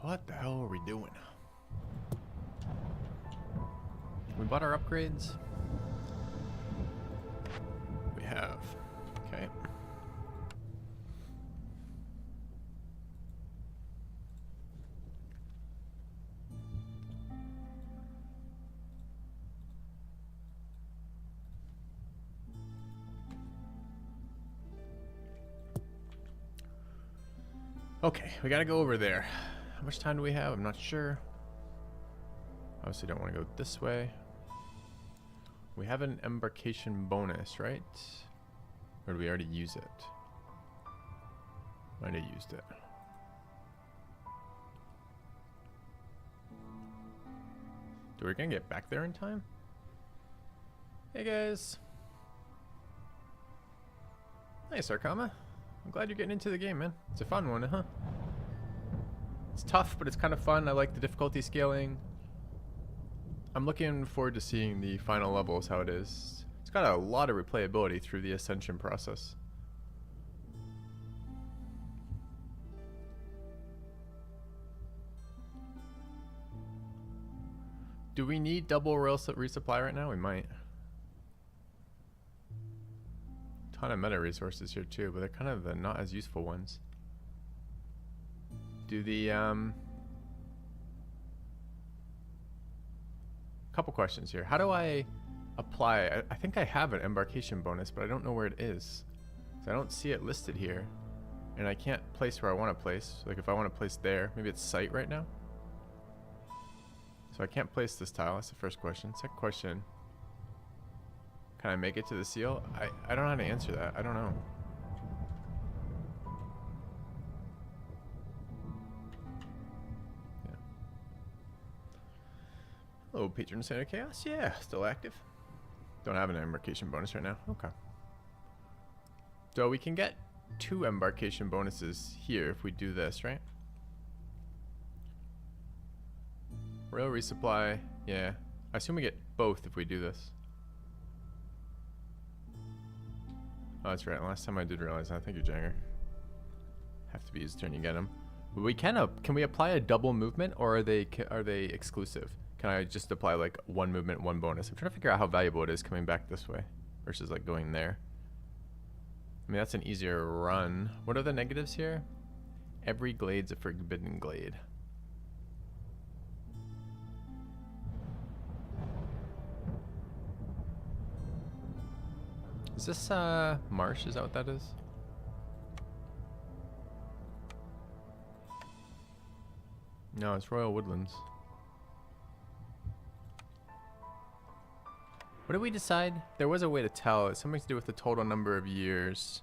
What the hell are we doing? We bought our upgrades. We have. Okay. Okay, we gotta go over there. How much time do we have? I'm not sure. Obviously don't want to go this way. We have an embarkation bonus, right? Or did we already use it? Might have used it. Do we gonna get back there in time? Hey guys. Nice, Arkama. I'm glad you're getting into the game, man. It's a fun one, huh? It's tough, but it's kind of fun. I like the difficulty scaling. I'm looking forward to seeing the final levels, how it is. It's got a lot of replayability through the ascension process. Do we need double rail resupply right now? We might. Ton of meta resources here too, but they're kind of the not as useful ones. Do the couple questions here. How do I apply? I think I have an embarkation bonus, but I don't know where it is. So I don't see it listed here, and I can't place where I want to place. Like if I want to place there, maybe it's site right now. So I can't place this tile. That's the first question. Second question. Can I make it to the seal? I don't know how to answer that. I don't know. Yeah. Hello, Patron Center Chaos. Yeah, still active. Don't have an embarkation bonus right now. Okay. So we can get 2 embarkation bonuses here if we do this, right? Rail resupply. Yeah. I assume we get both if we do this. Oh, that's right. Last time I did realize that. Thank you, Jagger. Have to be his turn to get him. But we can we apply a double movement, or are they exclusive? Can I just apply like one movement, one bonus? I'm trying to figure out how valuable it is coming back this way versus like going there. I mean, that's an easier run. What are the negatives here? Every glade's a forbidden glade. Is this marsh? Is that what that is? No, it's Royal Woodlands. What did we decide? There was a way to tell. It's something to do with the total number of years.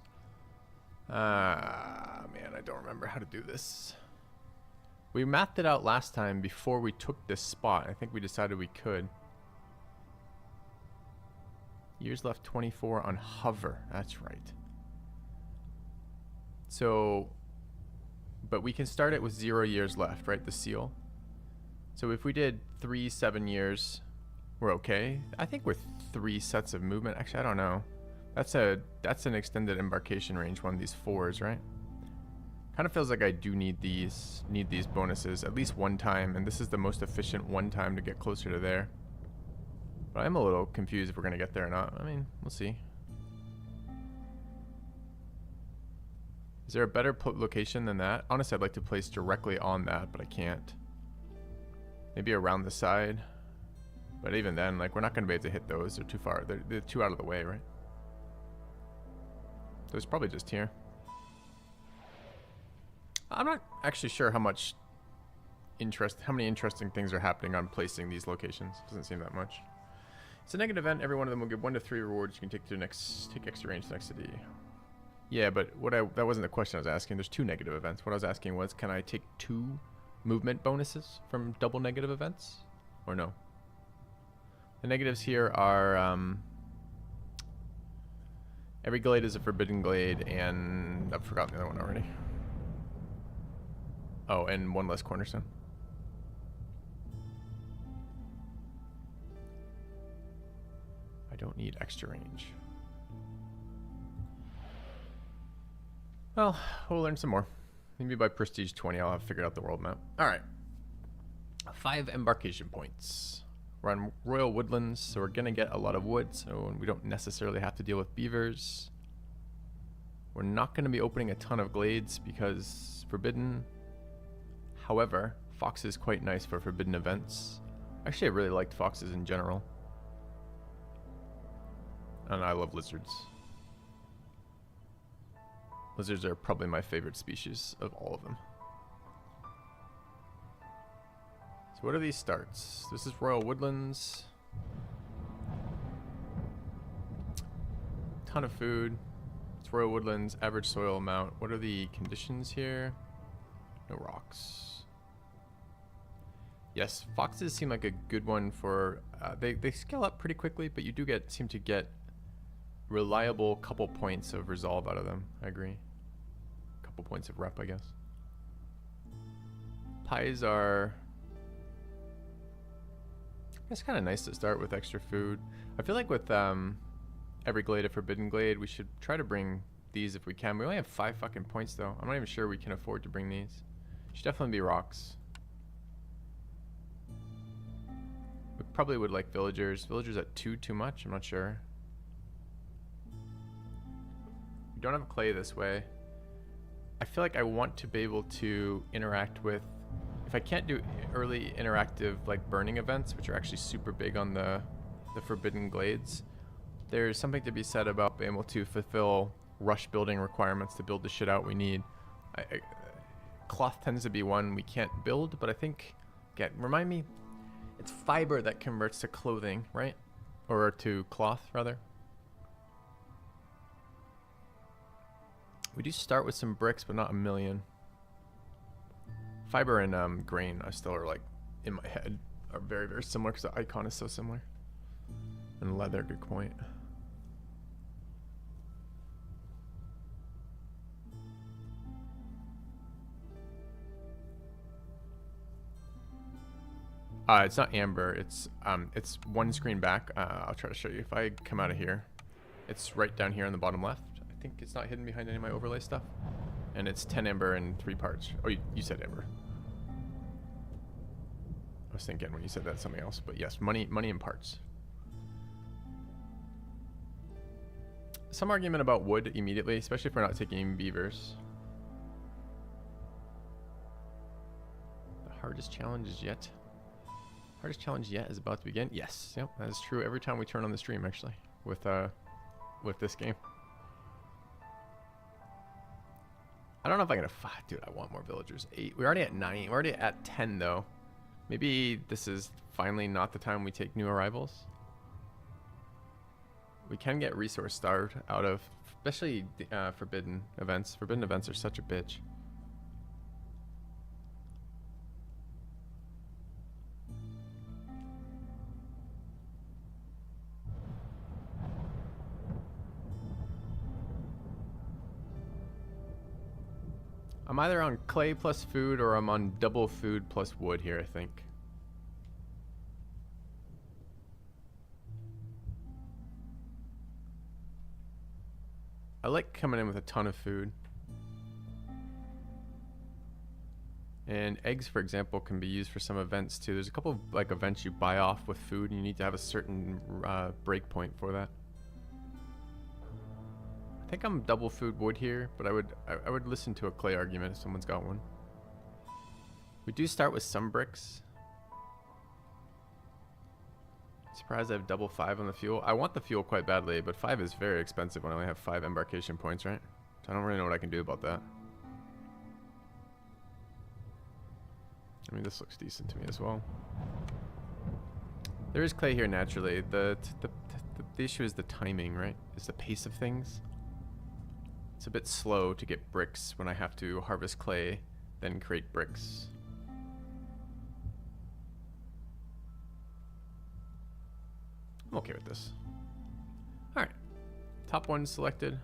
Man, I don't remember how to do this. We mapped it out last time before we took this spot. I think we decided we could. Years left 24 on hover. That's right. So, but we can start it with 0 years left, right? The seal. So if we did 3 7 years, we're okay. I think we're 3 sets of movement. Actually, I don't know. That's an extended embarkation range, one of these 4s, right? Kind of feels like I do need these bonuses at least one time, and this is the most efficient one time to get closer to there. But I'm a little confused if we're gonna get there or not. I mean, we'll see. Is there a better location than that? Honestly, I'd like to place directly on that, but I can't. Maybe around the side. But even then, like, we're not gonna be able to hit those. They're too far. They're too out of the way, right? So it's probably just here. I'm not actually sure how many interesting things are happening on placing these locations. Doesn't seem that much. It's a negative event. Every one of them will give 1 to 3 rewards. You can take to take extra range to the next city. Yeah, but that wasn't the question I was asking. There's 2 negative events. What I was asking was, can I take 2 movement bonuses from double negative events, or no? The negatives here are every glade is a forbidden glade, and I've forgotten the other one already. Oh, and 1 less cornerstone. I don't need extra range. Well, we'll learn some more. Maybe by prestige 20, I'll have figured out the world map. All right. 5 embarkation points. We're on Royal Woodlands, so we're going to get a lot of wood, so we don't necessarily have to deal with beavers. We're not going to be opening a ton of glades because forbidden. However, fox is quite nice for forbidden events. Actually, I really liked foxes in general. And I love lizards. Lizards are probably my favorite species of all of them. So what are these starts? This is Royal Woodlands. Ton of food. It's Royal Woodlands, average soil amount. What are the conditions here? No rocks. Yes, foxes seem like a good one for... they scale up pretty quickly, but you do seem to get reliable couple points of resolve out of them. I agree. Couple points of rep, I guess. Pies are... It's kind of nice to start with extra food. I feel like with every glade a forbidden glade, we should try to bring these if we can. We only have 5 fucking points though. I'm not even sure we can afford to bring these. Should definitely be rocks. We probably would like villagers. Villagers at 2 too much? I'm not sure. We don't have clay this way. I feel like I want to be able to interact with... If I can't do early interactive like burning events, which are actually super big on the forbidden glades, there's something to be said about being able to fulfill rush building requirements to build the shit out we need. Cloth tends to be one we can't build, but I think, again, remind me, it's fiber that converts to clothing, right? Or to cloth, rather. We do start with some bricks, but not a million. Fiber and grain I still are like, in my head, are very, very similar because the icon is so similar. And leather, good point. It's not amber. It's one screen back. I'll try to show you. If I come out of here, it's right down here on the bottom left. I think it's not hidden behind any of my overlay stuff. And it's 10 amber and 3 parts. Oh, you said amber. I was thinking when you said that something else, but yes, money and parts. Some argument about wood immediately, especially if we're not taking beavers. The hardest challenge is yet. Hardest challenge yet is about to begin. Yes, yep, that is true every time we turn on the stream actually with this game. I don't know if I'm gonna dude, I want more villagers. 8. We're already at 9. We're already at 10 though. Maybe this is finally not the time we take new arrivals. We can get resource starved out of, especially forbidden events. Forbidden events are such a bitch. I'm either on clay plus food or I'm on double food plus wood here, I think. I like coming in with a ton of food. And eggs, for example, can be used for some events too. There's a couple of like events you buy off with food and you need to have a certain break point for that. I think I'm double food wood here, but I would listen to a clay argument if someone's got one. We do start with some bricks. Surprised I have double 5 on the fuel. I want the fuel quite badly, but 5 is very expensive when I only have 5 embarkation points, right? So I don't really know what I can do about that. I mean, this looks decent to me as well. There is clay here naturally. The issue is the timing, right? Is the pace of things. It's a bit slow to get bricks when I have to harvest clay, then create bricks. I'm okay with this. Alright. Top 1 selected.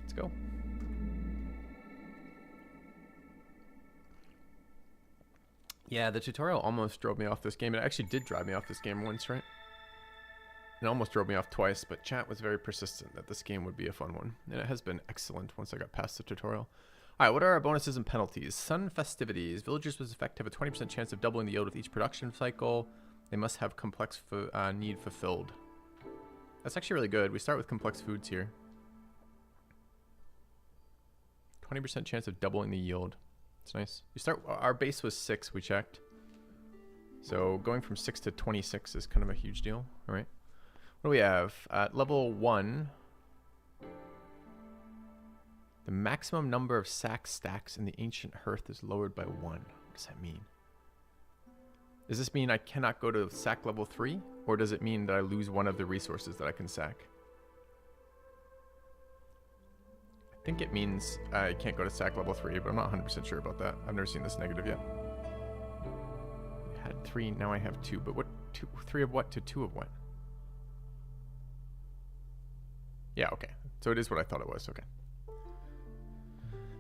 Let's go. Yeah, the tutorial almost drove me off this game. It actually did drive me off this game once, right? It almost drove me off twice, but chat was very persistent that this game would be a fun one. And it has been excellent once I got past the tutorial. All right, what are our bonuses and penalties? Sun festivities. Villagers with effect have a 20% chance of doubling the yield with each production cycle. They must have complex need fulfilled. That's actually really good. We start with complex foods here. 20% chance of doubling the yield. It's nice. You start. Our base was 6. We checked. So going from 6 to 26 is kind of a huge deal. All right. What do we have? At level 1, the maximum number of sack stacks in the ancient hearth is lowered by 1. What does that mean? Does this mean I cannot go to sack level 3? Or does it mean that I lose one of the resources that I can sack? I think it means I can't go to sack level 3, but I'm not 100% sure about that. I've never seen this negative yet. I had 3, now I have 2. But what? 3 of what to 2 of what? Yeah, okay. So it is what I thought it was. Okay.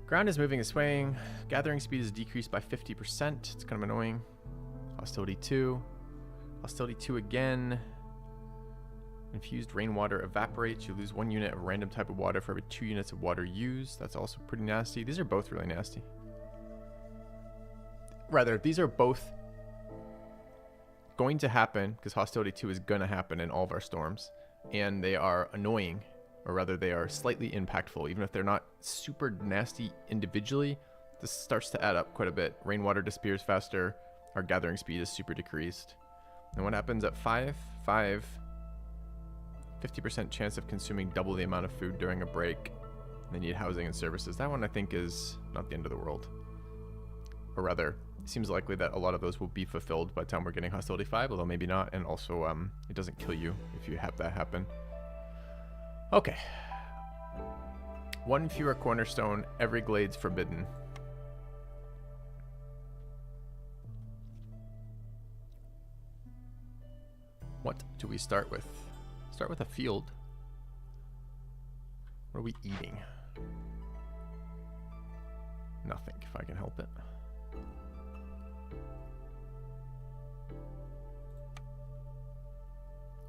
Ground is moving and swaying. Gathering speed is decreased by 50%. It's kind of annoying. Hostility 2. Hostility 2 again. Infused rainwater evaporates. You lose 1 unit of random type of water for every 2 units of water used. That's also pretty nasty. These are both really nasty. Rather, these are both going to happen because Hostility 2 is going to happen in all of our storms. And they are annoying, or rather they are slightly impactful. Even if they're not super nasty individually, this starts to add up quite a bit. Rainwater disappears faster. Our gathering speed is super decreased. And what happens at 5? 50% chance of consuming double the amount of food during a break. They need housing and services. That one I think is not the end of the world. Or rather, it seems likely that a lot of those will be fulfilled by the time we're getting Hostility 5, although maybe not. And also, it doesn't kill you if you have that happen. Okay. 1 fewer cornerstone. Every glade's forbidden. What do we start with? Start with a field. What are we eating? Nothing, if I can help it.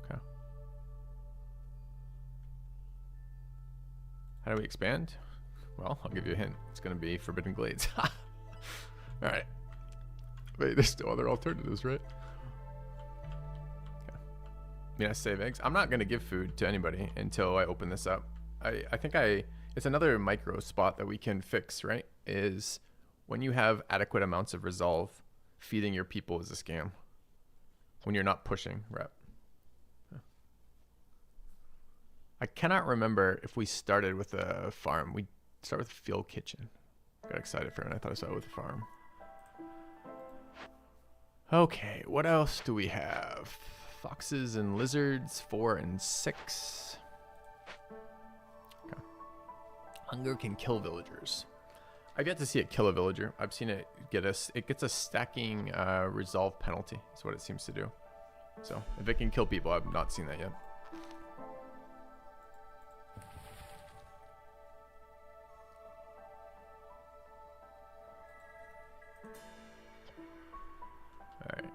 Okay. How do we expand? Well, I'll give you a hint. It's going to be Forbidden Glades. Alright. Wait, there's still other alternatives, right? Yeah, save eggs. I'm not going to give food to anybody until I open this up. I think it's another micro spot that we can fix, right? Is when you have adequate amounts of resolve, feeding your people is a scam. When you're not pushing rep. I cannot remember if we started with a farm. We start with a field kitchen. Got excited for it and I thought I started with a farm. Okay, what else do we have? Foxes and lizards, 4 and 6. Okay. Hunger can kill villagers. I've yet to see it kill a villager. I've seen it gets a stacking resolve penalty. That's what it seems to do. So if it can kill people, I've not seen that yet. All right.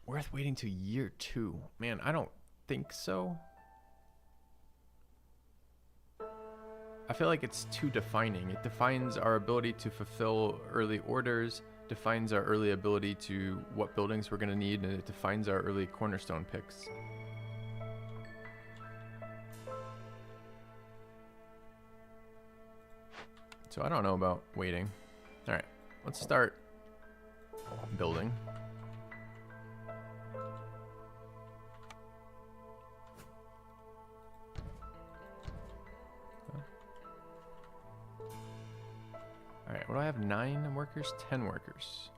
Worth waiting to year 2. Man, I don't think so. I feel like it's too defining. It defines our ability to fulfill early orders, defines our early ability to what buildings we're going to need, and it defines our early cornerstone picks. So I don't know about waiting. All right, let's start building. Alright, what do I have? 9 workers? 10 workers.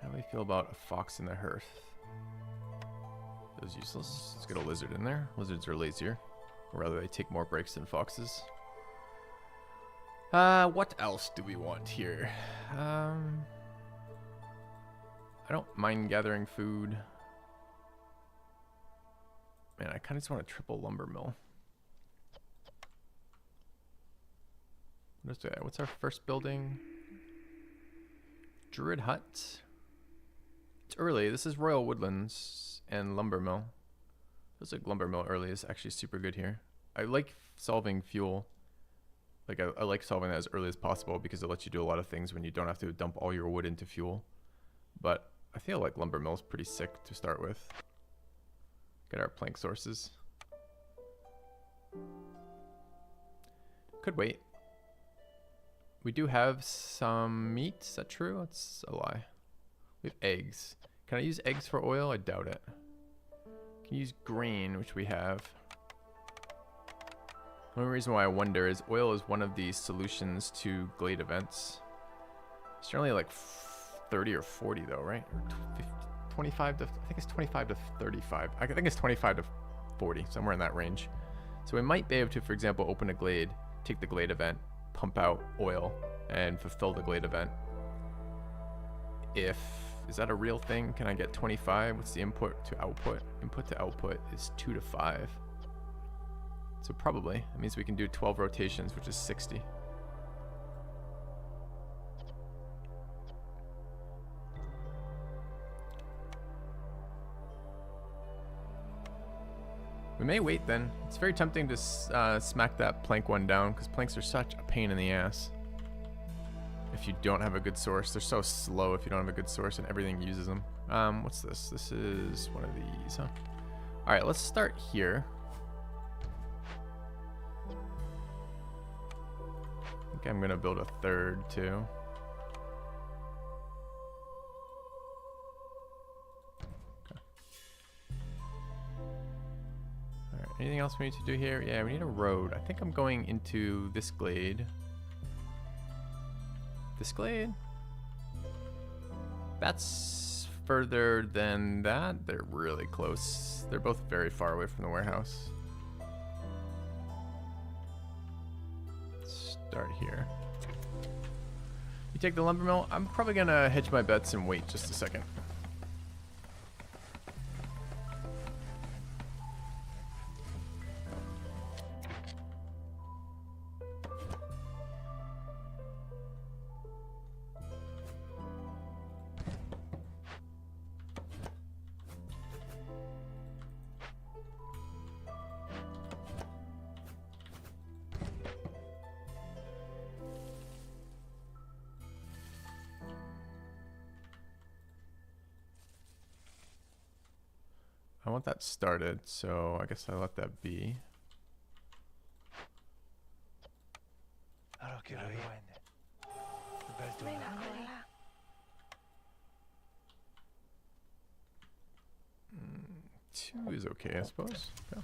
How do I feel about a fox in the hearth? That was useless. Let's get a lizard in there. Lizards are lazier. Or rather, they take more breaks than foxes. What else do we want here? I don't mind gathering food. Man, I kind of just want a triple lumber mill. What is that? What's our first building? Druid Hut. It's early. This is Royal Woodlands and Lumber Mill. Feels like lumber mill early is actually super good here. I like solving fuel. Like I like solving that as early as possible because it lets you do a lot of things when you don't have to dump all your wood into fuel. But I feel like lumber mill is pretty sick to start with. Get our plank sources. Could wait. We do have some meat. Is that true? That's a lie. We have eggs. Can I use eggs for oil? I doubt it. Can use grain, which we have. The only reason why I wonder is oil is one of the solutions to glade events. It's generally like 30 or 40 though, right? Or 50, 25 to, I think it's 25 to 35. I think it's 25 to 40, somewhere in that range. So we might be able to, for example, open a glade, take the glade event, pump out oil, and fulfill the glade event. Is that a real thing? Can I get 25? What's the input to output? Input to output is 2 to 5. So probably, that means we can do 12 rotations, which is 60. We may wait then. It's very tempting to smack that plank one down because planks are such a pain in the ass. If you don't have a good source, they're so slow if you don't have a good source and everything uses them. What's this? This is one of these, huh? All right, let's start here. I think I'm gonna build a third too. Anything else we need to do here? Yeah, we need a road. I think I'm going into this glade. This glade? That's further than that. They're really close. They're both very far away from the warehouse. Start here. You take the lumber mill? I'm probably gonna hedge my bets and wait just a second. I want that started, so I guess I let that be. Two is okay, I suppose. Yeah.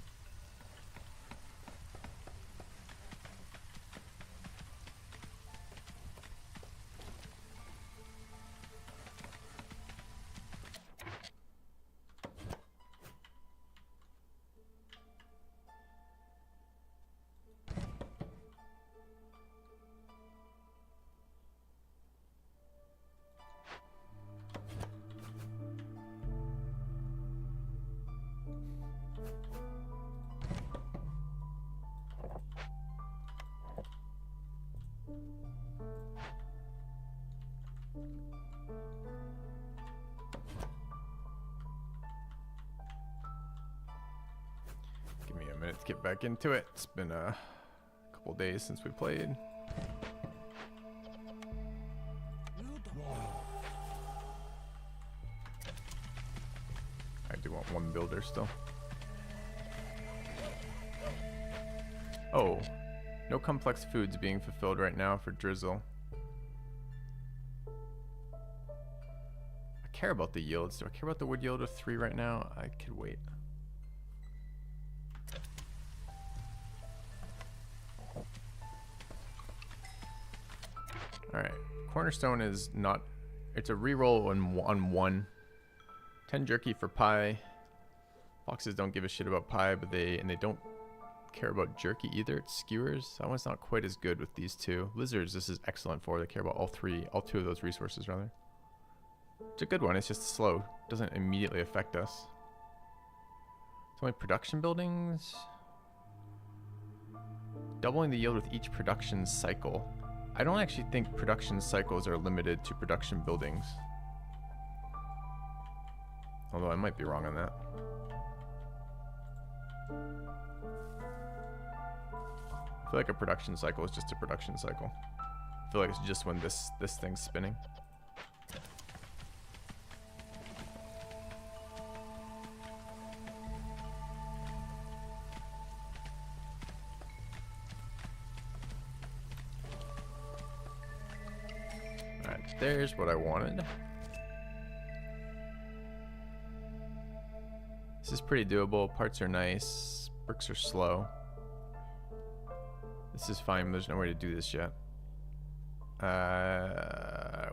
Give me a minute to get back into it. It's been a couple days since we played. I do want one builder still. Oh, no complex foods being fulfilled right now for Drizzle. I care about the yields. Do I care about the wood yield of 3 right now? I could wait. Alright, Cornerstone is not, it's a reroll on 1. 10 jerky for pie. Foxes don't give a shit about pie, but they don't care about jerky either. It's skewers. That one's not quite as good with these two. Lizards, this is excellent for. They care about all 2 of those resources rather. It's a good one, it's just slow. Doesn't immediately affect us. It's only production buildings. Doubling the yield with each production cycle. I don't actually think production cycles are limited to production buildings. Although I might be wrong on that. feel like a production cycle is just a production cycle. I feel like it's just when this thing's spinning. Alright, there's what I wanted. This is pretty doable. Parts are nice. Bricks are slow. This is fine. There's no way to do this yet.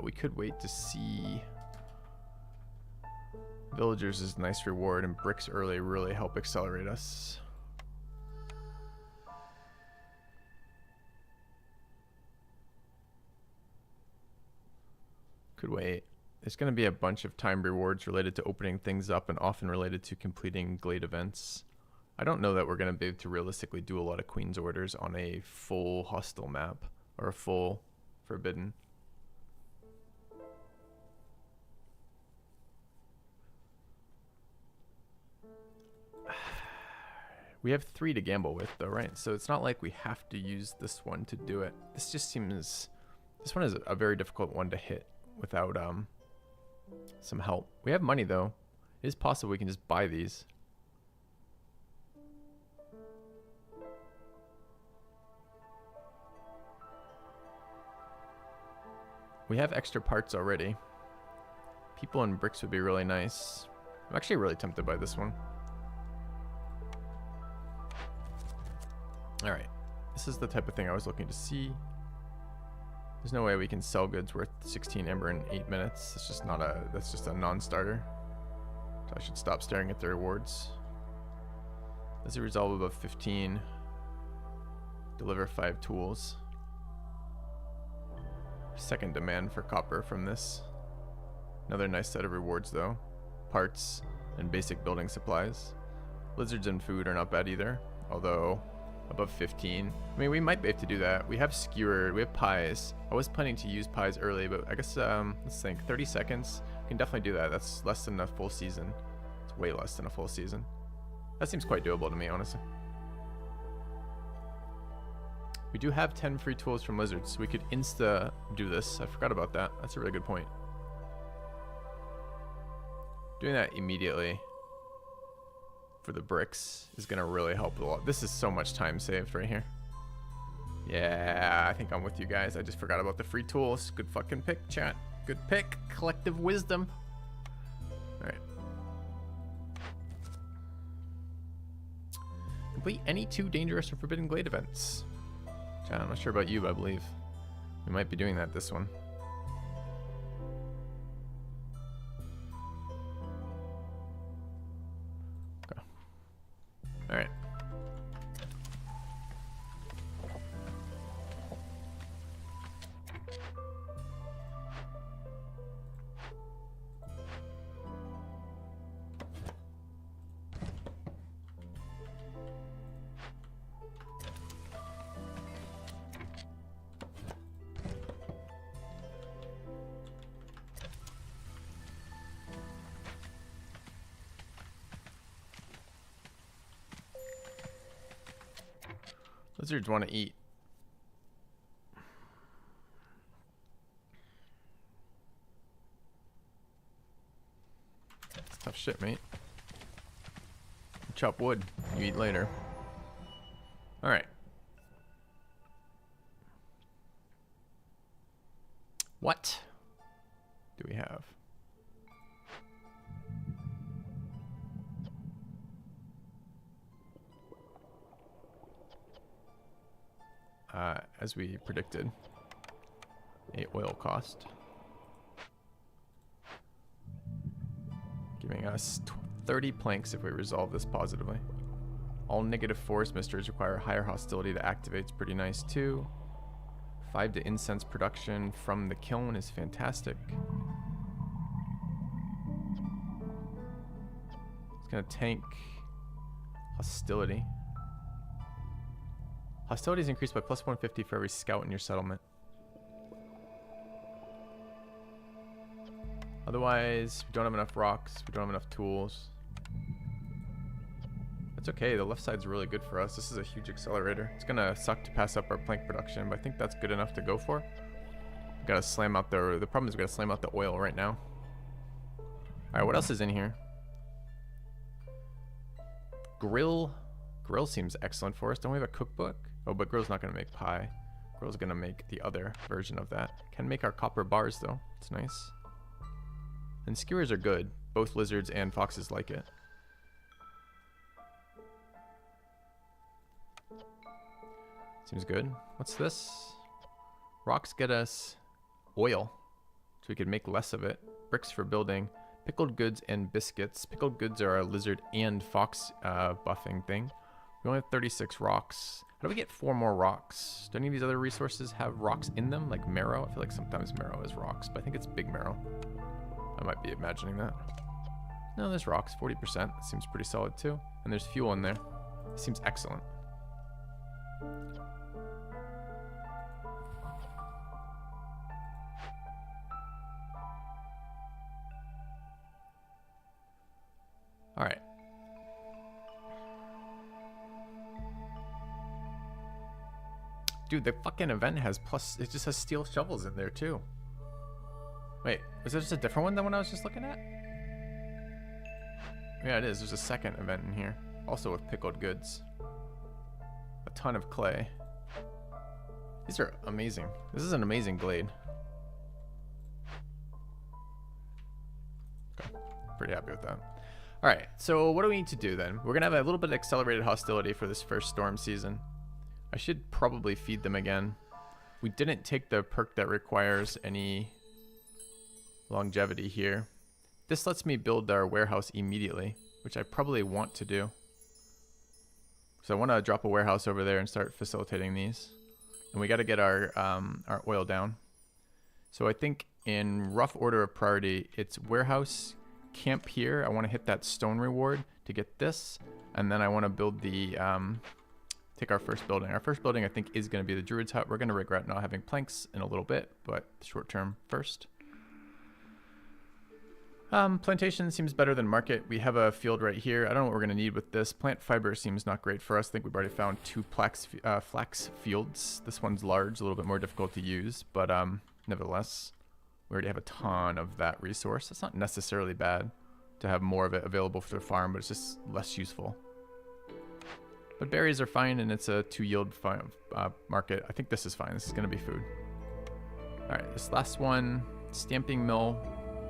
We could wait to see. Villagers is a nice reward, and bricks early really help accelerate us. Could wait. There's going to be a bunch of time rewards related to opening things up and often related to completing Glade events. I don't know that we're going to be able to realistically do a lot of Queen's Orders on a full hostile map or a full forbidden. We have 3 to gamble with though, right? So it's not like we have to use this one to do it. This just seems... This one is a very difficult one to hit without some help. We have money though. It is possible we can just buy these. We have extra parts already. People and bricks would be really nice. I'm actually really tempted by this one. Alright. This is the type of thing I was looking to see. There's no way we can sell goods worth 16 Ember in 8 minutes. It's just not a... That's just a non-starter. So I should stop staring at the rewards. Does it resolve above 15? Deliver 5 tools. Second demand for copper from this. Another nice set of rewards though. Parts and basic building supplies. Lizards and food are not bad either. Although above 15. I mean, we might be able to do that. We have skewered, we have pies. I was planning to use pies early, but I guess, let's think, 30 seconds. We can definitely do that. That's less than a full season. It's way less than a full season. That seems quite doable to me, honestly. We do have 10 free tools from Lizards, so we could insta do this. I forgot about that. That's a really good point. Doing that immediately for the bricks is going to really help a lot. This is so much time saved right here. Yeah, I think I'm with you guys. I just forgot about the free tools. Good fucking pick, chat. Good pick. Collective wisdom. All right. Complete any 2 dangerous or forbidden glade events. Chat, I'm not sure about you, but I believe we might be doing that this one. Okay. All right. Lizards want to eat. It's tough shit, mate. You chop wood, you eat later. Alright. What do we have? As we predicted, a oil cost, giving us 30 planks if we resolve this positively. All negative forest misters require higher hostility to activate. It's pretty nice too. 5 to incense production from the kiln is fantastic. It's gonna tank hostility. Hostility is increased by plus 150 for every scout in your settlement. Otherwise, we don't have enough rocks. We don't have enough tools. It's okay. The left side's really good for us. This is a huge accelerator. It's gonna suck to pass up our plank production, but I think that's good enough to go for. We gotta slam out the problem is we gotta slam out the oil right now. Alright, what else is in here? Grill. Grill seems excellent for us. Don't we have a cookbook? Oh, but Grill's not gonna make pie. Grill's gonna make the other version of that. Can make our copper bars though. It's nice. And skewers are good. Both lizards and foxes like it. Seems good. What's this? Rocks get us oil, so we can make less of it. Bricks for building. Pickled goods and biscuits. Pickled goods are a lizard and fox buffing thing. We only have 36 rocks. How do we get 4 more rocks? Do any of these other resources have rocks in them, like marrow? I feel like sometimes marrow is rocks, but I think it's big marrow. I might be imagining that. No, there's rocks, 40%. That seems pretty solid too. And there's fuel in there. Seems excellent. All right. Dude, the fucking event has plus, it just has steel shovels in there too. Wait, was there just a different one than what I was just looking at? Yeah, it is. There's a second event in here. Also with pickled goods. A ton of clay. These are amazing. This is an amazing glade. Okay, pretty happy with that. Alright, so what do we need to do then? We're going to have a little bit of accelerated hostility for this first storm season. I should probably feed them again. We didn't take the perk that requires any longevity here. This lets me build our warehouse immediately, which I probably want to do. So I want to drop a warehouse over there and start facilitating these. And we got to get our oil down. So I think in rough order of priority, it's warehouse, camp here. I want to hit that stone reward to get this, and then I want to build the take our first building. Our first building I think is going to be the Druid's hut. We're going to regret not having planks in a little bit, but short term first. Plantation seems better than market. We have a field right here. I don't know what we're going to need with this. Plant fiber seems not great for us. I think we've already found 2 flax fields. This one's large, a little bit more difficult to use, but nevertheless, we already have a ton of that resource. It's not necessarily bad to have more of it available for the farm, but it's just less useful. But berries are fine, and it's a 2 yield market. I think this is fine. This is going to be food. All right, this last one, stamping mill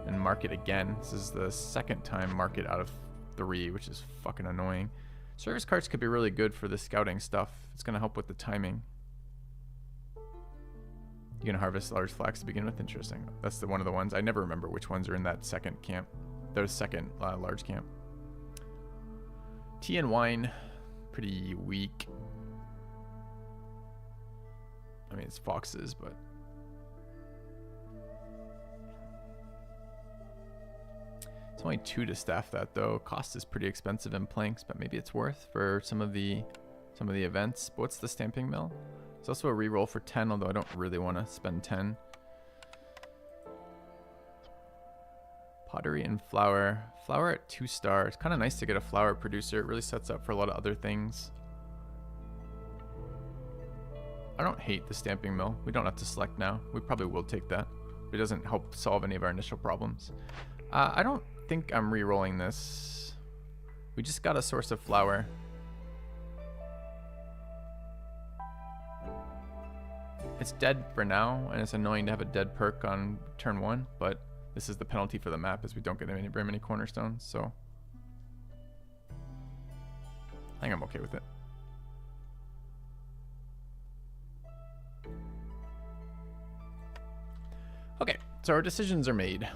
and market again. This is the second time market out of 3, which is fucking annoying. Service carts could be really good for the scouting stuff. It's going to help with the timing. You can harvest large flax to begin with. Interesting. That's one of the ones. I never remember which ones are in that second camp. There's second large camp. Tea and wine, pretty weak. I mean, it's foxes, but it's only 2 to staff that though. Cost is pretty expensive in planks, but maybe it's worth for some of the events. But what's the stamping mill? It's also a reroll for 10, although I don't really want to spend 10. Pottery and flour. Flour at 2 star. It's kind of nice to get a flour producer. It really sets up for a lot of other things. I don't hate the stamping mill. We don't have to select now. We probably will take that. It doesn't help solve any of our initial problems. I don't think I'm re-rolling this. We just got a source of flour. It's dead for now, and it's annoying to have a dead perk on turn 1, but this is the penalty for the map, is we don't get very many cornerstones, so I think I'm okay with it. Okay, so our decisions are made.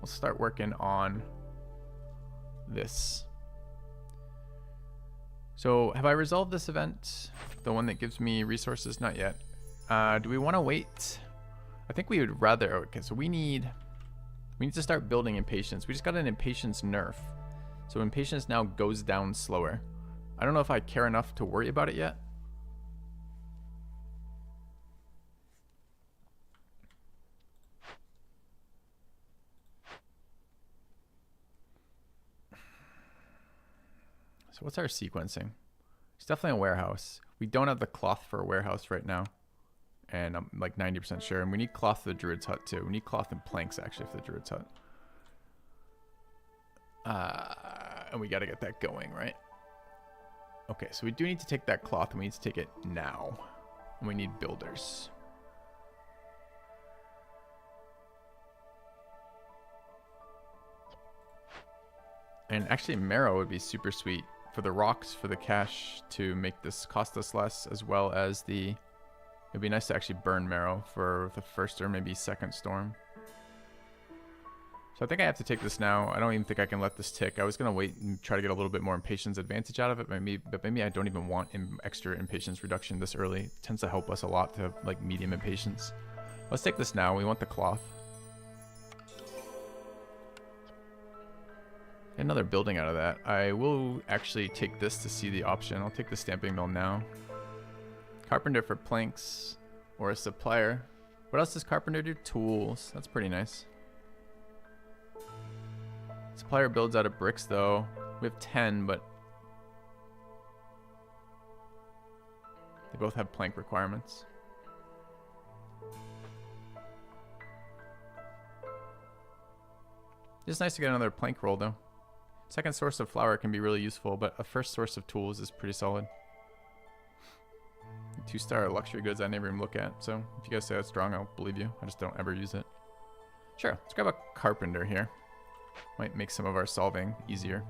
We'll start working on this. So have I resolved this event? The one that gives me resources? Not yet. Do we want to wait? I think we would rather. Okay, so we need to start building impatience. We just got an impatience nerf. So impatience now goes down slower. I don't know if I care enough to worry about it yet. So what's our sequencing? It's definitely a warehouse. We don't have the cloth for a warehouse right now. And I'm like 90% sure. And we need cloth for the Druid's Hut too. We need cloth and planks actually for the Druid's Hut. And we got to get that going, right? Okay, so we do need to take that cloth and we need to take it now. And we need builders. And actually marrow would be super sweet for the rocks, for the cash to make this cost us less, as well as the... It'd be nice to actually burn marrow for the first or maybe second storm. So I think I have to take this now. I don't even think I can let this tick. I was going to wait and try to get a little bit more impatience advantage out of it, but maybe I don't even want extra impatience reduction this early. It tends to help us a lot to have like medium impatience. Let's take this now. We want the cloth. Get another building out of that. I will actually take this to see the option. I'll take the stamping mill now. Carpenter for planks or a supplier. What else does carpenter do? Tools. That's pretty nice. Supplier builds out of bricks though. We have 10, but they both have plank requirements. It's nice to get another plank roll though. Second source of flour can be really useful, but a first source of tools is pretty solid. 2-star luxury goods I never even look at, so if you guys say that's strong, I'll believe you. I just don't ever use it. Sure, let's grab a carpenter here. Might make some of our solving easier.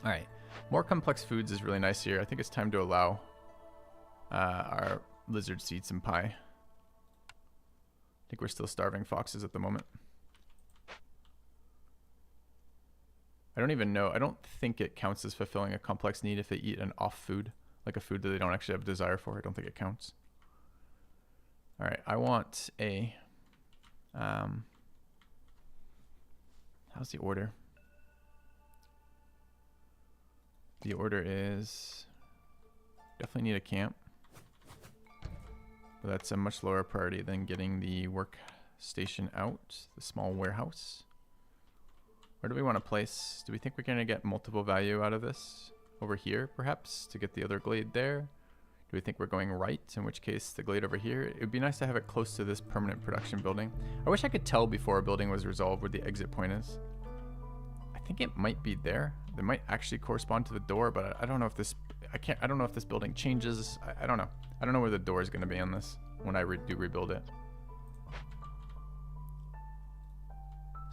Alright, more complex foods is really nice here. I think it's time to allow our lizards to eat some pie. I think we're still starving foxes at the moment. I don't even know. I don't think it counts as fulfilling a complex need if they eat an off food. Like a food that they don't actually have desire for. I don't think it counts. Alright, I want a... how's the order? The order is... Definitely need a camp. But that's a much lower priority than getting the workstation out. The small warehouse. Where do we want to place? Do we think we're going to get multiple value out of this? Over here, perhaps, to get the other glade there? Do we think we're going right? In which case, the glade over here. It would be nice to have it close to this permanent production building. I wish I could tell before a building was resolved where the exit point is. I think it might be there. It might actually correspond to the door, but I don't know if this... I don't know if this building changes. I don't know. I don't know where the door is going to be on this when I do rebuild it.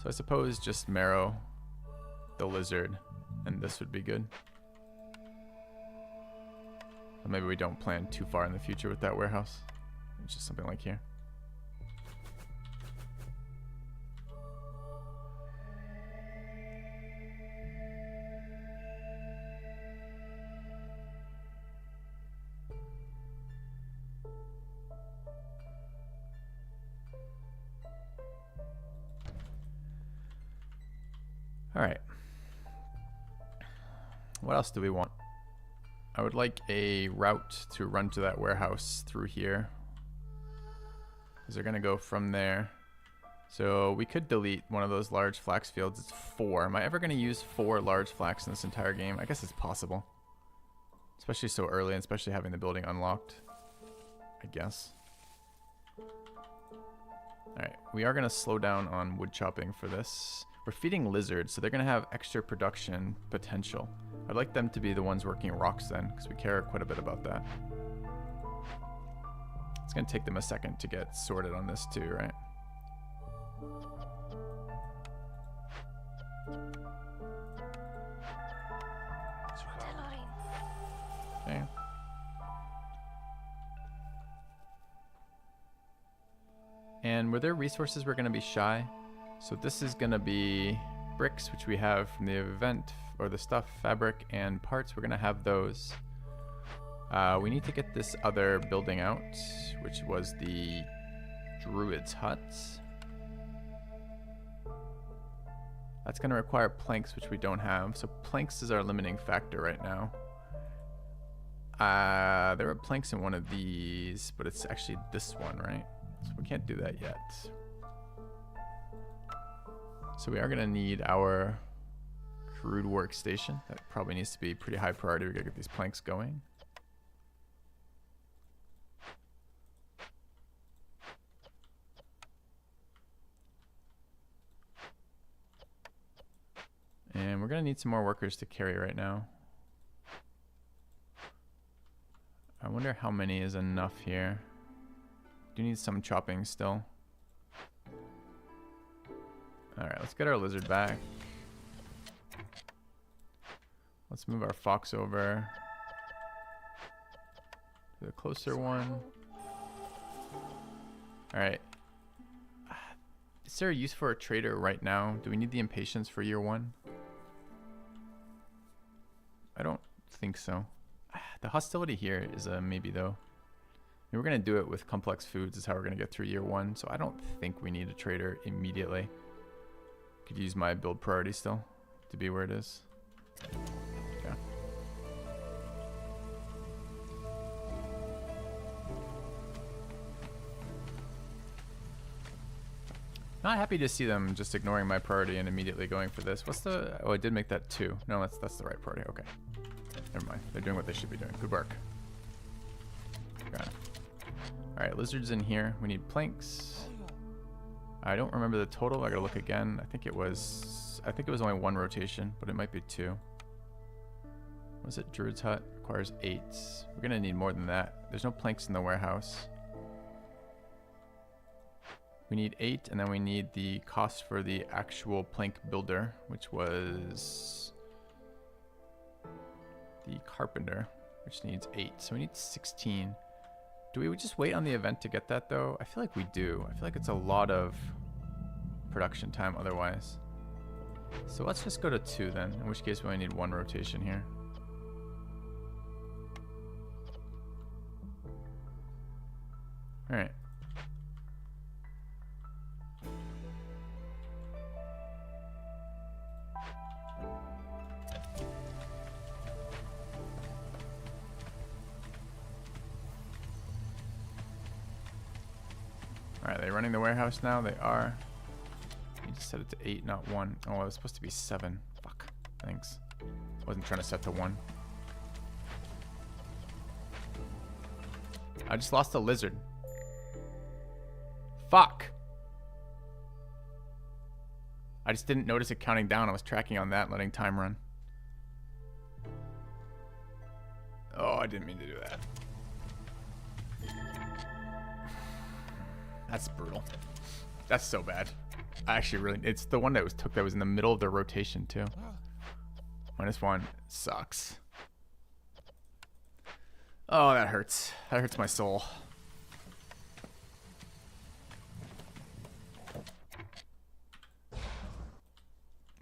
So I suppose just marrow, the lizard, and this would be good. Or maybe we don't plan too far in the future with that warehouse. It's just something like here. All right. What else do we want? I would like a route to run to that warehouse through here. Because they're going to go from there. So we could delete one of those large flax fields. It's 4. Am I ever going to use 4 large flax in this entire game? I guess it's possible. Especially so early, and especially having the building unlocked. I guess. Alright, we are going to slow down on wood chopping for this. We're feeding lizards, so they're going to have extra production potential. I'd like them to be the ones working rocks then, because we care quite a bit about that. It's going to take them a second to get sorted on this too, right? Okay. And were there resources we're going to be shy? So this is going to be bricks, which we have from the event, or the stuff, fabric, and parts. We're going to have those. We need to get this other building out, which was the Druid's Hut. That's going to require planks, which we don't have. So planks is our limiting factor right now. There are planks in one of these, but it's actually this one, right? So we can't do that yet. So we are going to need our Crude workstation. That probably needs to be pretty high priority. We gotta get these planks going. And we're gonna need some more workers to carry right now. I wonder how many is enough here. Do need some chopping still. Alright, let's get our lizard back. Let's move our fox over to the closer one. Alright. Is there a use for a trader right now? Do we need the impatience for year 1? I don't think so. The hostility here is a maybe though. We're going to do it with complex foods is how we're going to get through year 1. So I don't think we need a trader immediately. Could use my build priority still to be where it is. Okay. Not happy to see them just ignoring my priority and immediately going for this. What's the... Oh, I did make that 2. No, that's the right priority. Okay. Never mind. They're doing what they should be doing. Good work. Okay. Alright, lizards in here. We need planks. I don't remember the total. I gotta look again. I think it was only 1 rotation, but it might be 2. What is it? Druid's Hut requires 8. We're gonna need more than that. There's no planks in the warehouse. We need 8, and then we need the cost for the actual plank builder, which was the carpenter, which needs 8. So we need 16. Do we just wait on the event to get that though? I feel like we do. I feel like it's a lot of production time otherwise. So let's just go to 2 then, in which case we only need 1 rotation here. Alright. Are they running the warehouse now? They are. You just set it to 8, not 1. Oh, it was supposed to be 7. Fuck. Thanks. Wasn't trying to set to 1. I just lost a lizard. Fuck. I just didn't notice it counting down. I was tracking on that and letting time run. Oh, I didn't mean to do that. That's brutal. That's so bad. I actually really... It's the one that was in the middle of the rotation too. -1. Sucks. Oh, that hurts. That hurts my soul.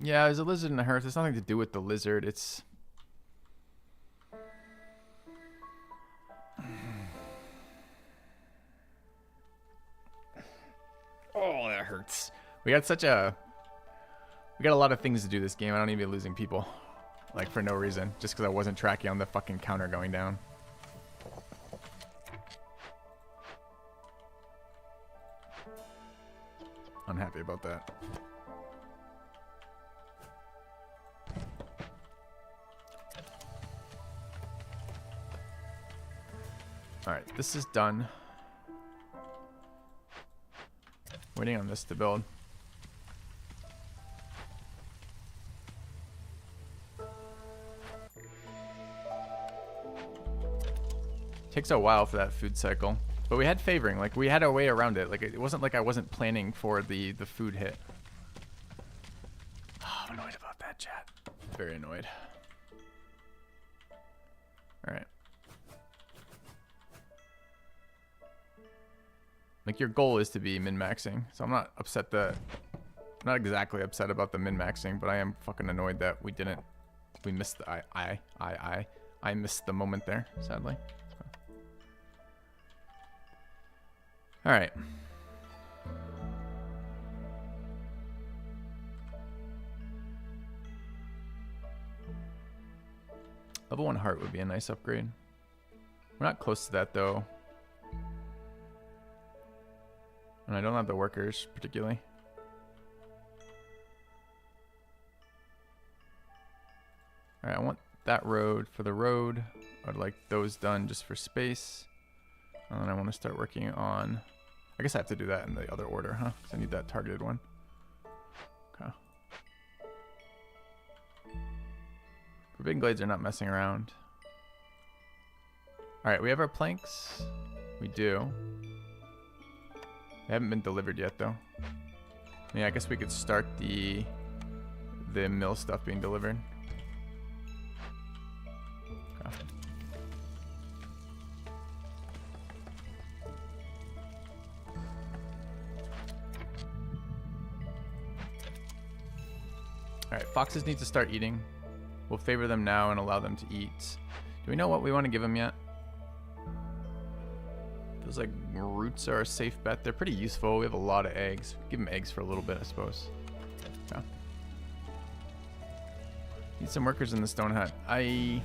Yeah, there's a lizard in the hearth. It's nothing to do with the lizard. It's... Oh, that hurts. We got a lot of things to do this game. I don't need to be losing people. Like, for no reason. Just because I wasn't tracking on the fucking counter going down. Unhappy about that. Alright, this is done. Waiting on this to build. Takes a while for that food cycle. But we had favoring, like we had a way around it. Like it wasn't like I wasn't planning for the food hit. Oh, I'm annoyed about that, chat. Very annoyed. Alright. Like your goal is to be min-maxing, so I'm not upset that, I'm not exactly upset about the min-maxing, but I am fucking annoyed that we missed the I missed the moment there, sadly. All right. Level 1 heart would be a nice upgrade. We're not close to that though. And I don't have the workers, particularly. All right, I want that road for the road. I'd like those done just for space. And then I want to start working on, I guess I have to do that in the other order, huh? 'Cause I need that targeted one. Okay. Forbidden Glades are not messing around. All right, we have our planks. We do. They haven't been delivered yet, though. Yeah, I guess we could start the mill stuff being delivered. Okay. All right, foxes need to start eating. We'll favor them now and allow them to eat. Do we know what we want to give them yet? Feels like roots are a safe bet. They're pretty useful. We have a lot of eggs. Give them eggs for a little bit, I suppose. Yeah. Need some workers in the stone hut. I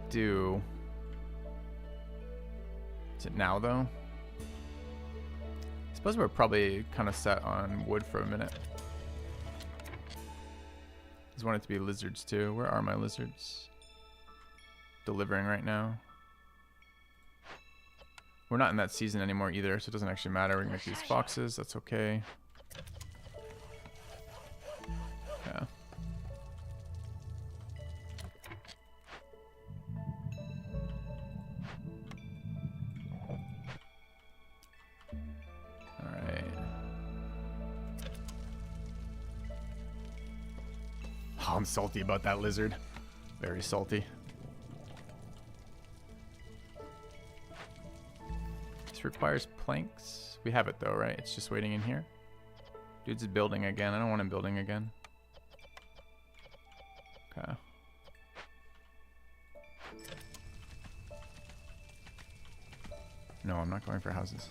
do. Is it now, though? I suppose we're probably kind of set on wood for a minute. Just want it to be lizards, too. Where are my lizards? Delivering right now. We're not in that season anymore either, so it doesn't actually matter. We can make these foxes. That's okay. Yeah. All right. Oh, I'm salty about that lizard. Very salty. Requires planks. We have it though, right? It's just waiting in here. Dude's building again. I don't want him building again. Okay. No, I'm not going for houses.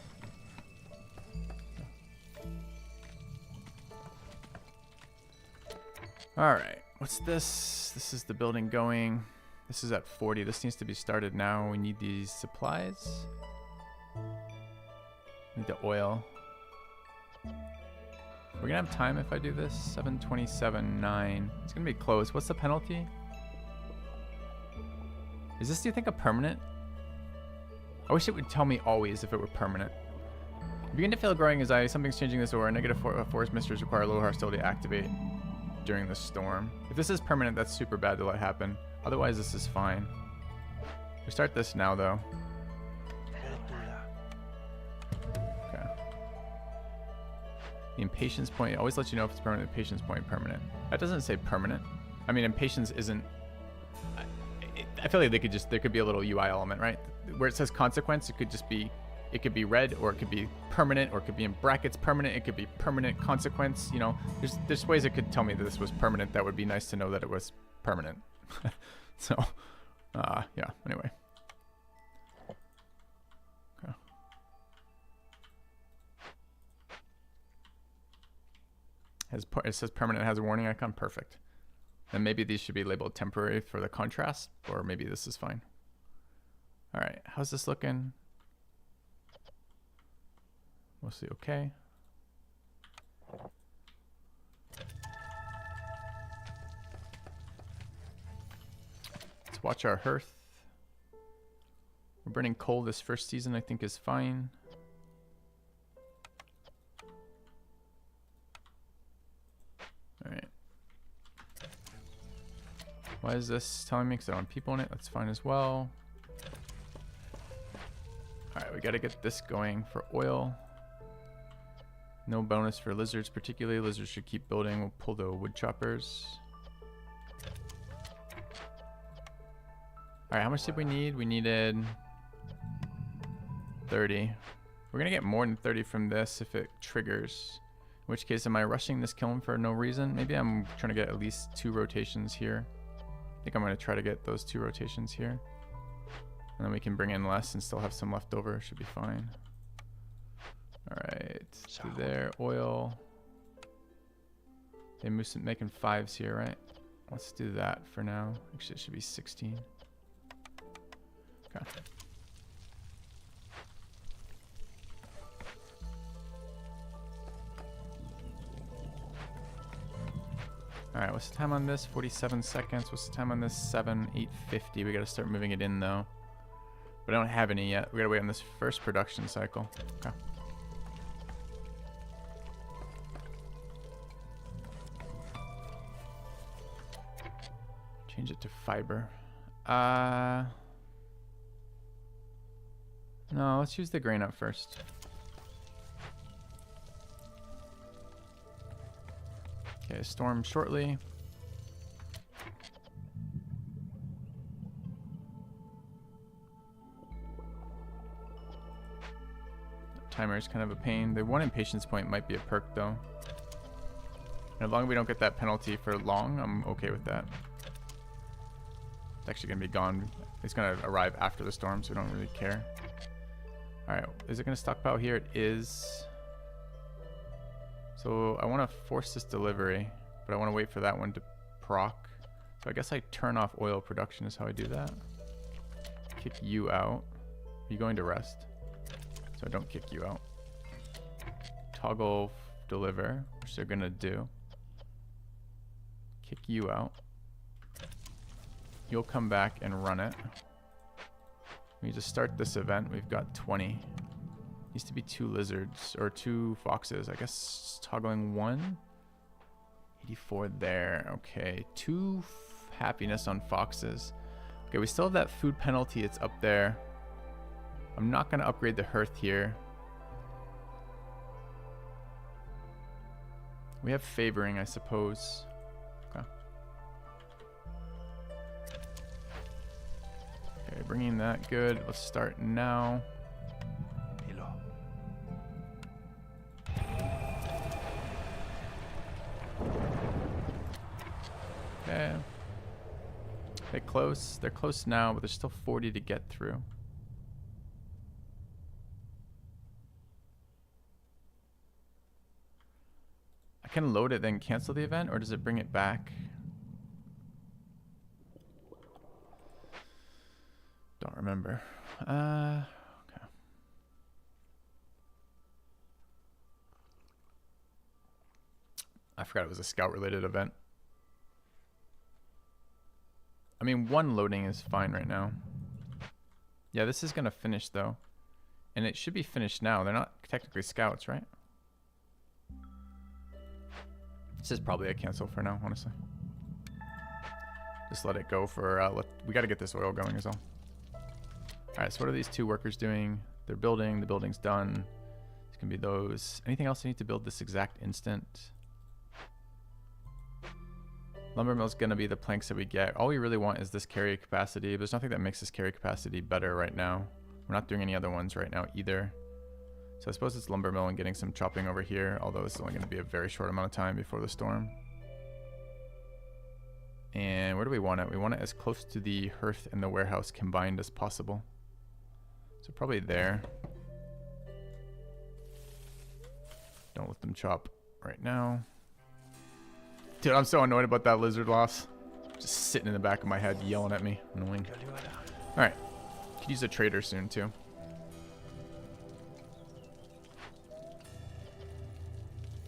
All right. What's this? This is the building going. This is at 40. This needs to be started now. We need these supplies. Need the oil. We're gonna have time if I do this. 7:27:9. It's gonna be close. What's the penalty? Is this, do you think, a permanent? I wish it would tell me always if it were permanent. Begin to feel growing anxiety. Something's changing this aura. Negative forest misters require low hostility to activate during the storm. If this is permanent, that's super bad to let happen. Otherwise, this is fine. We start this now, though. The impatience point always lets you know if it's permanent. Impatience point permanent. That doesn't say permanent. I mean, impatience isn't. I feel like there could be a little UI element, right? Where it says consequence, it could be red, or it could be permanent, or it could be in brackets permanent. It could be permanent consequence. You know, there's ways it could tell me that this was permanent. That would be nice to know that it was permanent. So, yeah. Anyway. It says permanent, has a warning icon. Perfect. And maybe these should be labeled temporary for the contrast, or maybe this is fine. All right, how's this looking? Mostly okay. Let's watch our hearth. We're burning coal this first season, I think is fine. Alright. Why is this telling me? Because I don't want people in it. That's fine as well. Alright, we gotta get this going for oil. No bonus for lizards particularly. Lizards should keep building. We'll pull the wood choppers. Alright, how much did we need? We needed 30. We're gonna get more than 30 from this if it triggers. In which case, am I rushing this kiln for no reason? Maybe I'm trying to get at least 2 rotations here. I think I'm going to try to get those 2 rotations here. And then we can bring in less and still have some left over. Should be fine. Alright, do there. Oil. They're making 5s here, right? Let's do that for now. Actually, it should be 16. Okay. All right, what's the time on this? 47 seconds. What's the time on this? 8:50. We got to start moving it in though. But I don't have any yet. We got to wait on this first production cycle. Okay. Change it to fiber. No, let's use the grain up first. Okay, storm shortly. Timer is kind of a pain. The one impatience point might be a perk though. And as long as we don't get that penalty for long, I'm okay with that. It's actually going to be gone. It's going to arrive after the storm, so we don't really care. Alright, is it going to stockpile here? It is. So I want to force this delivery, but I want to wait for that one to proc. So I guess I turn off oil production is how I do that. Kick you out. Are you going to rest? So I don't kick you out. Toggle deliver, which they're going to do. Kick you out. You'll come back and run it. We just start this event. We've got 20. Needs to be 2 lizards or 2 foxes. I guess toggling 1. 84 there. Okay, 2 happiness on foxes. Okay, we still have that food penalty. It's up there. I'm not going to upgrade the hearth here. We have favoring, I suppose. Okay. Okay, bringing that good. Let's start now. Okay. They're close. They're close now, but there's still 40 to get through. I can load it, then cancel the event, or does it bring it back? Don't remember. Okay. I forgot it was a scout-related event. I mean, 1 loading is fine right now. Yeah, this is going to finish, though. And it should be finished now. They're not technically scouts, right? This is probably a cancel for now, honestly. Just let it go for... we got to get this oil going as well. Alright, so what are these 2 workers doing? They're building. The building's done. It's going to be those. Anything else I need to build this exact instant? Lumber mill's going to be the planks that we get. All we really want is this carry capacity. There's nothing that makes this carry capacity better right now. We're not doing any other ones right now either. So I suppose it's lumber mill and getting some chopping over here, although it's only going to be a very short amount of time before the storm. And where do we want it? We want it as close to the hearth and the warehouse combined as possible. So probably there. Don't let them chop right now. Dude, I'm so annoyed about that lizard loss. Just sitting in the back of my head yelling at me. Annoying. Alright. Could use a trader soon too.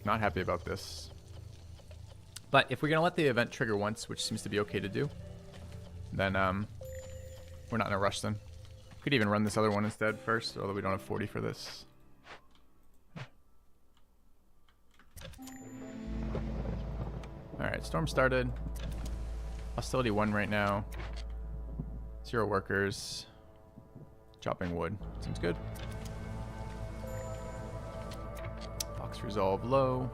Not happy about this. But if we're going to let the event trigger once, which seems to be okay to do, then we're not in a rush then. Could even run this other one instead first, although we don't have 40 for this. Alright, storm started. Hostility 1 right now. 0 workers. Chopping wood. Seems good. Fox resolve low.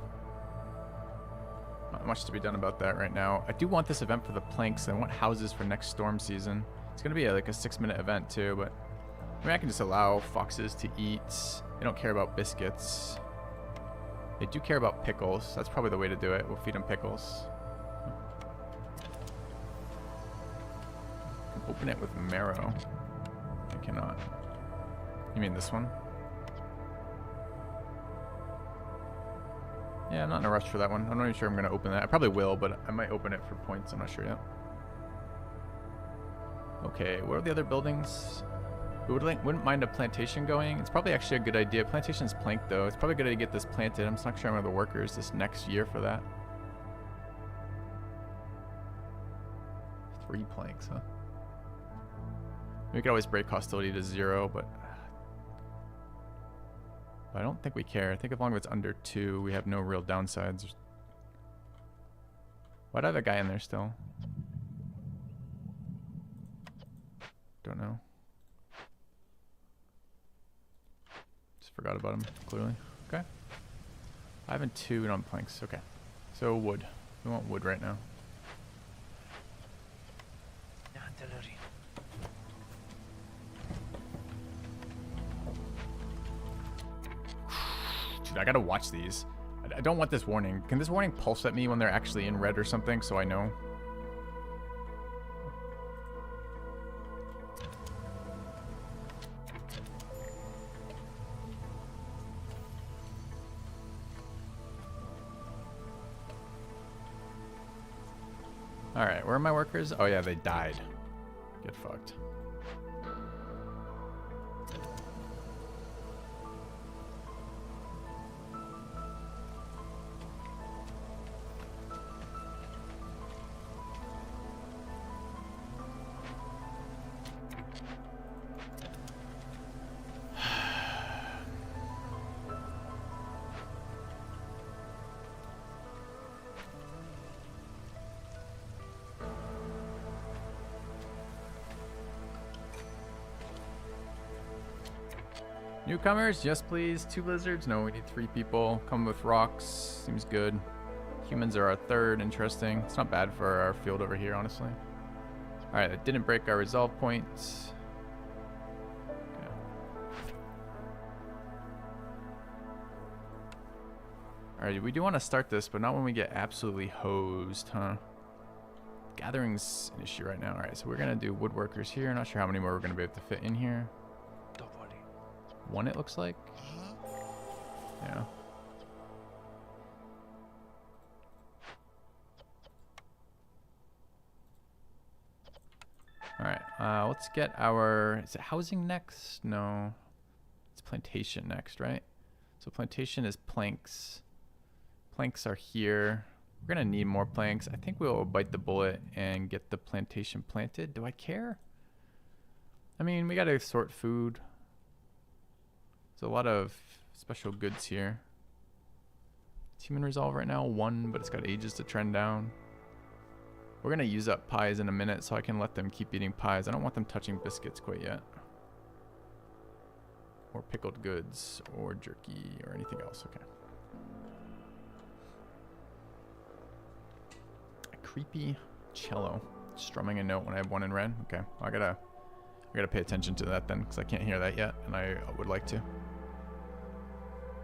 Not much to be done about that right now. I do want this event for the planks. I want houses for next storm season. It's going to be like a 6-minute event too, but I mean, I can just allow foxes to eat. They don't care about biscuits. They do care about pickles. That's probably the way to do it. We'll feed them pickles. I can open it with marrow. I cannot. You mean this one? Yeah, I'm not in a rush for that one. I'm not even sure I'm going to open that. I probably will, but I might open it for points. I'm not sure yet. Okay, what are the other buildings? We wouldn't mind a plantation going. It's probably actually a good idea. Plantation's planked though. It's probably good to get this planted. I'm just not sure I'm one of the workers this next year for that. 3 planks, huh? We could always break hostility to 0, but I don't think we care. I think as long as it's under 2, we have no real downsides. Why'd I have a guy in there still? Don't know. Just forgot about him, clearly. Okay. 5 and 2 on planks. Okay. So wood. We want wood right now. Dude, I gotta watch these. I don't want this warning. Can this warning pulse at me when they're actually in red or something so I know? Alright, where are my workers? Oh yeah, they died. Get fucked. Newcomers, yes please. 2 lizards? No, we need 3 people. Come with rocks. Seems good. Humans are our 3rd. Interesting. It's not bad for our field over here, honestly. Alright, that didn't break our resolve points. Okay. Alright, we do want to start this, but not when we get absolutely hosed, huh? Gathering's an issue right now. Alright, so we're going to do woodworkers here. Not sure how many more we're going to be able to fit in here. 1, it looks like. Yeah. Alright, let's get our... Is it housing next? No. It's plantation next, right? So plantation is planks. Planks are here. We're going to need more planks. I think we'll bite the bullet and get the plantation planted. Do I care? I mean, we got to sort food. There's a lot of special goods here. It's human resolve right now, 1, but it's got ages to trend down. We're going to use up pies in a minute so I can let them keep eating pies. I don't want them touching biscuits quite yet. Or pickled goods, or jerky, or anything else. Okay. A creepy cello. Strumming a note when I have 1 in red. Okay, I gotta pay attention to that then, because I can't hear that yet, and I would like to.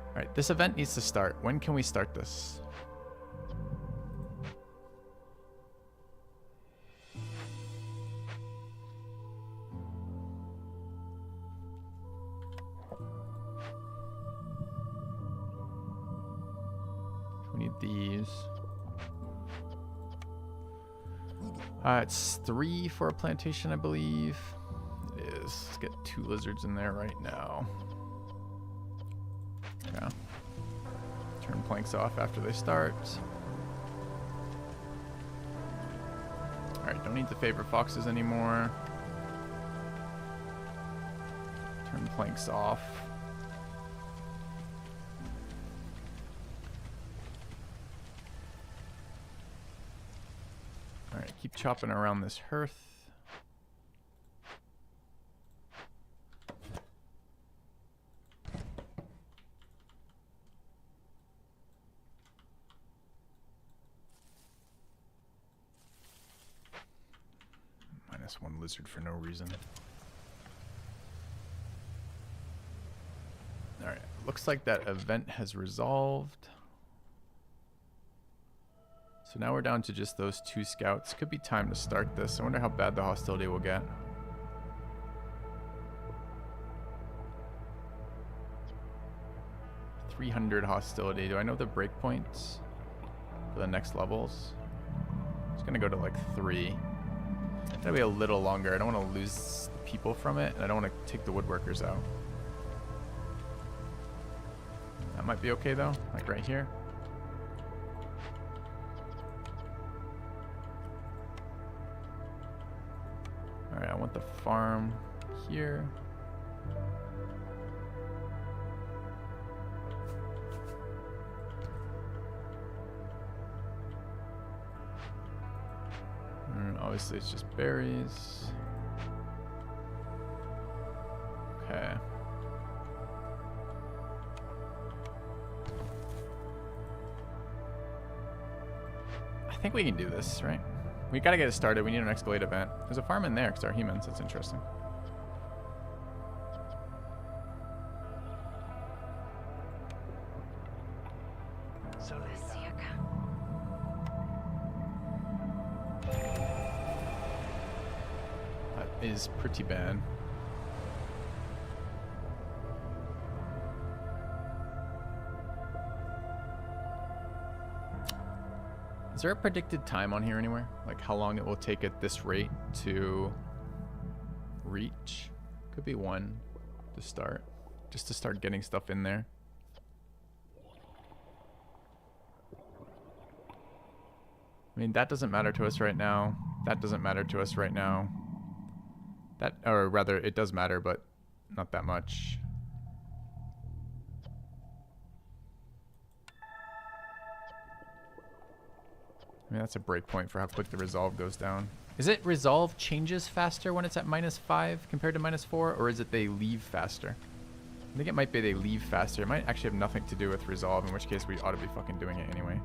Alright, this event needs to start. When can we start this? We need these. It's 3 for a plantation, I believe. It is. Let's get 2 lizards in there right now. Yeah. Turn planks off after they start. Alright, don't need to favor foxes anymore. Turn planks off. Alright, keep chopping around this hearth. -1 lizard for no reason. Alright, looks like that event has resolved. So now we're down to just those 2 scouts. Could be time to start this. I wonder how bad the hostility will get. .300 hostility. Do I know the breakpoints for the next levels? It's gonna go to like 3. It's gonna be a little longer. I don't want to lose the people from it, and I don't want to take the woodworkers out. That might be okay though, like right here. Alright, I want the farm here. And obviously it's just berries. Okay. I think we can do this, right? We gotta get it started. We need an Escalade event. There's a farm in there because they're humans. That's interesting. That is pretty bad. Is there a predicted time on here anywhere? Like how long it will take at this rate to reach? Could be one to start. Just to start getting stuff in there. I mean, that doesn't matter to us right now. That doesn't matter to us right now. That, or rather, it does matter, but not that much. I mean, that's a breakpoint for how quick the resolve goes down. Is it resolve changes faster when it's at -5 compared to -4, or is it they leave faster? I think it might be they leave faster. It might actually have nothing to do with resolve, in which case we ought to be fucking doing it anyway.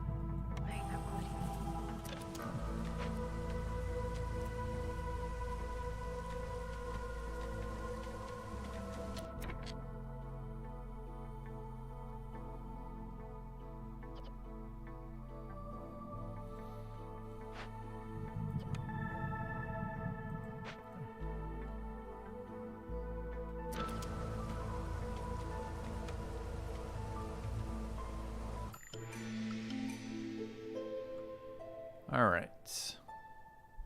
Alright.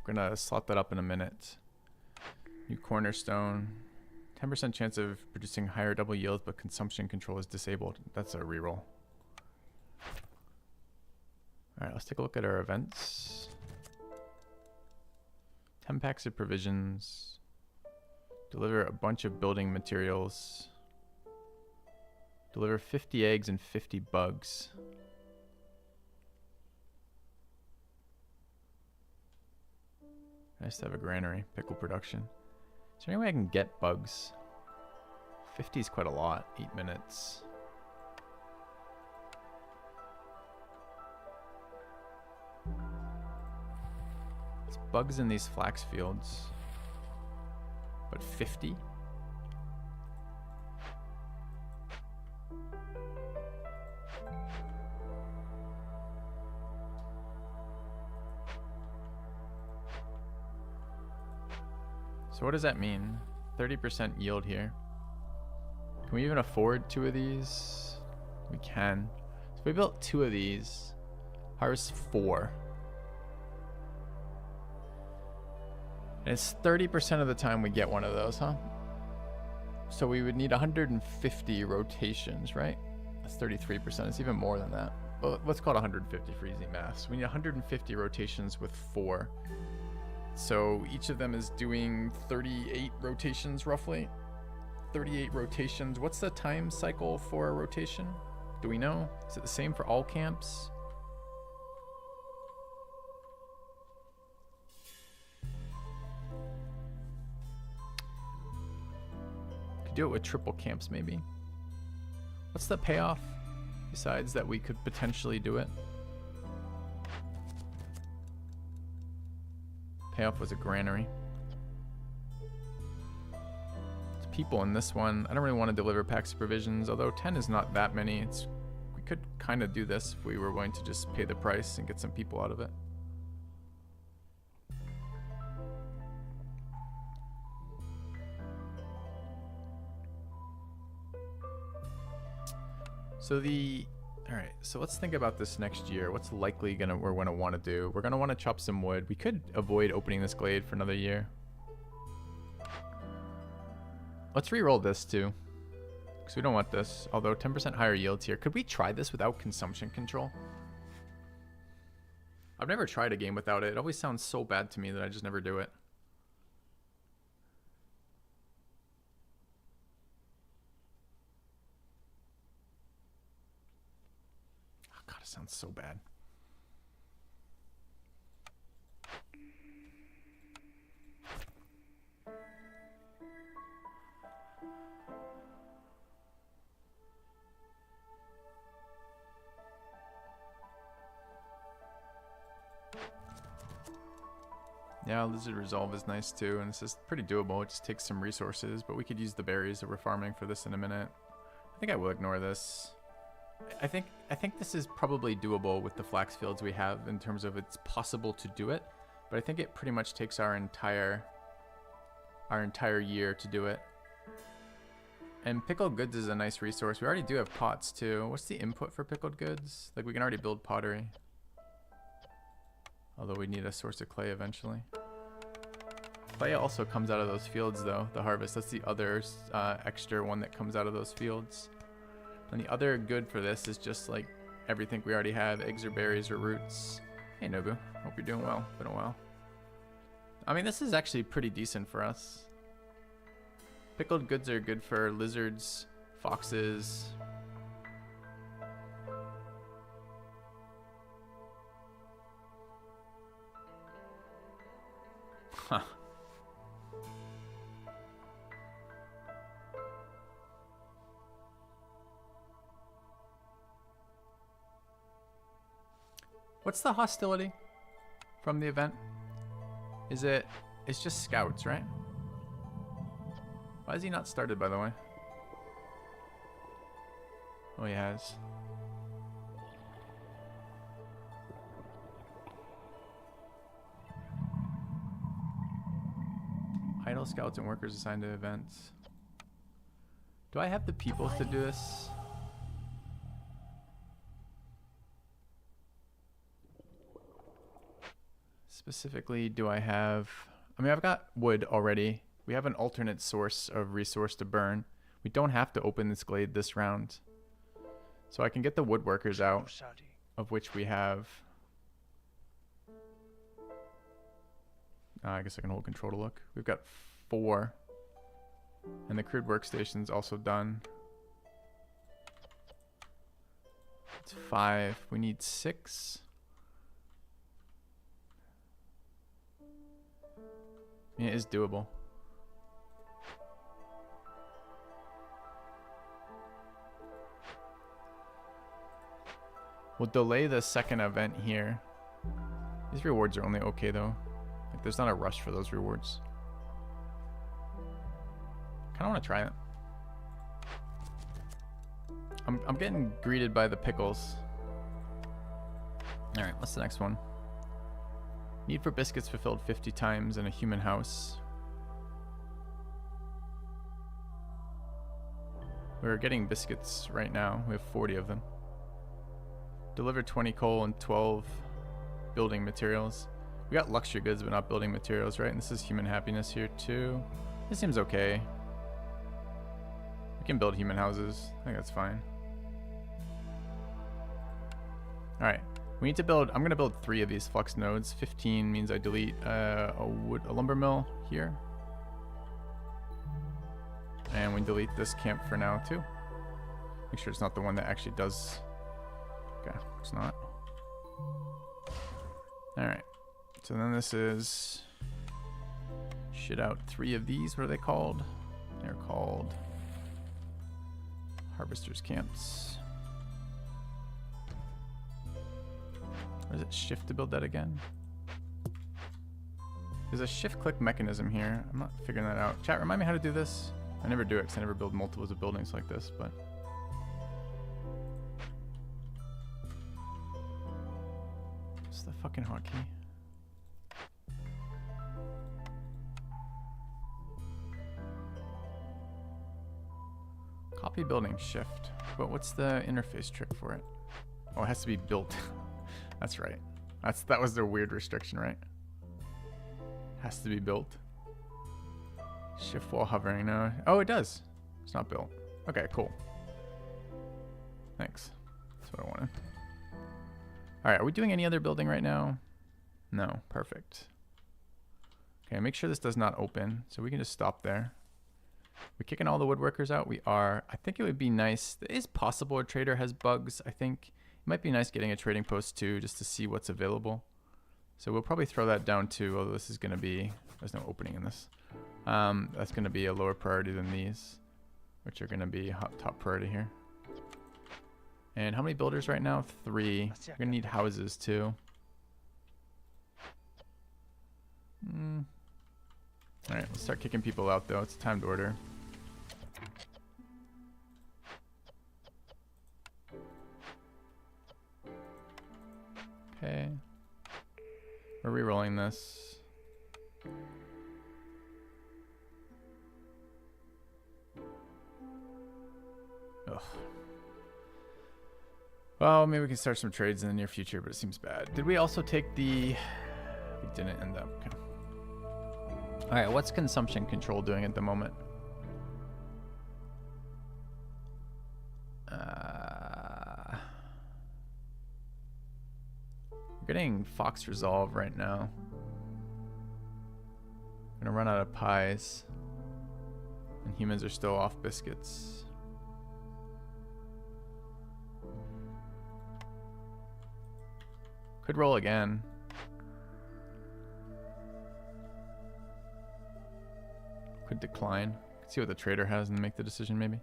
We're gonna slot that up in a minute. New cornerstone. 10% chance of producing higher double yields, but consumption control is disabled. That's a reroll. Alright, let's take a look at our events. 10 packs of provisions. Deliver a bunch of building materials. Deliver 50 eggs and 50 bugs. Nice to have a granary. Pickle production. Is there any way I can get bugs? 50 is quite a lot. 8 minutes. There's bugs in these flax fields. But 50? So what does that mean? 30% yield here. Can we even afford 2 of these? We can. So we built 2 of these. Harvest 4. And it's 30% of the time we get one of those, huh? So we would need 150 rotations, right? That's 33%. It's even more than that. Well, let's call it 150 for easy math. So we need 150 rotations with 4. So each of them is doing 38 rotations roughly. 38 rotations. What's the time cycle for a rotation? Do we know? Is it the same for all camps? Could do it with triple camps maybe. What's the payoff besides that we could potentially do it? Payoff was a granary. There's people in this one. I don't really want to deliver packs of provisions, although 10 is not that many. We could kind of do this if we were going to just pay the price and get some people out of it. So alright, so let's think about this next year. What's likely we're gonna want to do? We're gonna want to chop some wood. We could avoid opening this glade for another year. Let's re-roll this too, because we don't want this. Although 10% higher yields here. Could we try this without consumption control? I've never tried a game without it. It always sounds so bad to me that I just never do it. God, it sounds so bad. Yeah, Lizard Resolve is nice too, and this is pretty doable. It just takes some resources, but we could use the berries that we're farming for this in a minute. I think I will ignore this. I think this is probably doable with the flax fields we have in terms of it's possible to do it, but I think it pretty much takes our entire year to do it. And pickled goods is a nice resource. We already do have pots too. What's the input for pickled goods? Like we can already build pottery. Although we need a source of clay eventually. Clay also comes out of those fields though, the harvest. That's the other extra one that comes out of those fields. And the other good for this is just like everything we already have, eggs or berries or roots. Hey Nobu, hope you're doing well. Been a while. I mean, this is actually pretty decent for us. Pickled goods are good for lizards, foxes. Huh. What's the hostility from the event? It's just scouts, right? Why has he not started, by the way? Oh, he has. Idle scouts and workers assigned to events. Do I have the people to do this? Specifically, do I have... I mean, I've got wood already. We have an alternate source of resource to burn. We don't have to open this glade this round. So I can get the woodworkers out, of which we have... I guess I can hold control to look. We've got 4. And the crude workstation's also done. It's 5. We need 6. Yeah, it is doable. We'll delay the second event here. These rewards are only okay though. Like there's not a rush for those rewards. Kinda wanna try it. I'm getting greeted by the pickles. Alright, what's the next one? Need for biscuits fulfilled 50 times in a human house. We're getting biscuits right now. We have 40 of them. Deliver 20 coal and 12 building materials. We got luxury goods but not building materials, right? And this is human happiness here too. This seems okay. We can build human houses. I think that's fine. Alright. We need to build, I'm going to build 3 of these flux nodes. 15 means I delete a lumber mill here. And we delete this camp for now too. Make sure it's not the one that actually does. Okay, it's not. Alright. So then this is shit out 3 of these. What are they called? They're called harvesters camps. Or is it shift to build that again? There's a shift click mechanism here. I'm not figuring that out. Chat, remind me how to do this. I never do it because I never build multiples of buildings like this, but... What's the fucking hotkey? Copy building shift. But what's the interface trick for it? Oh, it has to be built. That's right. That was their weird restriction, right? Has to be built. Shift while hovering. No. Oh, it does. It's not built. Okay, cool. Thanks. That's what I wanted. All right, are we doing any other building right now? No. Perfect. Okay, make sure this does not open, so we can just stop there. We're kicking all the woodworkers out. We are. I think it would be nice. It is possible a trader has bugs, I think. Might be nice getting a trading post too, just to see what's available. So we'll probably throw that down too, although this is going to be, there's no opening in this. That's going to be a lower priority than these, which are going to be top priority here. And how many builders right now? 3. We're going to need houses too. Alright, let's start kicking people out though. It's a timed order. Okay. We're re-rolling this. Ugh. Well, maybe we can start some trades in the near future, but it seems bad. Did we also take the... We didn't end up. Okay. Alright, what's consumption control doing at the moment? We're getting Fox Resolve right now. Gonna run out of pies. And humans are still off biscuits. Could roll again. Could decline. Could see what the trader has and make the decision maybe.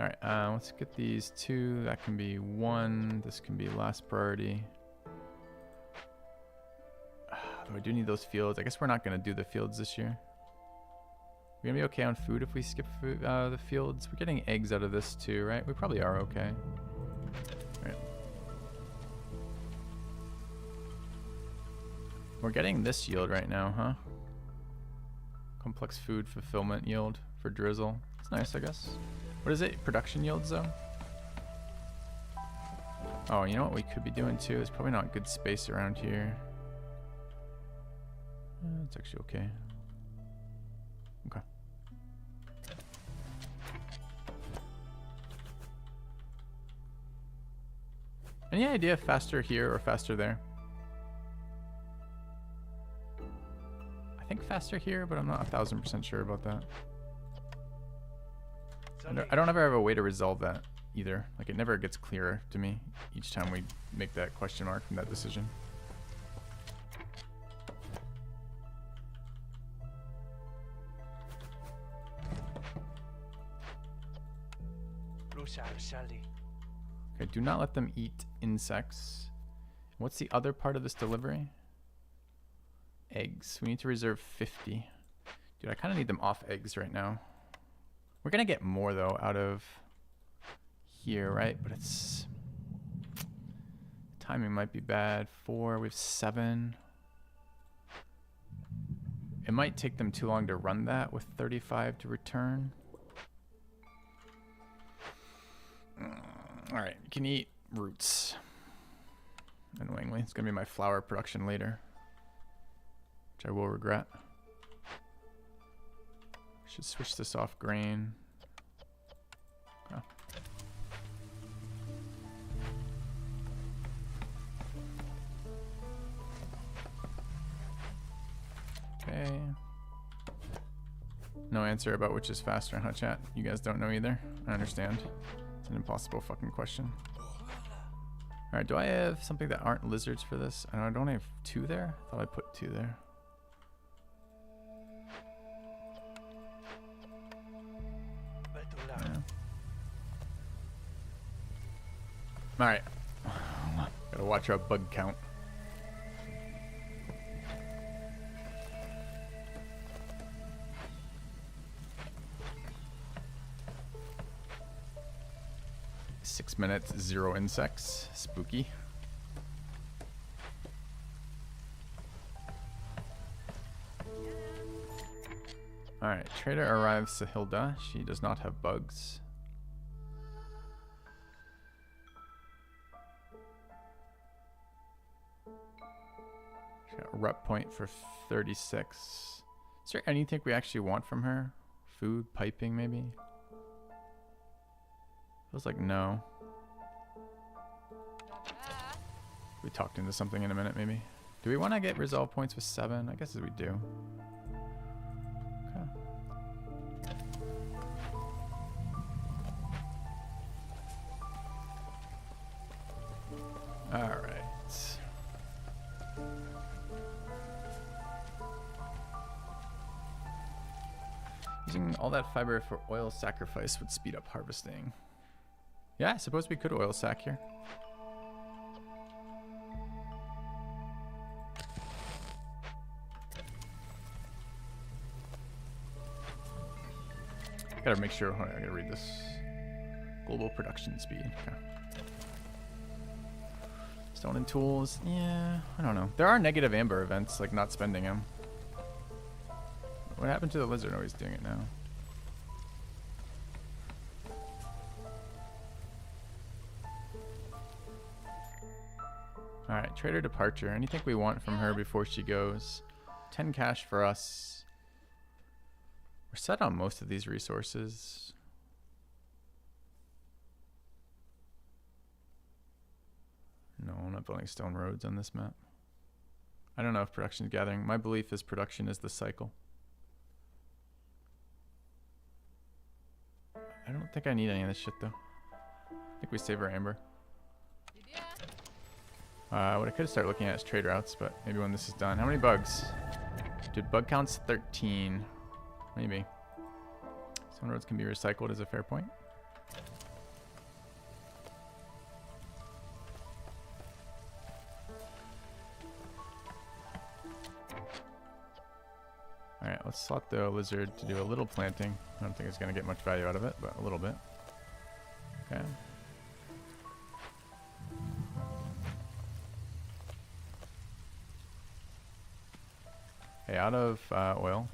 Alright, let's get these 2. That can be 1. This can be last priority. Though I do need those fields. I guess we're not going to do the fields this year. We're going to be okay on food if we skip food, the fields. We're getting eggs out of this too, right? We probably are okay. Alright. We're getting this yield right now, huh? Complex food fulfillment yield for drizzle. It's nice, I guess. What is it? Production yields, though? Oh, you know what we could be doing, too? It's probably not good space around here. It's actually okay. Okay. Any idea if faster here or faster there? I think faster here, but I'm not 1000% sure about that. I don't ever have a way to resolve that either. Like, it never gets clearer to me each time we make that question mark from that decision. Okay, do not let them eat insects. What's the other part of this delivery? Eggs. We need to reserve 50. Dude, I kind of need them off eggs right now. We're going to get more, though, out of here, right? But it's... Timing might be bad. 4, we have 7. It might take them too long to run that with 35 to return. Alright, you can eat roots. Annoyingly, it's going to be my flour production later, which I will regret. Should switch this off grain. Oh. Okay. No answer about which is faster, huh, chat? You guys don't know either? I understand. It's an impossible fucking question. Alright, do I have something that aren't lizards for this? I don't have 2 there? I thought I put 2 there. Alright. Gotta watch our bug count. Six minutes, 0 insects. Spooky. Alright, trader arrives to Hilda. She does not have bugs. Got a rep point for 36. Is there anything we actually want from her? Food, piping, maybe? Feels like no. We talked into something in a minute, maybe. Do we want to get resolve points with 7? I guess we do. Okay. Using all that fiber for oil sacrifice would speed up harvesting. Yeah, I suppose we could oil sack here. Gotta make sure. I gotta read this. Global production speed. Okay. Stone and tools. Yeah, I don't know. There are negative amber events, like not spending them. What happened to the lizard? Oh, he's doing it now. Alright, trader departure. Anything we want from her before she goes? 10 cash for us. We're set on most of these resources. No, I'm not building stone roads on this map. I don't know if production's gathering. My belief is production is the cycle. I don't think I need any of this shit though. I think we save our amber. What I could start looking at is trade routes, but maybe when this is done. How many bugs? Dude, bug count's 13. Maybe. Some roads can be recycled is a fair point. Alright, let's slot the lizard to do a little planting. I don't think it's going to get much value out of it, but a little bit. Okay. Okay, out of oil.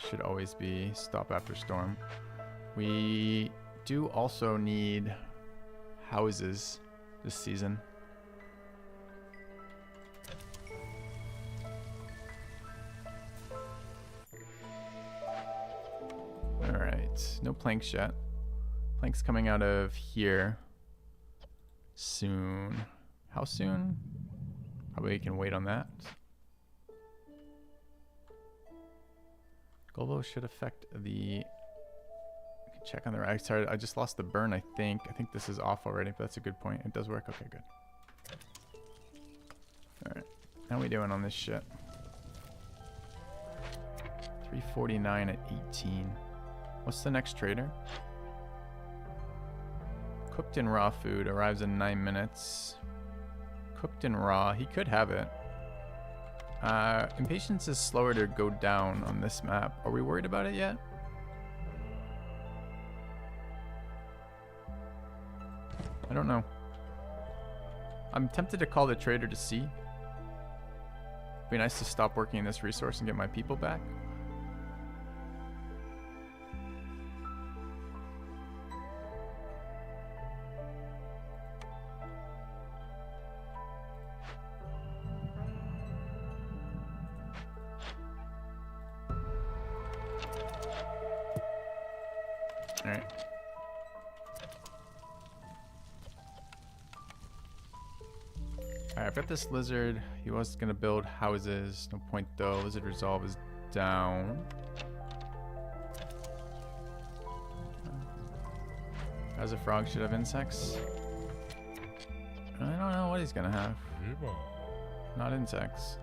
Should always be stop after storm. We do also need houses this season. Alright, no planks yet. Planks coming out of here soon. How soon? Probably can wait on that. Golbo should affect the... Check on the right. Sorry, I just lost the burn, I think. I think this is off already, but that's a good point. It does work. Okay, good. Alright. How we doing on this shit? 349 at 18. What's the next trader? Cooked and raw food arrives in 9 minutes. Cooked and raw. He could have it. Impatience is slower to go down on this map. Are we worried about it yet? I don't know. I'm tempted to call the trader to see. Be nice to stop working in this resource and get my people back. Alright. Alright, I've got this lizard. He was gonna build houses. No point though. Lizard resolve is down. As a frog should have insects. I don't know what he's gonna have. Not insects.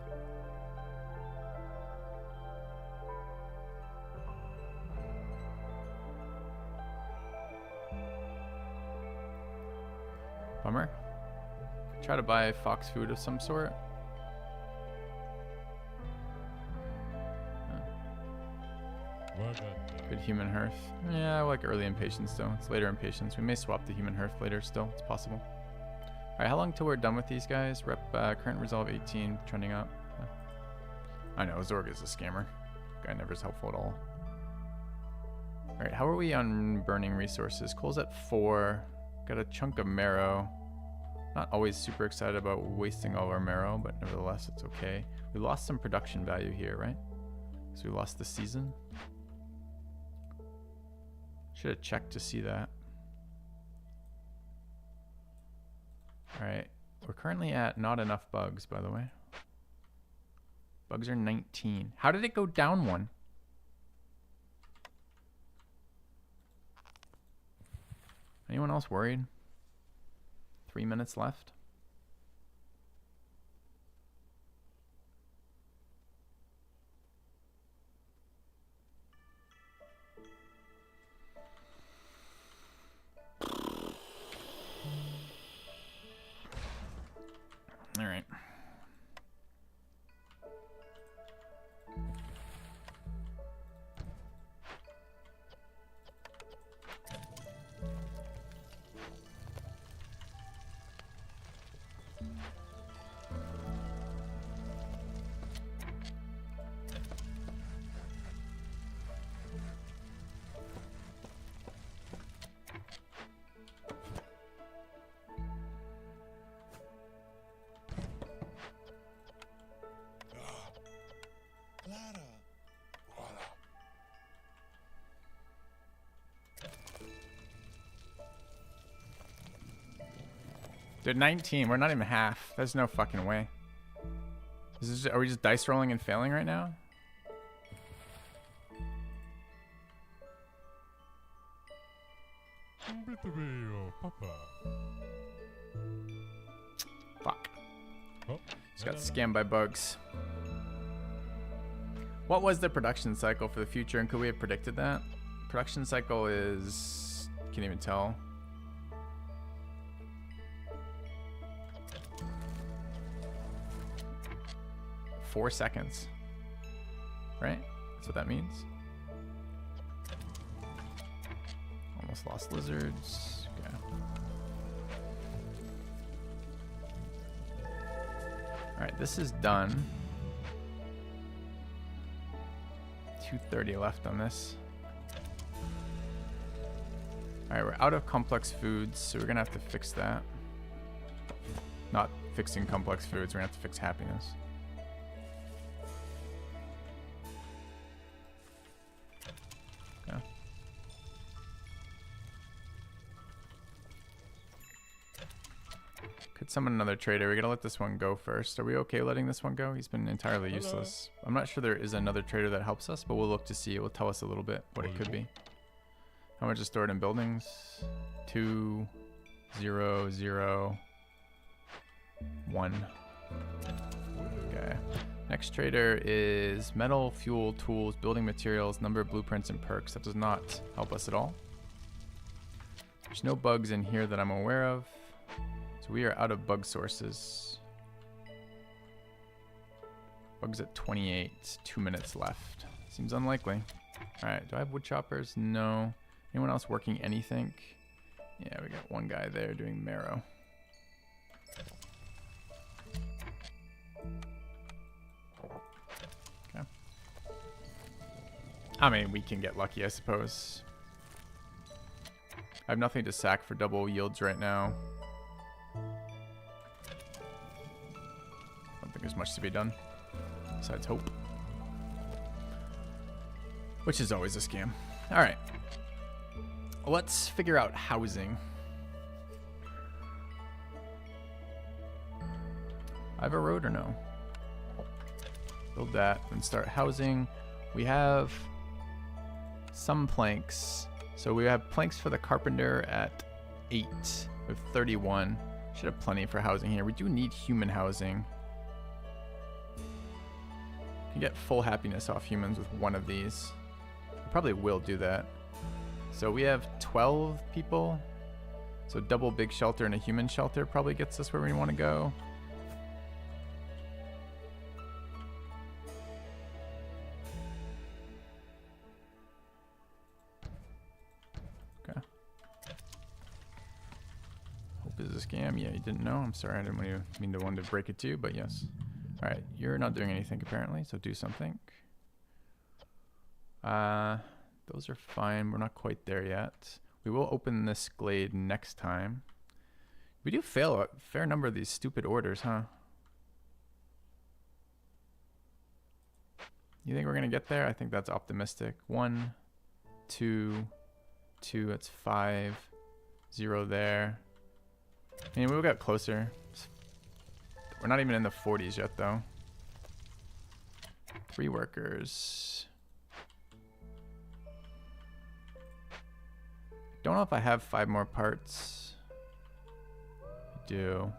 Bummer. Try to buy fox food of some sort. Good human hearth. Yeah, I like early impatience though. It's later impatience. We may swap the human hearth later still. It's possible. Alright, how long till we're done with these guys? Rep current resolve 18, trending up. I know, Zorg is a scammer. Guy never is helpful at all. Alright, how are we on burning resources? Coal's at 4. Got a chunk of marrow. Not always super excited about wasting all our marrow, but nevertheless, it's okay. We lost some production value here, right? So we lost the season. Should have checked to see that. Alright, we're currently at not enough bugs, by the way. Bugs are 19. How did it go down 1? Anyone else worried? 3 minutes left. Dude, 19. We're not even half. There's no fucking way. Are we just dice rolling and failing right now? Fuck. Just got scammed by bugs. What was the production cycle for the future, and could we have predicted that? Production cycle is... Can't even tell. Four seconds. Right? That's what that means. Almost lost lizards. Okay. Alright, this is done. 230 left on this. Alright, we're out of complex foods, so we're gonna have to fix that. Not fixing complex foods, we're gonna have to fix happiness. Okay. Could summon another trader. We gotta let this one go first. Are we okay letting this one go? He's been entirely useless. I'm not sure there is another trader that helps us, but we'll look to see. It will tell us a little bit what it could be. How much is stored in buildings? 2, 0, 0, 1. Okay. Next trader is metal, fuel, tools, building materials, number of blueprints, and perks. That does not help us at all. There's no bugs in here that I'm aware of. So we are out of bug sources. Bugs at 28. 2 minutes left. Seems unlikely. Alright, do I have wood choppers? No. Anyone else working anything? Yeah, we got one guy there doing marrow. Okay. I mean, we can get lucky, I suppose. I have nothing to sack for double yields right now. I don't think there's much to be done besides hope. Which is always a scam. Alright. Let's figure out housing. I have a road or no? Build that and start housing. We have some planks. So we have planks for the carpenter at 8 with 31. Should have plenty for housing here. We do need human housing. Can get full happiness off humans with one of these. We probably will do that. So we have 12 people. So double big shelter and a human shelter probably gets us where we want to go. Okay. Hope is a scam. Yeah, you didn't know. I'm sorry. I didn't mean to want to break it to you, but yes. All right. You're not doing anything apparently, so do something. Those are fine. We're not quite there yet. We will open this glade next time. We do fail a fair number of these stupid orders, huh? You think we're going to get there? I think that's optimistic. 1, 2, 2. That's 5. 0 there. I mean, we'll get closer. We're not even in the 40s yet, though. 3 workers. Don't know if I have 5 more parts. I do.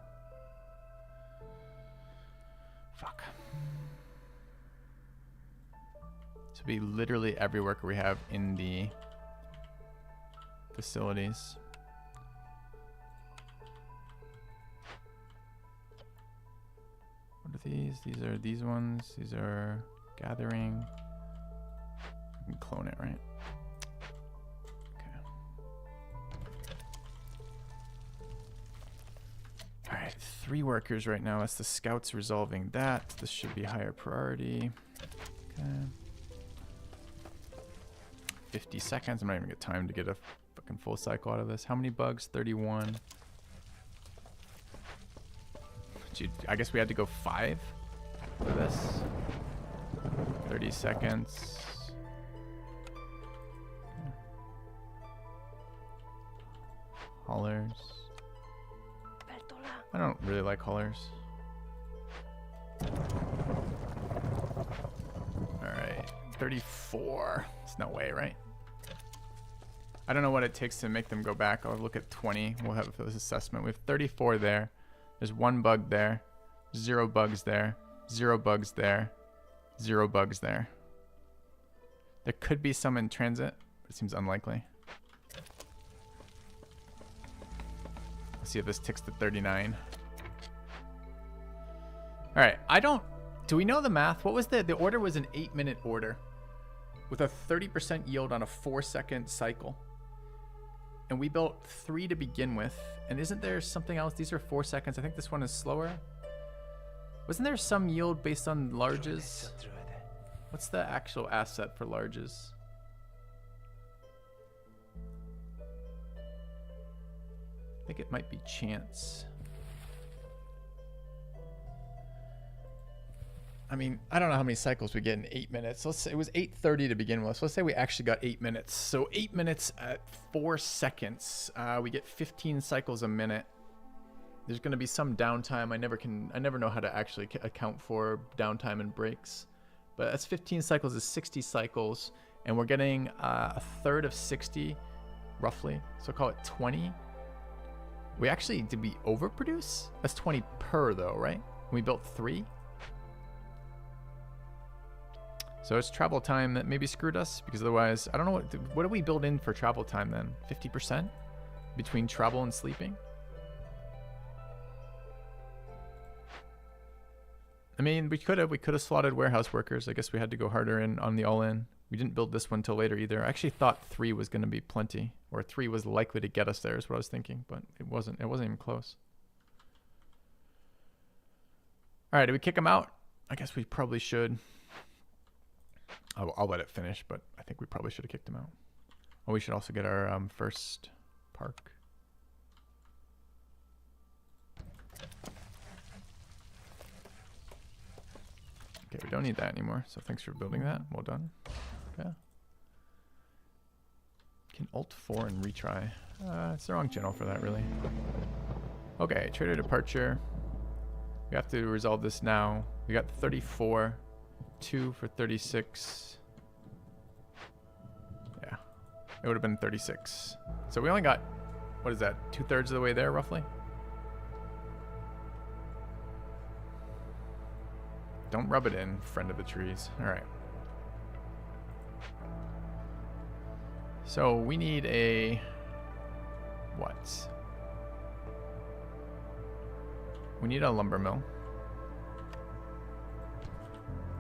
Fuck. This will be literally every worker we have in the facilities. What are these? These are these ones. These are gathering. I can clone it, right? Alright, 3 workers right now. That's the scouts resolving that. This should be higher priority. Okay. 50 seconds. I'm not even gonna get time to get a fucking full cycle out of this. How many bugs? 31. Dude, I guess we had to go 5 for this. 30 seconds. Haulers. I don't really like haulers. Alright, 34. There's no way, right? I don't know what it takes to make them go back. I'll look at 20. We'll have this assessment. We have 34 there. There's 1 bug there. 0 bugs there. 0 bugs there. 0 bugs there. There could be some in transit, but it seems unlikely. Let's see if this ticks to 39. All right, do we know the math? What was the order was an 8-minute order with a 30% yield on a 4-second cycle. And we built 3 to begin with. And isn't there something else? These are 4 seconds. I think this one is slower. Wasn't there some yield based on larges? What's the actual asset for larges? I think it might be chance. I mean, I don't know how many cycles we get in 8 minutes. Let's say it was 8:30 to begin with. So let's say we actually got 8 minutes. So 8 minutes at 4 seconds. We get 15 cycles a minute. There's going to be some downtime. I never know how to actually account for downtime and breaks. But that's 15 cycles is 60 cycles. And we're getting a third of 60, roughly. So call it 20. Did we overproduce? That's 20 per though, right? We built 3. So it's travel time that maybe screwed us, because otherwise, I don't know, what do we build in for travel time then? 50% between travel and sleeping? I mean, we could have slotted warehouse workers. I guess we had to go harder on the all-in. We didn't build this one till later either. I actually thought 3 was going to be plenty, or 3 was likely to get us there is what I was thinking, but it wasn't even close. All right, did we kick him out? I guess we probably should. I'll let it finish, but I think we probably should have kicked him out. Oh, we should also get our first park. Okay, we don't need that anymore, so thanks for building that. Well done. Okay. Can Alt 4 and retry. It's the wrong channel for that, really. Okay, trader departure. We have to resolve this now. We got 34. 2 for 36. Yeah, it would have been 36. So we only got, what is that, 2/3 of the way there roughly? Don't rub it in, friend of the trees. All right. So we need a what? We need a lumber mill.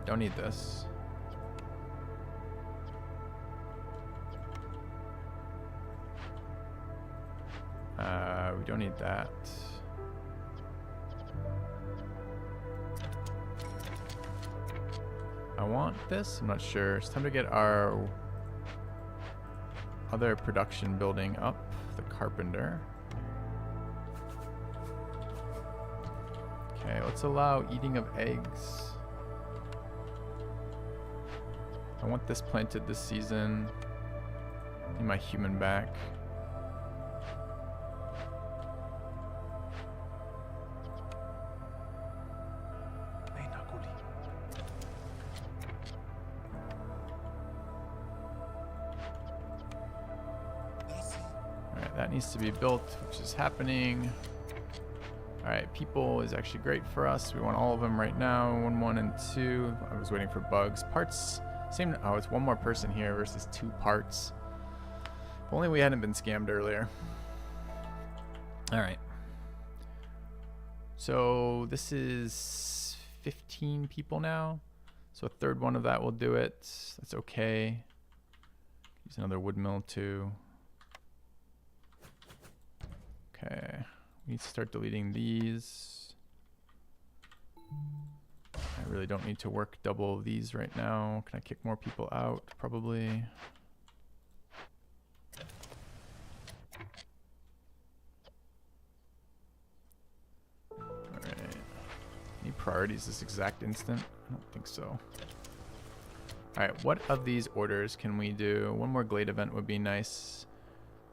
Don't need this. We don't need that. I want this. I'm not sure. It's time to get our other production building up. The carpenter. Okay, let's allow eating of eggs. I want this planted this season. Need my human back. Alright, that needs to be built, which is happening. Alright, people is actually great for us. We want all of them right now. 1, 1, and 2. I was waiting for bugs. Parts. Oh, it's 1 more person here versus 2 parts. If only we hadn't been scammed earlier. All right. So this is 15 people now. So a third one of that will do it. That's okay. Use another wood mill too. Okay. We need to start deleting these. I really don't need to work double of these right now. Can I kick more people out? Probably. Alright. Any priorities this exact instant? I don't think so. Alright, what of these orders can we do? 1 more Glade event would be nice.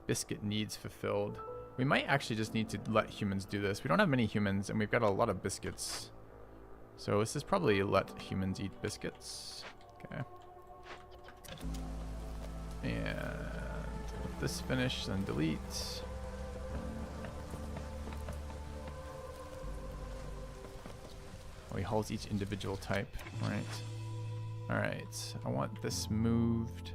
Biscuit needs fulfilled. We might actually just need to let humans do this. We don't have many humans, and we've got a lot of biscuits. So this is probably let humans eat biscuits. Okay. And let this finish, then delete. Oh, he hauls each individual type. Right. Alright. I want this moved.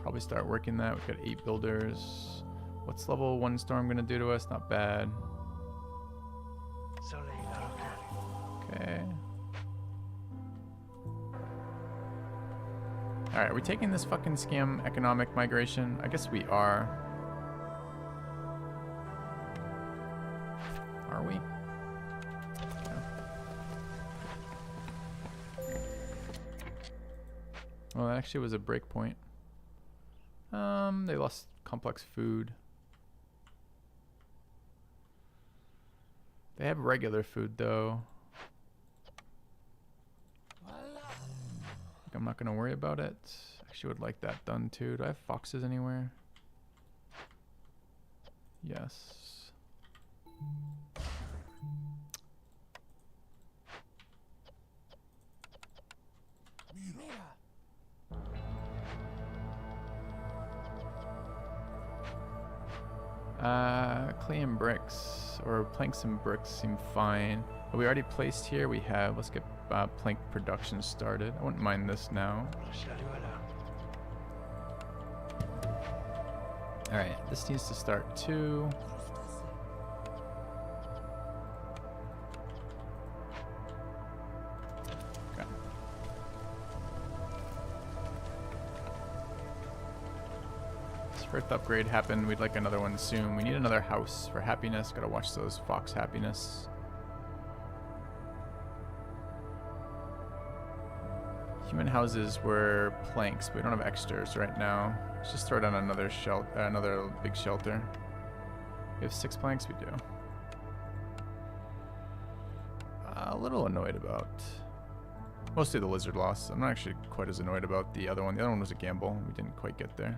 Probably start working that. We've got 8 builders. What's level 1 storm gonna do to us? Not bad. Okay. Alright, are we taking this fucking scam economic migration? I guess we are. Are we? Yeah. Well, that actually was a breakpoint. They lost complex food. They have regular food though. I'm not gonna worry about it. Actually would like that done too. Do I have foxes anywhere? Yes. Clay and bricks, or planks and bricks seem fine. But we already placed here. We have. Let's get plank production started. I wouldn't mind this now. All right, this needs to start too. First upgrade happened. We'd like another one soon. We need another house for happiness. Gotta watch those fox happiness. Human houses were planks, but we don't have extras right now. Let's just throw down another another big shelter. We have 6 planks. We do. A little annoyed about mostly the lizard loss. I'm not actually quite as annoyed about the other one. The other one was a gamble. We didn't quite get there.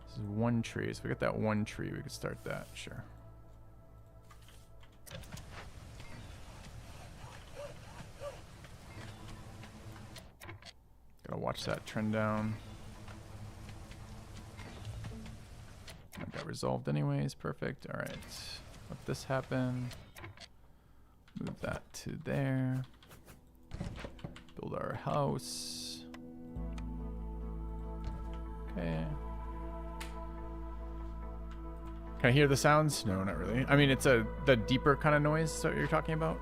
This is 1 tree, so if we get that 1 tree, we could start that, sure. Gotta watch that trend down. That got resolved anyways, perfect. Alright, let this happen. Move that to there. Build our house. Okay. Can I hear the sounds? No, not really. I mean, it's the deeper kind of noise. Is that what you're talking about?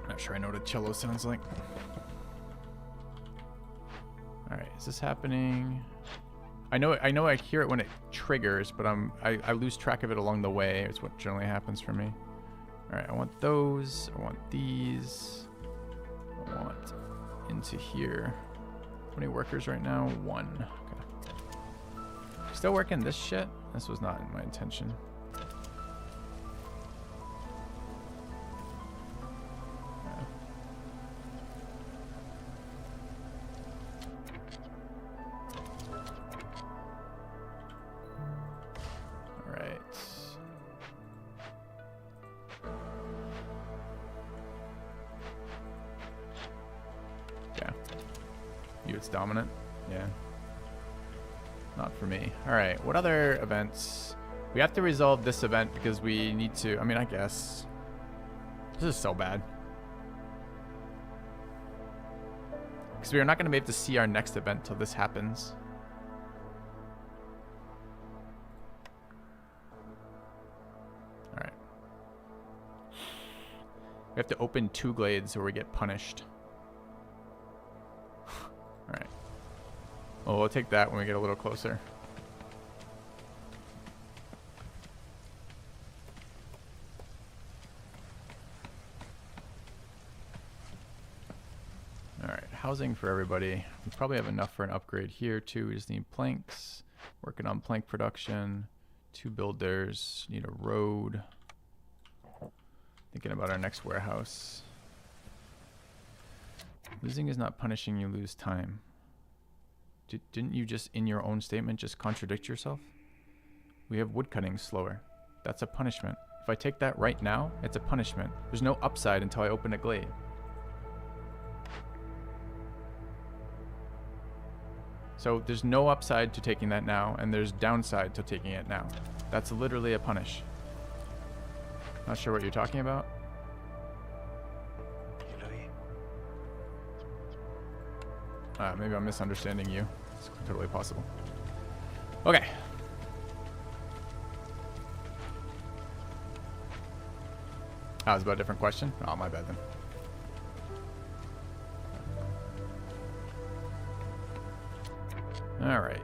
I'm not sure I know what a cello sounds like. All right, is this happening? I know I hear it when it triggers, but I lose track of it along the way. It's what generally happens for me. All right, I want those. I want these. I want into here. How many workers right now? 1. Okay. Still working this shit? This was not in my intention. All right. Yeah. It's dominant. Yeah. Not for me. All right, what other events? We have to resolve this event because we need to, I mean, I guess. This is so bad. Because we are not going to be able to see our next event till this happens. All right. We have to open 2 glades or we get punished. All right. Well, we'll take that when we get a little closer. All right, housing for everybody. We probably have enough for an upgrade here too. We just need planks. Working on plank production. 2 builders. Need a road. Thinking about our next warehouse. Losing is not punishing you lose time. Didn't you just, in your own statement, just contradict yourself? We have woodcutting slower. That's a punishment. If I take that right now, it's a punishment. There's no upside until I open a glade. So there's no upside to taking that now, and there's downside to taking it now. That's literally a punish. Not sure what you're talking about. Maybe I'm misunderstanding you. It's totally possible. Okay. Oh, it's about a different question? Oh, my bad then. All right.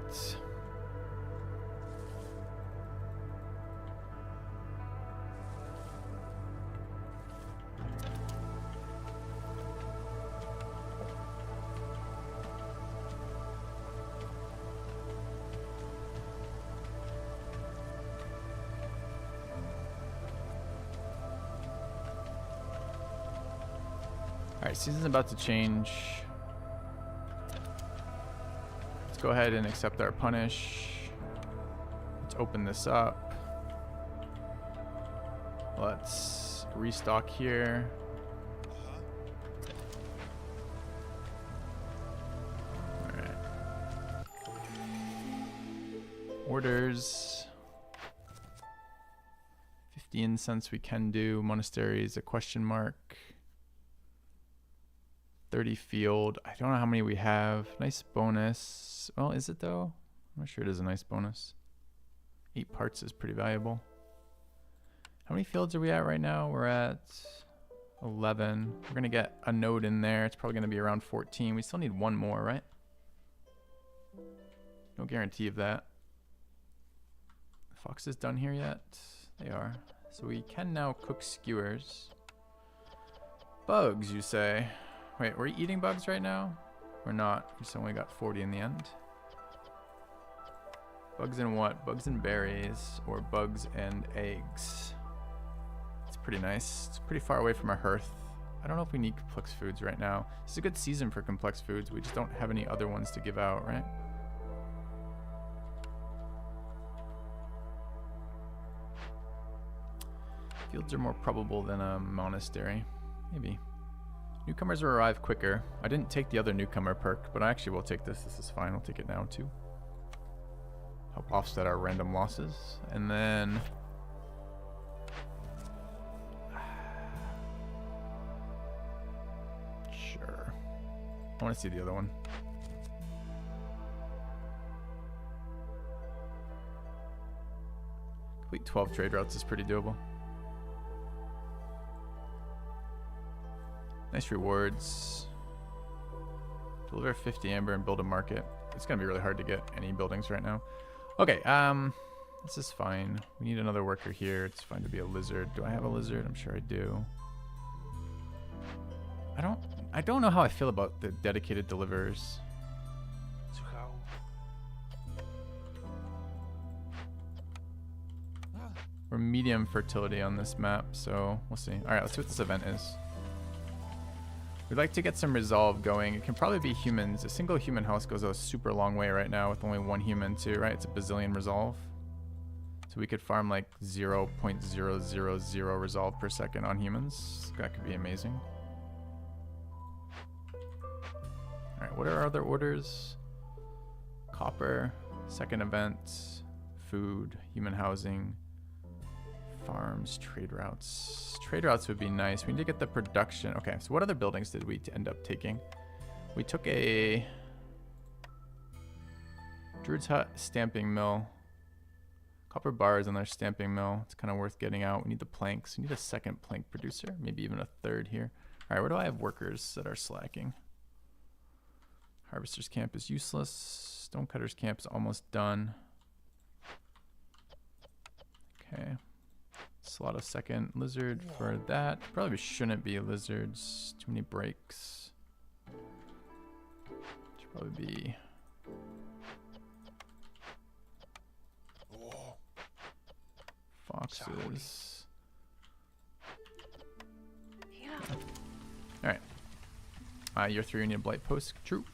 All right, season's about to change. Let's go ahead and accept our punish. Let's open this up. Let's restock here. All right. Orders. 50 incense we can do. Monasteries, a question mark. 30 field. I don't know how many we have. Nice bonus. Well, is it though? I'm not sure it is a nice bonus. 8 parts is pretty valuable. How many fields are we at right now? We're at 11. We're going to get a node in there. It's probably going to be around 14. We still need one more, right? No guarantee of that. The fox is done here yet? They are. So we can now cook skewers. Bugs, you say? Wait, we're eating bugs right now? We're not. We just only got 40 in the end. Bugs and what? Bugs and berries, or bugs and eggs. It's pretty nice. It's pretty far away from our hearth. I don't know if we need complex foods right now. It's a good season for complex foods. We just don't have any other ones to give out, right? Fields are more probable than a monastery. Maybe. Newcomers will arrive quicker. I didn't take the other newcomer perk, but I actually will take this. This is fine. I'll take it now too. Help offset our random losses. And then... Sure. I want to see the other one. Complete 12 trade routes is pretty doable. Nice rewards. Deliver 50 amber and build a market. It's gonna be really hard to get any buildings right now. Okay, this is fine. We need another worker here. It's fine to be a lizard. Do I have a lizard? I'm sure I do. I don't know how I feel about the dedicated deliverers. We're medium fertility on this map, so we'll see. All right, let's see what this event is. We'd like to get some resolve going. It can probably be humans. A single human house goes a super long way right now with only one human too, right? It's a bazillion resolve. So we could farm like 0.000 resolve per second on humans. That could be amazing. All right, what are our other orders? Copper, second event, food, human housing, farms, trade routes. Trade routes would be nice. We need to get the production. Okay, so what other buildings did we end up taking? We took a Druid's Hut stamping mill. Copper bars on their stamping mill. It's kind of worth getting out. We need the planks. We need a second plank producer, maybe even a third here. All right, where do I have workers that are slacking? Harvester's camp is useless. Stonecutter's camp is almost done. Okay. Slot a second lizard for that. Probably shouldn't be lizards. Too many breaks. Should probably be... foxes. Yeah. Alright. Year 3 Union Blight Post. True.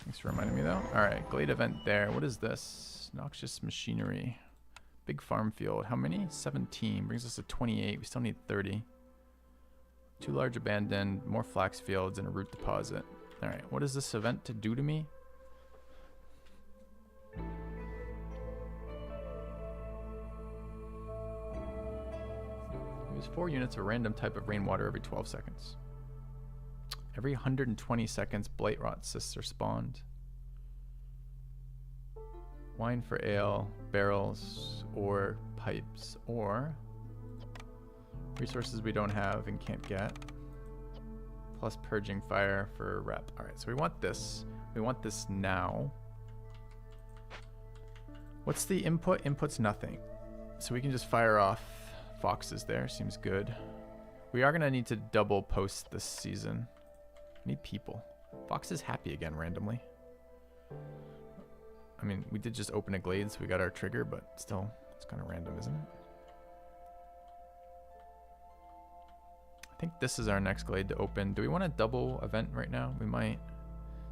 Thanks for reminding me though. Alright, Glade event there. What is this? Noxious Machinery. Big farm field. How many? 17. Brings us to 28. We still need 30. 2 large abandoned, more flax fields, and a root deposit. Alright, what is this event to do to me? Use 4 units of random type of rainwater every 12 seconds. Every 120 seconds, blight rot cysts are spawned. Wine for ale, barrels, or pipes, or resources we don't have and can't get. Plus purging fire for rep. Alright, so we want this. We want this now. What's the input? Input's nothing. So we can just fire off foxes there. Seems good. We are going to need to double post this season. Need people. Fox is happy again randomly. I mean, we did just open a glade, so we got our trigger, but still, it's kind of random, isn't it? I think this is our next glade to open. Do we want a double event right now? We might.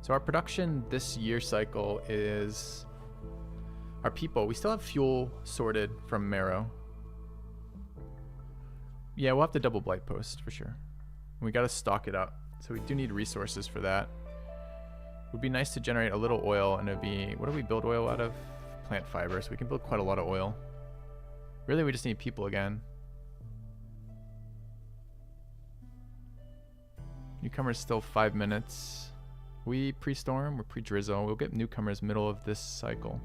So our production this year cycle is our people. We still have fuel sorted from Marrow. Yeah, we'll have to double blight post for sure. We got to stock it up. So we do need resources for that. Would be nice to generate a little oil, and it'd be, what do we build oil out of? Plant fiber, so we can build quite a lot of oil. Really, we just need people again. Newcomers still 5 minutes. We pre-storm, we're pre-drizzle. We'll get newcomers middle of this cycle.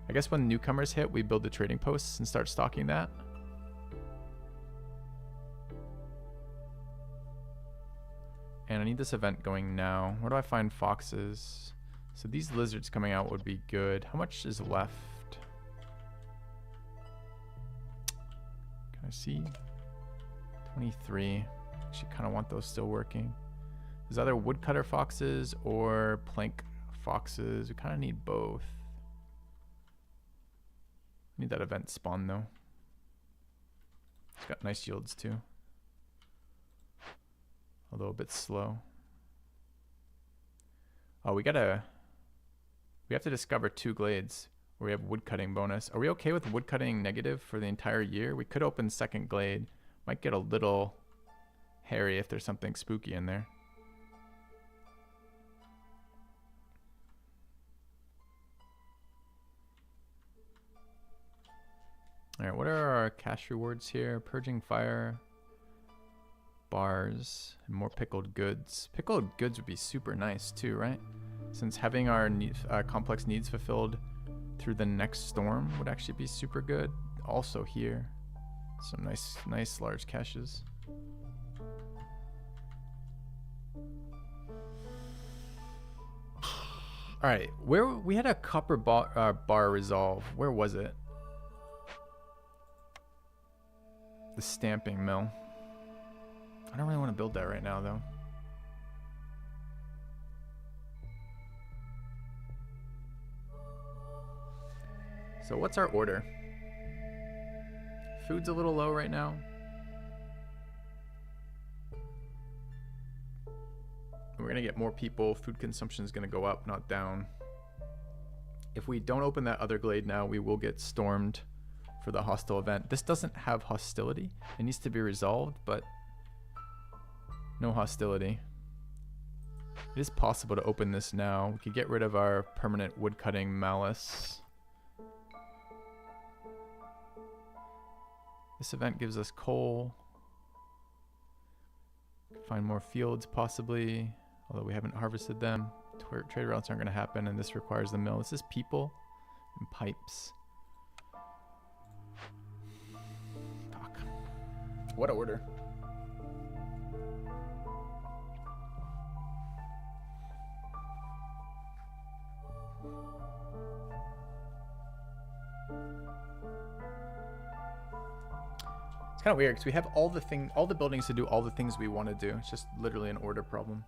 I guess when newcomers hit, we build the trading posts and start stocking that. And I need this event going now. Where do I find foxes? So these lizards coming out would be good. How much is left? Can I see? 23. Actually kind of want those still working. There's either woodcutter foxes or plank foxes. We kind of need both. Need that event spawn though. It's got nice yields too. Although a bit slow. Oh, we have to discover 2 glades where we have woodcutting bonus. Are we okay with woodcutting negative for the entire year? We could open second glade. Might get a little hairy if there's something spooky in there. Alright, what are our cash rewards here? Purging fire. Bars and more pickled goods. Pickled goods would be super nice too, right? Since having our complex needs fulfilled through the next storm would actually be super good. Also here, some nice large caches. All right, where we had a copper bar resolve. Where was it? The stamping mill. I don't really want to build that right now, though. So what's our order? Food's a little low right now. We're going to get more people. Food consumption is going to go up, not down. If we don't open that other glade now, we will get stormed for the hostile event. This doesn't have hostility. It needs to be resolved, but no hostility. It is possible to open this now. We could get rid of our permanent woodcutting malice. This event gives us coal. Find more fields possibly, although we haven't harvested them. Trade routes aren't going to happen, and this requires the mill. This is people and pipes. Fuck. What order? It's kind of weird because we have all the buildings to do all the things we want to do. It's just literally an order problem.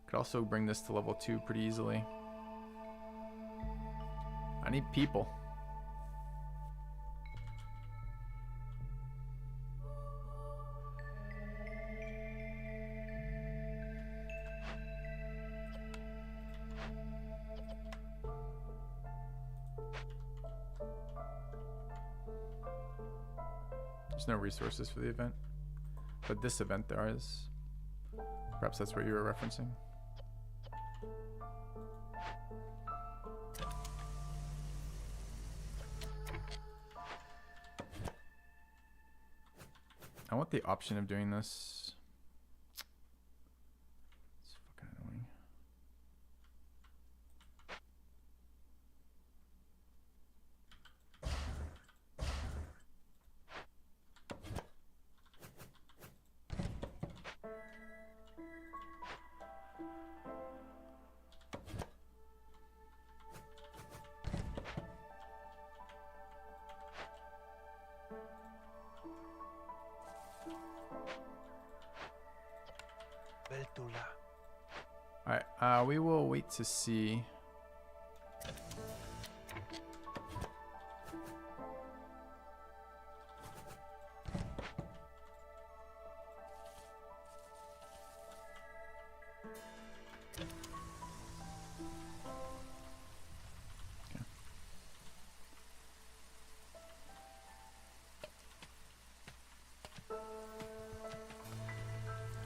Could also bring this to level 2 pretty easily. I need people. There's no resources for the event. But this event there is. Perhaps that's what you were referencing. I want the option of doing this. It's fucking annoying. Alright, we will wait to see. Okay.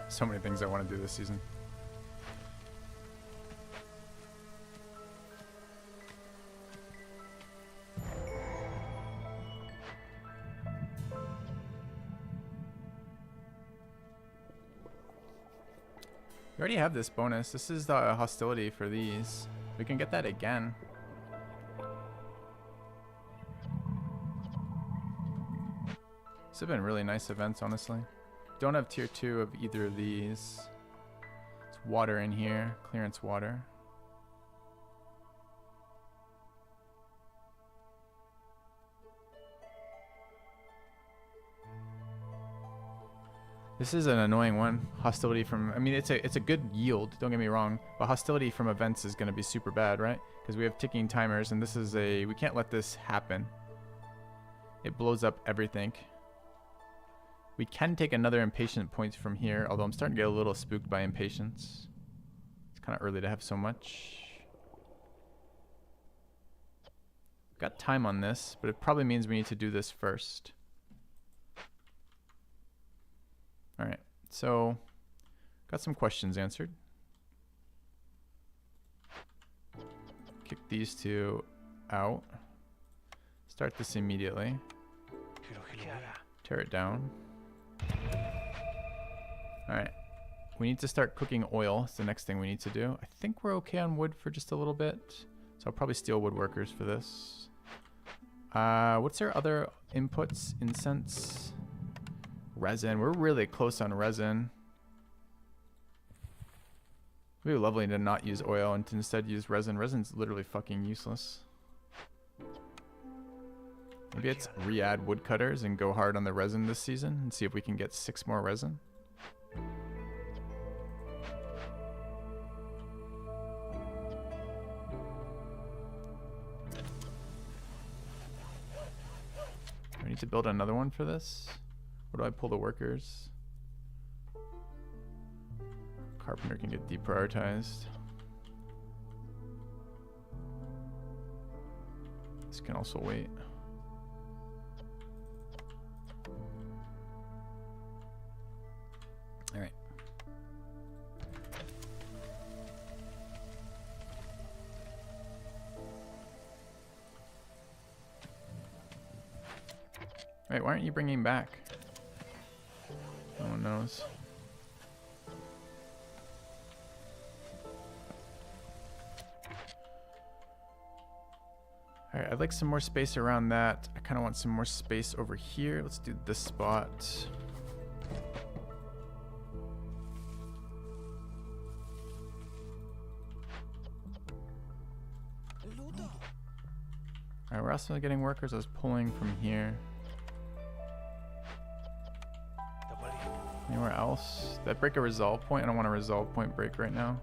So many things I want to do this season. We already have this bonus. This is the hostility for these. We can get that again. These have been really nice events, honestly. Don't have tier 2 of either of these. It's water in here. Clearance water. This is an annoying one. Hostility from, I mean, it's a good yield, don't get me wrong, but hostility from events is going to be super bad, right? Because we have ticking timers, and this is we can't let this happen. It blows up everything. We can take another impatient point from here, although I'm starting to get a little spooked by impatience. It's kind of early to have so much. Got time on this, but it probably means we need to do this first. All right, so got some questions answered. Kick these two out. Start this immediately. Tear it down. All right, we need to start cooking oil. It's the next thing we need to do. I think we're okay on wood for just a little bit. So I'll probably steal woodworkers for this. What's our other inputs? Incense. Resin. We're really close on resin. It would be lovely to not use oil and to instead use resin. Resin's literally fucking useless. Maybe it's re-add woodcutters and go hard on the resin this season and see if we can get 6 more resin. I need to build another one for this. Where do I pull the workers? Carpenter can get deprioritized. This can also wait. All right. Wait, why aren't you bringing back? No one knows. Alright, I'd like some more space around that. I kind of want some more space over here. Let's do this spot. Alright, we're also getting workers. I was pulling from here. Anywhere else? Did I break a resolve point? I don't want a resolve point break right now.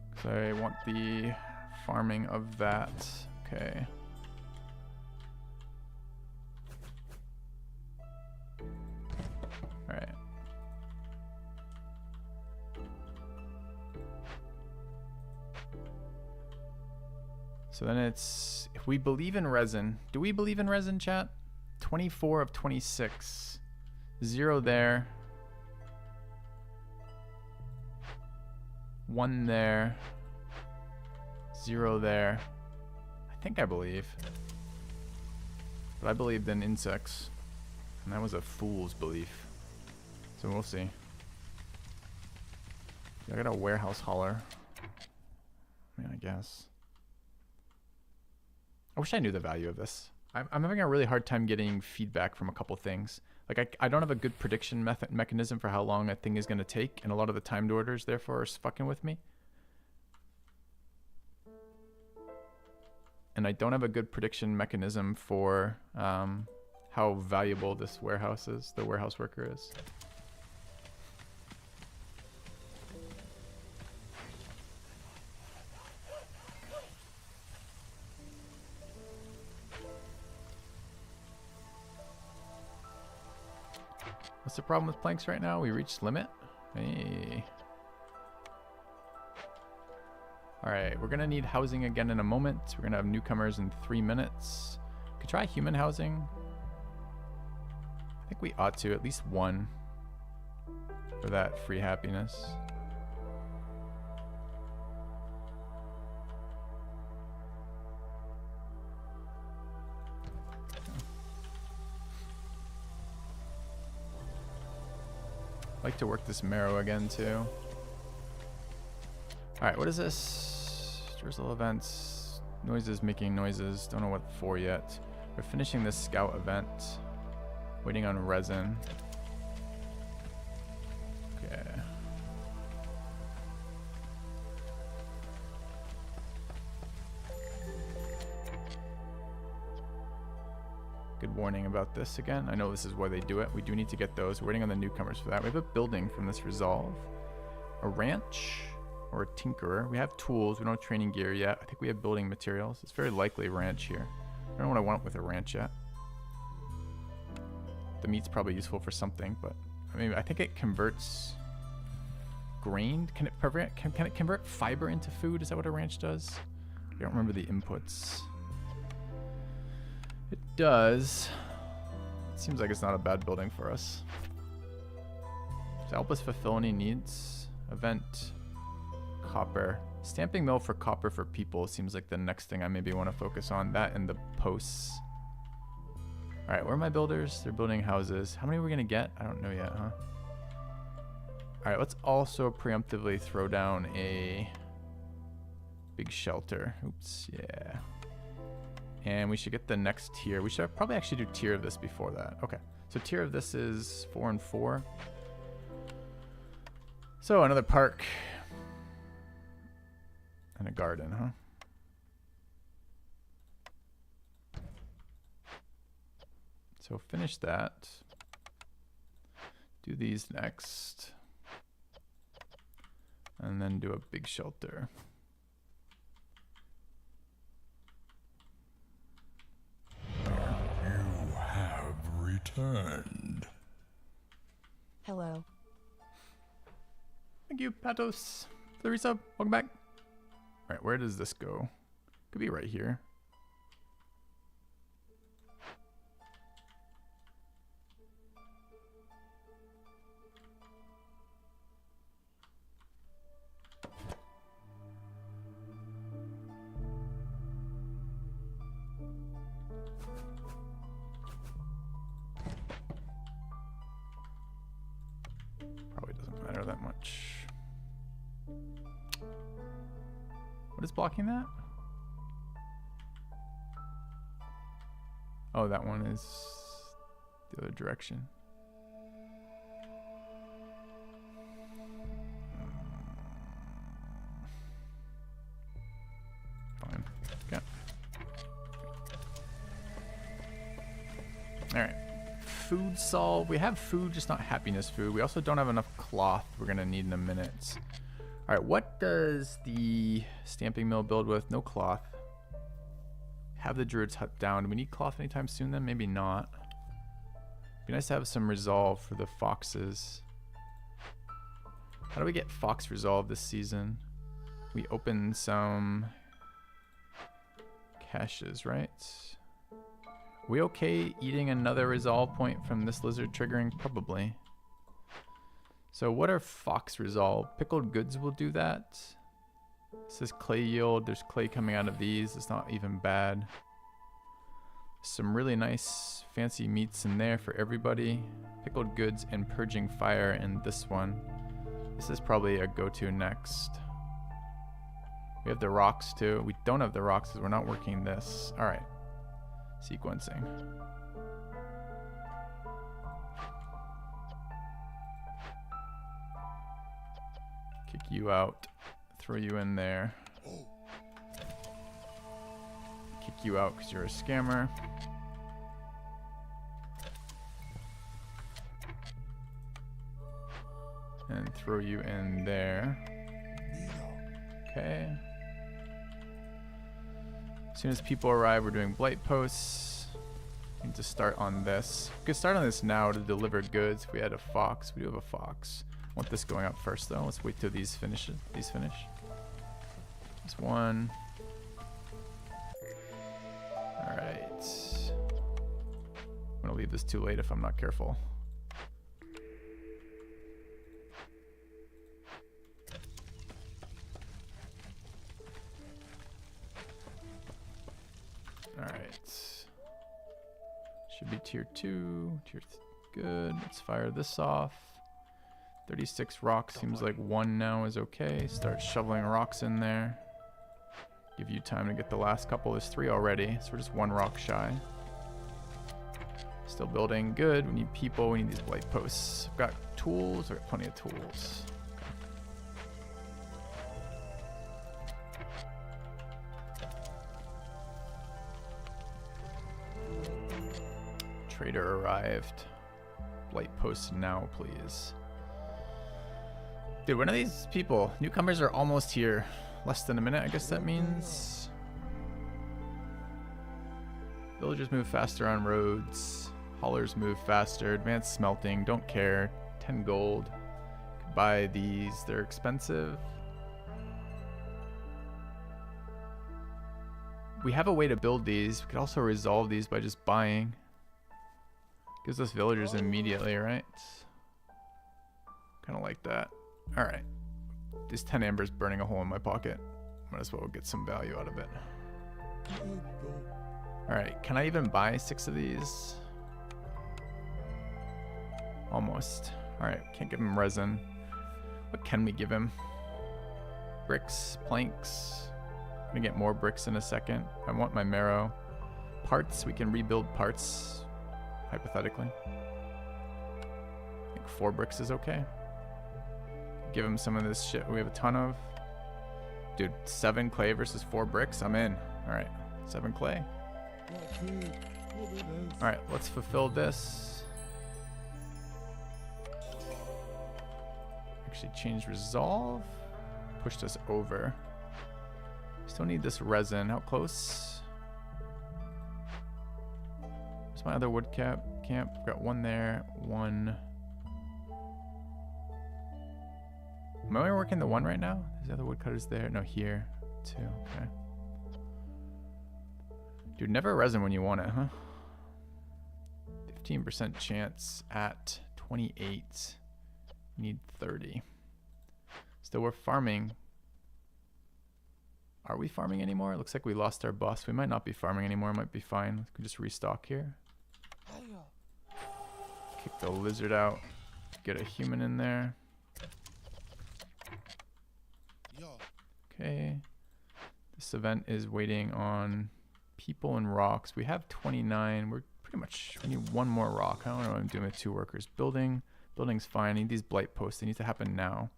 Because I want the farming of that. Okay. Alright. So then it's... If We believe in resin. Do we believe in resin, chat? 24 of 26. 0 there. 1 there. 0 there. I think I believe. But I believed in insects. And that was a fool's belief. So we'll see. I got a warehouse hauler. I mean, I guess. I wish I knew the value of this. I'm having a really hard time getting feedback from a couple things. Like, I don't have a good prediction mechanism for how long a thing is going to take, and a lot of the timed orders, therefore, are fucking with me. And I don't have a good prediction mechanism for how valuable this warehouse is, the warehouse worker is. What's the problem with planks right now? We reached limit. Hey. All right, we're gonna need housing again in a moment. We're gonna have newcomers in 3 minutes. Could try human housing. I think we ought to, at least 1 for that free happiness. I'd like to work this marrow again too. Alright, what is this? Drizzle events. Noises making noises. Don't know what for yet. We're finishing this scout event. Waiting on resin. Okay. Good warning about this again. I know this is why they do it. We do need to get those. We're waiting on the newcomers for that. We have a building from this resolve. A ranch or a tinkerer. We have tools. We don't have training gear yet. I think we have building materials. It's very likely ranch here. I don't know what I want with a ranch yet. The meat's probably useful for something, but I mean, I think it converts grain. Can it convert fiber into food? Is that what a ranch does? I don't remember the inputs. It does. It seems like it's not a bad building for us. To help us fulfill any needs. Event. Copper. Stamping mill for copper for people seems like the next thing I maybe want to focus on. That and the posts. Alright, where are my builders? They're building houses. How many are we going to get? I don't know yet, huh? Alright, let's also preemptively throw down a big shelter. Oops, yeah. And we should get the next tier. We should probably actually do tier of this before that. Okay, so tier of this is 4 and 4. So another park. And a garden, huh? So finish that. Do these next. And then do a big shelter. You have returned. Hello. Thank you, Patos. For the resub. Welcome back. All right, where does this go? Could be right here. Probably doesn't matter that much. What is blocking that? Oh, that one is the other direction. Fine. Okay. All right. Food solve. We have food, just not happiness food. We also don't have enough cloth we're going to need in a minute. All right, what does the stamping mill build with? No cloth. Have the druid's hut down. Do we need cloth anytime soon then? Maybe not. Be nice to have some resolve for the foxes. How do we get fox resolve this season? We open some caches, right? We okay eating another resolve point from this lizard triggering? Probably. So what are fox resolve? Pickled goods will do that. It says clay yield. There's clay coming out of these. It's not even bad. Some really nice fancy meats in there for everybody. Pickled goods and purging fire in this one. This is probably a go-to next. We have the rocks too. We don't have the rocks because we're not working this. All right. Sequencing. Kick you out. Throw you in there. Kick you out because you're a scammer. And throw you in there. Okay. As soon as people arrive, we're doing blight posts. Need to start on this. We could start on this now to deliver goods. If we had a fox, we do have a fox. I want this going up first though. Let's wait till these finish. This one. All right. I'm gonna leave this too late if I'm not careful. Alright. Should be tier 2. Good. Let's fire this off. 36 rocks. Seems like 1 now is okay. Start shoveling rocks in there. Give you time to get the last couple. There's 3 already, so we're just 1 rock shy. Still building. Good. We need people. We need these blight posts. I've got tools. I've got plenty of tools. Trader arrived. Blight post now, please. Dude, when are these people? Newcomers are almost here. Less than a minute, I guess that means. Villagers move faster on roads. Haulers move faster. Advanced smelting, don't care. 10 gold. Could buy these, they're expensive. We have a way to build these. We could also resolve these by just buying. Gives us villagers immediately, right? Kind of like that. All right. This 10 amber is burning a hole in my pocket. Might as well get some value out of it. All right. Can I even buy 6 of these? Almost. All right. Can't give him resin. What can we give him? Bricks, planks. I'm gonna get more bricks in a second. I want my marrow. Parts. We can rebuild parts. Hypothetically. I think 4 bricks is okay. Give him some of this shit we have a ton of. Dude, 7 clay versus 4 bricks. I'm in. Alright. 7 clay. Alright, let's fulfill this. Actually change resolve. Pushed us over. Still need this resin. How close? Where's my other wood camp? Got 1 there. 1. Am I working the 1 right now? There's the other woodcutters there. No, here. 2. Okay. Dude, never resin when you want it, huh? 15% chance at 28. Need 30. Still, we're farming. Are we farming anymore? It looks like we lost our boss. We might not be farming anymore. Might be fine. We can just restock here. Kick the lizard out. Get a human in there. Okay. This event is waiting on people and rocks. We have 29. We're pretty much, we need 1 more rock. I don't know what I'm doing with 2 workers. Building's fine. I need these blight posts. They need to happen now.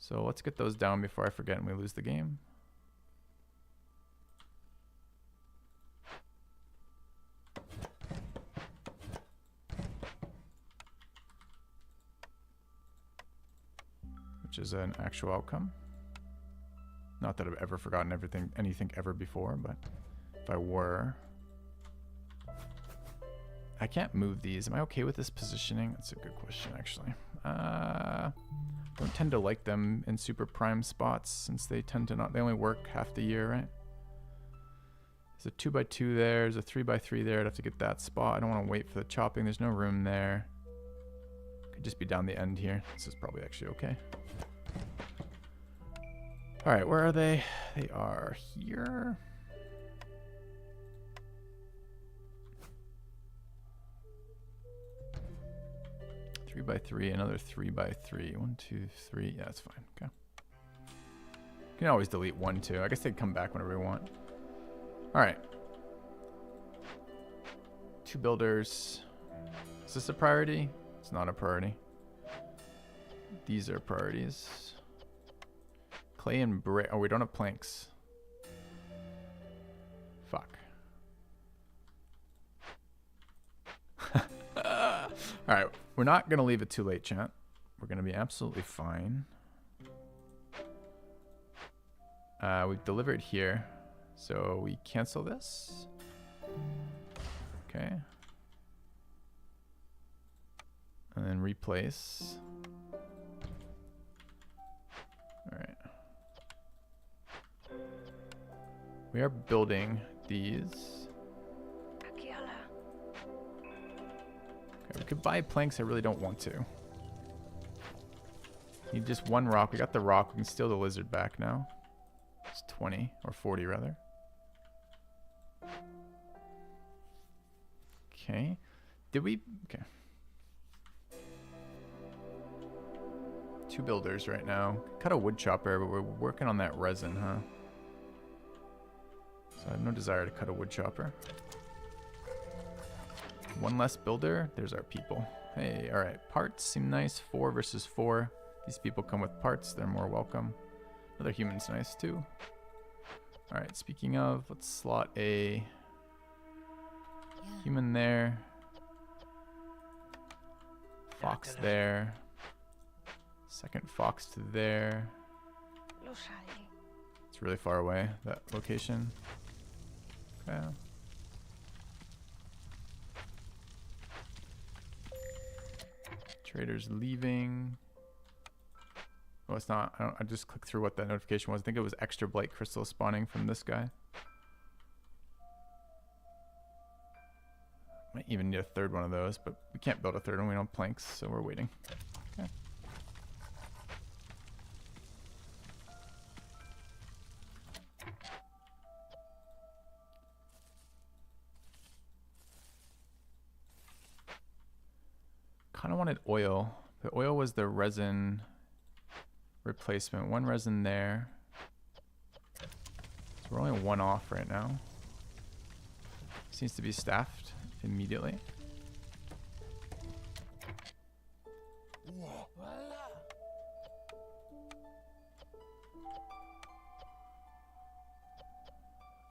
So let's get those down before I forget and we lose the game. Which is an actual outcome. Not that I've ever forgotten anything ever before, but if I were. I can't move these. Am I okay with this positioning? That's a good question, actually. Don't tend to like them in super prime spots since they tend to not, they only work half the year, right? There's a 2x2 there. There's a 3x3 there. I'd have to get that spot. I don't want to wait for the chopping. There's no room there. Could just be down the end here. This is probably actually okay. All right, where are they? They are here. Three by three, another 3x3. 1, 2, 3. Yeah, that's fine. Okay. You can always delete 1, 2. I guess they'd come back whenever we want. All right. 2 builders. Is this a priority? It's not a priority. These are priorities. Clay and brick. Oh, we don't have planks. Fuck. All right, we're not gonna leave it too late, chat. We're gonna be absolutely fine. We've delivered here, so we cancel this. Okay. And then replace. All right. We are building these. Okay, we could buy planks. I really don't want to. Need just 1 rock. We got the rock. We can steal the lizard back now. It's 20 or 40 rather. Okay. Did we? Okay. 2 builders right now. Cut a wood chopper, but we're working on that resin, huh? So I have no desire to cut a wood chopper. 1 less builder. There's our people. Hey, all right. Parts seem nice. 4 versus 4. These people come with parts. They're more welcome. Another human's nice too. All right. Speaking of, let's slot a human there. Fox there. Second fox to there. It's really far away, that location. Okay. Trader's leaving. Oh, it's not. I just clicked through what that notification was. I think it was extra blight crystal spawning from this guy. Might even need a 3rd one of those, but we can't build a 3rd one. We don't have planks, so we're waiting. Okay. Kind of wanted oil. The oil was the resin replacement. 1 resin there. So we're only 1 off right now. Seems to be staffed immediately.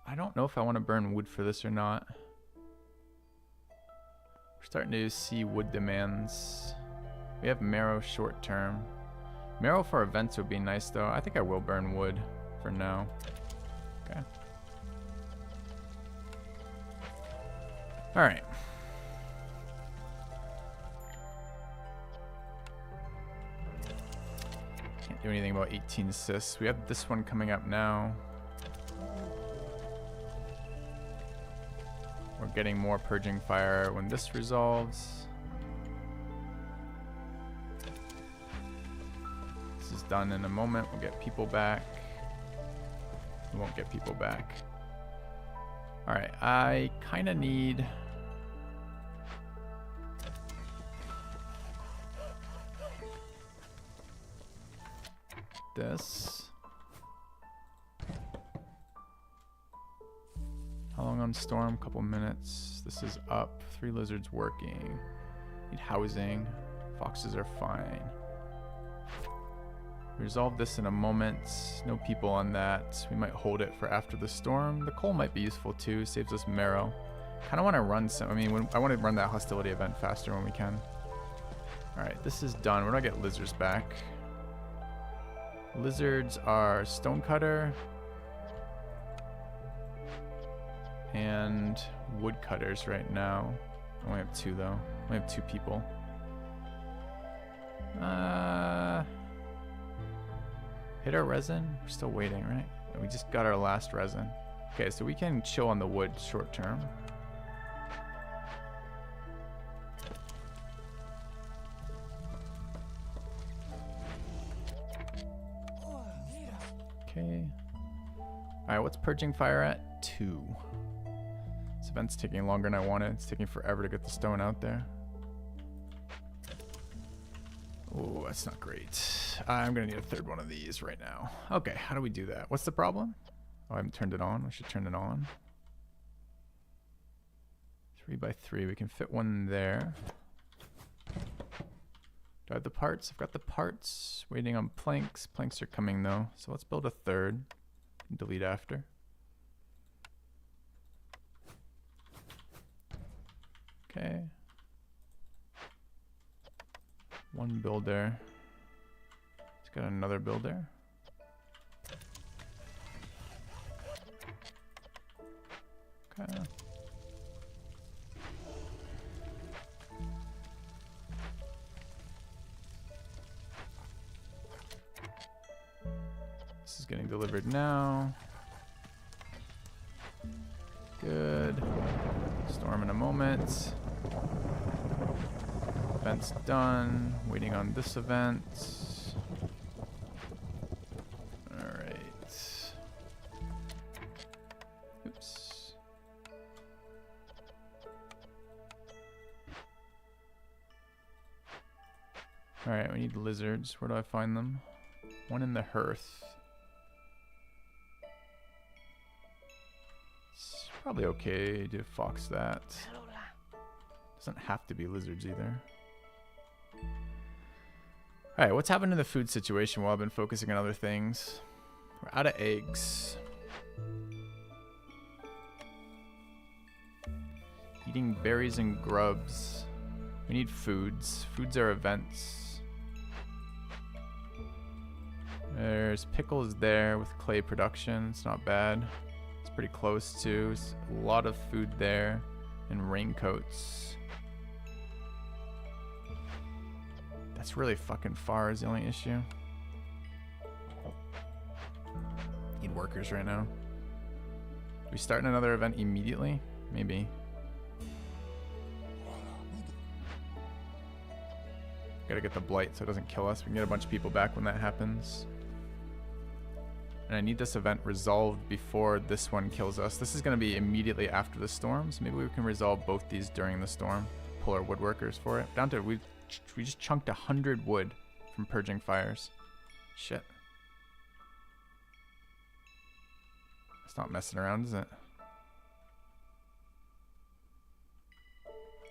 I don't know if I want to burn wood for this or not. We're starting to see wood demands. We have marrow short term. Marrow for events would be nice though. I think I will burn wood for now. Okay. All right. Can't do anything about 18 cysts. We have this one coming up now. We're getting more purging fire when this resolves. This is done in a moment. We'll get people back. We won't get people back. All right, I kind of need... this. How long on storm? Couple minutes. This is up. 3 lizards working. Need housing. Foxes are fine. Resolve this in a moment. No people on that. We might hold it for after the storm. The coal might be useful too. Saves us marrow. Kind of want to run some. I mean, I want to run that hostility event faster when we can. All right, this is done. We're gonna get lizards back. Lizards are stonecutter and woodcutters right now. I only have 2 though. I only have 2 people. Hit our resin? We're still waiting, right? We just got our last resin. Okay, so we can chill on the wood short term. Okay. Alright, what's purging fire at? 2. This event's taking longer than I wanted. It's taking forever to get the stone out there. Oh, that's not great. I'm gonna need a third one of these right now. Okay, how do we do that? What's the problem? Oh, I haven't turned it on. I should turn it on. 3 by 3. We can fit one there. Do I have the parts? I've got the parts. Waiting on planks. Planks are coming though. So let's build a third. Delete after. Okay. One builder. It's got another builder. Okay. This is getting delivered now. Good. Storm in a moment. Event's done. Waiting on this event. Alright. Oops. Alright, we need lizards. Where do I find them? One in the hearth. It's probably okay to fox that. Doesn't have to be lizards either. Alright, what's happened to the food situation while I've been focusing on other things? We're out of eggs. Eating berries and grubs. We need foods. Foods are events. There's pickles there with clay production. It's not bad. It's pretty close too. There's a lot of food there. And raincoats. That's really fucking far is the only issue. Need workers right now. Do we start another event immediately? Maybe. Gotta get the blight so it doesn't kill us. We can get a bunch of people back when that happens. And I need this event resolved before this one kills us. This is gonna be immediately after the storm, so maybe we can resolve both these during the storm. Pull our woodworkers for it. Down to, we just chunked 100 wood from purging fires. Shit. It's not messing around, is it?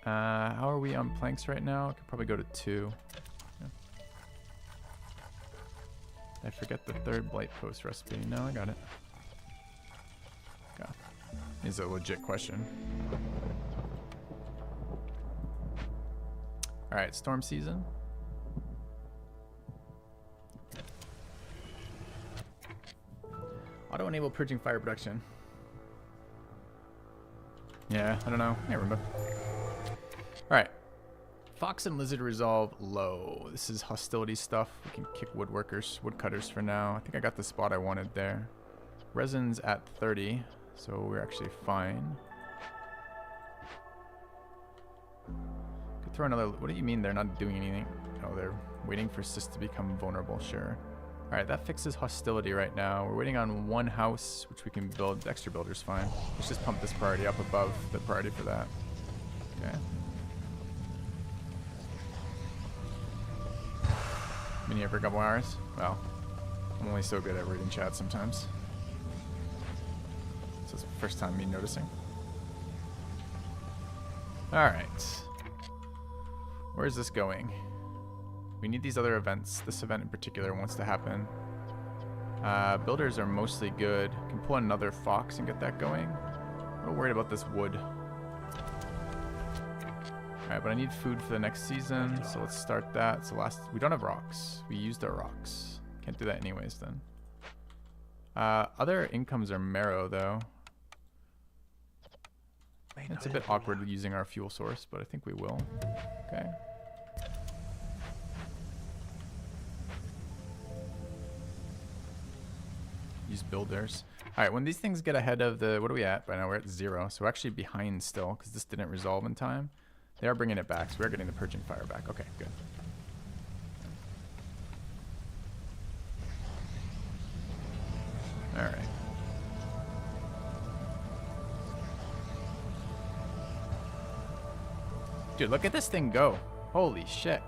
How are we on planks right now? I could probably go to 2. Yeah. Did I forget the third blight post recipe? No, I got it. God. Is a legit question. Alright, storm season. Auto enable purging fire production. Yeah, I don't know. I can't remember. Alright. Fox and lizard resolve low. This is hostility stuff. We can kick woodworkers, woodcutters for now. I think I got the spot I wanted there. Resin's at 30, so we're actually fine. Could throw another. What do you mean they're not doing anything? Oh, they're waiting for Sis to become vulnerable. Sure. Alright, that fixes hostility right now. We're waiting on one house, which we can build. Extra builder's fine. Let's just pump this priority up above the priority for that. Okay. Mini every couple hours? Well, I'm only so good at reading chat sometimes. So it's the first time me noticing. Alright. Where's this going? We need these other events. This event in particular wants to happen. Builders are mostly good. Can pull another fox and get that going. I'm a little worried about this wood. Alright, but I need food for the next season, so let's start that. So we don't have rocks. We used our rocks. Can't do that anyways then. Other incomes are marrow though. It's a bit awkward using our fuel source, but I think we will. Okay. Use use builders. All right, when these things get ahead of the, what are we at? By now we're at 0, so we're actually behind still because this didn't resolve in time. They are bringing it back, so we're getting the purging fire back. Okay, good. All right. Dude, look at this thing go. Holy shit.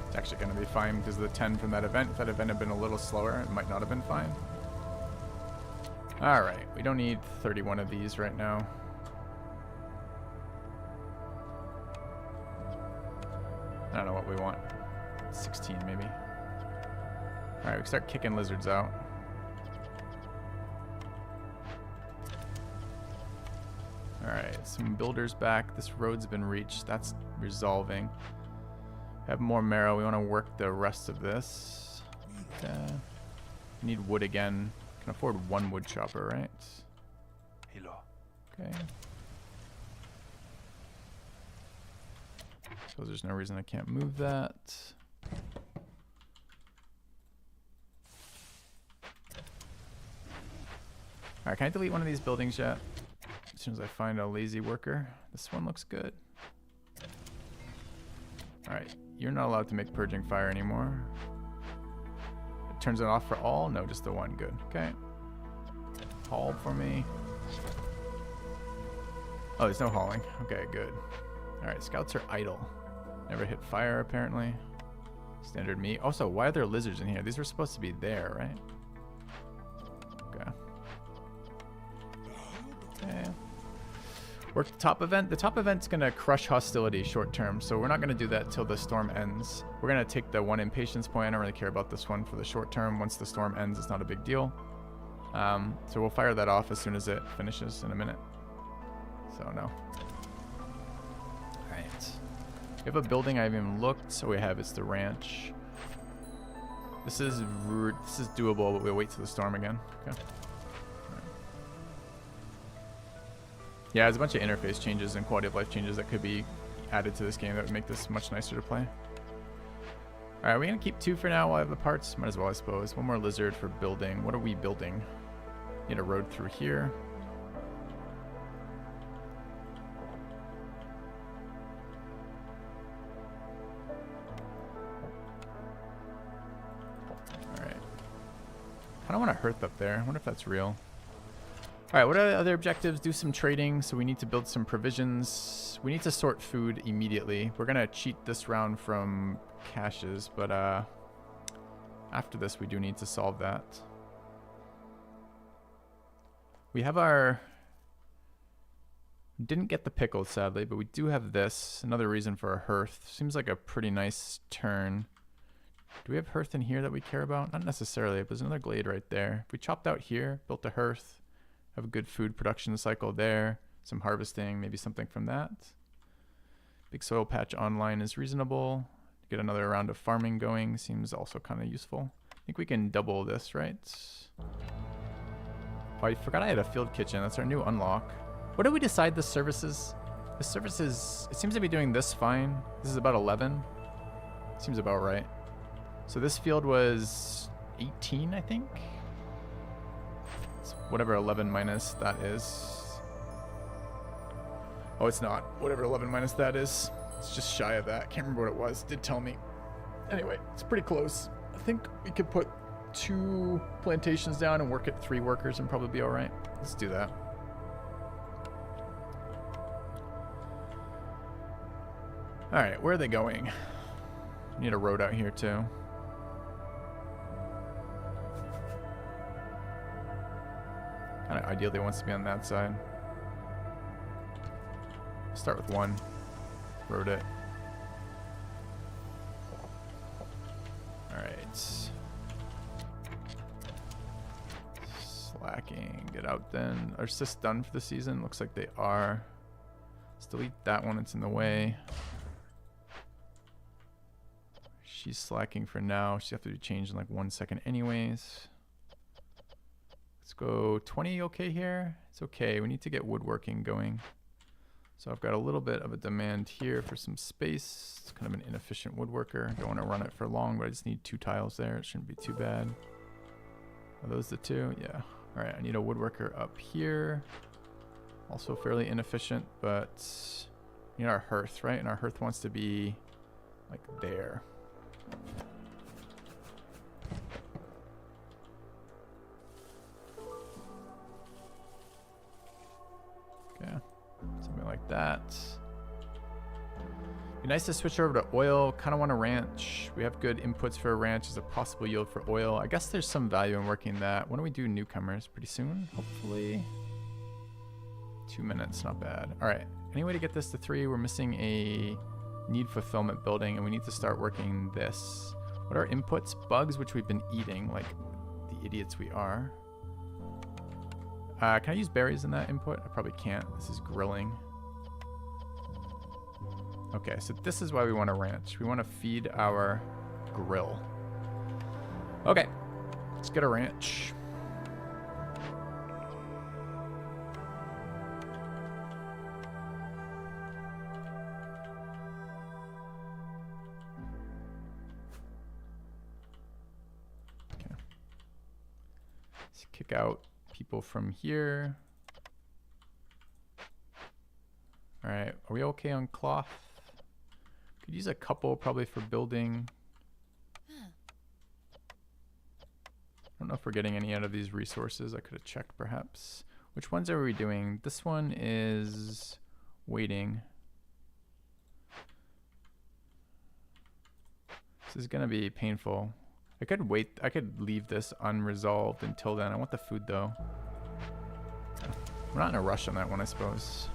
It's actually going to be fine because of the 10 from that event. If that event had been a little slower, it might not have been fine. All right, we don't need 31 of these right now. I don't know what we want. 16 maybe. All right, we can start kicking lizards out. All right, some builders back. This road's been reached. That's resolving. Have more marrow. We want to work the rest of this. Need wood again. Can afford one wood chopper, right? Hello. Okay. So there's no reason I can't move that. Alright, can I delete one of these buildings yet? As soon as I find a lazy worker. This one looks good. Alright, you're not allowed to make purging fire anymore. It turns it off for all? No, just the one. Good. Okay. Haul for me. Oh, there's no hauling. Okay, good. Alright, scouts are idle. Never hit fire, apparently. Standard meat. Also, why are there lizards in here? These were supposed to be there, right? Okay. Okay. Work the top event. The top event's going to crush hostility short term, so we're not going to do that till the storm ends. We're going to take the 1 impatience point. I don't really care about this one for the short term. Once the storm ends, it's not a big deal. So we'll fire that off as soon as it finishes in a minute. So no. Alright. We have a building I haven't even looked, so we have it's the ranch. This is doable, but we'll wait till the storm again. Okay. Yeah, there's a bunch of interface changes and quality of life changes that could be added to this game that would make this much nicer to play. Alright, we're going to keep 2 for now while I have the parts. Might as well, I suppose. One more lizard for building. What are we building? Need a road through here. Alright. I don't want to Hearth up there. I wonder if that's real. Alright, what are the other objectives? Do some trading. So we need to build some provisions. We need to sort food immediately. We're going to cheat this round from caches, but after this we do need to solve that. We have our... Didn't get the pickle, sadly, but we do have this. Another reason for a hearth. Seems like a pretty nice turn. Do we have hearth in here that we care about? Not necessarily, but there's another glade right there. If we chopped out here, built a hearth, have a good food production cycle there, some harvesting, maybe something from that. Big soil patch online is reasonable. Get another round of farming going seems also kind of useful. I think we can double this, right? Oh, I forgot I had a field kitchen. That's our new unlock. What did we decide the service is? The service is, it seems to be doing this fine. This is about 11. Seems about right. So this field was 18, I think. It's whatever 11 minus that is. Oh, it's not. Whatever 11 minus that is. It's just shy of that. Can't remember what it was. It did tell me. Anyway, it's pretty close. I think we could put 2 plantations down and work at 3 workers and probably be all right. Let's do that. All right, where are they going? Need a road out here too. Kind of ideally wants to be on that side. Start with 1. Road it. All right. Slacking. Get out then. Are cysts done for the season? Looks like they are. Let's delete that one. It's in the way. She's slacking for now. She'll have to be changed in like 1 second anyways. Let's go 20 okay here. It's okay. We need to get woodworking going. So I've got a little bit of a demand here for some space. It's kind of an inefficient woodworker. Don't want to run it for long, but I just need 2 tiles there. It shouldn't be too bad. Are those the 2? Yeah. All right, I need a woodworker up here. Also fairly inefficient, but we need our hearth, right? And our hearth wants to be like there. Okay, something like that. Be nice to switch over to oil. Kind of want a ranch. We have good inputs for a ranch as a possible yield for oil. I guess there's some value in working that. When do we do newcomers? Pretty soon, hopefully. 2 minutes, not bad. All right, any way to get this to 3? We're missing a need fulfillment building, and we need to start working this. What are inputs? Bugs, which we've been eating like the idiots we are. Can I use berries in that input? I probably can't. This is grilling. Okay, so this is why we want a ranch. We want to feed our grill. Okay, let's get a ranch. Okay. Let's kick out people from here. All right, are we okay on cloth? Could use a couple probably for building. I don't know if we're getting any out of these resources. I could have checked perhaps. Which ones are we doing? This one is waiting. This is gonna be painful. I could wait. I could leave this unresolved until then. I want the food though. We're not in a rush on that one, I suppose.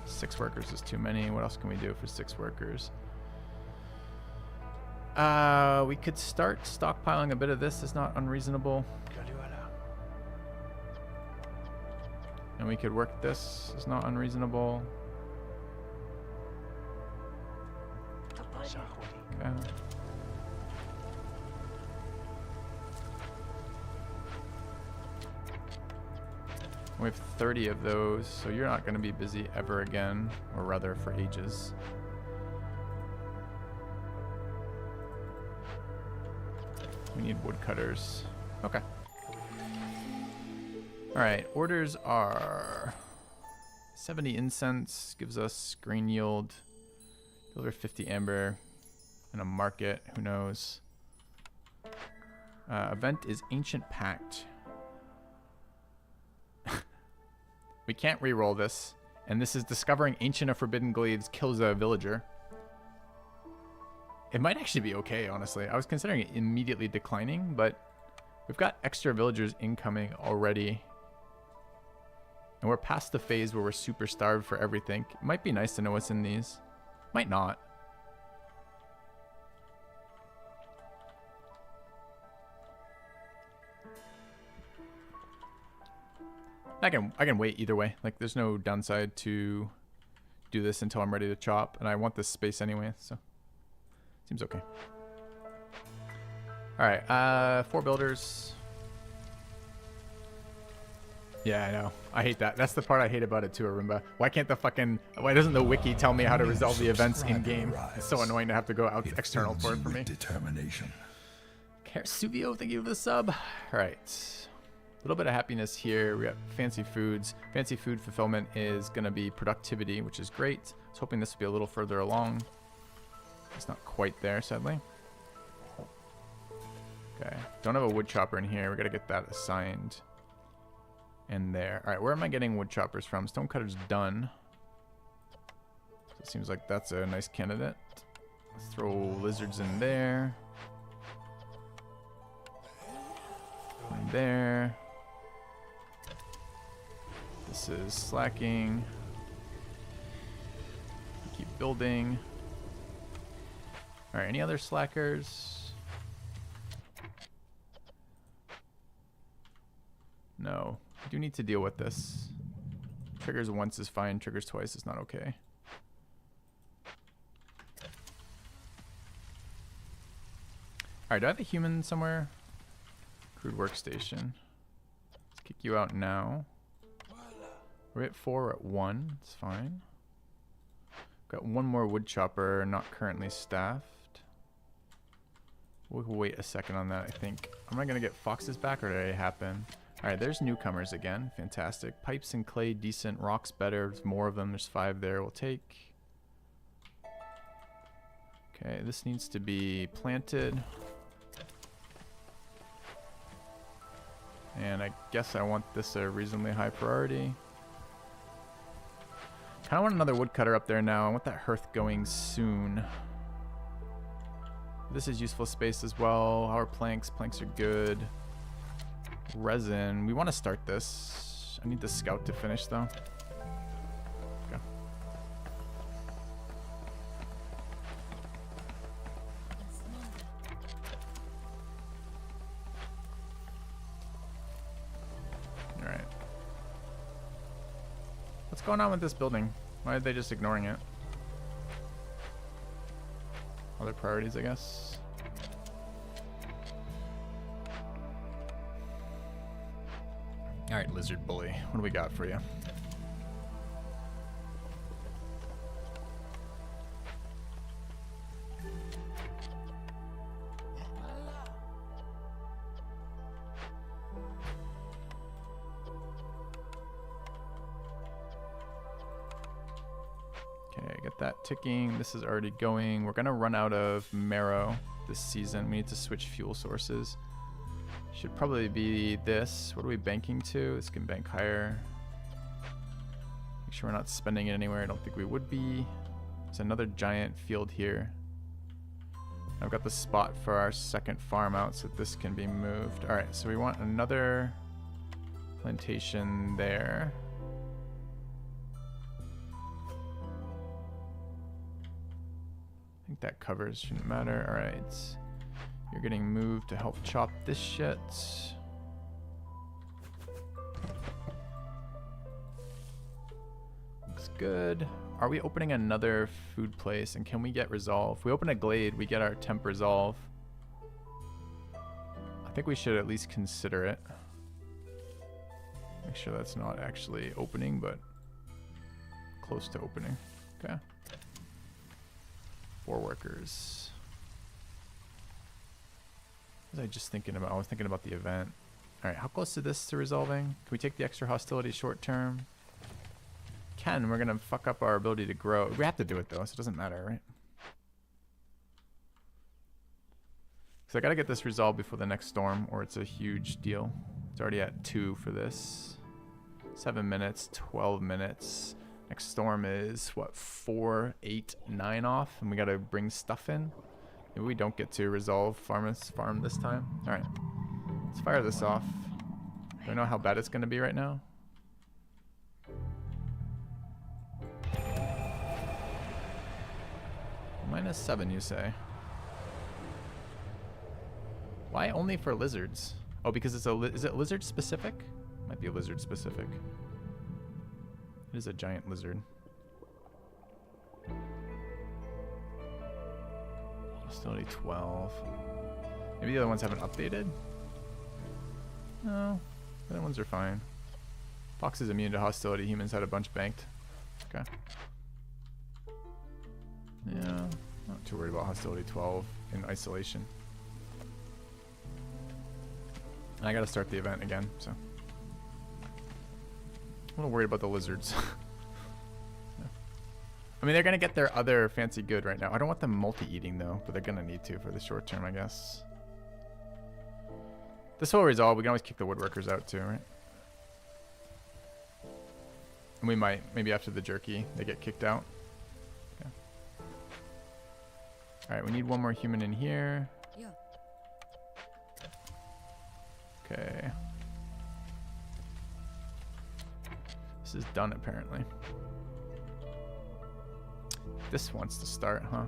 6 workers is too many. What else can we do for 6 workers? We could start stockpiling a bit of this. It's not unreasonable. And we could work this. It's not unreasonable. Okay. We have 30 of those, so you're not going to be busy ever again, or rather for ages. We need woodcutters. Okay. All right, orders are 70 incense, gives us grain yield, deliver 50 amber, and a market, who knows. Event is Ancient Pact. We can't re-roll this, and this is discovering Ancient of Forbidden Glades kills a villager. It might actually be okay, honestly. I was considering it immediately declining, but we've got extra villagers incoming already. And we're past the phase where we're super starved for everything. It might be nice to know what's in these. Might not. I can wait either way. Like, there's no downside to do this until I'm ready to chop, and I want this space anyway, so seems okay. All right, 4 builders. Yeah, I know. I hate that. That's the part I hate about it too, Arumba. Why doesn't the wiki tell me how to resolve the events in game? It's so annoying to have to go out external for it for me. Determination. Suvio, thank you for the sub. All right. A little bit of happiness here. We got fancy foods. Fancy food fulfillment is going to be productivity, which is great. I was hoping this would be a little further along. It's not quite there, sadly. Okay. Don't have a wood chopper in here. We got to get that assigned. And there. All right, where am I getting wood choppers from? Stonecutter's done. So it seems like that's a nice candidate. Let's throw lizards in there. And there. This is slacking. Keep building. All right, any other slackers? No. I do need to deal with this. Triggers once is fine. Triggers twice is not okay. Alright, do I have a human somewhere? Crude workstation. Let's kick you out now. We're at 4, we're at 1. It's fine. Got one more wood chopper, not currently staffed. We'll wait a second on that, I think. Am I going to get foxes back, or did it happen? Alright, there's newcomers again. Fantastic. Pipes and clay, decent. Rocks better. There's more of them. There's 5 there. We'll take. Okay, this needs to be planted. And I guess I want this a reasonably high priority. Kind of want another woodcutter up there now. I want that hearth going soon. This is useful space as well. Our planks. Planks are good. Resin. We want to start this. I need the scout to finish though. Go. Alright. What's going on with this building? Why are they just ignoring it? Other priorities, I guess. Alright, Lizard Bully. What do we got for you? Okay, get that ticking. This is already going. We're gonna run out of marrow this season. We need to switch fuel sources. Should probably be this. What are we banking to? This can bank higher. Make sure we're not spending it anywhere. I don't think we would be. There's another giant field here. I've got the spot for our second farm out, so this can be moved. All right, so we want another plantation there. I think that covers, shouldn't matter. All right. You're getting moved to help chop this shit. Looks good. Are we opening another food place? And can we get resolve? If we open a glade, we get our temp resolve. I think we should at least consider it. Make sure that's not actually opening, but close to opening. Okay. 4 workers. What was I just thinking about? I was thinking about the event. Alright, how close is this to resolving? Can we take the extra hostility short term? Can. We're going to fuck up our ability to grow. We have to do it though, so it doesn't matter, right? So I got to get this resolved before the next storm, or it's a huge deal. It's already at 2 for this. 7 minutes, 12 minutes. Next storm is, what, 4, 8, 9 off? And we got to bring stuff in. Maybe we don't get to resolve farm this time. Alright. Let's fire this off. Do I know how bad it's going to be right now? -7, you say? Why only for lizards? Oh, because it's is it lizard specific? Might be lizard specific. It is a giant lizard. Hostility 12. Maybe the other ones haven't updated? No, the other ones are fine. Fox is immune to hostility. Humans had a bunch banked. Okay. Yeah, not too worried about hostility 12 in isolation. And I gotta start the event again, so. I'm a little worried about the lizards. Yeah. I mean, they're gonna get their other fancy good right now. I don't want them multi-eating though, but they're gonna need to for the short term, I guess. This will resolve. We can always kick the woodworkers out too, right? And we might, maybe after the jerky, they get kicked out. Okay. Alright, we need one more human in here. Yeah. Okay. This is done apparently. This wants to start, huh?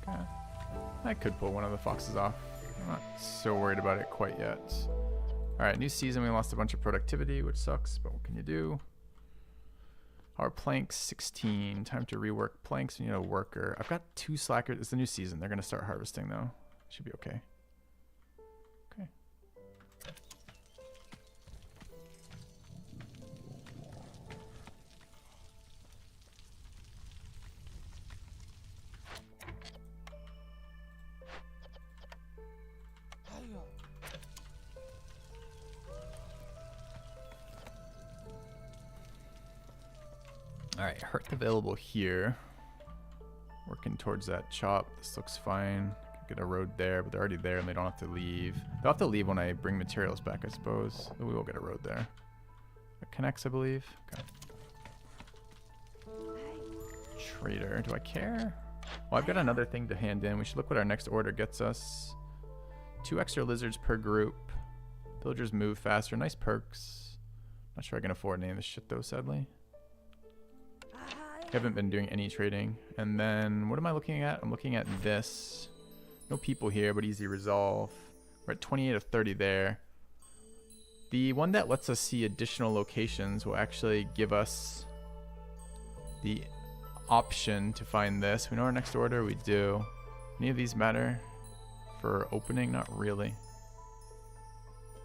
Okay. I could pull one of the foxes off. I'm not so worried about it quite yet. Alright, new season. We lost a bunch of productivity, which sucks, but what can you do? Our planks, 16. Time to rework planks. We need a worker. I've got 2 slackers. It's the new season. They're going to start harvesting, though. Should be okay. Okay. Alright, hearth available here. Working towards that chop. This looks fine. Get a road there, but they're already there and they don't have to leave. They'll have to leave when I bring materials back, I suppose. But we will get a road there. It connects, I believe. Okay. Trader, do I care? Well, I've got another thing to hand in. We should look what our next order gets us. 2 extra lizards per group. Villagers move faster. Nice perks. Not sure I can afford any of this shit though, sadly. Haven't been doing any trading. And then what am I looking at? I'm looking at this. No people here, but easy resolve. We're at 28 of 30 there. The one that lets us see additional locations will actually give us the option to find this. We know our next order. We do. Any of these matter for opening? Not really.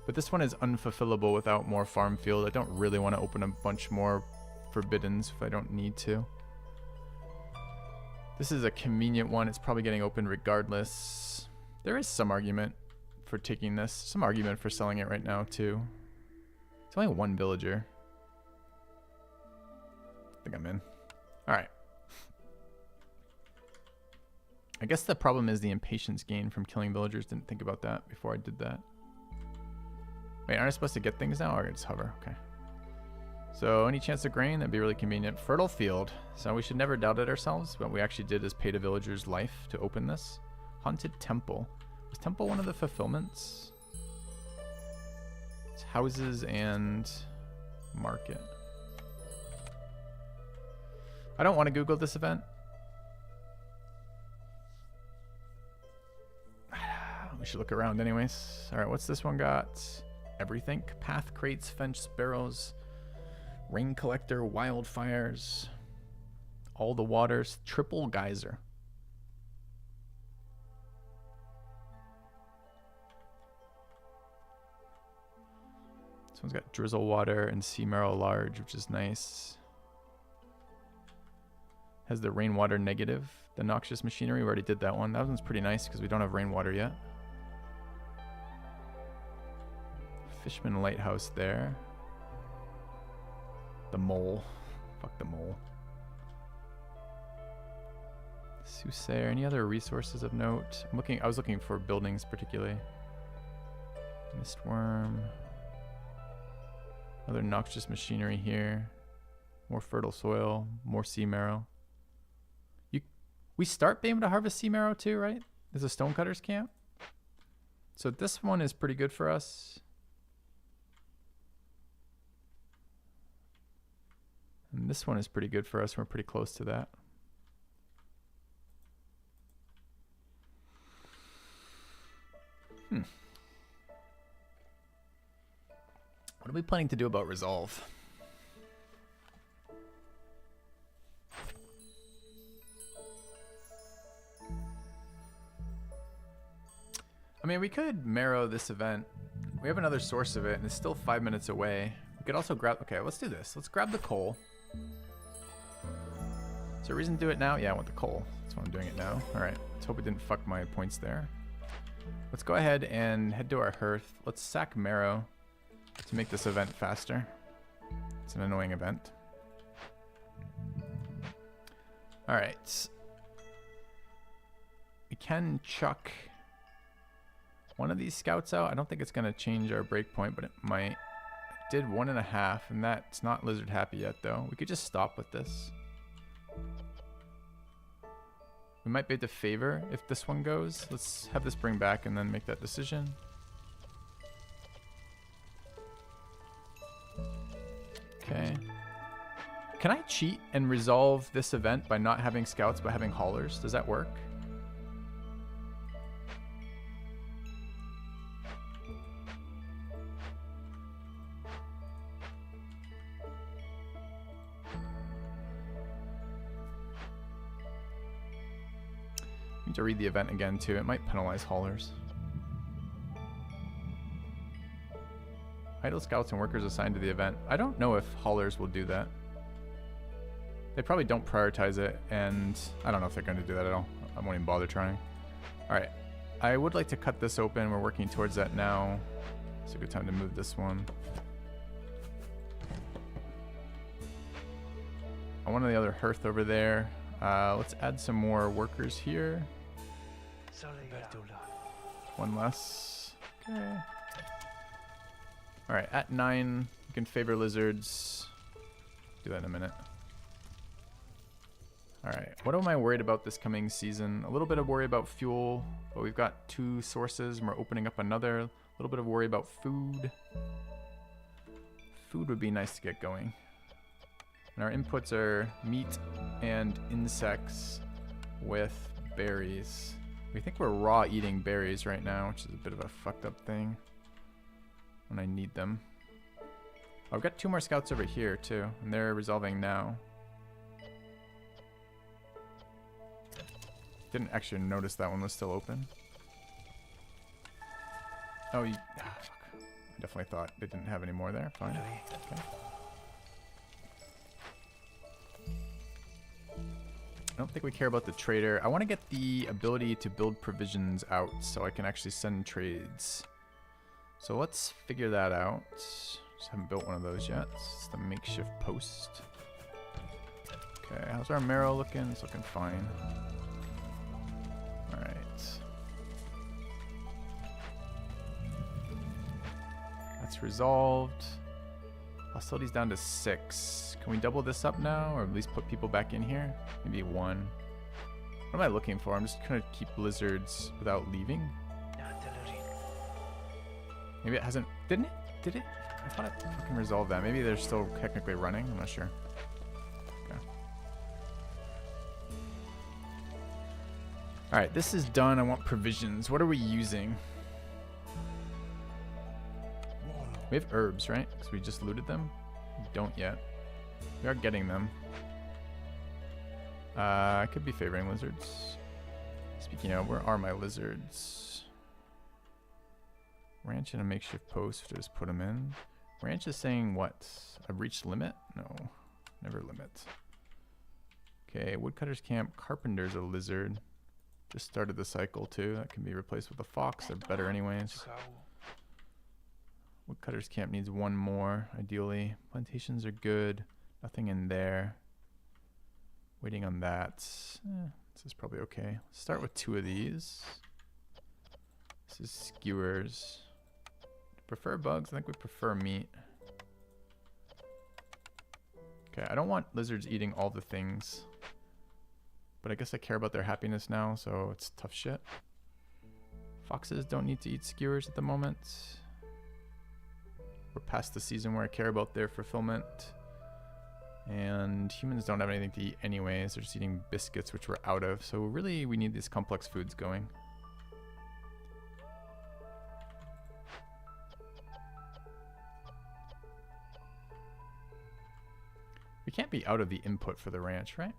But this one is unfulfillable without more farm field. I don't really want to open a bunch more forbiddens if I don't need to. This is a convenient one. It's probably getting open regardless. There is some argument for taking this. Some argument for selling it right now too. It's only 1 villager. I think I'm in. Alright. I guess the problem is the impatience gain from killing villagers. Didn't think about that before I did that. Wait, aren't I supposed to get things now? Or just hover? Okay. So any chance of grain? That'd be really convenient. Fertile field. So we should never doubt it ourselves. What we actually did is paid a villager's life to open this. Haunted temple. Was temple one of the fulfillments? It's houses and market. I don't want to Google this event. We should look around anyways. All right, what's this one got? Everything. Path crates, fence sparrows, rain collector, wildfires, all the waters, triple geyser. This one's got drizzle water and sea marrow large, which is nice. Has the rainwater negative. The noxious machinery, we already did that one. That one's pretty nice because we don't have rainwater yet. Fishman lighthouse there. The mole. Fuck the mole. Soothsayer. Any other resources of note? I was looking for buildings particularly. Mistworm. Another noxious machinery here. More fertile soil. More sea marrow. We start being able to harvest sea marrow too, right? There's a stonecutter's camp. So this one is pretty good for us. And this one is pretty good for us. We're pretty close to that. What are we planning to do about resolve? I mean, we could marrow this event. We have another source of it, and it's still 5 minutes away. We could also grab... Okay, let's do this. Let's grab the coal. Is there a reason to do it now? Yeah, I want the coal. That's why I'm doing it now. All right. Let's hope it didn't fuck my points there. Let's go ahead and head to our hearth. Let's sack marrow to make this event faster. It's an annoying event. All right. We can chuck one of these scouts out. I don't think it's going to change our breakpoint, but it might. It did 1.5, and that's not lizard happy yet, though. We could just stop with this. We might be able to favor if this one goes. Let's have this bring back and then make that decision. Okay. Can I cheat and resolve this event by not having scouts but having haulers? Does that work? Need to read the event again too. It might penalize haulers. Idle scouts and workers assigned to the event. I don't know if haulers will do that. They probably don't prioritize it, and I don't know if they're going to do that at all. I won't even bother trying. Alright. I would like to cut this open. We're working towards that now. It's a good time to move this one. I want the other hearth over there. Let's add some more workers here. One less. Okay. Alright, at 9, you can favor lizards. Do that in a minute. Alright, what am I worried about this coming season? A little bit of worry about fuel, but we've got 2 sources and we're opening up another. A little bit of worry about food. Food would be nice to get going. And our inputs are meat and insects with berries. We think we're raw eating berries right now, which is a bit of a fucked up thing when I need them. Oh, I've got 2 more scouts over here too, and they're resolving now. Didn't actually notice that one was still open. Oh, fuck. I definitely thought they didn't have any more there. Fine. Okay. I don't think we care about the trader. I want to get the ability to build provisions out so I can actually send trades. So let's figure that out. Just haven't built one of those yet. It's the makeshift post. Okay, how's our marrow looking? It's looking fine. Alright. That's resolved. Hostility's down to 6. Can we double this up now, or at least put people back in here? Maybe 1. What am I looking for? I'm just gonna keep lizards without leaving. Maybe it hasn't. Didn't it? Did it? I thought it fucking resolved that. Maybe they're still technically running. I'm not sure. Okay. Alright, this is done. I want provisions. What are we using? We have herbs, right? Because we just looted them. We don't yet. We are getting them. I could be favoring lizards. Speaking of, where are my lizards? Ranch and a makeshift post. Just put them in. Ranch is saying what? I've reached limit? No. Never limit. Okay, woodcutter's camp. Carpenter's a lizard. Just started the cycle too. That can be replaced with a fox. They're better anyways. Woodcutter's camp needs 1 more, ideally. Plantations are good. Nothing in there. Waiting on that. This is probably okay. Let's start with 2 of these. This is skewers. Prefer bugs? I think we prefer meat. Okay, I don't want lizards eating all the things. But I guess I care about their happiness now, so it's tough shit. Foxes don't need to eat skewers at the moment. We're past the season where I care about their fulfillment. And humans don't have anything to eat anyways. They're just eating biscuits, which we're out of. So really, we need these complex foods going. We can't be out of the input for the ranch, right?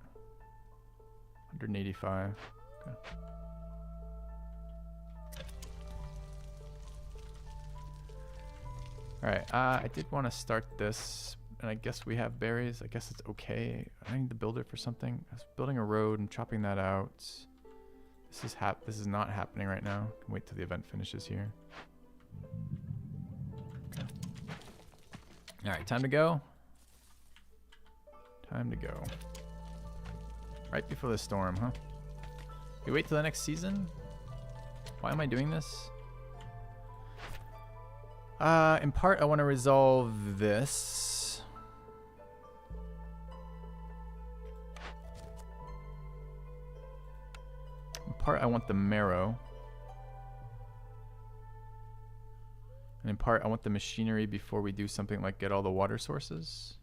185. Okay. Alright, I did want to start this, and I guess we have berries. I guess it's okay. I need to build it for something. I was building a road and chopping that out. This is not happening right now. I can wait till the event finishes here. Okay. Alright, time to go. Time to go. Right before the storm, huh? We wait till the next season? Why am I doing this? In part, I want to resolve this. In part, I want the marrow. And in part, I want the machinery before we do something like get all the water sources.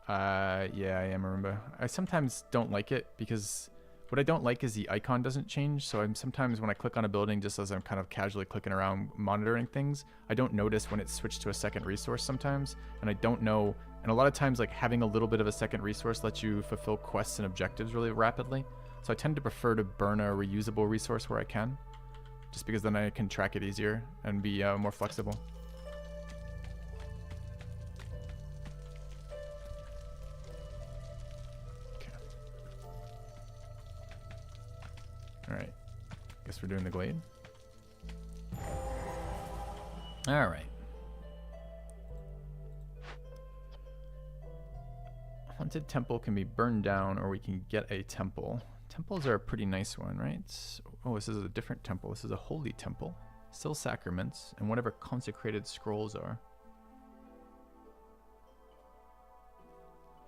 Yeah, I am, Marimba. I sometimes don't like it because what I don't like is the icon doesn't change. So I'm sometimes when I click on a building, just as I'm kind of casually clicking around monitoring things, I don't notice when it's switched to a second resource sometimes. And I don't know. And a lot of times like having a little bit of a second resource lets you fulfill quests and objectives really rapidly. So I tend to prefer to burn a reusable resource where I can, just because then I can track it easier and be more flexible. Okay. All right. Guess we're doing the glade. All right. Haunted temple can be burned down, or we can get a temple. Temples are a pretty nice one, right? Oh, this is a different temple. This is a holy temple. Still sacraments, and whatever consecrated scrolls are.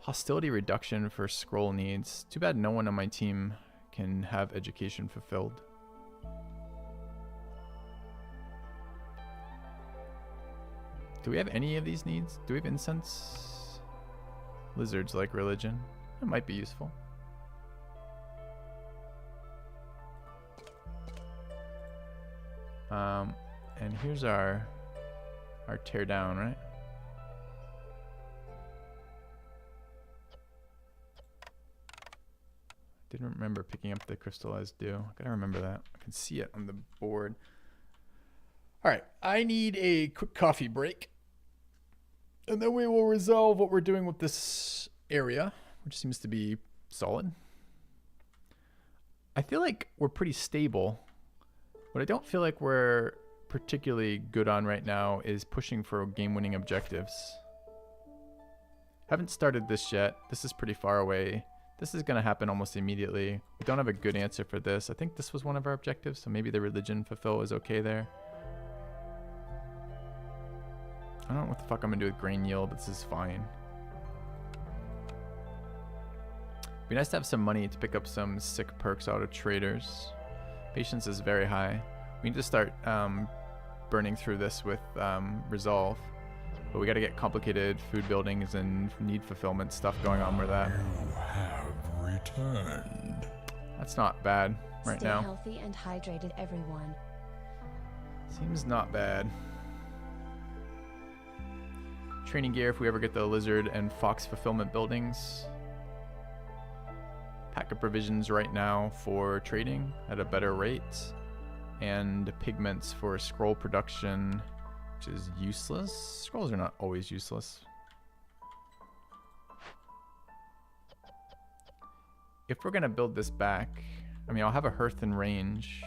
Hostility reduction for scroll needs. Too bad no one on my team can have education fulfilled. Do we have any of these needs? Do we have incense? Lizards like religion. It might be useful. And here's our tear down, right? Didn't remember picking up the crystallized dew. Gotta remember that. I can see it on the board. All right, I need a quick coffee break. And then we will resolve what we're doing with this area, which seems to be solid. I feel like we're pretty stable. What I don't feel like we're particularly good on right now is pushing for game-winning objectives. Haven't started this yet. This is pretty far away. This is going to happen almost immediately. We don't have a good answer for this. I think this was one of our objectives, so maybe the religion fulfill is okay there. I don't know what the fuck I'm going to do with grain yield, but this is fine. Be nice to have some money to pick up some sick perks out of traders. Patience is very high. We need to start burning through this with resolve. But we got to get complicated food buildings and need fulfillment stuff going on with that. You have returned. That's not bad right Stay now. healthy and hydrated, everyone. Seems not bad. Training gear if we ever get the lizard and fox fulfillment buildings. Pack of provisions right now for trading at a better rate. And pigments for scroll production, which is useless. Scrolls are not always useless. If we're going to build this back, I mean, I'll have a hearth and range.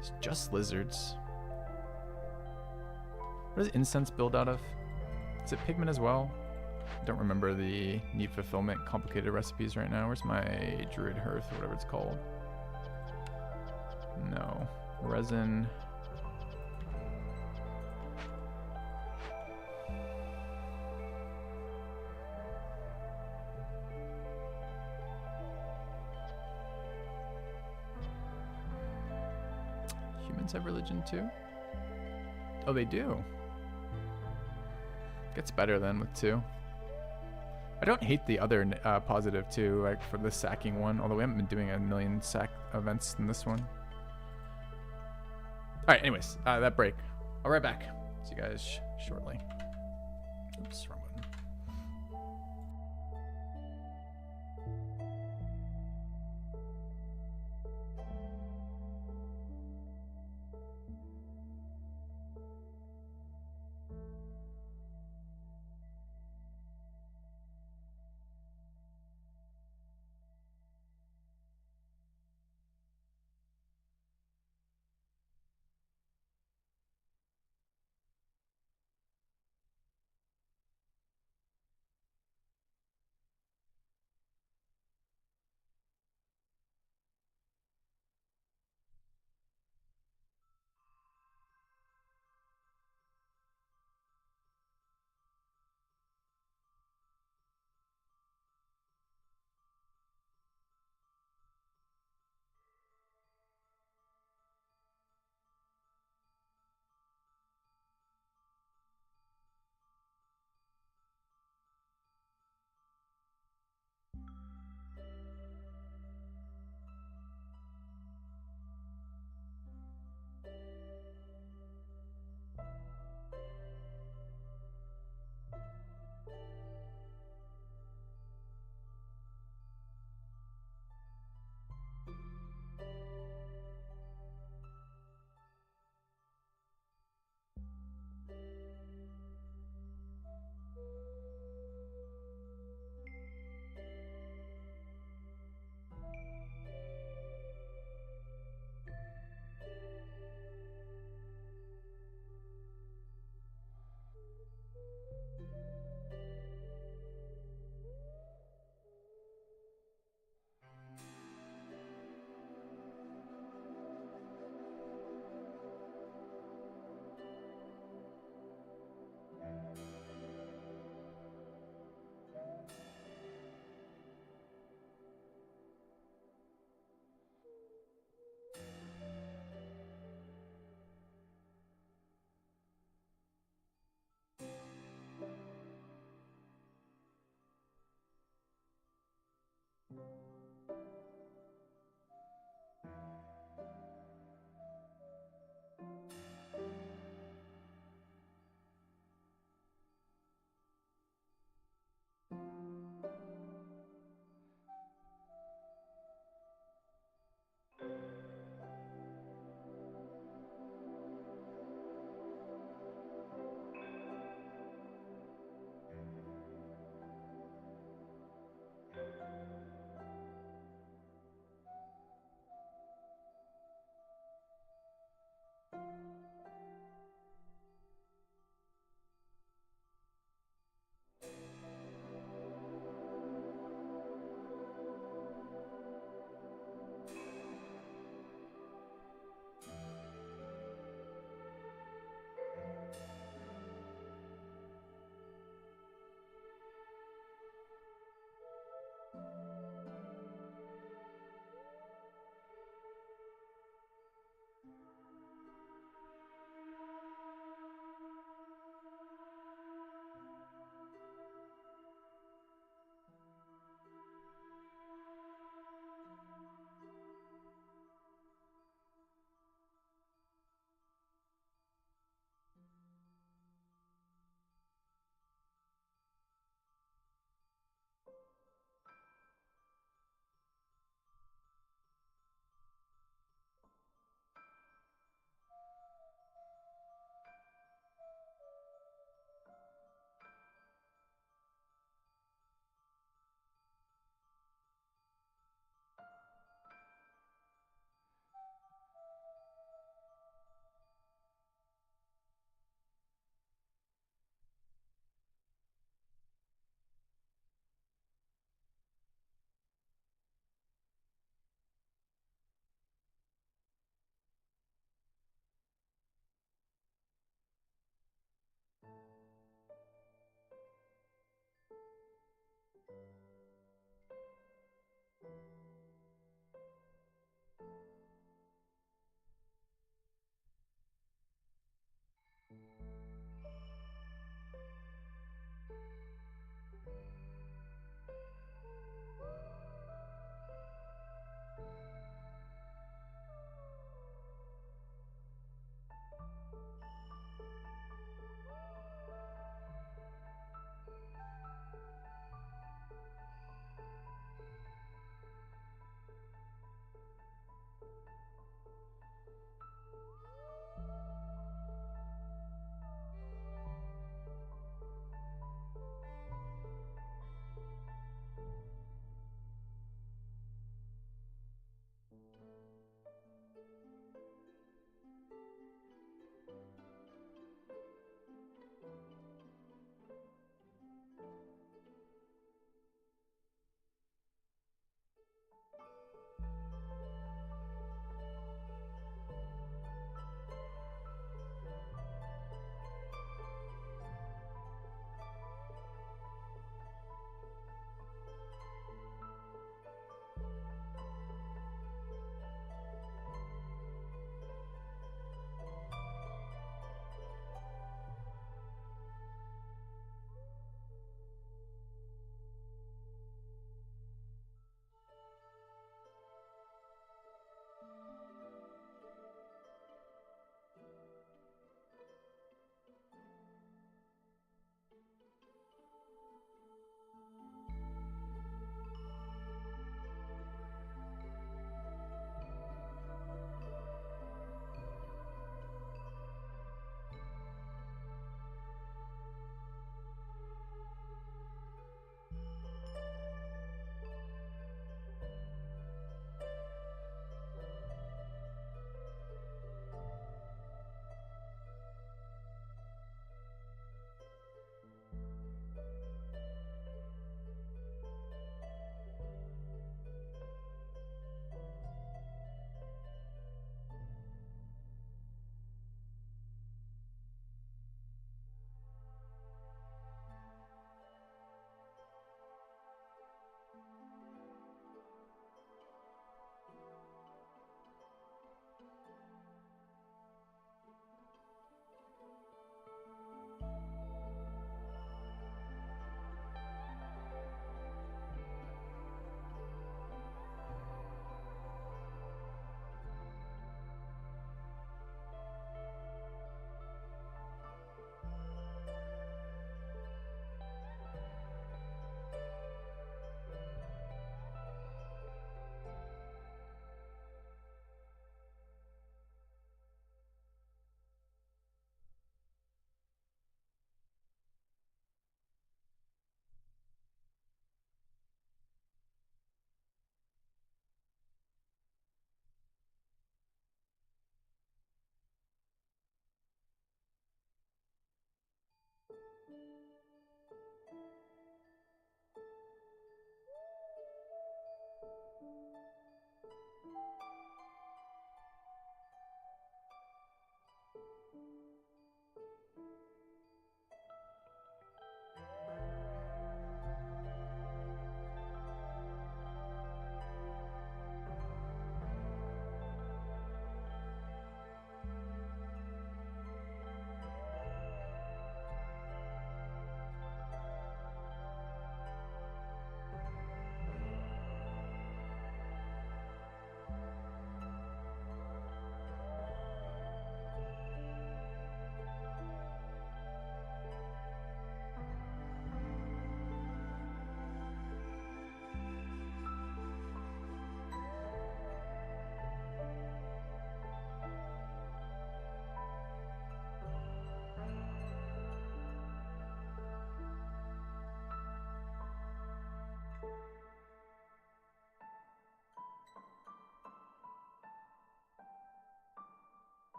It's just lizards. What does incense build out of? Is it pigment as well? I don't remember the need fulfillment complicated recipes right now. Where's my druid hearth or whatever it's called? No. Resin. Humans have religion too? Oh, they do. Gets better then with 2. I don't hate the other positive too, like for the sacking one, although we haven't been doing a million sack events in this one. Alright, anyways, that break. I'll be right back. See you guys shortly. Oops, wrong button.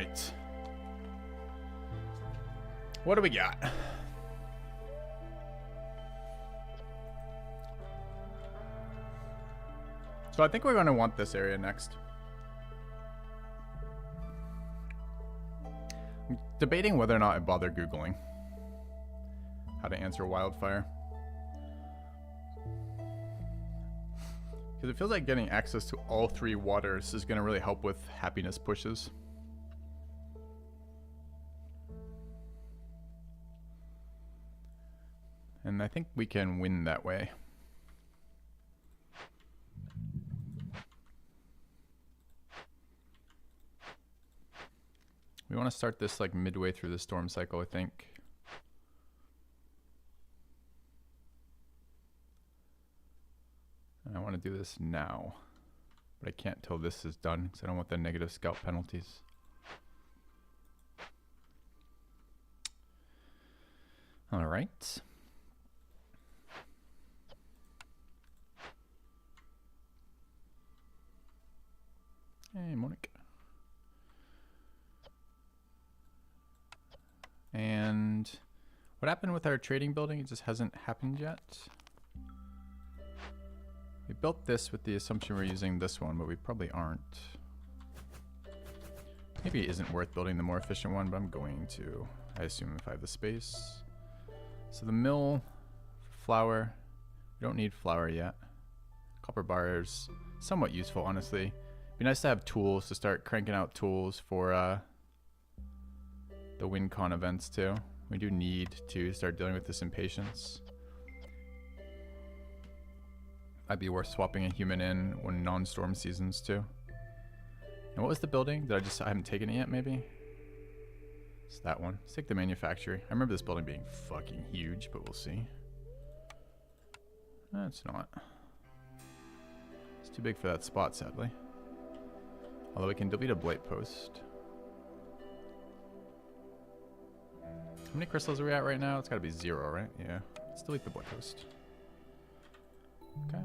right. What do we got? So I think we're going to want this area next. I'm debating whether or not I bother Googling how to answer wildfire. Because it feels like getting access to all 3 waters is going to really help with happiness pushes. And I think we can win that way. We want to start this like midway through the storm cycle, I think. And I want to do this now. But I can't till this is done because I don't want the negative scout penalties. All right. Hey, Monique. And what happened with our trading building? It just hasn't happened yet. We built this with the assumption we're using this one, but we probably aren't. Maybe it isn't worth building the more efficient one, but I'm going to. I assume if I have the space. So the mill, flour. We don't need flour yet. Copper bars, somewhat useful, honestly. Be nice to have tools to start cranking out tools for the WinCon events too. We do need to start dealing with this impatience. Might be worth swapping a human in when non-storm seasons too. And what was the building? I haven't taken it yet maybe? It's that one. Let's take the manufacturing. I remember this building being fucking huge, but we'll see. No, it's not. It's too big for that spot, sadly. Although we can delete a blight post. How many crystals are we at right now? It's got to be 0, right? Yeah. Let's delete the blight post. Okay.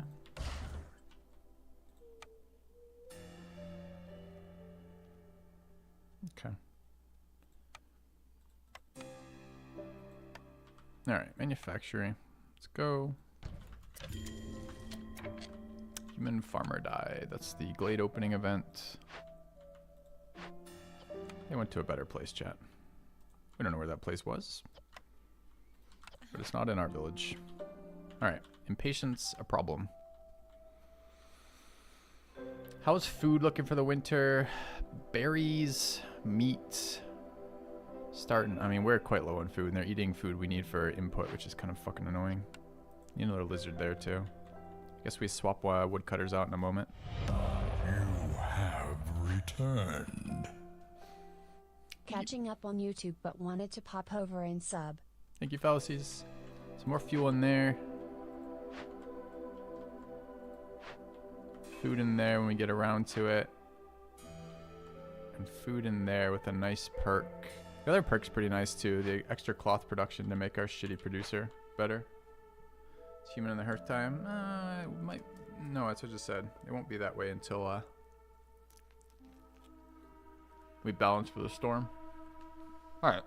Okay. All right, manufacturing. Let's go. Human farmer died. That's the Glade opening event. They went to a better place, chat. We don't know where that place was. But it's not in our village. Alright, impatience, a problem. How's food looking for the winter? Berries, meat. Starting, I mean, we're quite low on food, and they're eating food we need for input, which is kind of fucking annoying. Need another lizard there, too. I guess we swap woodcutters out in a moment. You have returned. Catching up on YouTube but wanted to pop over and sub. Thank you, fallacies. Some more fuel in there. Food in there when we get around to it. And food in there with a nice perk. The other perk's pretty nice too. The extra cloth production to make our shitty producer better. It's human in the hearth time. It might. No, that's what I just said. It won't be that way until we balance for the storm. All right.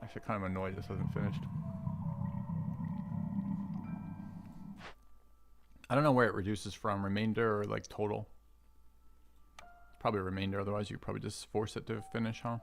Actually, kind of annoyed this wasn't finished. I don't know where it reduces from, remainder or like total. Probably remainder, otherwise you could probably just force it to finish, huh?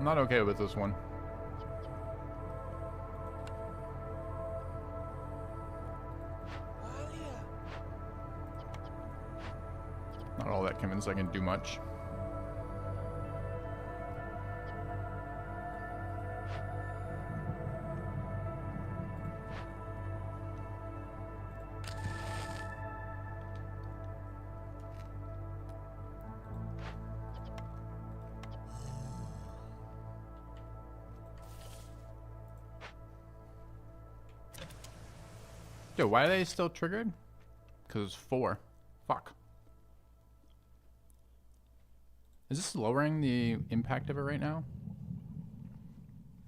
I'm not okay with this one. Not all that convinced I can do much. Yo, why are they still triggered? Because it's 4. Fuck. Is this lowering the impact of it right now?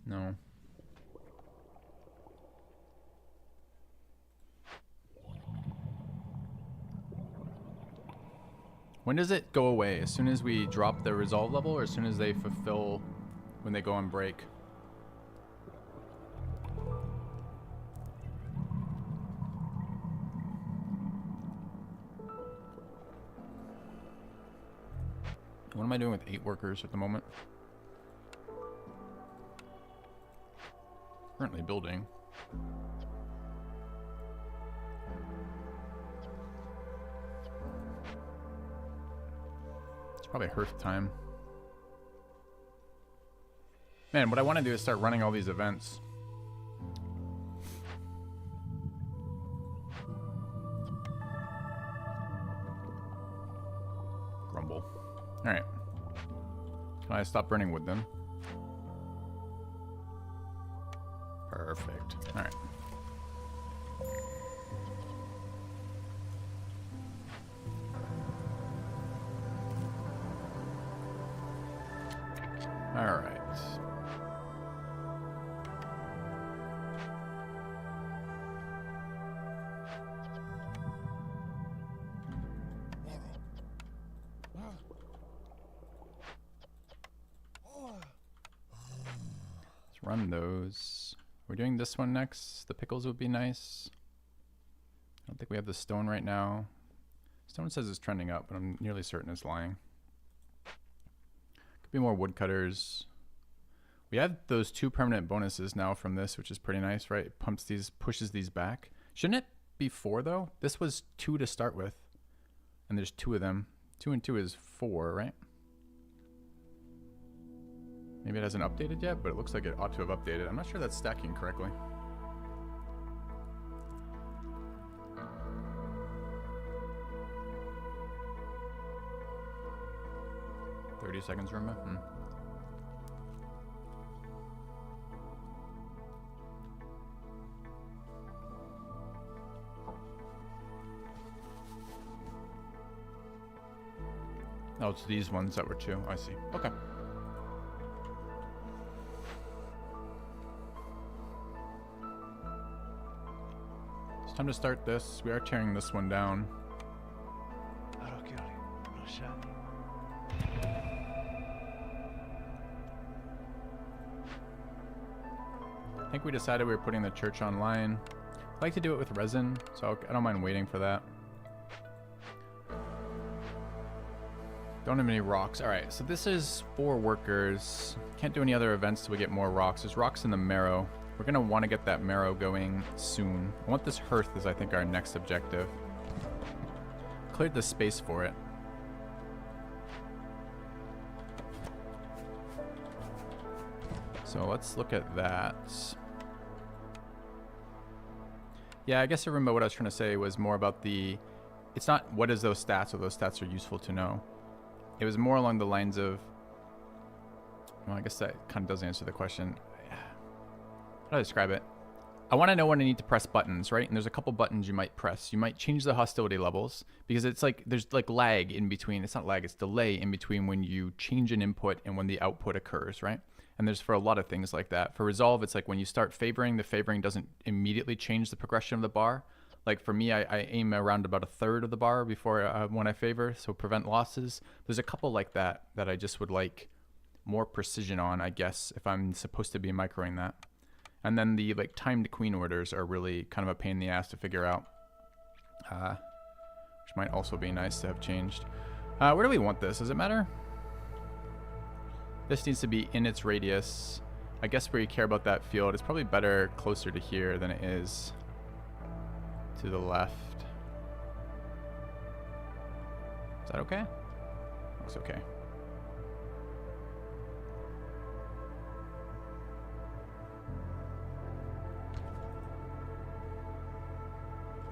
No. When does it go away? As soon as we drop the resolve level, or as soon as they fulfill when they go on break? What am I doing with 8 workers at the moment? Currently building. It's probably Hearth time. Man, what I want to do is start running all these events. Grumble. Alright. Can I stop burning wood then? Perfect. Alright. Alright. Let's run those. We're doing this one next. The pickles would be nice. I don't think we have the stone right now. Stone says it's trending up, but I'm nearly certain it's lying. Could be more woodcutters. We have those 2 permanent bonuses now from this, which is pretty nice, right? It pumps these, pushes these back. Shouldn't it be 4 though? This was 2 to start with. And there's 2 of them. 2 and 2 is 4, right? Maybe it hasn't updated yet, but it looks like it ought to have updated. I'm not sure that's stacking correctly. $30 seconds, remember? Oh, it's these ones that were 2. I see. Okay. It's time to start this. We are tearing this one down. I think we decided we were putting the church online. I'd like to do it with resin, so I don't mind waiting for that. Don't have any rocks. Alright, so this is 4 workers. Can't do any other events till we get more rocks. There's rocks in the marrow. We're going to want to get that marrow going soon. I want this hearth as I think our next objective. Cleared the space for it. So let's look at that. Yeah, I guess I remember what I was trying to say was more about the... It's not what is those stats, or those stats are useful to know. It was more along the lines of... Well, I guess that kind of does answer the question. How do I describe it? I want to know when I need to press buttons, right? And there's a couple buttons you might press. You might change the hostility levels, because it's like there's like lag in between. It's not lag, it's delay in between when you change an input and when the output occurs, right? And there's for a lot of things like that. For resolve, it's like when you start favoring, the favoring doesn't immediately change the progression of the bar. Like for me, I aim around about 1/3 of the bar before when I favor, so prevent losses. There's a couple like that that I just would like more precision on, I guess, if I'm supposed to be microing that. And then the like timed queen orders are really kind of a pain in the ass to figure out, which might also be nice to have changed. Where do we want this? Does it matter? This needs to be in its radius. I guess where you care about that field, it's probably better closer to here than it is to the left. Is that okay? Looks okay.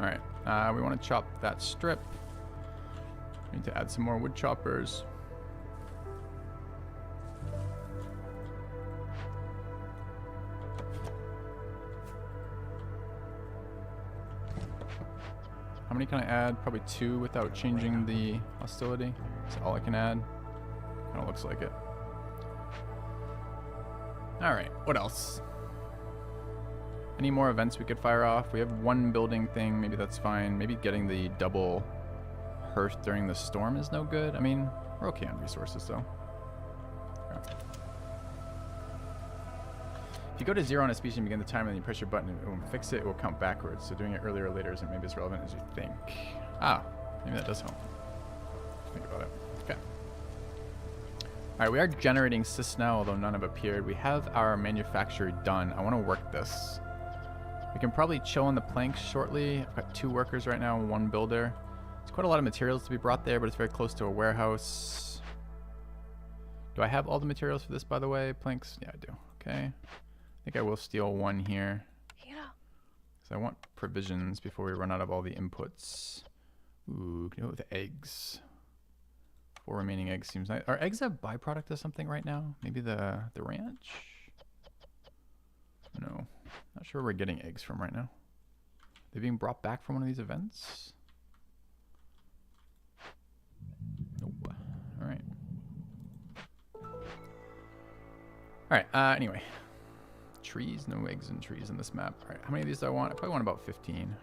Alright, we want to chop that strip. We need to add some more wood choppers. How many can I add? Probably 2 without changing the hostility. That's all I can add. Kind of looks like it. Alright, what else? Any more events we could fire off? We have 1 building thing, maybe that's fine. Maybe getting the double hearth during the storm is no good. I mean, we're okay on resources though. Okay. If you go to 0 on a species and begin the timer, then you press your button, it will fix it, it will count backwards. So doing it earlier or later isn't maybe as relevant as you think. Ah, maybe that does help. Think about it. Okay. Alright, we are generating cysts now, although none have appeared. We have our manufacturer done. I want to work this. We can probably chill on the planks shortly. I've got 2 workers right now and 1 builder. It's quite a lot of materials to be brought there, but it's very close to a warehouse. Do I have all the materials for this, by the way? Planks? Yeah, I do. Okay. I think I will steal 1 here. So I want provisions before we run out of all the inputs. Ooh, can go with eggs. 4 remaining eggs seems nice. Are eggs a byproduct of something right now? Maybe the ranch? No. Not sure where we're getting eggs from right now. They're being brought back from one of these events? Nope. Alright. Alright, anyway. Trees, no eggs and trees in this map. Alright, how many of these do I want? I probably want about 15.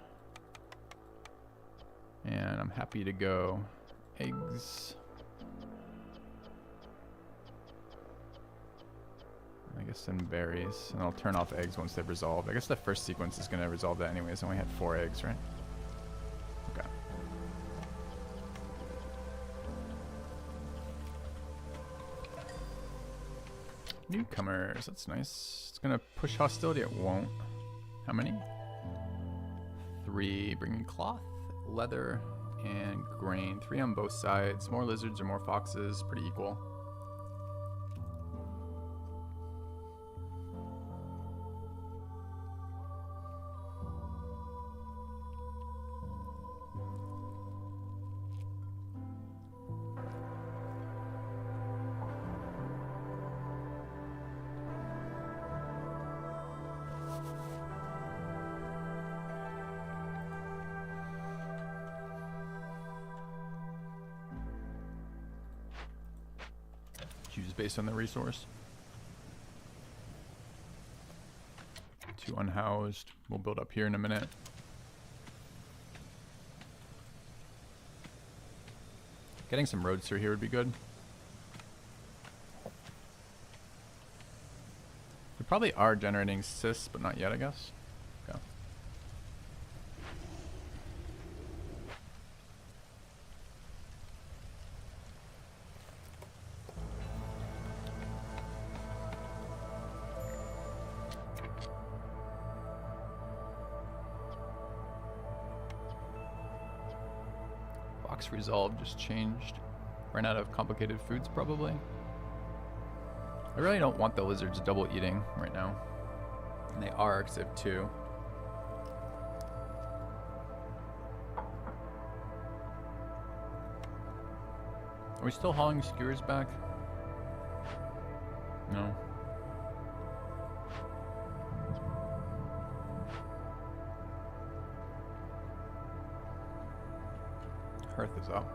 And I'm happy to go eggs. I guess then berries. And I'll turn off eggs once they've resolved. I guess the first sequence is going to resolve that anyways. I only had 4 eggs, right? Okay. Newcomers. That's nice. It's going to push hostility. It won't. How many? 3. Bringing cloth, leather, and grain. 3 on both sides. More lizards or more foxes. Pretty equal. Choose based on the resource. 2 unhoused. We'll build up here in a minute. Getting some roads through here would be good. We probably are generating cysts, but not yet, I guess. Okay. Box resolved just changed. Ran out of complicated foods probably. I really don't want the lizards double eating right now. And they are, because they have 2. Are we still hauling skewers back? No. Hearth is up.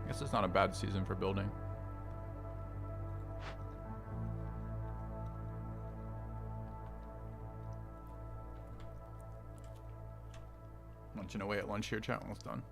I guess it's not a bad season for building. Munching away at lunch here, chat. Almost done.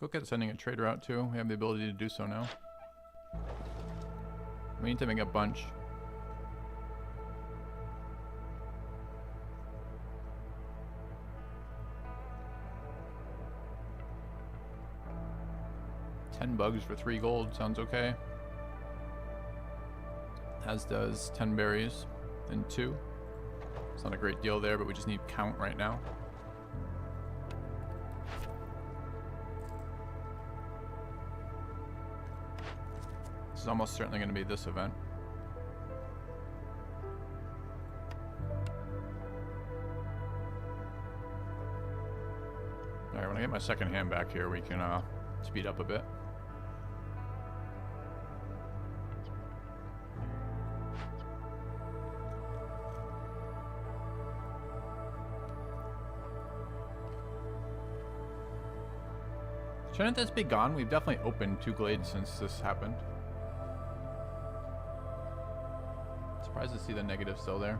look at sending a trader out too. We have the ability to do so now. We need to make a bunch. $10 for 3 gold sounds okay. As does 10 berries and 2. It's not a great deal there, but we just need count right now. This is almost certainly going to be this event. Alright, when I get my second hand back here, we can speed up a bit. Shouldn't this be gone? We've definitely opened 2 glades since this happened. Surprised to see the negative still there.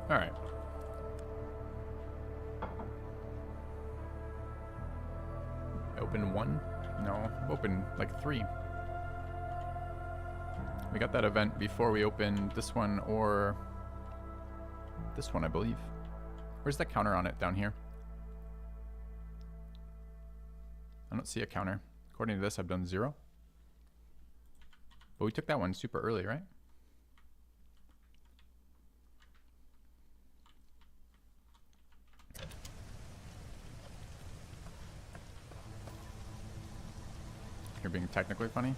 Alright. Open 1? No, open like 3. We got that event before we opened this one or this one, I believe. Where's the counter on it down here? I don't see a counter. According to this, I've done 0. But we took that one super early, right? You're being technically funny.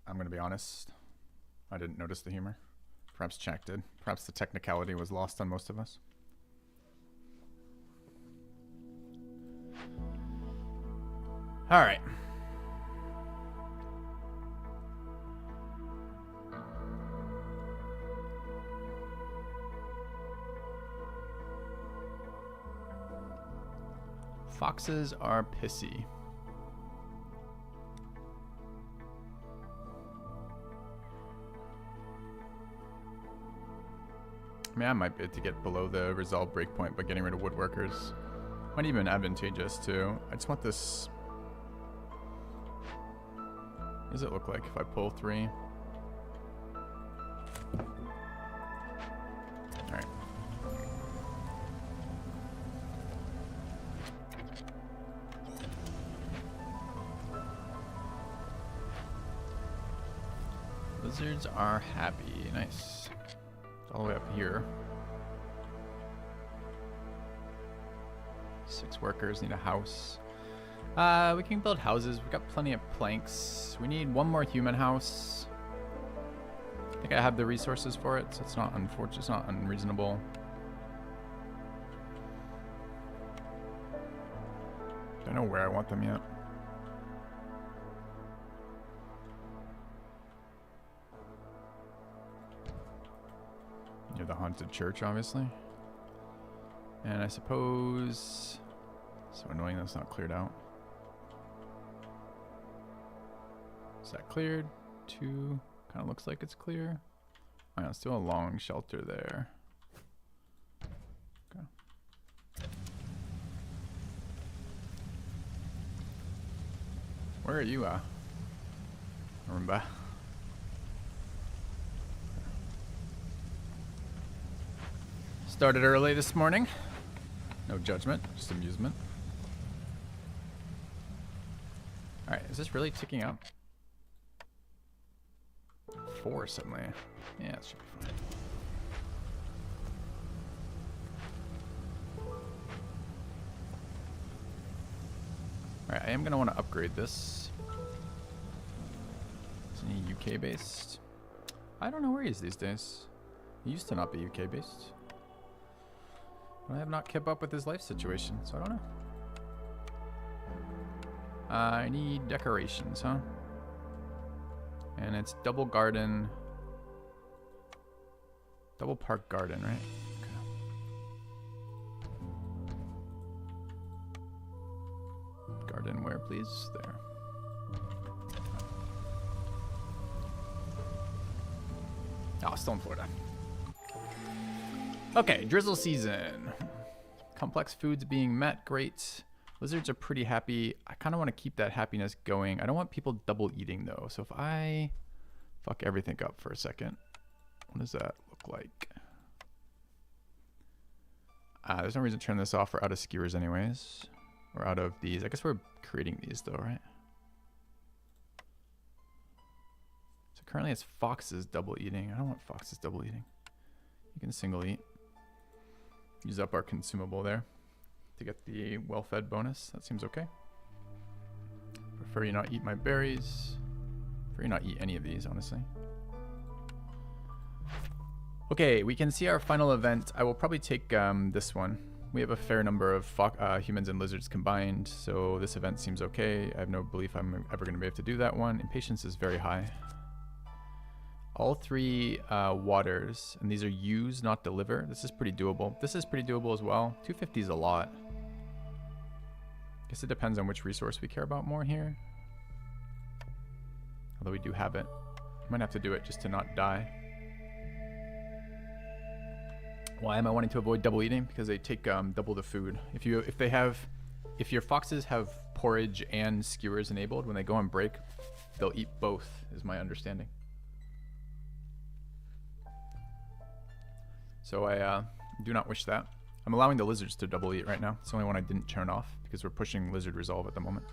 I'm going to be honest. I didn't notice the humor. Perhaps Jack did. Perhaps the technicality was lost on most of us. All right. Foxes are pissy. I mean, I might be able to get below the resolve breakpoint by getting rid of woodworkers. Might even be advantageous too. I just want this. What does it look like if I pull 3? Alright. Lizards are happy. Nice. It's all the way up here. 6 workers need a house. We can build houses. We've got plenty of planks. We need 1 more human house. I think I have the resources for it, so it's not unfortunate. It's not unreasonable. Don't know where I want them yet. Near the haunted church, obviously. And I suppose... So annoying that's not cleared out. Is that cleared? 2. Kind of looks like it's clear. Alright, let's do a long shelter there. Okay. Where are you, Remember? Started early this morning. No judgment, just amusement. Alright, is this really ticking up? 4 suddenly. Yeah, it should be fine. Alright, I am going to want to upgrade this. Is he UK based? I don't know where he is these days. He used to not be UK based. I have not kept up with his life situation, so I don't know. I need decorations, huh? And it's double garden. Double park garden, right? Okay. Garden where, please? There. Oh, still in Florida. Okay, drizzle season. Complex foods being met, great. Lizards are pretty happy. I kind of want to keep that happiness going. I don't want people double eating though. So if I fuck everything up for a second, what does that look like? There's no reason to turn this off. We're out of skewers anyways. We're out of these. I guess we're creating these though, right? So currently it's foxes double eating. I don't want foxes double eating. You can single eat. Use up our consumable there to get the well-fed bonus. That seems okay. Prefer you not eat my berries. Prefer you not eat any of these, honestly. Okay, we can see our final event. I will probably take this one. We have a fair number of humans and lizards combined, so this event seems okay. I have no belief I'm ever going to be able to do that one. Impatience is very high. All three waters, and these are use, not deliver. This is pretty doable. This is pretty doable as well. 250 is a lot. Guess it depends on which resource we care about more here. Although we do have it. Might have to do it just to not die. Why am I wanting to avoid double eating? Because they take double the food. If your foxes have porridge and skewers enabled, when they go on break, they'll eat both, is my understanding. So I do not wish that. I'm allowing the lizards to double eat right now. It's the only one I didn't turn off because we're pushing lizard resolve at the moment.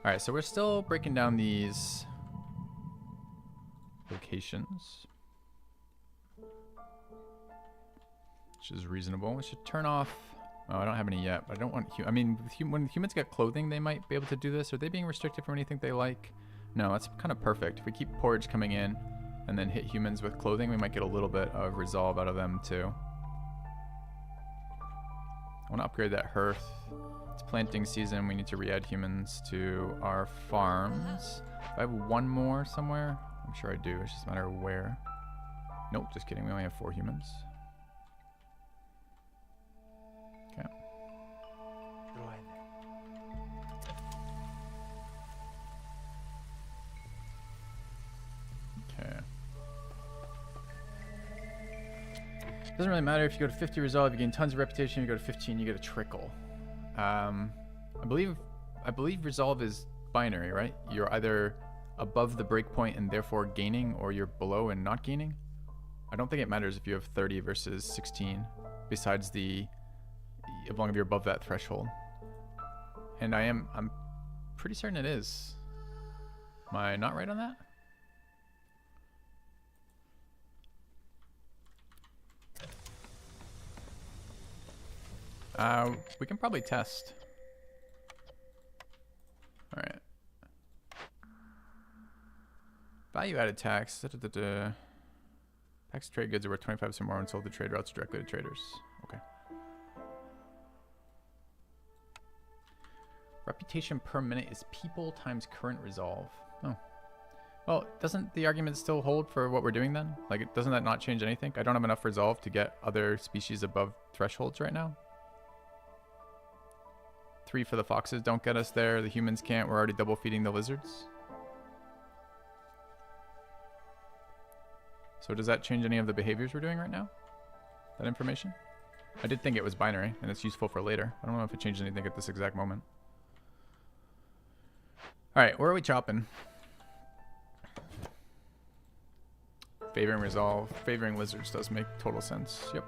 Alright, so we're still breaking down these locations, which is reasonable. We should turn off. Oh, I don't have any yet, but I don't want. I mean, when humans get clothing, they might be able to do this. Are they being restricted from anything they like? No, that's kind of perfect. If we keep porridge coming in and then hit humans with clothing, we might get a little bit of resolve out of them too. I want to upgrade that hearth. It's planting season. We need to re-add humans to our farms. If I have one more somewhere, I'm sure I do. It's just a matter of where. Nope, just kidding. We only have 4 humans. Okay. Okay. Doesn't really matter if you go to 50 resolve, you gain tons of reputation. If you go to 15, you get a trickle. I believe resolve is binary, right? You're either above the breakpoint and therefore gaining, or you're below and not gaining. I don't think it matters if you have 30 versus 16, besides as long as you're above that threshold. And I'm pretty certain it is. Am I not right on that? We can probably test. All right. Value-added tax. Tax trade goods are worth 25% more when sold to trade routes directly to traders. Okay. Reputation per minute is people times current resolve. Oh. Well, doesn't the argument still hold for what we're doing then? Like, doesn't that not change anything? I don't have enough resolve to get other species above thresholds right now. 3 for the foxes don't get us there. The humans can't. We're already double feeding the lizards. So does that change any of the behaviors we're doing right now? That information? I did think it was binary, and it's useful for later. I don't know if it changed anything at this exact moment. Alright, where are we chopping? Favoring resolve. Favoring lizards does make total sense. Yep.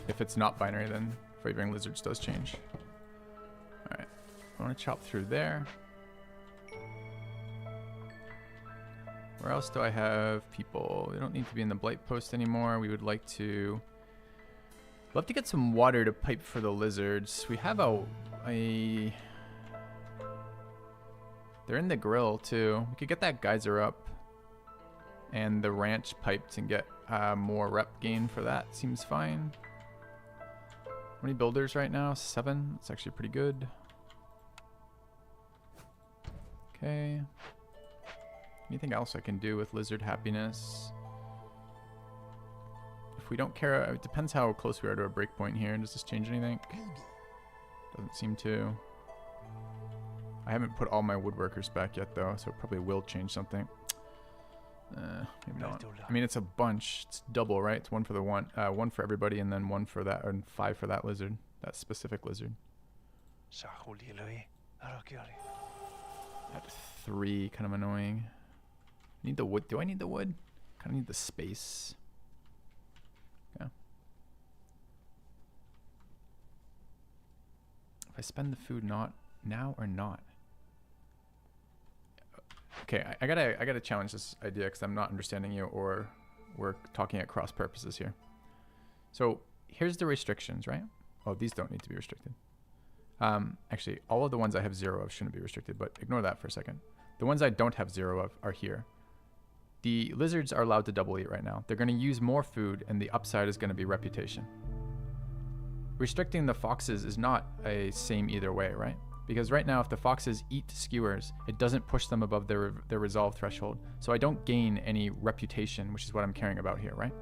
If it's not binary, then favoring lizards does change. Alright. I want to chop through there. Where else do I have people? They don't need to be in the blight post anymore. We would like to... love to get some water to pipe for the lizards. We have a... They're in the grill too. We could get that geyser up and the ranch piped and get more rep gain for that. Seems fine. How many builders right now? 7. That's actually pretty good. Okay. Anything else I can do with lizard happiness? If we don't care, it depends how close we are to a breakpoint here. Does this change anything? Doesn't seem to. I haven't put all my woodworkers back yet though, so it probably will change something. Maybe not. I mean, it's a bunch. It's double, right? It's one for the one for everybody, and then one for that, and 5 for that lizard, that specific lizard. At 3, kind of annoying. Need the wood. Do I need the wood? Kind of need the space. Yeah. If I spend the food not now or not. Okay, I gotta challenge this idea because I'm not understanding you, or we're talking at cross purposes here. So here's the restrictions, right? Oh, these don't need to be restricted. Actually, all of the ones I have 0 of shouldn't be restricted, but ignore that for a second. The ones I don't have 0 of are here. The lizards are allowed to double eat right now. They're going to use more food, and the upside is going to be reputation. Restricting the foxes is not a same either way, right? Because right now, if the foxes eat skewers, it doesn't push them above their resolve threshold. So I don't gain any reputation, which is what I'm caring about here, right?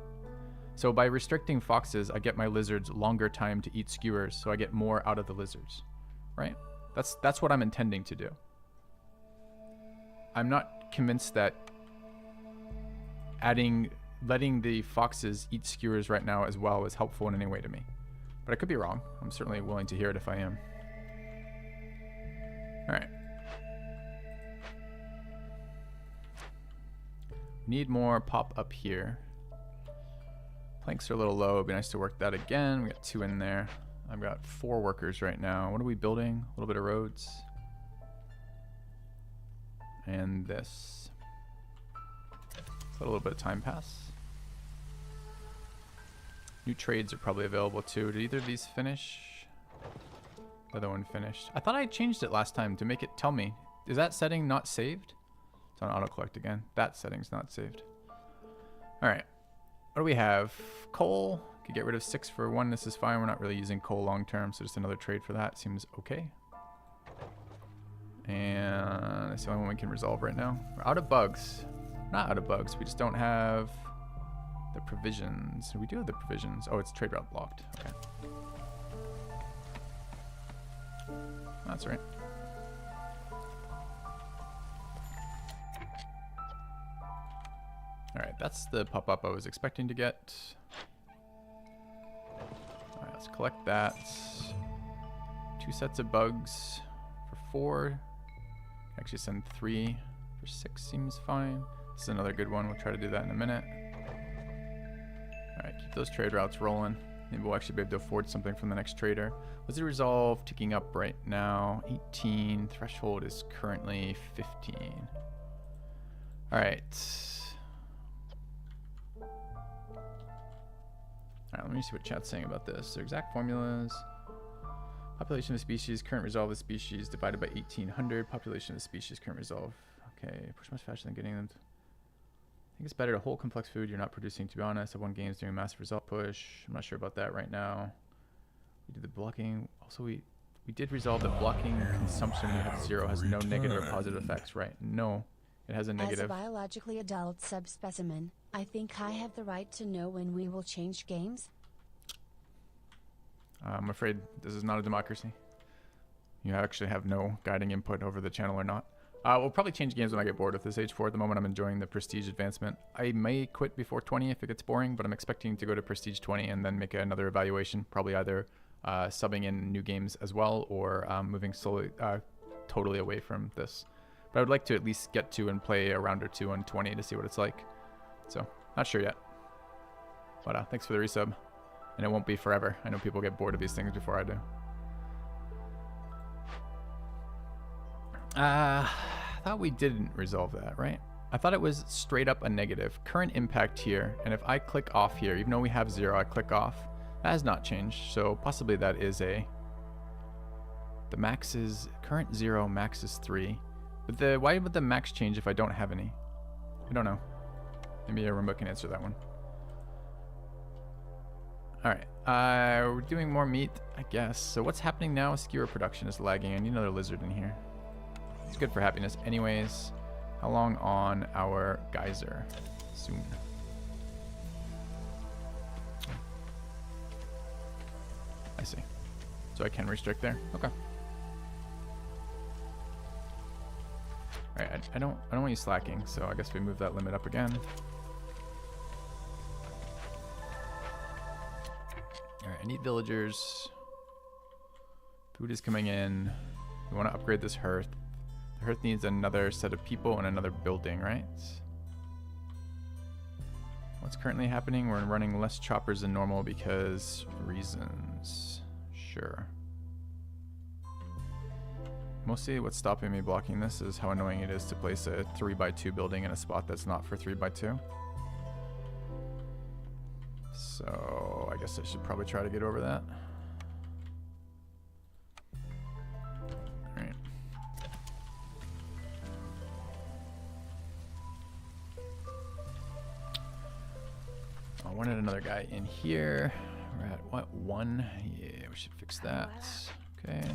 So by restricting foxes, I get my lizards longer time to eat skewers, so I get more out of the lizards, right? That's what I'm intending to do. I'm not convinced that letting the foxes eat skewers right now as well is helpful in any way to me. But I could be wrong. I'm certainly willing to hear it if I am. All right. Need more pop up here. Planks are a little low. It'd be nice to work that again. We got 2 in there. I've got 4 workers right now. What are we building? A little bit of roads. And this. Let a little bit of time pass. New trades are probably available too. Did either of these finish? The other one finished. I thought I changed it last time to make it tell me. Is that setting not saved? It's on auto collect again. That setting's not saved. All right. What do we have? Coal. Could get rid of 6 for 1. This is fine. We're not really using coal long term, so just another trade for that seems okay. And that's the only one we can resolve right now. We're out of bugs. Not out of bugs. We just don't have the provisions. We do have the provisions. Oh, it's trade route blocked. Okay. That's right. All right, that's the pop-up I was expecting to get. All right, let's collect that. 2 sets of bugs for 4. Actually send 3 for 6 seems fine. This is another good one. We'll try to do that in a minute. All right, keep those trade routes rolling. Maybe we'll actually be able to afford something from the next trader. Wizard Resolve ticking up right now. 18. Threshold is currently 15. All right. All right, let me see what chat's saying about this. So exact formulas. Population of the species, current resolve of the species divided by 1800. Population of the species, current resolve. Okay, push much faster than getting them. I think it's better to hold complex food you're not producing, to be honest. I've won games doing a massive result push. I'm not sure about that right now. We did the blocking. Also, we did resolve the blocking consumption. We have 0 has no negative or positive effects, right? No, it has a negative. As a biologically adult subspecimen, I think I have the right to know when we will change games. I'm afraid this is not a democracy. You actually have no guiding input over the channel or not. We'll probably change games when I get bored with this Age 4. At the moment, I'm enjoying the Prestige advancement. I may quit before 20 if it gets boring, but I'm expecting to go to Prestige 20 and then make another evaluation. Probably either subbing in new games as well, or moving slowly, totally away from this. But I would like to at least get to and play a round or 2 on 20 to see what it's like. So, not sure yet. But thanks for the resub. And it won't be forever. I know people get bored of these things before I do. I thought we didn't resolve that, right? I thought it was straight up a negative. Current impact here, and if I click off here, even though we have 0, I click off. That has not changed, so possibly that is a... The max is current 0, max is 3. But why would the max change if I don't have any? I don't know. Maybe a remote can answer that one. All right, we're doing more meat, I guess. So what's happening now? Skewer production is lagging. I need another lizard in here. It's good for happiness anyways. How long on our geyser? Soon. I see. So I can restrict there? Okay. Alright, I don't want you slacking, so I guess we move that limit up again. Alright, I need villagers. Food is coming in. We want to upgrade this hearth. The hearth needs another set of people and another building, right? What's currently happening? We're running less choppers than normal because reasons. Sure. Mostly what's stopping me blocking this is how annoying it is to place a 3x2 building in a spot that's not for 3x2. So I guess I should probably try to get over that. Alright. I wanted another guy in here. We're at what, 1? Yeah, we should fix that. Okay.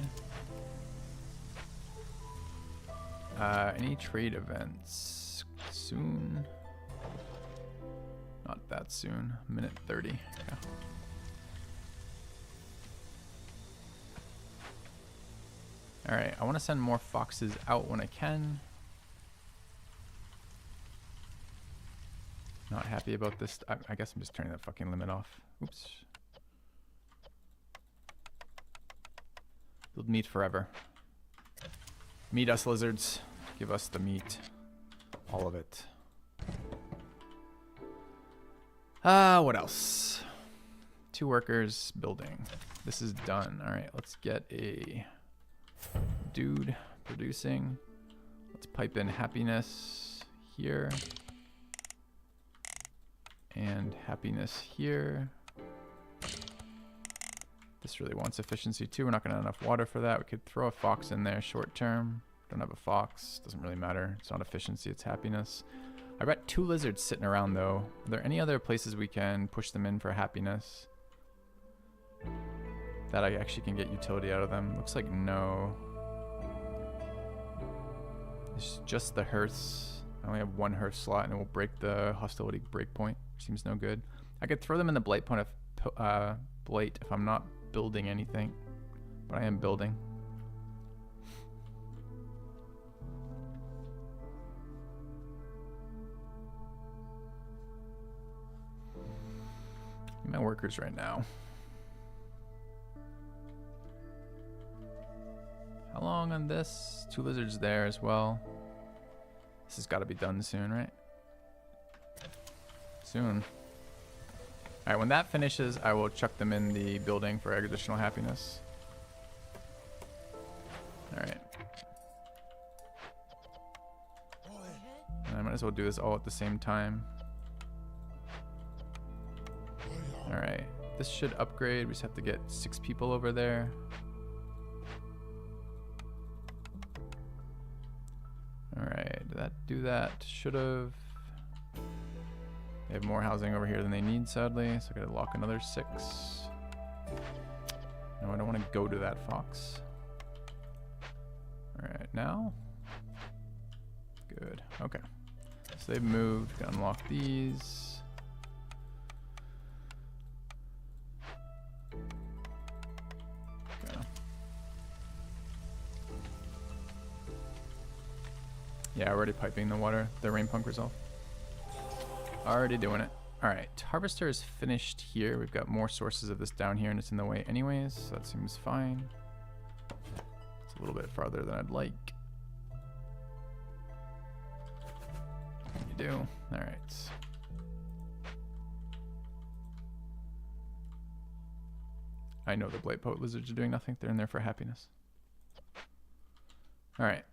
Any trade events soon? Not that soon. Minute 30. Okay. All right, I want to send more foxes out when I can. Not happy about this. I guess I'm just turning that fucking limit off. Oops. Build meat forever. Meet us, lizards. Give us the meat. All of it. What else? 2 workers building. This is done. All right, let's get a dude producing. Let's pipe in happiness here. And happiness here. This really wants efficiency too. We're not going to have enough water for that. We could throw a fox in there short term. Don't have a fox. Doesn't really matter. It's not efficiency, it's happiness. I've got 2 lizards sitting around though. Are there any other places we can push them in for happiness? That I actually can get utility out of them? Looks like no. It's just the hearths. I only have 1 hearth slot and it will break the hostility breakpoint. Seems no good. I could throw them in the blight point if, blight if I'm not building anything. But I am building. My workers right now. How long on this? 2 lizards there as well. This has got to be done soon, right? Soon. Alright, when that finishes, I will chuck them in the building for additional happiness. Alright. I might as well do this all at the same time. Alright, this should upgrade. We just have to get 6 people over there. Alright, did that do that? Should've. They have more housing over here than they need, sadly, so I gotta lock another 6. No, I don't want to go to that fox. Alright, now? Good, okay. So they've moved, gotta unlock these. Yeah, already piping the water, the rain punk resolve. Already doing it. Alright, harvester is finished here. We've got more sources of this down here and it's in the way anyways, so that seems fine. It's a little bit farther than I'd like. You do. Alright. I know the Blight Poet lizards are doing nothing. They're in there for happiness. Alright.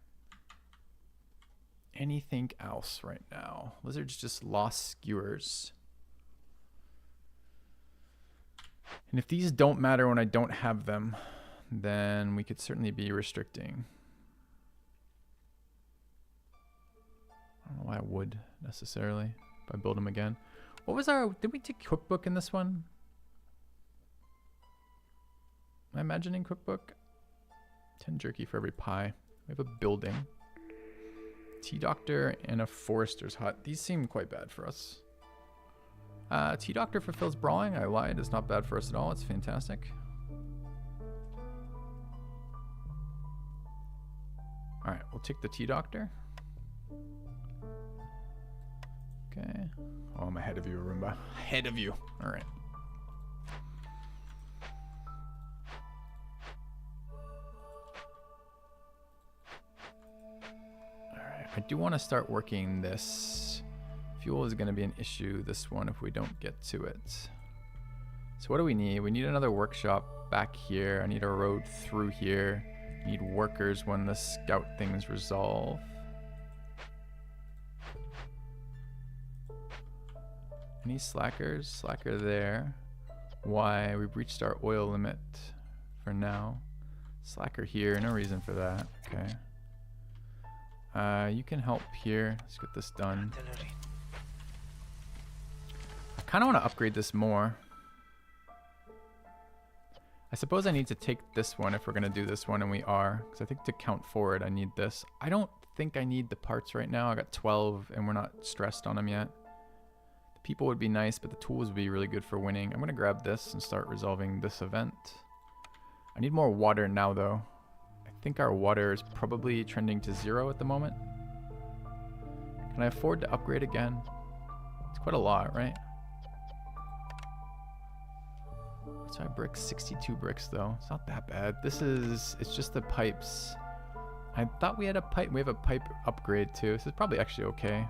Anything else right now? Lizards just lost skewers. And if these don't matter when I don't have them, then we could certainly be restricting. I don't know why I would necessarily if I build them again. What was our, did we take cookbook in this one? Am I imagining cookbook? 10 jerky for every pie. We have a building. Tea Doctor and a Forester's Hut. These seem quite bad for us. Tea Doctor fulfills brawling. I lied. It's not bad for us at all. It's fantastic. Alright, we'll take the Tea Doctor. Okay. Oh, I'm ahead of you, Roomba. Ahead of you. All right. All right. I do want to start working this. Fuel is going to be an issue, this one, if we don't get to it. So what do we need? We need another workshop back here. I need a road through here. I need workers when the scout things resolve. Any slackers? Slacker there. Why? We've reached our oil limit for now. Slacker here. No reason for that. Okay. You can help here. Let's get this done. I kind of want to upgrade this more. I suppose I need to take this one if we're going to do this one, and we are. Because I think to count forward, I need this. I don't think I need the parts right now. I got 12, and we're not stressed on them yet. People would be nice, but the tools would be really good for winning. I'm going to grab this and start resolving this event. I need more water now, though. I think our water is probably trending to 0 at the moment. Can I afford to upgrade again? It's quite a lot, right? So I bricks, 62 bricks, though. It's not that bad. It's just the pipes. I thought we had a pipe. We have a pipe upgrade, too. This is probably actually okay.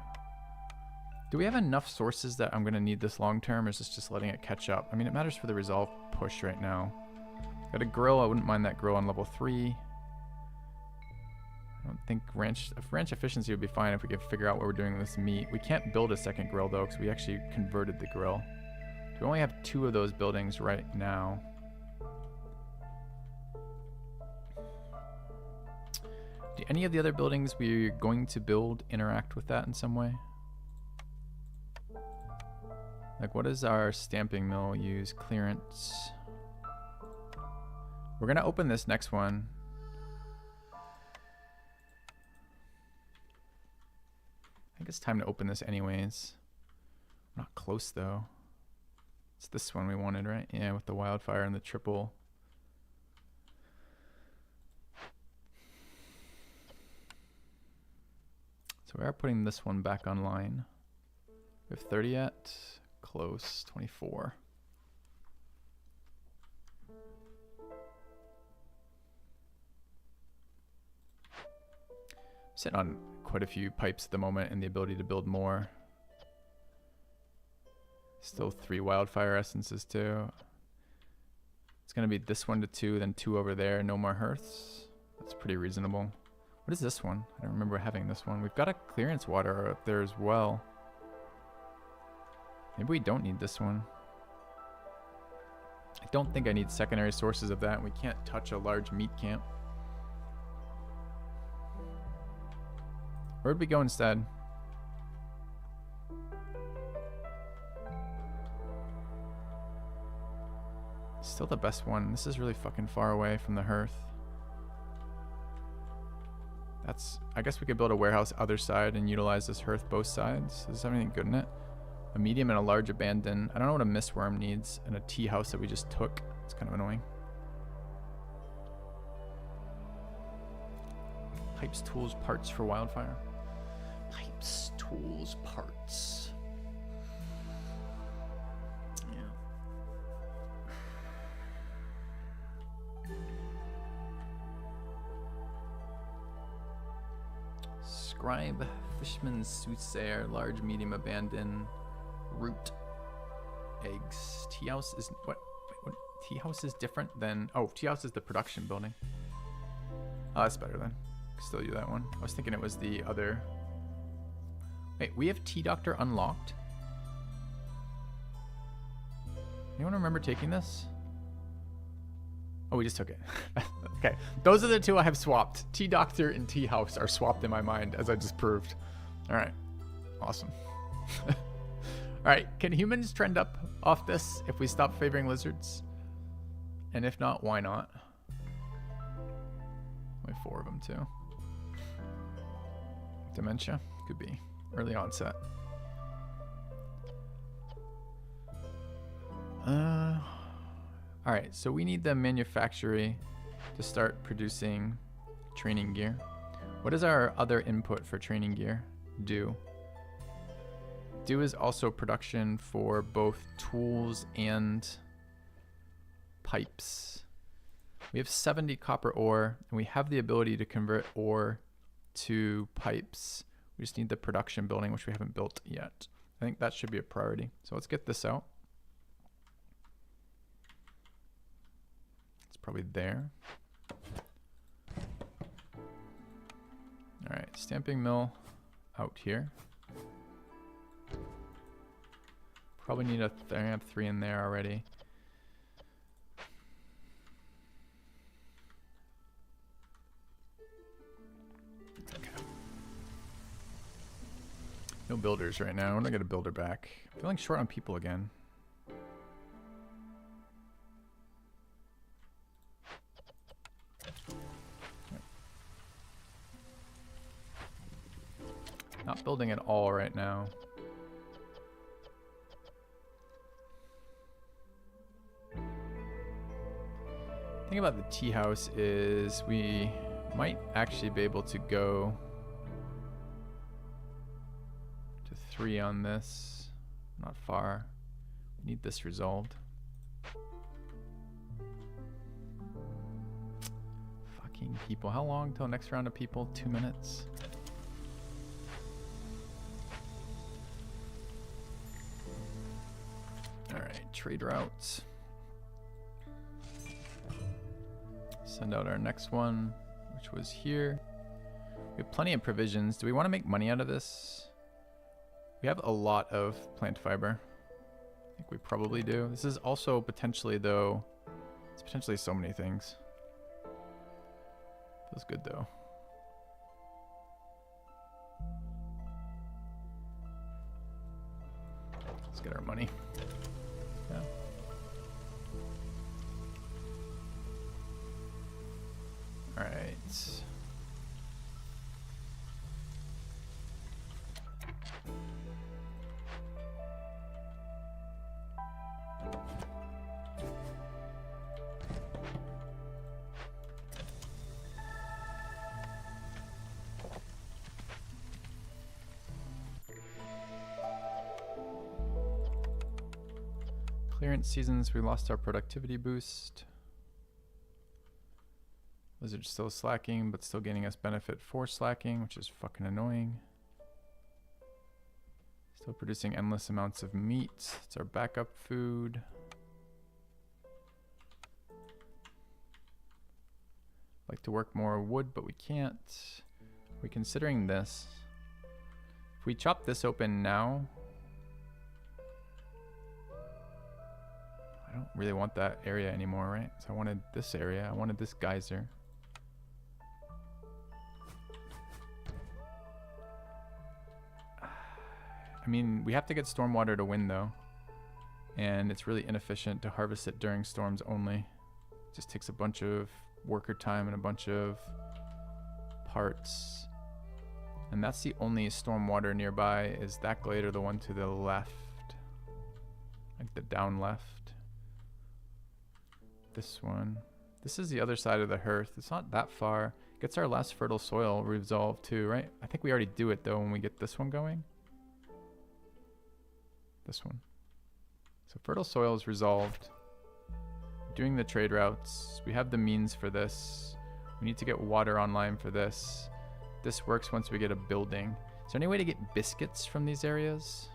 Do we have enough sources that I'm going to need this long term, or is this just letting it catch up? I mean, it matters for the resolve push right now. Got a grill. I wouldn't mind that grill on level 3. I don't think ranch efficiency would be fine if we could figure out what we're doing with this meat. We can't build a second grill, though, because we actually converted the grill. We only have 2 of those buildings right now. Do any of the other buildings we're going to build interact with that in some way? Like, what does our stamping mill use? Clearance. We're going to open this next one. I think it's time to open this anyways. We're not close, though. It's this one we wanted, right? Yeah, with the wildfire and the triple. So we are putting this one back online. We have 30 yet. Close. 24. Sitting on quite a few pipes at the moment and the ability to build more. Still 3 wildfire essences too. It's gonna be this 1 to 2, then 2 over there. No more hearths. That's pretty reasonable. What is this one? I don't remember having this one. We've got a clearance water up there as well. Maybe we don't need this one. I don't think I need secondary sources of that. We can't touch a large meat camp. Where'd we go instead? Still the best one. This is really fucking far away from the hearth. I guess we could build a warehouse other side and utilize this hearth both sides. Does this have anything good in it? A medium and a large abandoned. I don't know what a mistworm needs. And a tea house that we just took. It's kind of annoying. Pipes, tools, parts for wildfire. Pipes, tools, parts. Scribe, Fishman's Soothsayer, large, medium, abandoned, root, eggs. Tea house is what? Wait, what? Tea house is different than. Oh, tea house is the production building. Oh, that's better then. Still do that one. I was thinking it was the other. Wait, we have Tea Doctor unlocked. Anyone remember taking this? Oh, we just took it. Okay, those are the 2 I have swapped. Tea Doctor and Tea House are swapped in my mind, as I just proved. All right, awesome. All right, can humans trend up off this if we stop favoring lizards? And if not, why not? Only 4 of them too. Dementia? Could be. Early onset. Alright, so we need the manufactory to start producing training gear. What does our other input for training gear do? could do is also production for both tools and pipes. We have 70 copper ore, and we have the ability to convert ore to pipes. We just need the production building, which we haven't built yet. I think that should be a priority. So let's get this out. It's probably there. All right, stamping mill out here. Probably need I have 3 in there already. Okay. No builders right now. We're not gonna builder back. Feeling short on people again. Not building at all right now. The thing about the tea house is we might actually be able to go to 3 on this. Not far. We need this resolved. Fucking people. How long till next round of people? 2 minutes. Alright, trade routes. Send out our next one, which was here. We have plenty of provisions. Do we want to make money out of this? We have a lot of plant fiber. I think we probably do. This is also potentially, though, it's potentially so many things. Feels good, though. Let's get our money. Yeah. All right. Clearance seasons, we lost our productivity boost. Lizard's still slacking, but still getting us benefit for slacking, which is fucking annoying. Still producing endless amounts of meat. It's our backup food. Like to work more wood, but we can't. We're considering this. If we chop this open now, I don't really want that area anymore, right? So I wanted this area. I wanted this geyser. I mean, we have to get stormwater to win, though. And it's really inefficient to harvest it during storms only. It just takes a bunch of worker time and a bunch of parts. And that's the only stormwater nearby, is that glade or the one to the left. Like the down left. This one. This is the other side of the hearth. It's not that far. Gets our last fertile soil resolved too, right? I think we already do it though when we get this one going. This one. So fertile soil is resolved. We're doing the trade routes. We have the means for this. We need to get water online for this. This works once we get a building. Is there any way to get biscuits from these areas?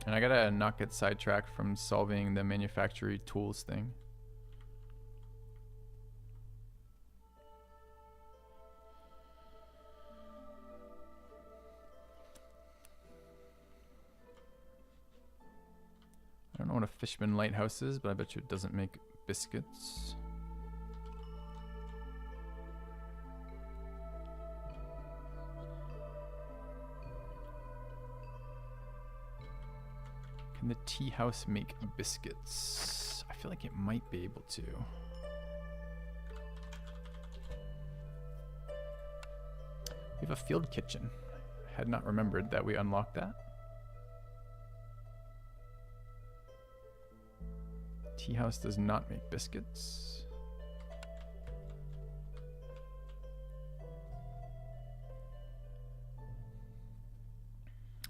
And I gotta not get sidetracked from solving the manufacturing tools thing. I don't know what a Fishman lighthouse is, but I bet you it doesn't make biscuits. Can the tea house make biscuits? I feel like it might be able to. We have a field kitchen. I had not remembered that we unlocked that. Tea house does not make biscuits.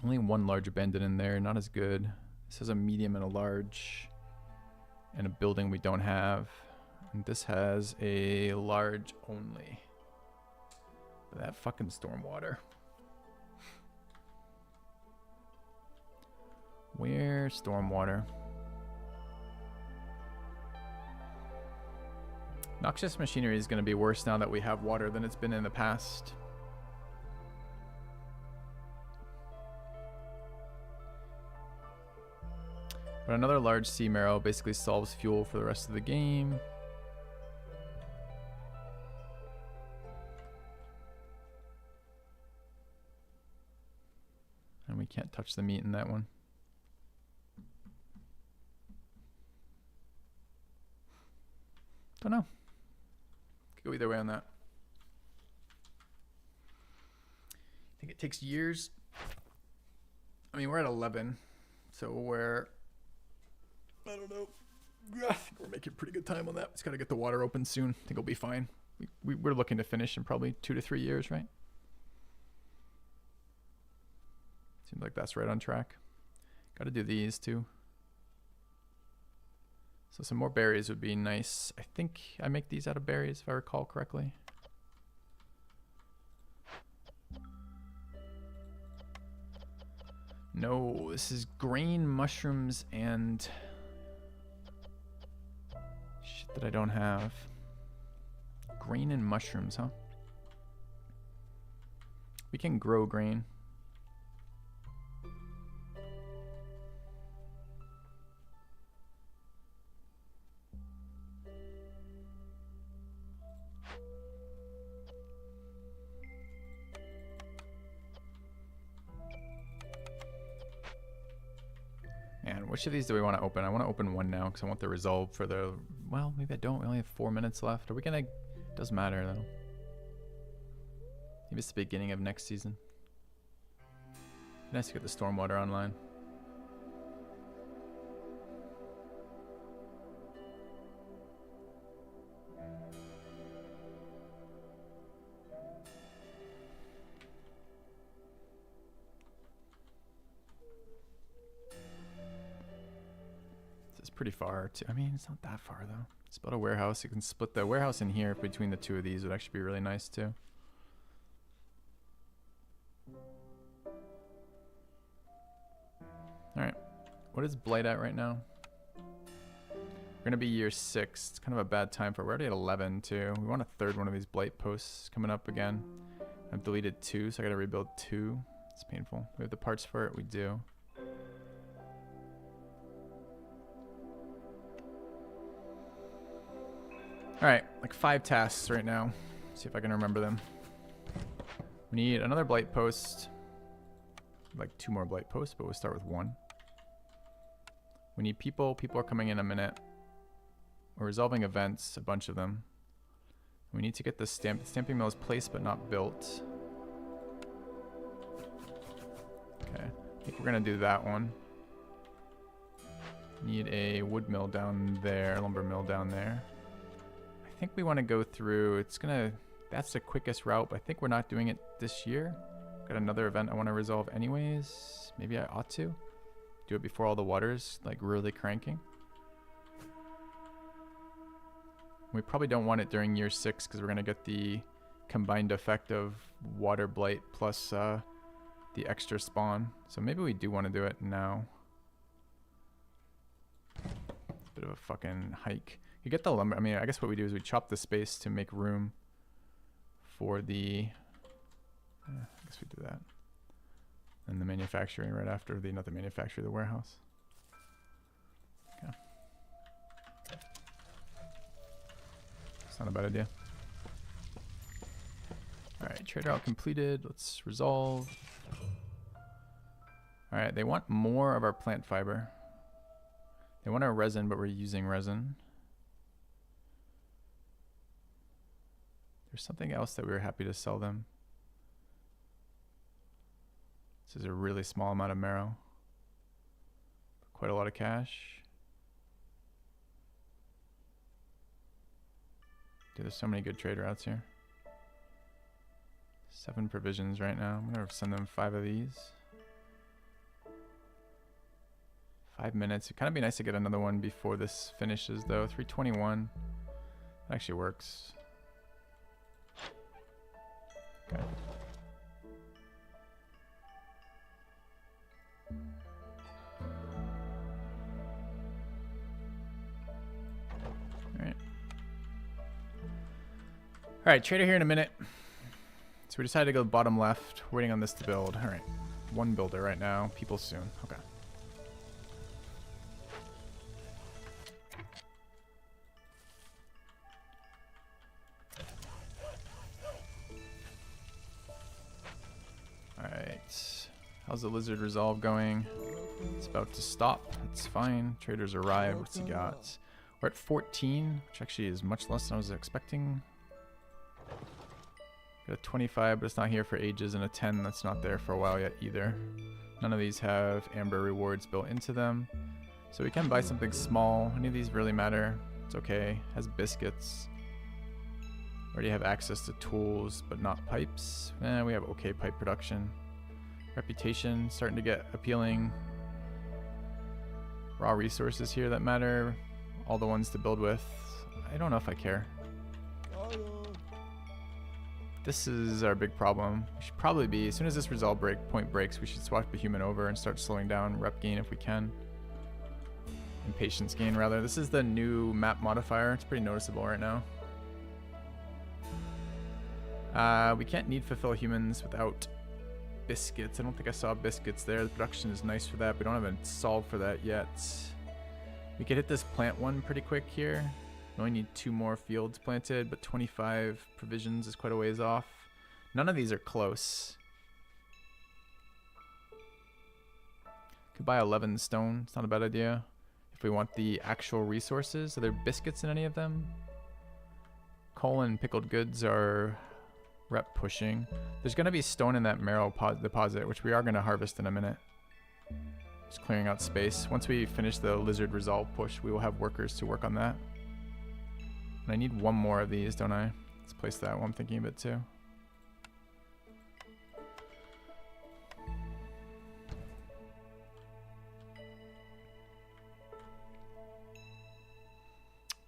Only one large abandoned in there, not as good. This has a medium and a large, and a building we don't have. And this has a large only. That fucking stormwater. Where's stormwater? Noxious machinery is going to be worse now that we have water than it's been in the past. But another large sea marrow basically solves fuel for the rest of the game. And we can't touch the meat in that one. Don't know. Could go either way on that. I think it takes years. I mean, we're at 11, so we're, I don't know. I think we're making pretty good time on that. Just got to get the water open soon. I think it'll be fine. We're looking to finish in probably 2 to 3 years, right? Seems like that's right on track. Got to do these too. So some more berries would be nice. I think I make these out of berries if I recall correctly. No, this is grain, mushrooms, and shit that I don't have. Grain and mushrooms, huh? We can grow grain. And which of these do we want to open? I want to open one now because I want the resolve for the... Well, maybe I don't. We only have 4 minutes left. Are we going to... Doesn't matter, though. Maybe it's the beginning of next season. Nice to get the stormwater online. Pretty far too. I mean, it's not that far though. It's about a warehouse. You can split the warehouse in here between the two of these. Would actually be really nice too. All right, what is Blight at right now? We're gonna be year 6. It's kind of a bad time for. We're already at 11 too. We want a third one of these Blight posts coming up again. I've deleted 2, so I gotta rebuild 2. It's painful. We have the parts for it. We do. All right, like 5 tasks right now. See if I can remember them. We need another blight post. Like 2 more blight posts, but we'll start with 1. We need people. People are coming in a minute. We're resolving events, a bunch of them. We need to get the stamping mill is placed but not built. Okay, I think we're gonna do that one. Need a wood mill down there, lumber mill down there. I think we want to go through, that's the quickest route, but I think we're not doing it this year. Got another event I want to resolve anyways. Maybe I ought to do it before all the water's like really cranking. We probably don't want it during year 6 because we're going to get the combined effect of water blight plus the extra spawn. So maybe we do want to do it now. It's a bit of a fucking hike. You get the lumber. I mean, I guess what we do is we chop the space to make room for the... I guess we do that. And the manufacturing right after the... Not the manufacturer, the warehouse. Okay. It's not a bad idea. Alright, trade route completed. Let's resolve. Alright, they want more of our plant fiber. They want our resin, but we're using resin. There's something else that we were happy to sell them. This is a really small amount of marrow. Quite a lot of cash. Dude, there's so many good trade routes here. 7 provisions right now. I'm gonna send them 5 of these. 5 minutes. It'd kind of be nice to get another one before this finishes, though. 321. That actually works. Okay. Alright. Alright, trader here in a minute. So we decided to go bottom left. Waiting on this to build. Alright. 1 builder right now. People soon. Okay. Alright. How's the Lizard Resolve going? It's about to stop. It's fine. Traders arrived. What's he got? We're at 14, which actually is much less than I was expecting. Got a 25, but it's not here for ages, and a 10 that's not there for a while yet either. None of these have Amber rewards built into them. So we can buy something small. Any of these really matter. It's okay. Has biscuits. Already have access to tools, but not pipes. We have okay pipe production. Reputation starting to get appealing. Raw resources here that matter. All the ones to build with. I don't know if I care. This is our big problem. We should probably be, as soon as this resolve point breaks, we should swap the human over and start slowing down rep gain if we can. And patience gain, rather. This is the new map modifier. It's pretty noticeable right now. We can't need fulfill humans without biscuits. I don't think I saw biscuits there. The production is nice for that. We don't have a solve for that yet. We could hit this plant one pretty quick here. We only need 2 more fields planted, but 25 provisions is quite a ways off. None of these are close. Could buy 11 stone. It's not a bad idea. If we want the actual resources. Are there biscuits in any of them? Coal and pickled goods are rep pushing. There's going to be stone in that marrow deposit, which we are going to harvest in a minute. Just clearing out space. Once we finish the Lizard Resolve push, we will have workers to work on that. And I need 1 more of these, don't I? Let's place that while I'm thinking of it too.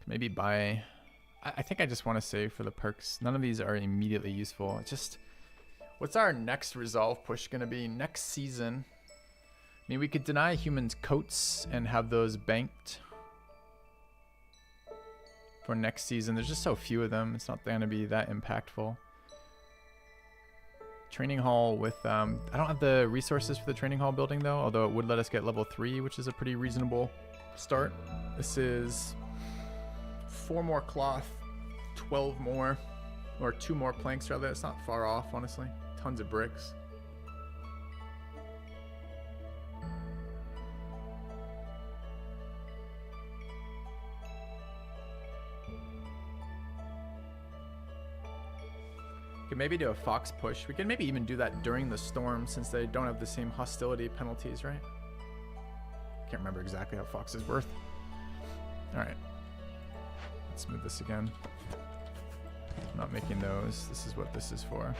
Maybe buy... I think I just want to save for the perks. None of these are immediately useful. It's just... What's our next resolve push going to be? Next season... I mean, we could deny humans coats and have those banked for next season. There's just so few of them. It's not going to be that impactful. Training hall with... I don't have the resources for the training hall building, though, although it would let us get level 3, which is a pretty reasonable start. This is 4 more cloth, 12 more, or 2 more planks, rather. It's not far off, honestly. Tons of bricks. Could maybe do a fox push. We can maybe even do that during the storm since they don't have the same hostility penalties, right? Can't remember exactly how fox is worth. Alright. Let's move this again. I'm not making those. This is what this is for.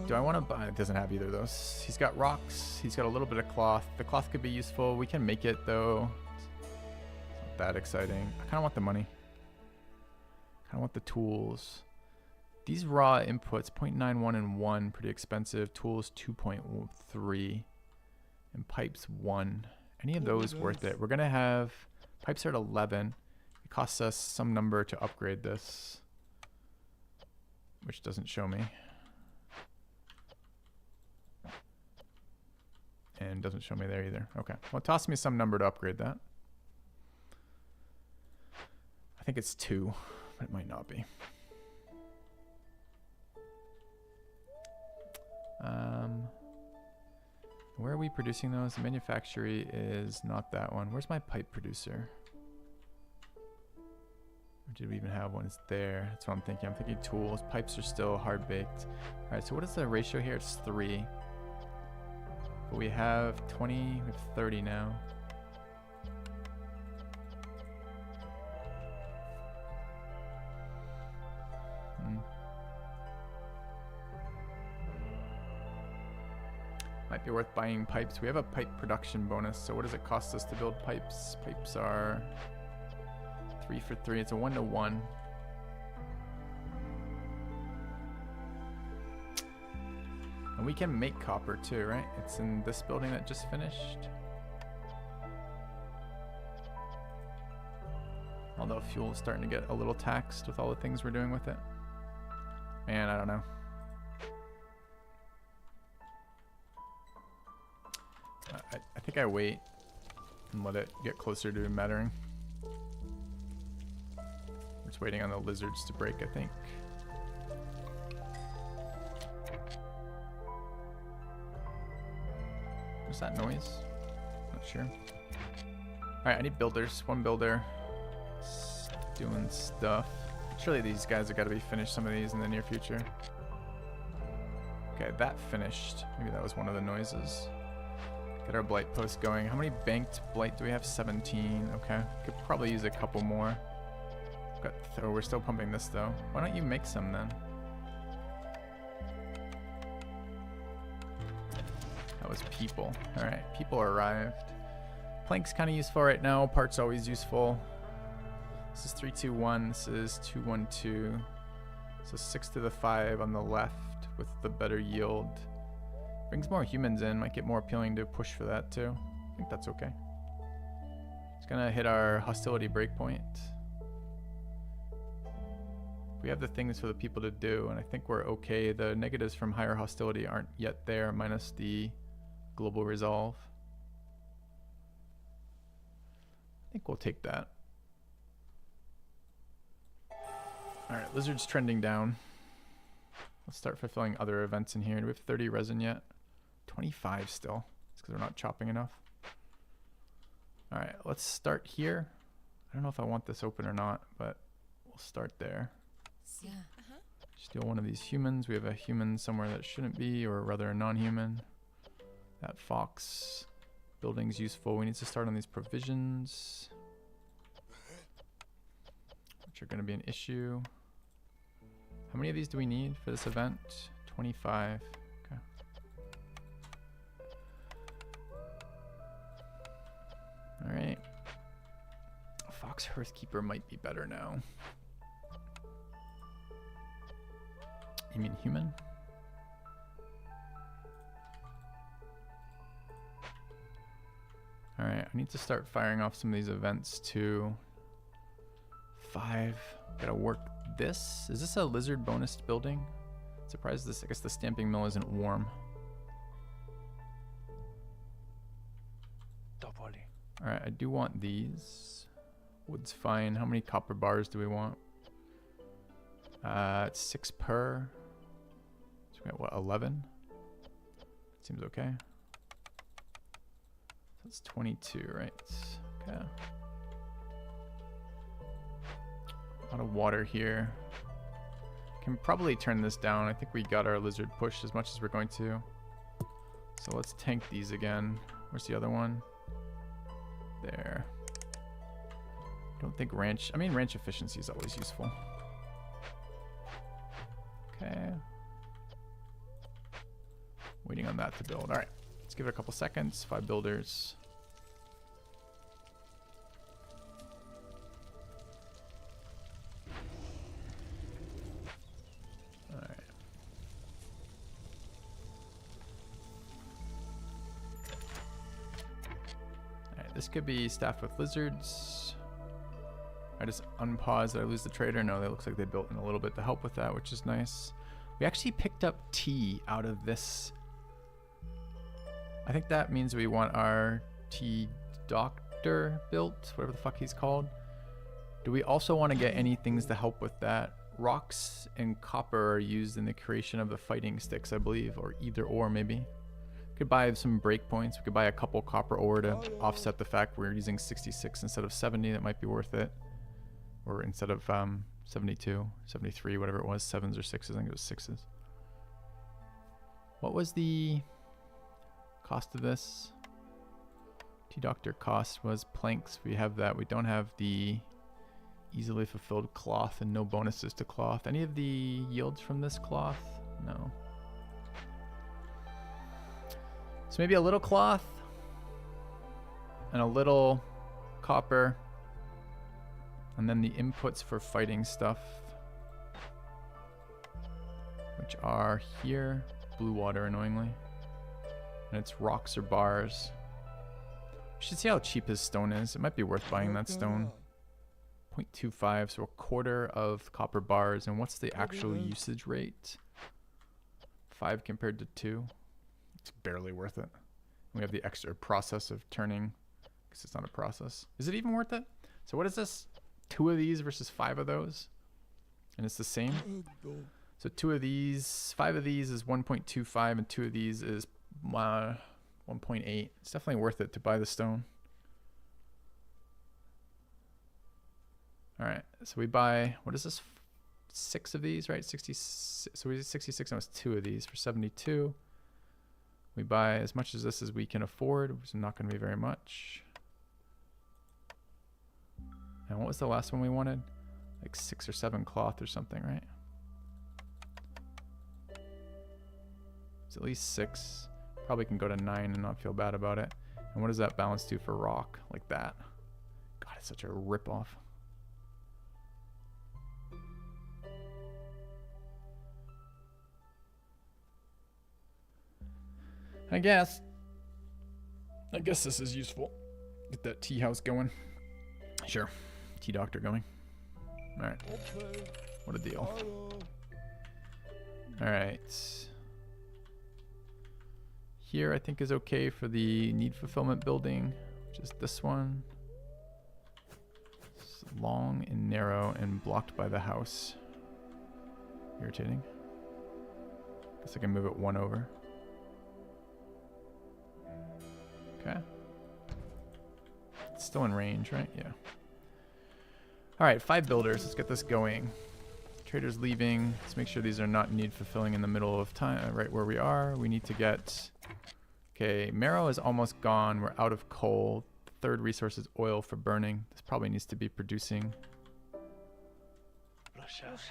Do I want to buy... It doesn't have either of those. He's got rocks. He's got a little bit of cloth. The cloth could be useful. We can make it, though. It's not that exciting. I kind of want the money. I kind of want the tools. These raw inputs, 0.91 and 1, pretty expensive. Tools, 2.3. And pipes, 1. Any of those worth it? We're going to have... Pipes are at 11. It costs us some number to upgrade this. Which doesn't show me. And doesn't show me there either. Okay. Well, toss me some number to upgrade that. I think it's 2, but it might not be. Where are we producing those? The manufactory is not that one. Where's my pipe producer? Or did we even have one? It's there. That's what I'm thinking. I'm thinking tools. Pipes are still hard baked. All right, so what is the ratio here? It's 3. But we have 20, we have 30 now. Might be worth buying pipes. We have a pipe production bonus, so what does it cost us to build pipes? Pipes are 3 for 3. It's a 1-to-1. And we can make copper too, right? It's in this building that just finished. Although fuel is starting to get a little taxed with all the things we're doing with it. Man, I don't know. I think I wait and let it get closer to mattering. We're just waiting on the lizards to break, I think. What's that noise? Not sure. Alright, I need builders. One builder. Doing stuff. Surely these guys have got to be finished, some of these in the near future. Okay, that finished. Maybe that was one of the noises. Get our blight post going. How many banked blight do we have? 17. Okay. Could probably use a couple more. Oh, we're still pumping this though. Why don't you make some then? That was people. Alright, people arrived. Plank's kind of useful right now. Part's always useful. This is 3-2-1. This is 2-1-2. So 6 to the 5 on the left with the better yield. Brings more humans in. Might get more appealing to push for that too. I think that's okay. It's gonna hit our hostility breakpoint. We have the things for the people to do, and I think we're okay. The negatives from higher hostility aren't yet there, minus the global resolve. I think we'll take that. Alright, lizard's trending down. Let's start fulfilling other events in here. Do we have 30 resin yet? 25 still. It's because we're not chopping enough. Alright, let's start here. I don't know if I want this open or not, but we'll start there. Yeah. Steal one of these humans. We have a human somewhere that shouldn't be, or rather a non-human. That fox building's useful. We need to start on these provisions, which are going to be an issue. How many of these do we need for this event? 25. Okay. All right. Fox Hearthkeeper might be better now. You mean human? Alright, I need to start firing off some of these events too. 5. Gotta work this. Is this a lizard bonus building? Surprised this. I guess the stamping mill isn't warm. Alright, I do want these. Wood's fine. How many copper bars do we want? It's 6 per. So we got what, 11? Seems okay. That's 22, right? Okay. A lot of water here. Can probably turn this down. I think we got our lizard pushed as much as we're going to. So let's tank these again. Where's the other one? There. Don't think ranch. I mean, ranch efficiency is always useful. Okay. Waiting on that to build. All right. Let's give it a couple seconds. 5 builders. All right. All right. This could be staffed with lizards. I just unpause. Did I lose the trader? No, it looks like they built in a little bit to help with that, which is nice. We actually picked up tea out of this. I think that means we want our tea doctor built, whatever the fuck he's called. Do we also want to get any things to help with that? Rocks and copper are used in the creation of the fighting sticks, I believe, or either or maybe. Could buy some breakpoints. We could buy a couple copper ore to offset the fact we're using 66 instead of 70. That might be worth it. Or instead of 72, 73, whatever it was, 7s or 6s. I think it was 6s. What was the cost of this? T-Doctor cost was planks. We have that. We don't have the easily fulfilled cloth and no bonuses to cloth. Any of the yields from this cloth? No. So So maybe a little cloth and a little copper, and then the inputs for fighting stuff, which are here. Blue water, annoyingly. And it's rocks or bars. We should see how cheap his stone is. It might be worth buying that stone. 0.25, so a quarter of copper bars. And what's the actual usage rate? 5 compared to 2. It's barely worth it. We have the extra process of turning, because it's not a process. Is it even worth it? So what is this? 2 of these versus 5 of those? And it's the same? So 2 of these, 5 of these is 1.25, and 2 of these is 1.8. It's definitely worth it to buy the stone. All right, so we buy, what is this? 6 of these, right? 66. So we did 66, and it's 2 of these for 72. We buy as much as this as we can afford, which is not going to be very much. And what was the last one we wanted? Like 6 or 7 cloth or something, right? It's at least 6. Probably can go to 9 and not feel bad about it. And what does that balance do for rock? Like that. God, it's such a ripoff. I guess this is useful. Get that tea house going. Sure. Tea doctor going. Alright. What a deal. Alright. Here I think is okay for the need fulfillment building, which is this one. It's long and narrow and blocked by the house. Irritating. Guess I can move it 1 over. Okay. It's still in range, right? Yeah. Alright, 5 builders. Let's get this going. Traders leaving. Let's make sure these are not need fulfilling in the middle of time, right where we are. We need to get... Okay, marrow is almost gone. We're out of coal. The third resource is oil for burning. This probably needs to be producing. Alright,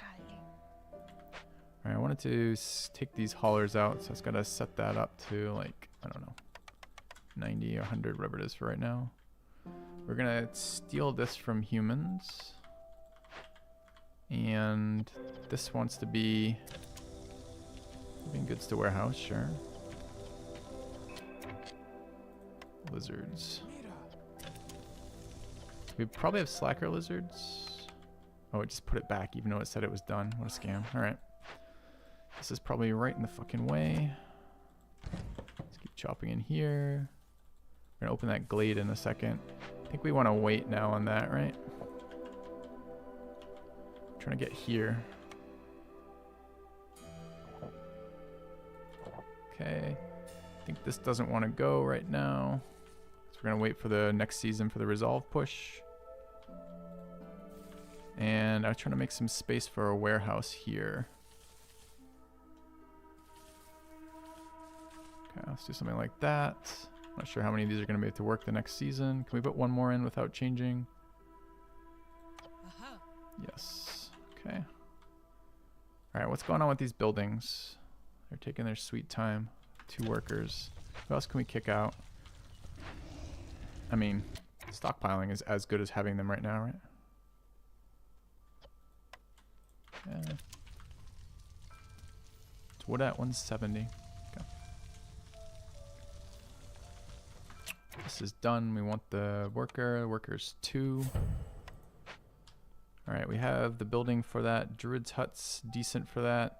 I wanted to take these haulers out, so it's got to set that up to, like, I don't know, 90 or 100, whatever it is for right now. We're going to steal this from humans. And this wants to be moving goods to warehouse, sure. Lizards. We probably have slacker lizards. Oh, it just put it back even though it said it was done. What a scam. Alright. This is probably right in the fucking way. Let's keep chopping in here. We're gonna open that glade in a second. I think we want to wait now on that, right? Trying to get here. Okay. I think this doesn't want to go right now. So we're going to wait for the next season for the resolve push. And I was trying to make some space for a warehouse here. Okay, let's do something like that. Not sure how many of these are going to be able to work the next season. Can we put 1 more in without changing? Yes. Okay. Alright, what's going on with these buildings? They're taking their sweet time. 2 workers. Who else can we kick out? I mean, stockpiling is as good as having them right now, right? Yeah. It's wood at 170. Okay. This is done. We want the worker. The worker's 2. Alright, we have the building for that. Druid's Hut's decent for that.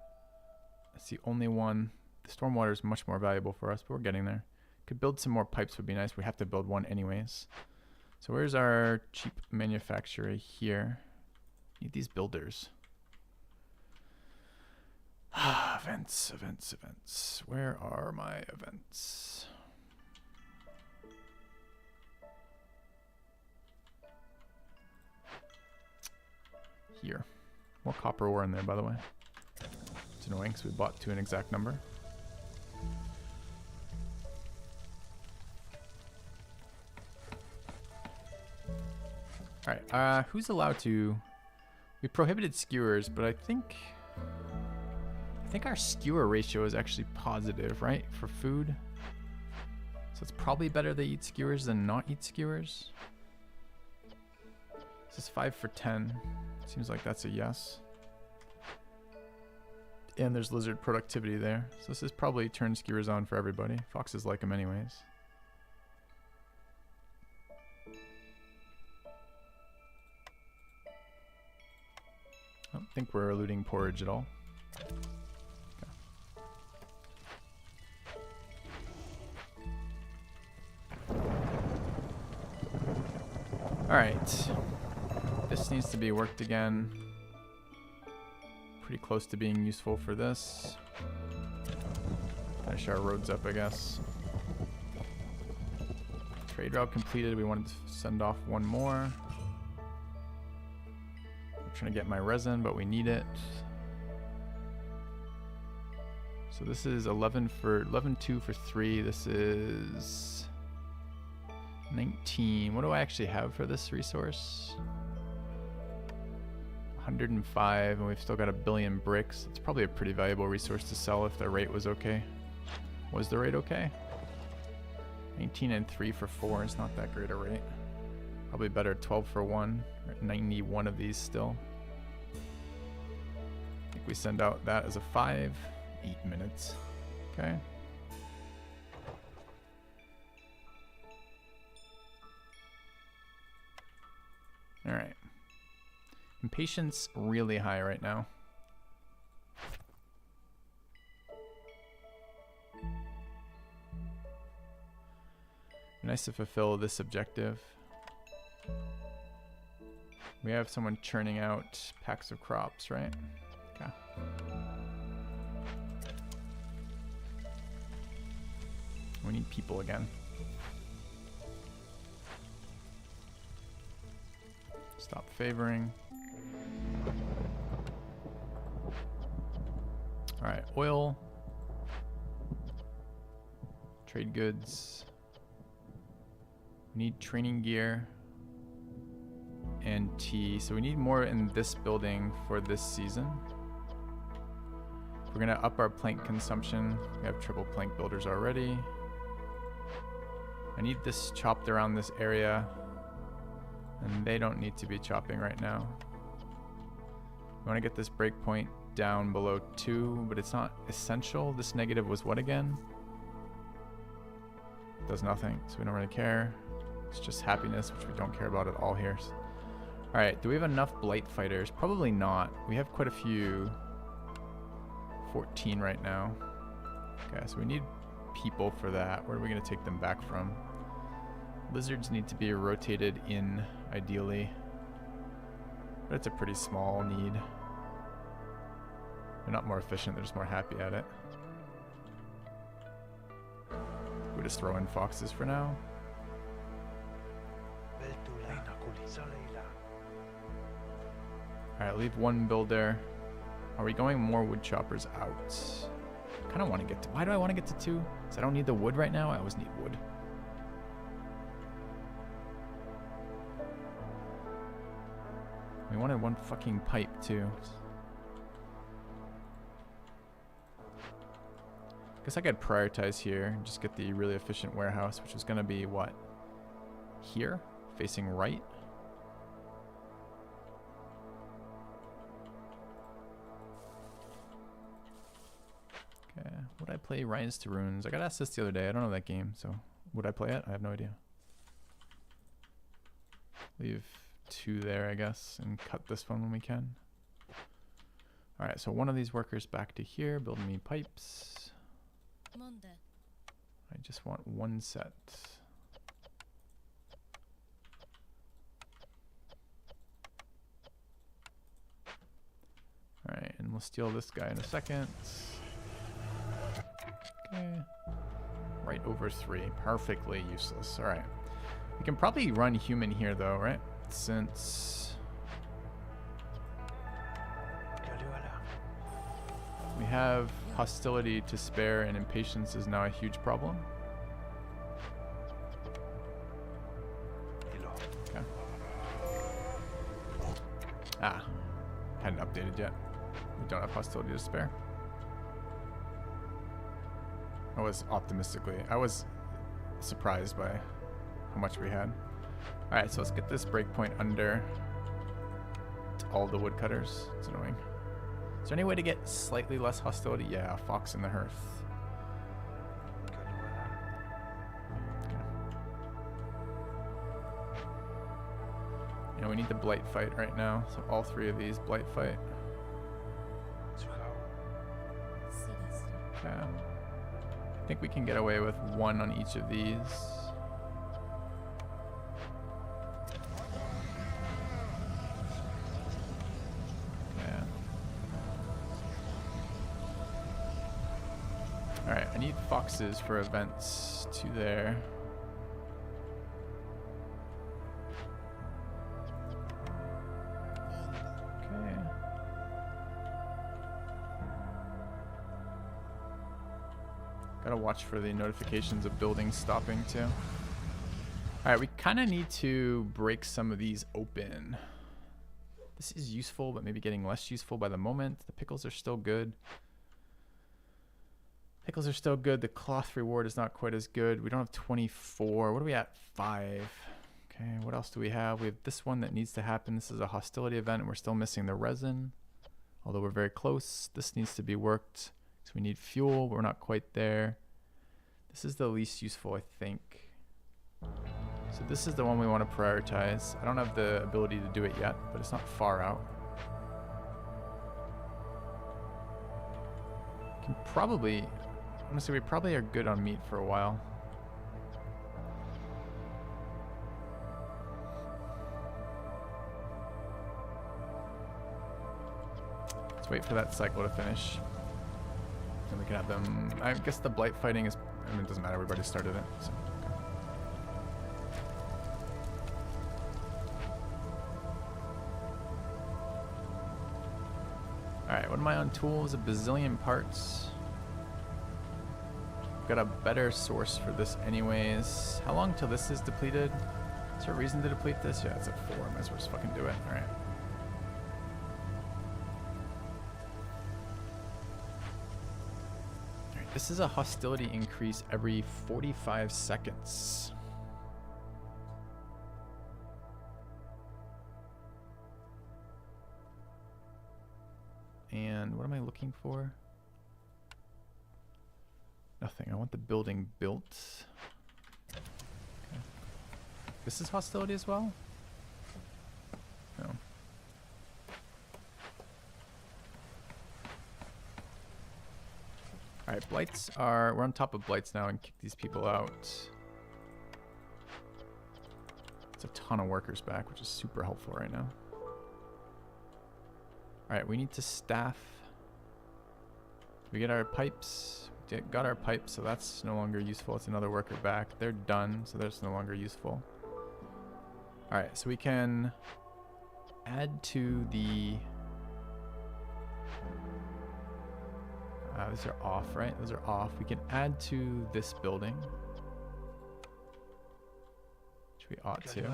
That's the only one. The stormwater is much more valuable for us, but we're getting there. Could build some more pipes would be nice. We have to build 1 anyways. So where's our cheap manufacturer here? Need these builders. Events, events, events. Where are my events? Here. More copper ore in there, by the way. It's annoying because we bought to an exact number. Alright, who's allowed to... We prohibited skewers, but I think our skewer ratio is actually positive, right? For food. So it's probably better they eat skewers than not eat skewers. This is 5 for 10. Seems like that's a yes. And there's lizard productivity there. So this is probably turn skewers on for everybody. Foxes like them anyways. I don't think we're eluding porridge at all. Alright. This needs to be worked again. Pretty close to being useful for this. Finish our roads up, I guess. Trade route completed. We wanted to send off one more. I'm trying to get my resin, but we need it. So this is 11-2 for 3. This is 19. What do I actually have for this resource? 105, and we've still got 1 billion bricks. It's probably a pretty valuable resource to sell if the rate was okay. Was the rate okay? 19 and 3 for 4 is not that great a rate. Probably better 12 for 1. 91 of these still. I think we send out that as a 5. 8 minutes. Okay. All right. Impatience really high right now. Nice to fulfill this objective. We have someone churning out packs of crops, right? Okay. We need people again. Stop favoring. Alright, oil. Trade goods. We need training gear. And tea. So we need more in this building for this season. We're gonna up our plank consumption. We have triple plank builders already. I need this chopped around this area. And they don't need to be chopping right now. We want to get this breakpoint down below 2, but it's not essential. This negative was what again? Does nothing, so we don't really care. It's just happiness, which we don't care about at all here. Alright, do we have enough blight fighters? Probably not. We have quite a few. 14 right now. Okay, so we need people for that. Where are we going to take them back from? Lizards need to be rotated in, ideally. But it's a pretty small need. They're not more efficient, they're just more happy at it. We'll just throw in foxes for now. Alright, leave one builder. Are we going more wood choppers out? I kind of want to get to... Why do I want to get to 2? Because I don't need the wood right now. I always need wood. We wanted one fucking pipe too. Guess I could prioritize here and just get the really efficient warehouse, which is gonna be what? Here? Facing right? Okay, would I play Rise to Runes? I got asked this the other day. I don't know that game, so would I play it? I have no idea. Leave 2 there, I guess, and cut this one when we can. Alright, so one of these workers back to here, build me pipes. I just want 1 set. Alright, and we'll steal this guy in a second. Okay. Right over 3. Perfectly useless. Alright. We can probably run human here though, right? Since we have hostility to spare and impatience is now a huge problem. Okay. Ah, hadn't updated yet. We don't have hostility to spare. I was surprised by how much we had. Alright, so let's get this breakpoint under all the woodcutters. It's annoying. Is there any way to get slightly less hostility? Yeah, Fox in the Hearth. You know, we need the blight fight right now, so all 3 of these blight fight. Yeah. I think we can get away with 1 on each of these. Yeah. Alright, I need foxes for events 2 there. Gotta watch for the notifications of buildings stopping too. Alright, we kind of need to break some of these open. This is useful, but maybe getting less useful by the moment. The pickles are still good. Pickles are still good. The cloth reward is not quite as good. We don't have 24. What are we at? 5. Okay, what else do we have? We have this one that needs to happen. This is a hostility event, and we're still missing the resin. Although we're very close. This needs to be worked. So we need fuel, but we're not quite there. This is the least useful, I think. So this is the one we want to prioritize. I don't have the ability to do it yet, but it's not far out. Can probably, I'm gonna say we probably are good on meat for a while. Let's wait for that cycle to finish. And we can have them. I guess the blight fighting is. I mean, it doesn't matter. We've already started it. So. Okay. All right. What am I on tools? A bazillion parts. Got a better source for this, anyways. How long till this is depleted? Is there a reason to deplete this? Yeah, it's at 4. Might as well just fucking do it. All right. This is a hostility increase every 45 seconds. And what am I looking for? Nothing. I want the building built. Okay. This is hostility as well? No. Alright, blights are... We're on top of blights now and kick these people out. It's a ton of workers back, which is super helpful right now. Alright, we need to staff. We get our pipes. We got our pipes, so that's no longer useful. It's another worker back. They're done, so that's no longer useful. Alright, so we can add to the... these are off, right? Those are off. We can add to this building, which we ought to.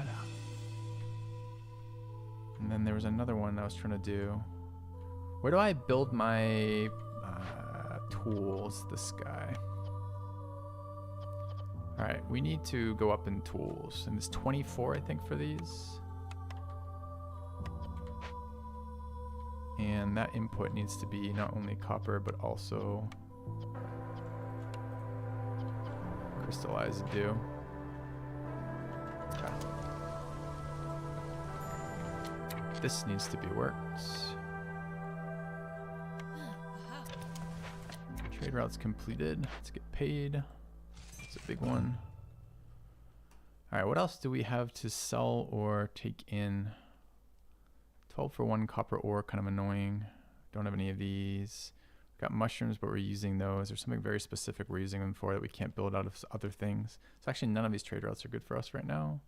And then there was another one I was trying to do. Where do I build my tools? This guy. All right, we need to go up in tools, and it's 24, I think, for these. And that input needs to be not only copper, but also crystallized dew. Okay. This needs to be worked. Trade route's completed. Let's get paid. It's a big one. All right, what else do we have to sell or take in? 12 for 1 copper ore, kind of annoying. Don't have any of these. Got mushrooms, but we're using those. There's something very specific we're using them for that we can't build out of other things. So actually none of these trade routes are good for us right now.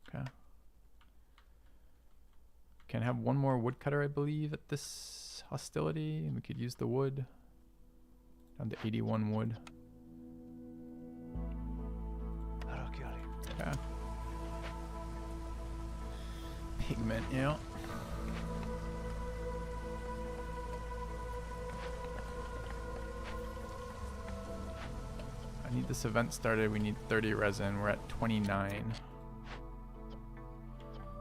Okay. Can have one more woodcutter, I believe, at this hostility. And we could use the wood. Down to 81 wood. Okay. Pigment, yeah. get this event started, we need 30 resin. We're at 29.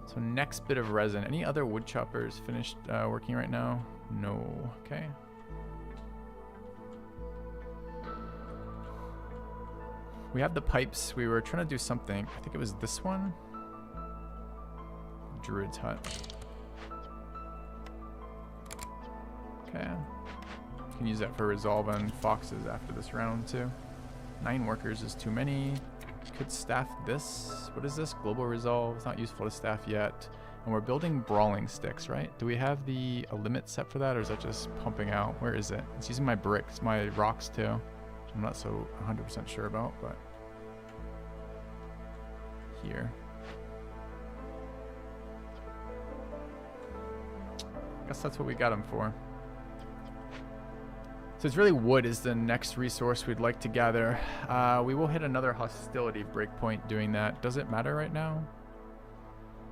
So next bit of resin. Any other wood choppers finished working right now? No. Okay. We have the pipes. We were trying to do something. I think it was this one. Druid's hut. Okay. Can use that for resolve on foxes after this round too. 9 workers is too many. Could staff this. What is this? Global resolve. It's not useful to staff yet. And we're building brawling sticks, right? Do we have a limit set for that, or is that just pumping out? Where is it? It's using my bricks, my rocks too. I'm not so 100% sure about, but here. I guess that's what we got them for. So it's really wood is the next resource we'd like to gather. We will hit another hostility breakpoint doing that. Does it matter right now?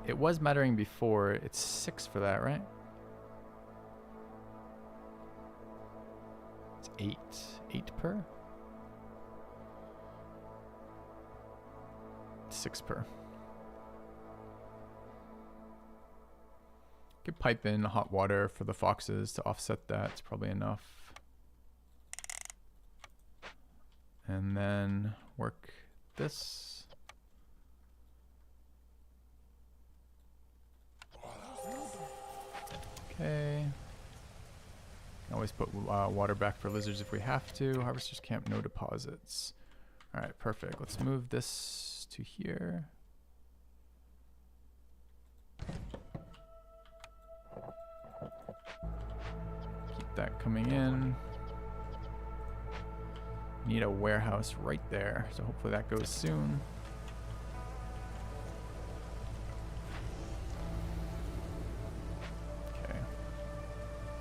It was mattering before. It's 6 for that, right? It's 8. 8 per? 6 per. Could pipe in hot water for the foxes to offset that. It's probably enough. And then work this. Okay. Can always put water back for lizards if we have to. Harvester's camp, no deposits. All right, perfect. Let's move this to here. Keep that coming in. Need a warehouse right there, so hopefully that goes soon. Okay.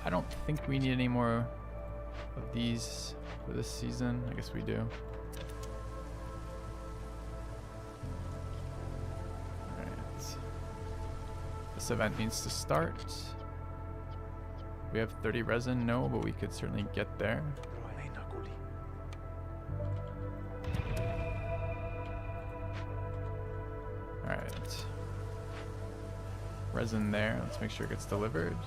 I don't think we need any more of these for this season. I guess we do. Alright. This event needs to start. We have 30 resin? No, but we could certainly get there. Alright. Resin there. Let's make sure it gets delivered.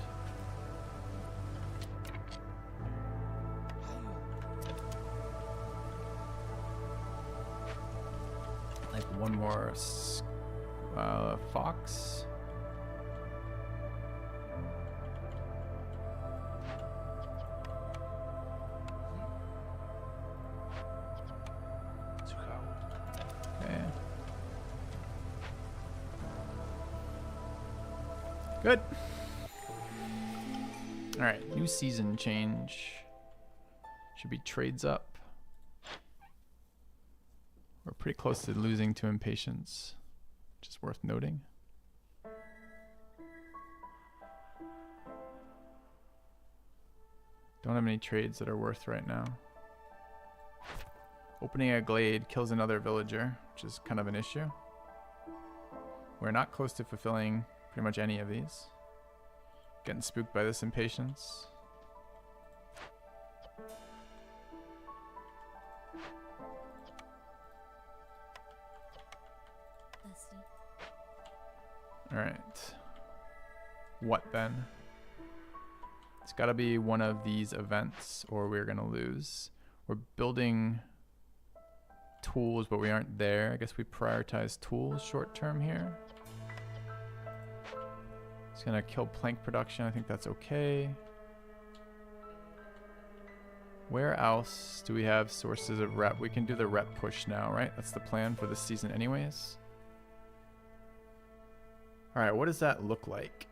Like one more fox. Okay. Good. All right, new season change. Should be trades up. We're pretty close to losing to impatience, which is worth noting. Don't have any trades that are worth right now. Opening a glade kills another villager, which is kind of an issue. We're not close to fulfilling pretty much any of these. Getting spooked by this impatience. Alright. What then? It's gotta be one of these events or we're gonna lose. We're building tools, but we aren't there. I guess we prioritize tools short term here. It's gonna kill plank production. I think that's okay. Where else do we have sources of rep? We can do the rep push now, right? That's the plan for this season anyways. All right, what does that look like?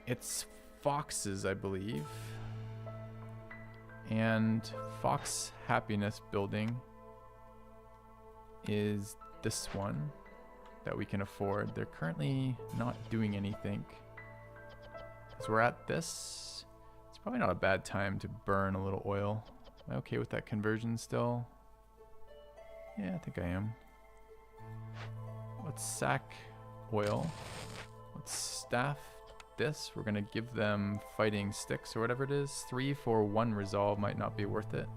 It's foxes, I believe. And fox happiness building is this one that we can afford. They're currently not doing anything. So we're at this. It's probably not a bad time to burn a little oil. Am I okay with that conversion still? Yeah, I think I am. Let's sack oil. Let's staff this. We're gonna give them fighting sticks or whatever it is. 3 for 1 resolve might not be worth it.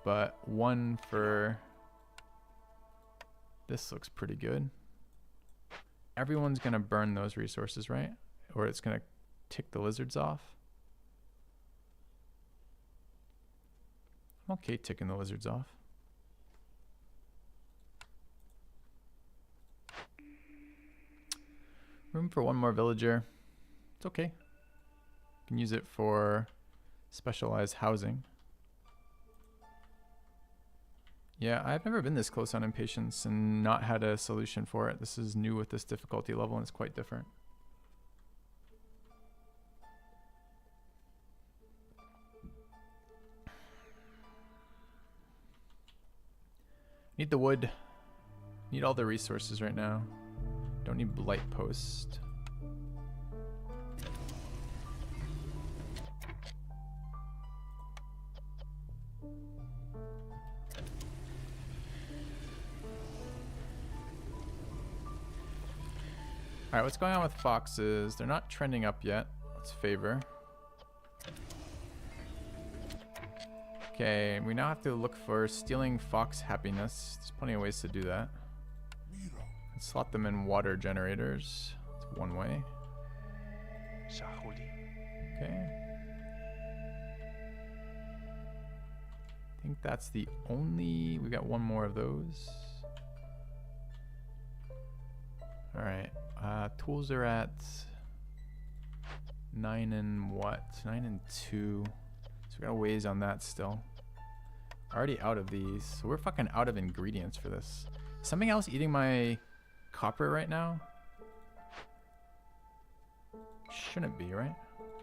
but 1 for this looks pretty good. Everyone's gonna burn those resources, right? Or it's gonna tick the lizards off. I'm okay ticking the lizards off. Room for 1 more villager. It's okay. Can use it for specialized housing. Yeah, I've never been this close on impatience and not had a solution for it. This is new with this difficulty level and it's quite different. Need the wood. Need all the resources right now. Don't need blight post. Alright, what's going on with foxes? They're not trending up yet. Let's favor. Okay, we now have to look for stealing fox happiness. There's plenty of ways to do that. Let's slot them in water generators. That's one way. Okay. I think that's the only... We got 1 more of those. Alright. Tools are at 9 and what? 9 and 2. So we got a ways on that still. Already out of these. So we're fucking out of ingredients for this. Something else eating my copper right now? Shouldn't be, right?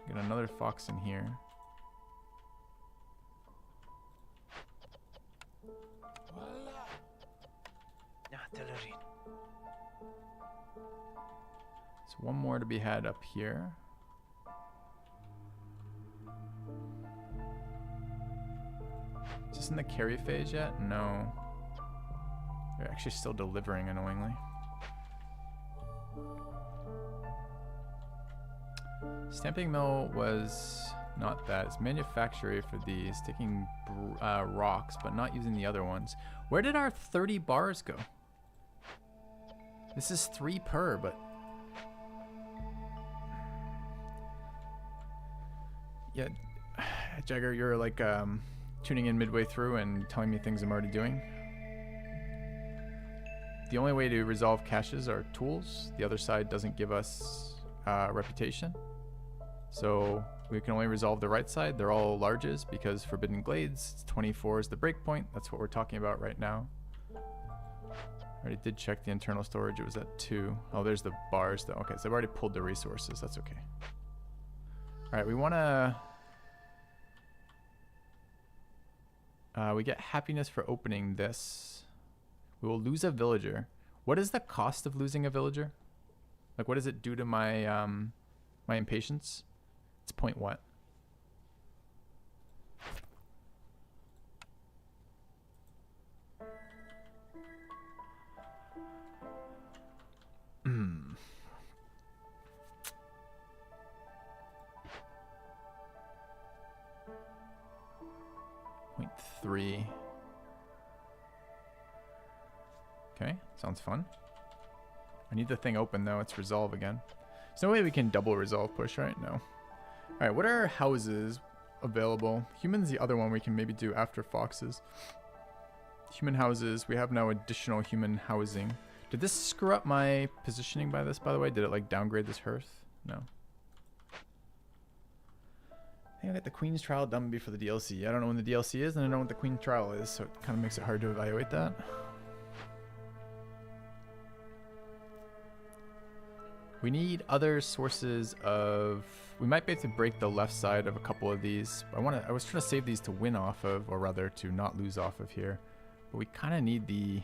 Get another fox in here. So 1 more to be had up here. Is this in the carry phase yet? No. They're actually still delivering, annoyingly. Stamping mill was not that. It's manufacturing for these, taking rocks, but not using the other ones. Where did our 30 bars go? This is 3 per, but... Yeah, Jagger, you're like tuning in midway through and telling me things I'm already doing. The only way to resolve caches are tools. The other side doesn't give us reputation. So we can only resolve the right side. They're all larges because Forbidden Glades, 24 is the breakpoint. That's what we're talking about right now. I already did check the internal storage. It was at 2. Oh, there's the bars though. Okay, so I've already pulled the resources. That's okay. All right, we want to... we get happiness for opening this. We will lose a villager. What is the cost of losing a villager? Like, what does it do to my my impatience? It's point what? .3. Okay, sounds fun. I need the thing open though. It's resolve again. There's no way we can double resolve push, right? No. All right, what are houses available? Humans, the other one we can maybe do after foxes. Human houses. We have now additional human housing. Did this screw up my positioning by this, by the way? Did it like downgrade this hearth? No. I think I got the Queen's Trial done before the DLC. I don't know when the DLC is, and I don't know what the Queen's Trial is, so it kind of makes it hard to evaluate that. We need other sources of... We might be able to break the left side of a couple of these. I was trying to save these to win off of, or rather to not lose off of here. But we kind of need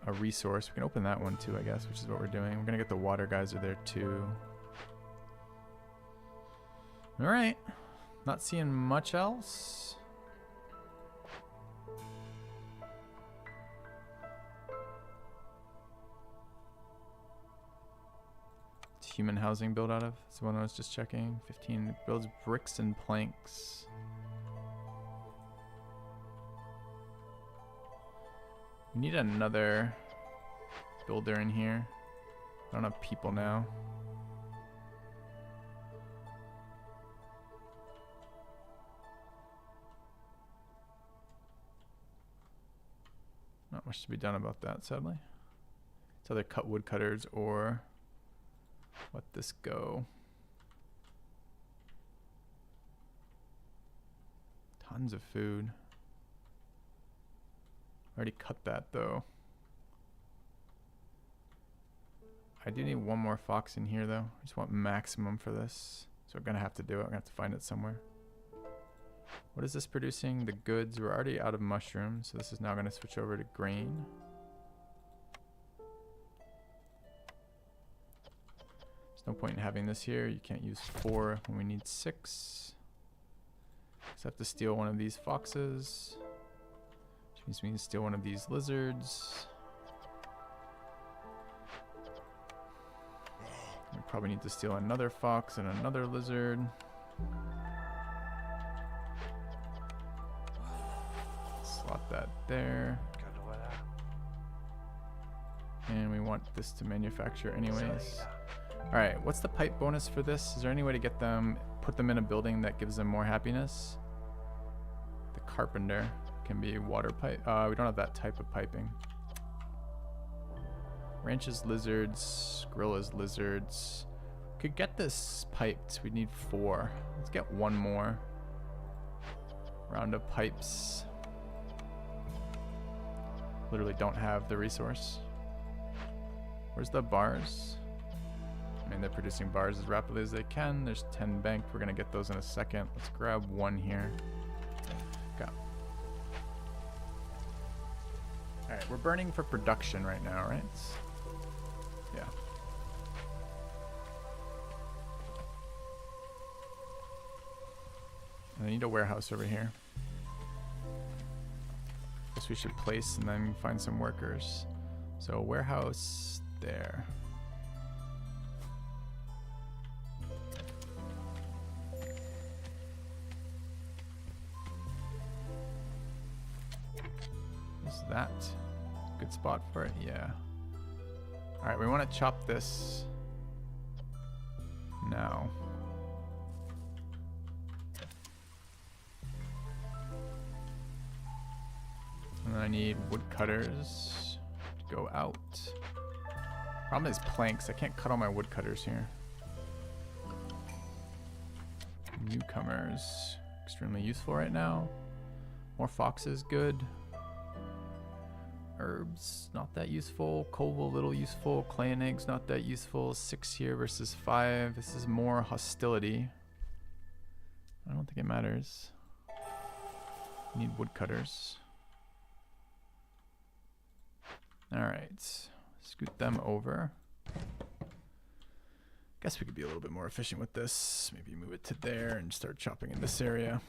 a resource. We can open that one too, I guess, which is what we're doing. We're going to get the water geyser there too. All right. Not seeing much else. Human housing build out of? It's the one I was just checking. 15 builds bricks and planks. We need another builder in here. I don't have people now. Not much to be done about that, sadly. It's either cut woodcutters or let this go. Tons of food. Already cut that though. I do need one more fox in here though. I just want maximum for this. So we're gonna have to do it. I'm gonna have to find it somewhere. What is this producing? The goods. We're already out of mushrooms, so this is now gonna switch over to grain. There's no point in having this here. You can't use 4 when we need 6. Just have to steal one of these foxes. Which means we need to steal one of these lizards. We probably need to steal another fox and another lizard. Slot that there. And we want this to manufacture anyways. Alright, what's the pipe bonus for this? Is there any way to get them, put them in a building that gives them more happiness? The carpenter can be water pipe. We don't have that type of piping. Ranches lizards, gorillas lizards. Could get this piped. We need 4. Let's get one more round of pipes. Literally don't have the resource. Where's the bars? I mean, they're producing bars as rapidly as they can. There's 10 banked. We're gonna get those in a second. Let's grab one here. Go. All right, we're burning for production right now, right? Yeah. I need a warehouse over here. Guess we should place and then find some workers. So warehouse there. Is that a good spot for it? Yeah. All right, we want to chop this now. And then I need woodcutters to go out. Problem is planks. I can't cut all my woodcutters here. Newcomers. Extremely useful right now. More foxes, good. Herbs, not that useful. Koval, little useful. Clay and eggs, not that useful. 6 here versus 5. This is more hostility. I don't think it matters. Need woodcutters. Alright. Scoot them over. Guess we could be a little bit more efficient with this. Maybe move it to there and start chopping in this area.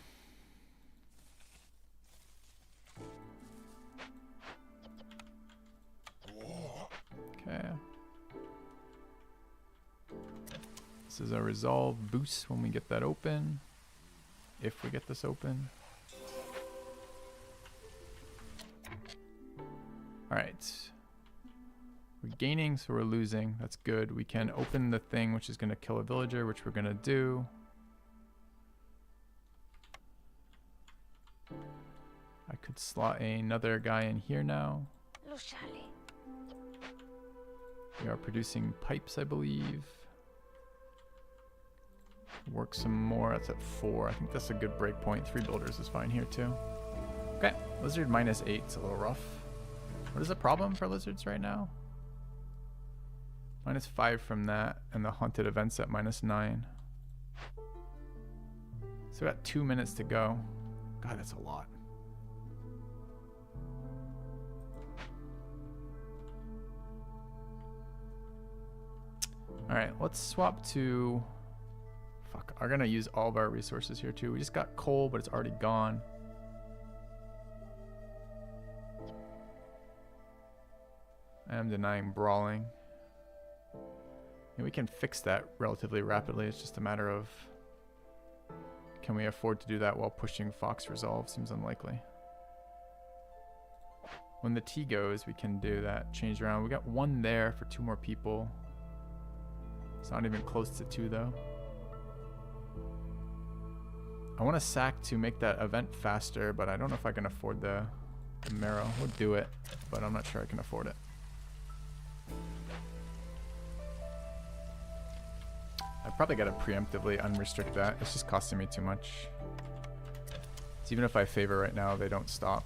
Okay. This is a resolve boost when we get that open. If we get this open. Alright. We're gaining, so we're losing. That's good. We can open the thing which is going to kill a villager, which we're going to do. I could slot another guy in here now. We are producing pipes, I believe. Work some more. That's at 4. I think that's a good break point. 3 builders is fine here too. Okay, lizard -8. It's a little rough. What is the problem for lizards right now? -5 from that, and the haunted events at -9. So we got 2 minutes to go. God, that's a lot. Alright, let's swap to... Fuck, I'm gonna use all of our resources here too. We just got coal, but it's already gone. I am denying brawling. And we can fix that relatively rapidly. It's just a matter of... Can we afford to do that while pushing Fox Resolve? Seems unlikely. When the T goes, we can do that. Change around. We got one there for 2 more people. It's not even close to 2 though. I want to sack to make that event faster, but I don't know if I can afford the marrow. We'll do it, but I'm not sure I can afford it. I probably got to preemptively unrestrict that. It's just costing me too much. So even if I favor right now, they don't stop.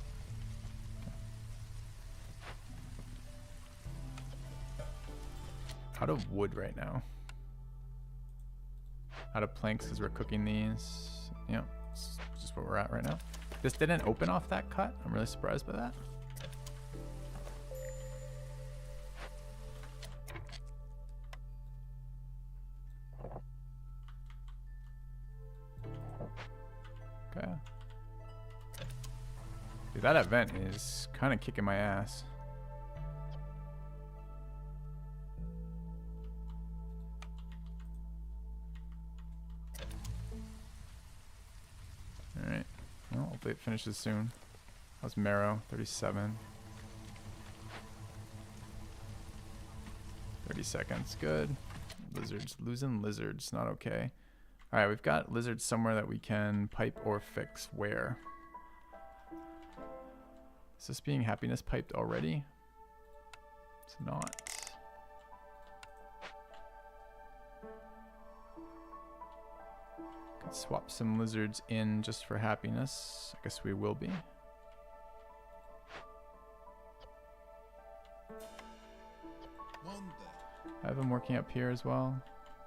Out of wood right now. Out of planks because we're cooking these. Yeah, it's just where we're at right now. This didn't open off that cut. I'm really surprised by that. Okay. Dude, that event is kind of kicking my ass. Alright. Well, hopefully it finishes soon. How's Marrow? 37. 30 seconds. Good. Lizards. Losing lizards. Not okay. Alright, we've got lizards somewhere that we can pipe or fix. Where? Is this being happiness piped already? It's not. Could swap some lizards in just for happiness. I guess we will be. I have them working up here as well.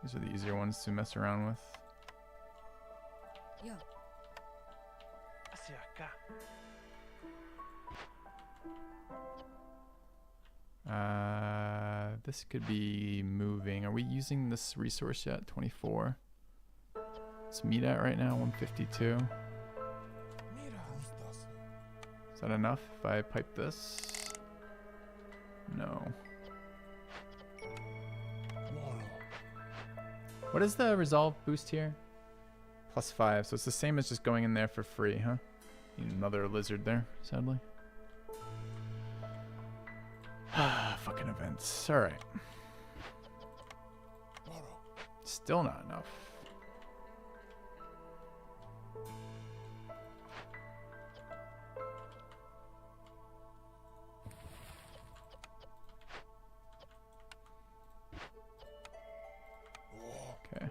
These are the easier ones to mess around with. This could be moving. Are we using this resource yet? 24. Let's meet at right now 152. Is that enough if I pipe this? No. What is the resolve boost here? +5, so it's the same as just going in there for free, huh? Need another lizard there, sadly. Fucking events. Alright. Still not enough. Okay.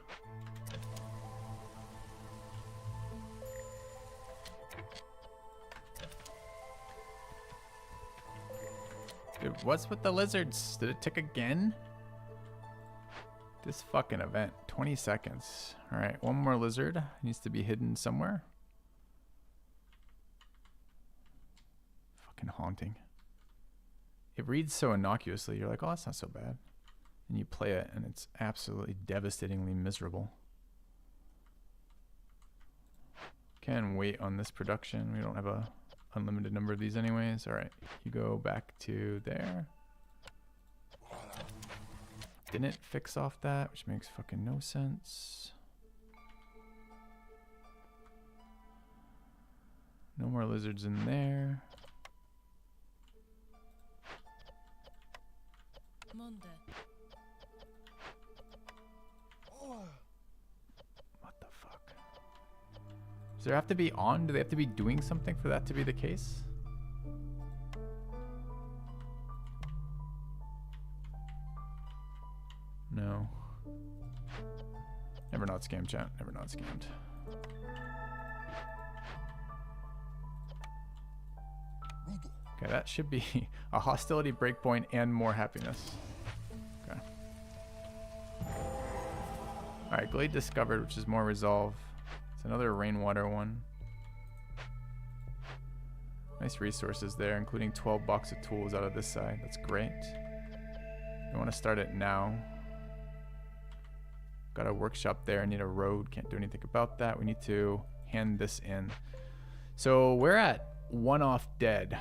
Dude, what's with the lizards? Did it tick again? This fucking event. 20 seconds. Alright, one more lizard. Needs to be hidden somewhere. Fucking haunting. It reads so innocuously. You're like, oh, that's not so bad. And you play it, and it's absolutely devastatingly miserable. Can wait on this production. We don't have a unlimited number of these anyways. All right, you go back to there. Didn't fix off that, which makes fucking no sense. No more lizards in there. Monday. What the fuck? Does there have to be on? Do they have to be doing something for that to be the case? No. Never not scammed, chat. Never not scammed. Okay, that should be a hostility breakpoint and more happiness. Okay. Alright, Glade discovered, which is more resolve. It's another rainwater one. Nice resources there, including 12 box of tools out of this side. That's great. We want to start it now. Got a workshop there. Need a road. Can't do anything about that. We need to hand this in. So we're at one off dead.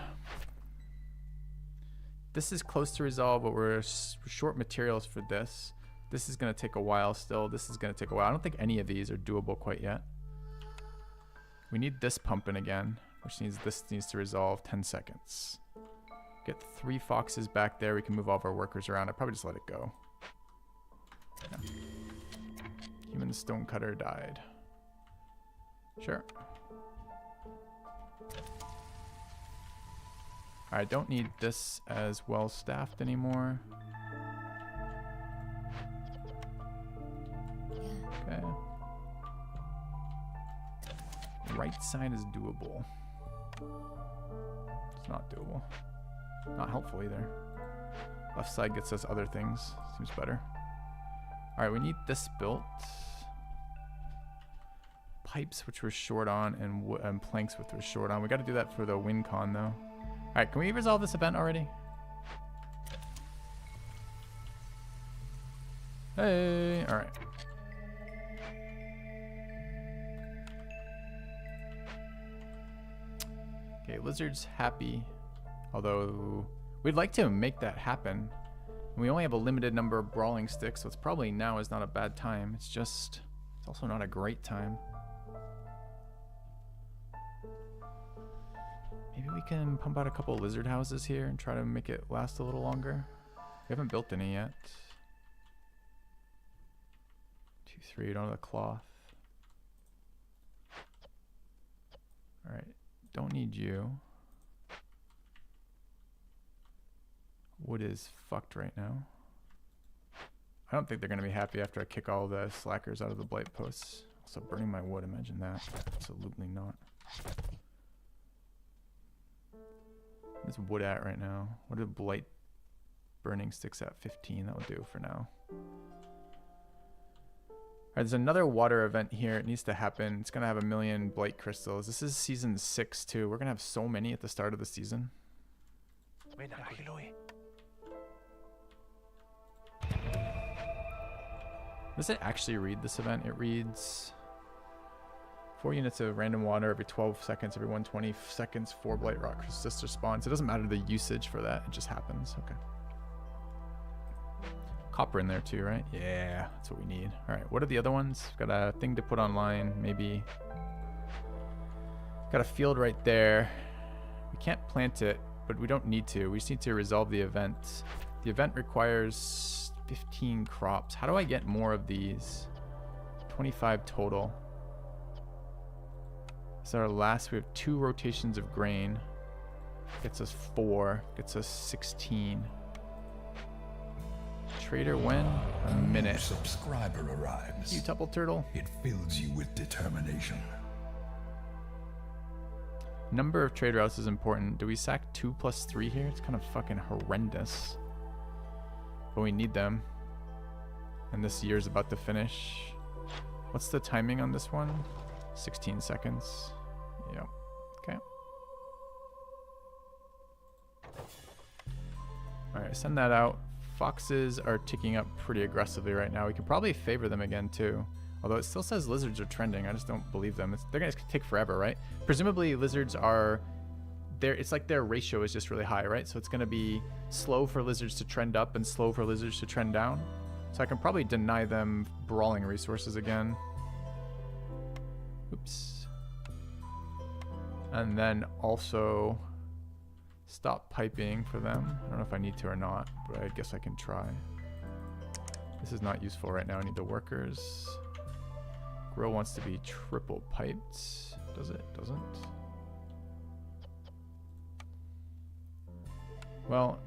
This is close to resolve, but we're short materials for this. This is going to take a while still. This is going to take a while. I don't think any of these are doable quite yet. We need this pumping again, which means this needs to resolve 10 seconds. Get 3 foxes back there. We can move all of our workers around. I'd probably just let it go. Yeah. Human stonecutter died. Sure. I don't need this as well staffed anymore. Okay. Right side is doable. It's not doable. Not helpful either. Left side gets us other things. Seems better. Alright, we need this built. Pipes, which we're short on, and planks, which we're short on. We got to do that for the win con, though. Alright, can we resolve this event already? Hey! Alright. Okay, Lizard's happy. Although, we'd like to make that happen. We only have a limited number of brawling sticks, so it's probably now is not a bad time. It's just, it's also not a great time. Maybe we can pump out a couple lizard houses here and try to make it last a little longer. We haven't built any yet. 2, 3, don't have the cloth. Alright, don't need you. Wood is fucked right now. I don't think they're going to be happy after I kick all the slackers out of the blight posts. Also burning my wood, imagine that. Absolutely not. Where's wood at right now? What are blight burning sticks at? 15, that will do for now. Alright, there's another water event here. It needs to happen. It's going to have 1 million blight crystals. This is season 6 too. We're going to have so many at the start of the season. Does it actually read this event? It reads 4 units of random water every 12 seconds, every 120 seconds, 4 blight rock crystals respawns. It doesn't matter the usage for that. It just happens. Okay. Copper in there too, right? Yeah, that's what we need. All right, what are the other ones? Got a thing to put online, maybe. Got a field right there. We can't plant it, but we don't need to. We just need to resolve the event. The event requires 15 crops. How do I get more of these? 25 total. So our last, we have 2 rotations of grain. Gets us 4, gets us 16. Trader when? A minute. Subscriber arrives. You Tupple Turtle. It fills you with determination. Number of trade routes is important. Do we sack 2 plus 3 here? It's kind of fucking horrendous. But we need them. And this year's about to finish. What's the timing on this one? 16 seconds. Yep. Okay. Alright, send that out. Foxes are ticking up pretty aggressively right now. We could probably favor them again too. Although it still says lizards are trending. I just don't believe them. They're going to take forever, right? Presumably lizards are... It's like their ratio is just really high, right? So it's going to be slow for lizards to trend up and slow for lizards to trend down. So I can probably deny them brawling resources again. Oops. And then also stop piping for them. I don't know if I need to or not, but I guess I can try. This is not useful right now. I need the workers. Grill wants to be triple piped. Does it? Doesn't. Well,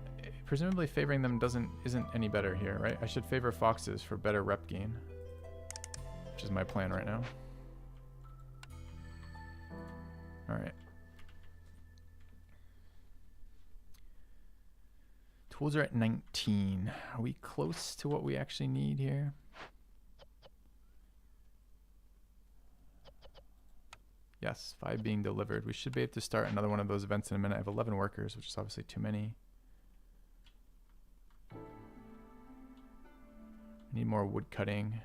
presumably favoring them isn't any better here, right? I should favor foxes for better rep gain, which is my plan right now. All right. Tools are at 19. Are we close to what we actually need here? Yes, 5 being delivered. We should be able to start another one of those events in a minute. I have 11 workers, which is obviously too many. Need more wood cutting.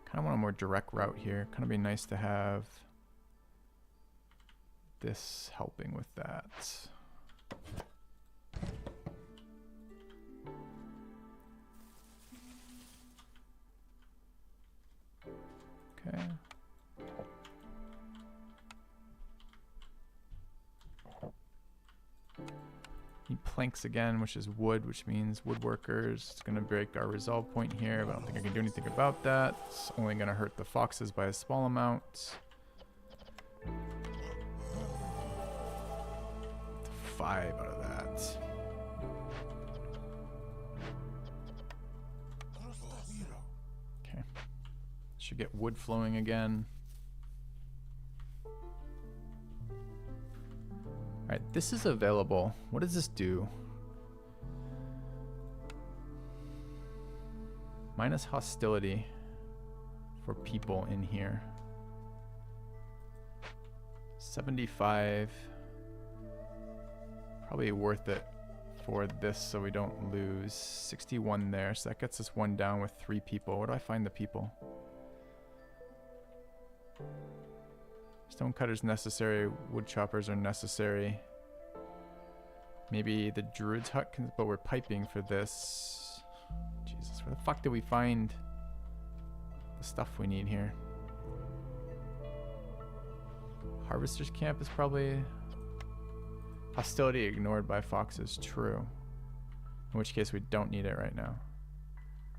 Kind of want a more direct route here. Kind of be nice to have this helping with that. Okay. planks again, which is wood, which means woodworkers. It's going to break our resolve point here, but I don't think I can do anything about that. It's only going to hurt the foxes by a small amount. 5 out of that. Okay. Should get wood flowing again. Alright, this is available. What does this do? Minus hostility for people in here. 75. Probably worth it for this so we don't lose. 61 there, so that gets us 1 down with 3 people. Where do I find the people? Stonecutters necessary, wood choppers are necessary. Maybe the druid's hut can, but we're piping for this. Jesus, where the fuck did we find the stuff we need here? Harvester's camp is probably hostility ignored by foxes, true. In which case we don't need it right now.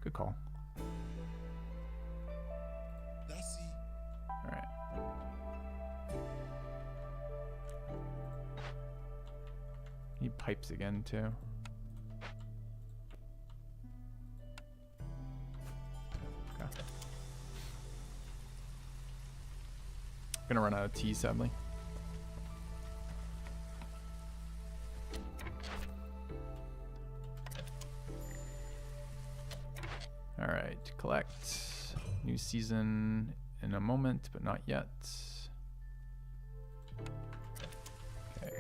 Good call. Alright. Need pipes again too. Okay. Gonna run out of tea sadly. Alright, collect. New season in a moment, but not yet. Okay.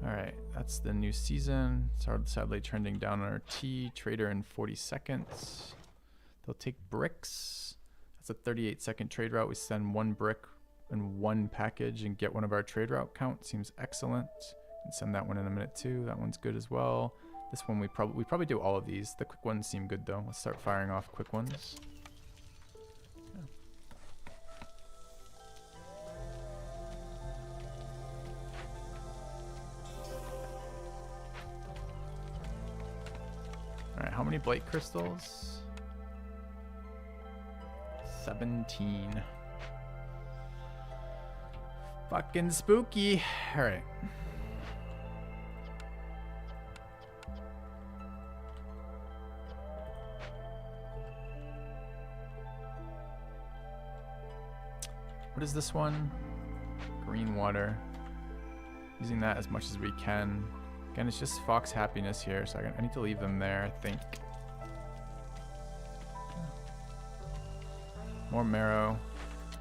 Alright, that's the new season. It's sadly trending down on our tea. Trader in 40 seconds. They'll take bricks. That's a 38-second trade route. We send 1 brick and 1 package and get one of our trade route count. Seems excellent. And send that one in a minute too. That one's good as well. This one we probably do all of these. The quick ones seem good though. Let's start firing off quick ones. Yeah. All right, how many blight crystals? 17. Fucking spooky. All right. What is this one? Green water. Using that as much as we can. Again, it's just fox happiness here, so I need to leave them there, I think. More marrow.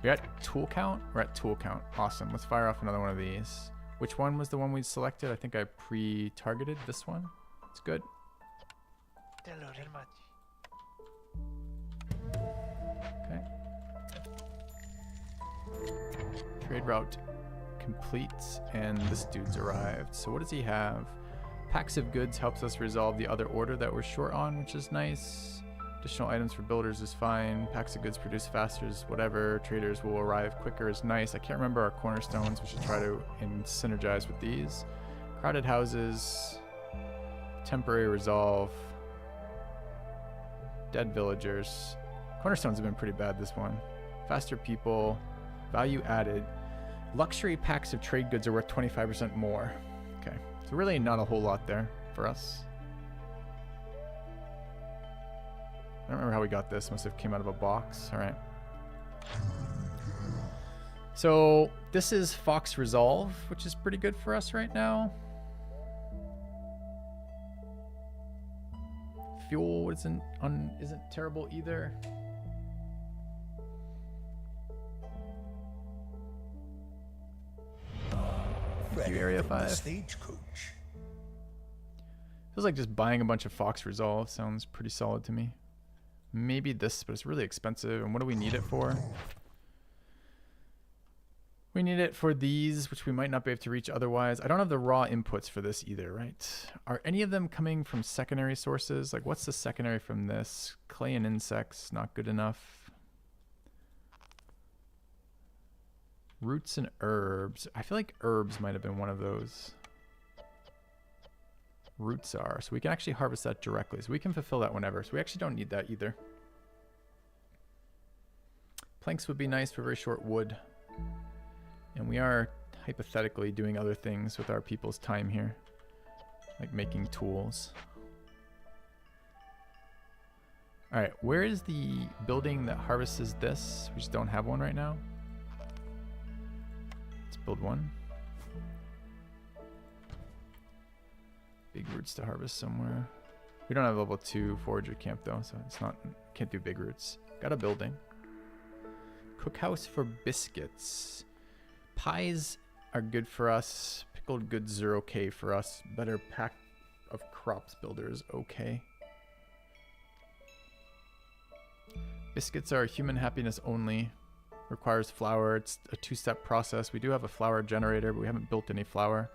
We're at tool count? We're at tool count. Awesome. Let's fire off another one of these. Which one was the one we selected? I think I pre-targeted this one. It's good. Okay. Trade route complete, and this dude's arrived. So what does he have? Packs of goods helps us resolve the other order that we're short on, which is nice. Additional items for builders is fine. Packs of goods produce faster is whatever. Traders will arrive quicker is nice. I can't remember our cornerstones. We should try to synergize with these. Crowded houses. Temporary resolve. Dead villagers. Cornerstones have been pretty bad this one. Faster people. Value added. Luxury packs of trade goods are worth 25% more. Okay, so really not a whole lot there for us. I don't remember how we got this. Must have came out of a box. All right. So this is Fox Resolve, which is pretty good for us right now. Fuel isn't terrible either. Thank you, Area 5. Stagecoach. Feels like just buying a bunch of Fox Resolve sounds pretty solid to me. Maybe this, but it's really expensive. And what do we need it for? We need it for these, which we might not be able to reach otherwise. I don't have the raw inputs for this either, right? Are any of them coming from secondary sources? Like, what's the secondary from this? Clay and insects, not good enough. Roots and herbs. I feel like herbs might have been one of those. roots are. So we can actually harvest that directly. So we can fulfill that whenever. So we actually don't need that either. Planks would be nice for very short wood. And we are hypothetically doing other things with our people's time here. Like making tools. Alright, where is the building that harvests this? We just don't have one right now. Let's build one. Big roots to harvest somewhere. We don't have level 2 forager camp though, so it's not, can't do big roots. Got a building. Cookhouse for biscuits. Pies are good for us. Pickled goods are okay for us. Better pack of crops builders, okay. Biscuits are human happiness only. Requires flour. It's a 2-step process. We do have a flour generator, but we haven't built any flour.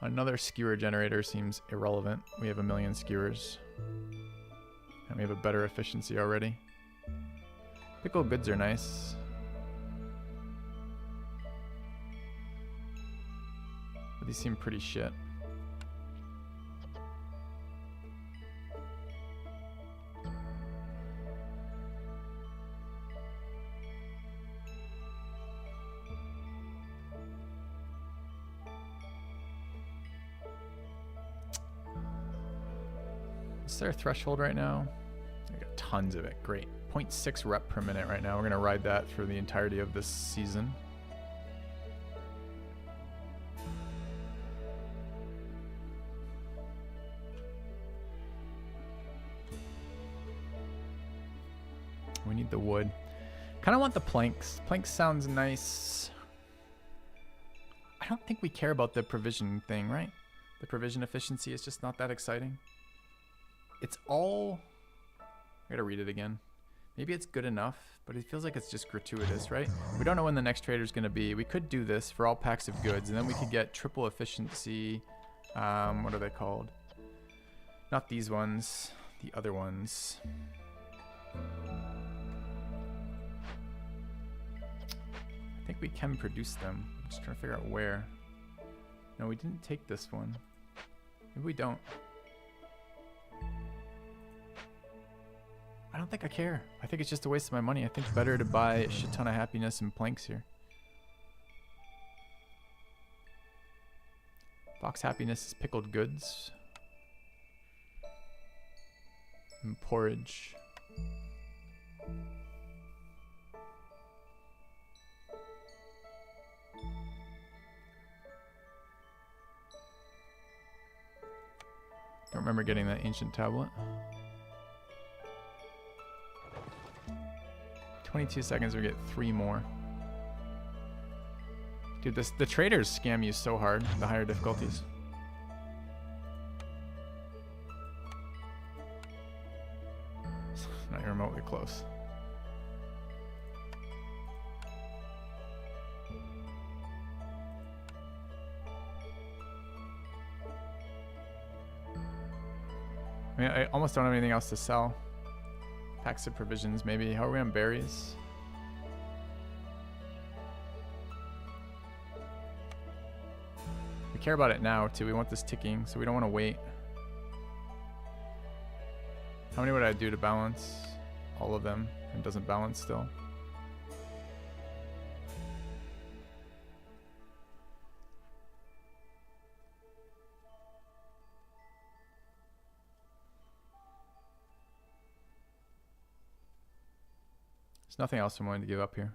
Another skewer generator seems irrelevant. We have 1 million skewers. And we have a better efficiency already. Pickled goods are nice. But these seem pretty shit. Is there a threshold right now? I got tons of it. Great. 0.6 rep per minute right now. We're going to ride that for the entirety of this season. We need the wood. Kind of want the planks. Planks sounds nice. I don't think we care about the provision thing, right? The provision efficiency is just not that exciting. It's all... I gotta read it again. Maybe it's good enough, but it feels like it's just gratuitous, right? We don't know when the next trader is gonna be. We could do this for all packs of goods, and then we could get triple efficiency. What are they called? Not these ones. The other ones. I think we can produce them. I'm just trying to figure out where. No, we didn't take this one. Maybe we don't. I don't think I care. I think it's just a waste of my money. I think it's better to buy a shit ton of happiness and planks here. Box happiness is pickled goods. And porridge. Don't remember getting that ancient tablet. 22 seconds, we get 3 more. Dude, the traders scam you so hard, the higher difficulties. Not even remotely close. I mean, I almost don't have anything else to sell. Packs of provisions, maybe. How are we on berries? We care about it now, too. We want this ticking, so we don't want to wait. How many would I do to balance? All of them. It doesn't balance still. There's nothing else I'm willing to give up here.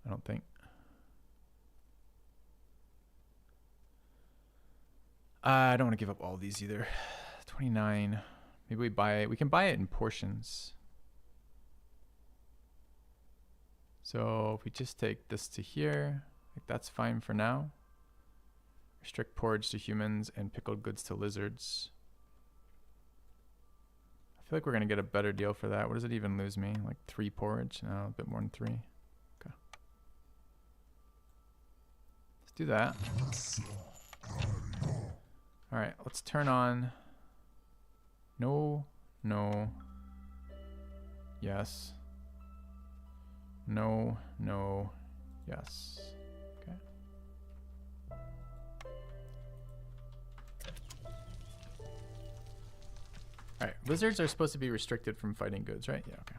I don't think. I don't want to give up all these either. 29. Maybe we buy it. We can buy it in portions. So if we just take this to here, like that's fine for now. Restrict porridge to humans and pickled goods to lizards. I feel like we're going to get a better deal for that. What does it even lose me? Like 3 porridge? No, a bit more than 3. Okay. Let's do that. All right, let's turn on no, no, yes, no, no, yes. Okay. Alright, lizards are supposed to be restricted from fighting goods, right? Yeah, okay.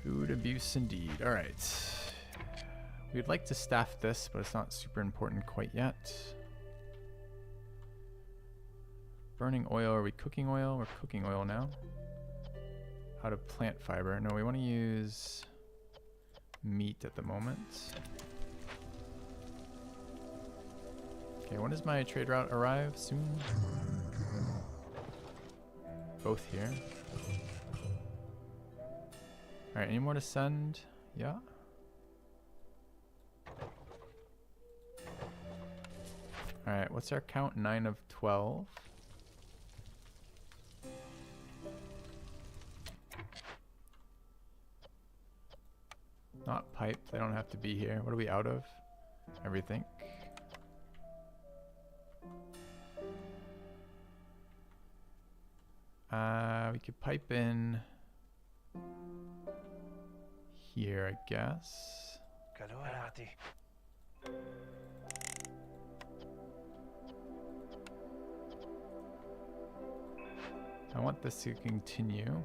Food abuse indeed. Alright. We'd like to staff this, but it's not super important quite yet. Burning oil. Are we cooking oil? We're cooking oil now. How to plant fiber. No, we want to use meat at the moment. Okay, when does my trade route arrive? Soon? Both here. Alright, any more to send? Yeah. Alright, what's our count? 9 of 12. Not piped. They don't have to be here. What are we out of? Everything. We could pipe in here, I guess. I want this to continue.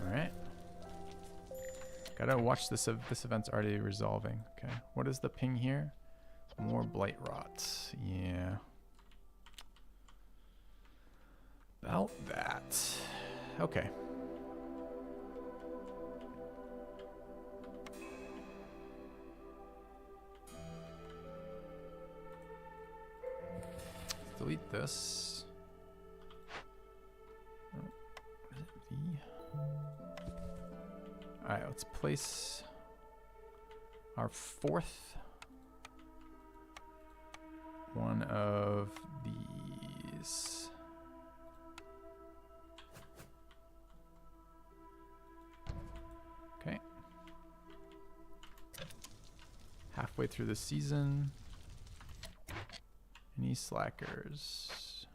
Alright. Gotta watch this. This event's already resolving. Okay. What is the ping here? More blight rot. Yeah. About that. Okay. Delete this. Oh, what is it? V. Alright, let's place our 4th one of these. Okay. Halfway through the season. Any slackers?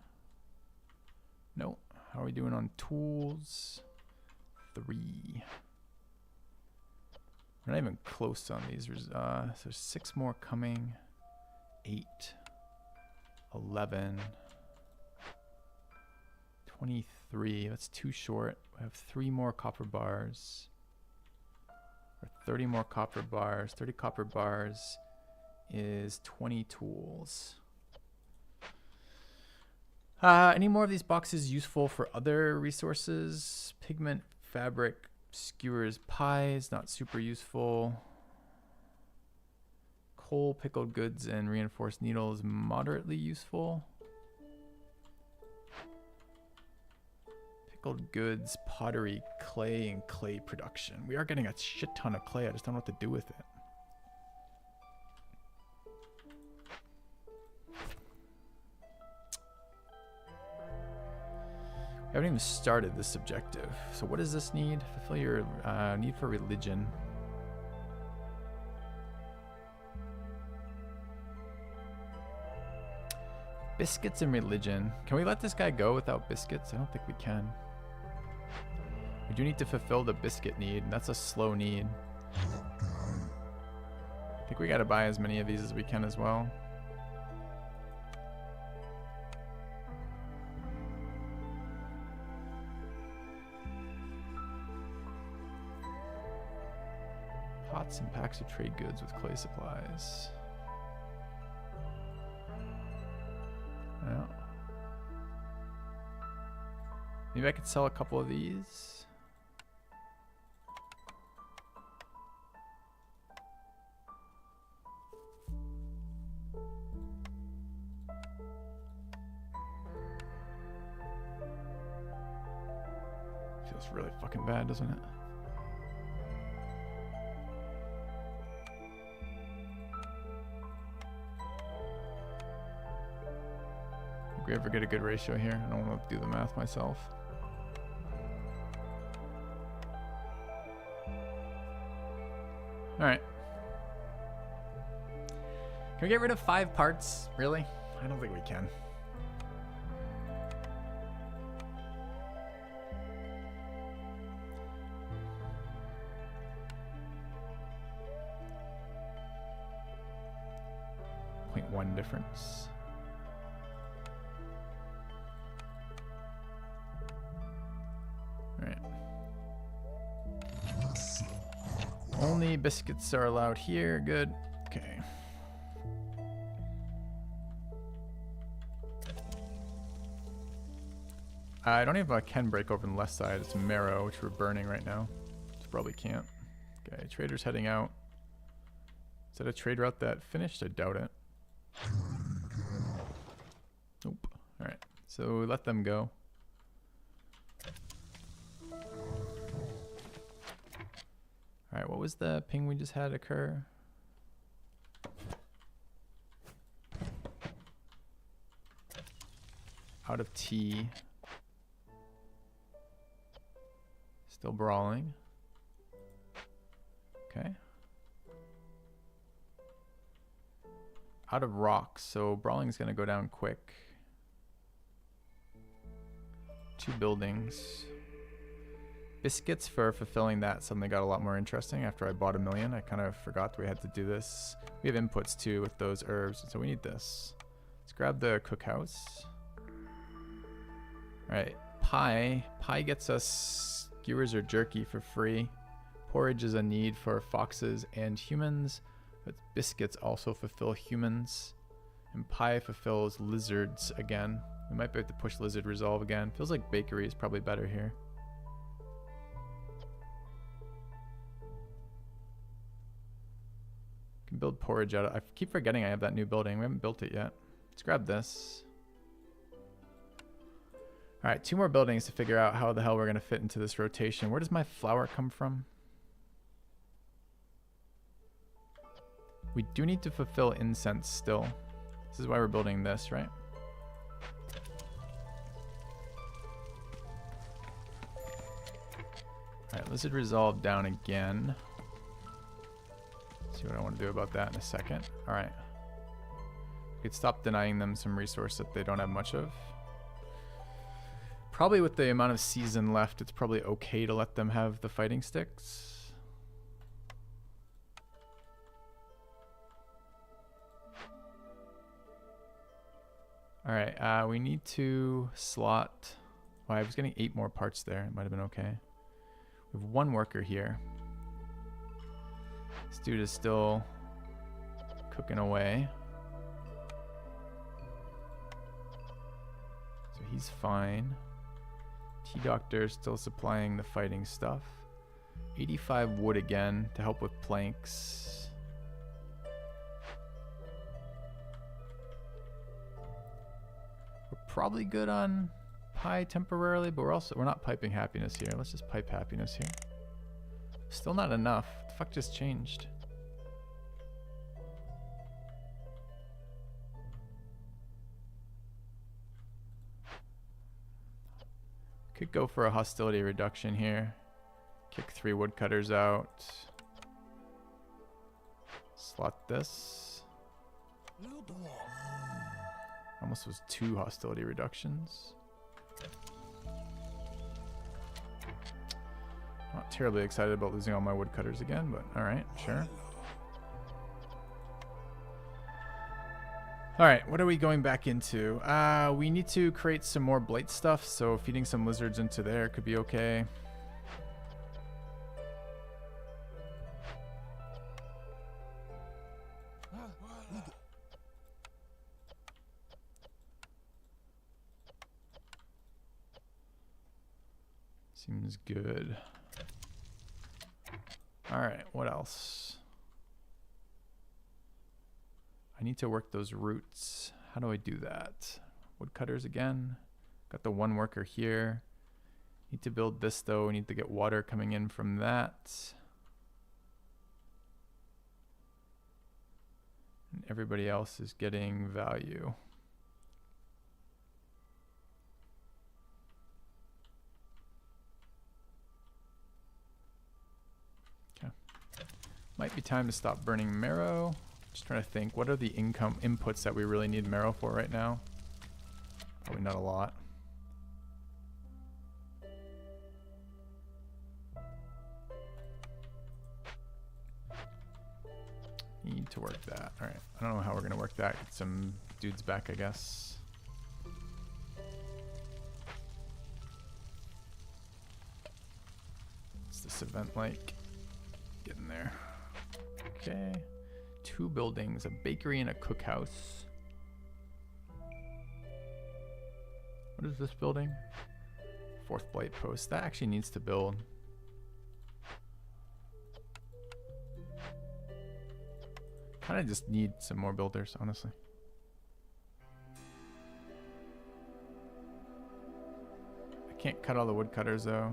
Nope. How are we doing on tools? 3. We're not even close on these. So 6 more coming. 8. 11. 23. That's too short. We have 3 more copper bars. Or 30 more copper bars. 30 copper bars is 20 tools. Any more of these boxes useful for other resources? Pigment, fabric, skewers, pies, not super useful. Coal, pickled goods, and reinforced needles, moderately useful. Pickled goods, pottery, clay, and clay production. We are getting a shit ton of clay. I just don't know what to do with it. We haven't even started this objective. So what does this need? Fulfill your need for religion. Biscuits and religion. Can we let this guy go without biscuits? I don't think we can. We do need to fulfill the biscuit need. That's a slow need. I think we gotta buy as many of these as we can as well. Pots and packs of trade goods with clay supplies. Yeah. Maybe I could sell a couple of these. Feels really fucking bad, doesn't it? We ever get a good ratio here? I don't want to do the math myself. Alright. Can we get rid of 5 parts? Really? I don't think we can. 0.1 difference. All right. Only biscuits are allowed here. Good. Okay. I don't even know if I can break over on the left side. It's marrow, which we're burning right now. So probably can't. Okay, trader's heading out. Is that a trade route that finished? I doubt it. Nope. Alright, so let them go. Alright, what was the ping we just had occur? Out of T. Still brawling. Okay. Out of rocks, so brawling is going to go down quick. 2 buildings. Biscuits for fulfilling that suddenly got a lot more interesting after I bought 1 million. I kind of forgot we had to do this. We have inputs too with those herbs, so we need this. Let's grab the cookhouse. Alright, pie. Pie gets us skewers or jerky for free. Porridge is a need for foxes and humans, but biscuits also fulfill humans. And pie fulfills lizards again. We might be able to push lizard resolve again. Feels like bakery is probably better here. Can build porridge out of, I keep forgetting I have that new building. We haven't built it yet. Let's grab this. All right, 2 more buildings to figure out how the hell we're going to fit into this rotation. Where does my flour come from? We do need to fulfill incense still. This is why we're building this, right? All right, lizard resolve down again. See what I want to do about that in a second. All right. We could stop denying them some resource that they don't have much of. Probably with the amount of season left, it's probably okay to let them have the fighting sticks. All right, we need to slot. Well, I was getting 8 more parts there. It might have been okay. We have 1 worker here. This dude is still cooking away. So he's fine. T-Doctor is still supplying the fighting stuff. 85 wood again to help with planks. We're probably good on pie temporarily, but we're not piping happiness here. Let's just pipe happiness here. Still not enough. What the fuck just changed? Could go for a hostility reduction here. Kick 3 woodcutters out. Slot this. Almost was 2 hostility reductions. Not terribly excited about losing all my woodcutters again, but alright, sure. Alright, what are we going back into? We need to create some more blight stuff, so feeding some lizards into there could be okay. Seems good. Alright, what else? I need to work those roots. How do I do that? Woodcutters again. Got the 1 worker here. Need to build this though. Need to get water coming in from that. And everybody else is getting value. Okay. Might be time to stop burning marrow. Just trying to think, what are the income inputs that we really need marrow for right now? Probably not a lot. Need to work that. All right. I don't know how we're gonna work that. Get some dudes back, I guess. What's this event like? Get in there. Okay. 2 buildings, a bakery and a cookhouse. What is this building? 4th Blight Post. That actually needs to build. Kind of just need some more builders, honestly. I can't cut all the woodcutters though.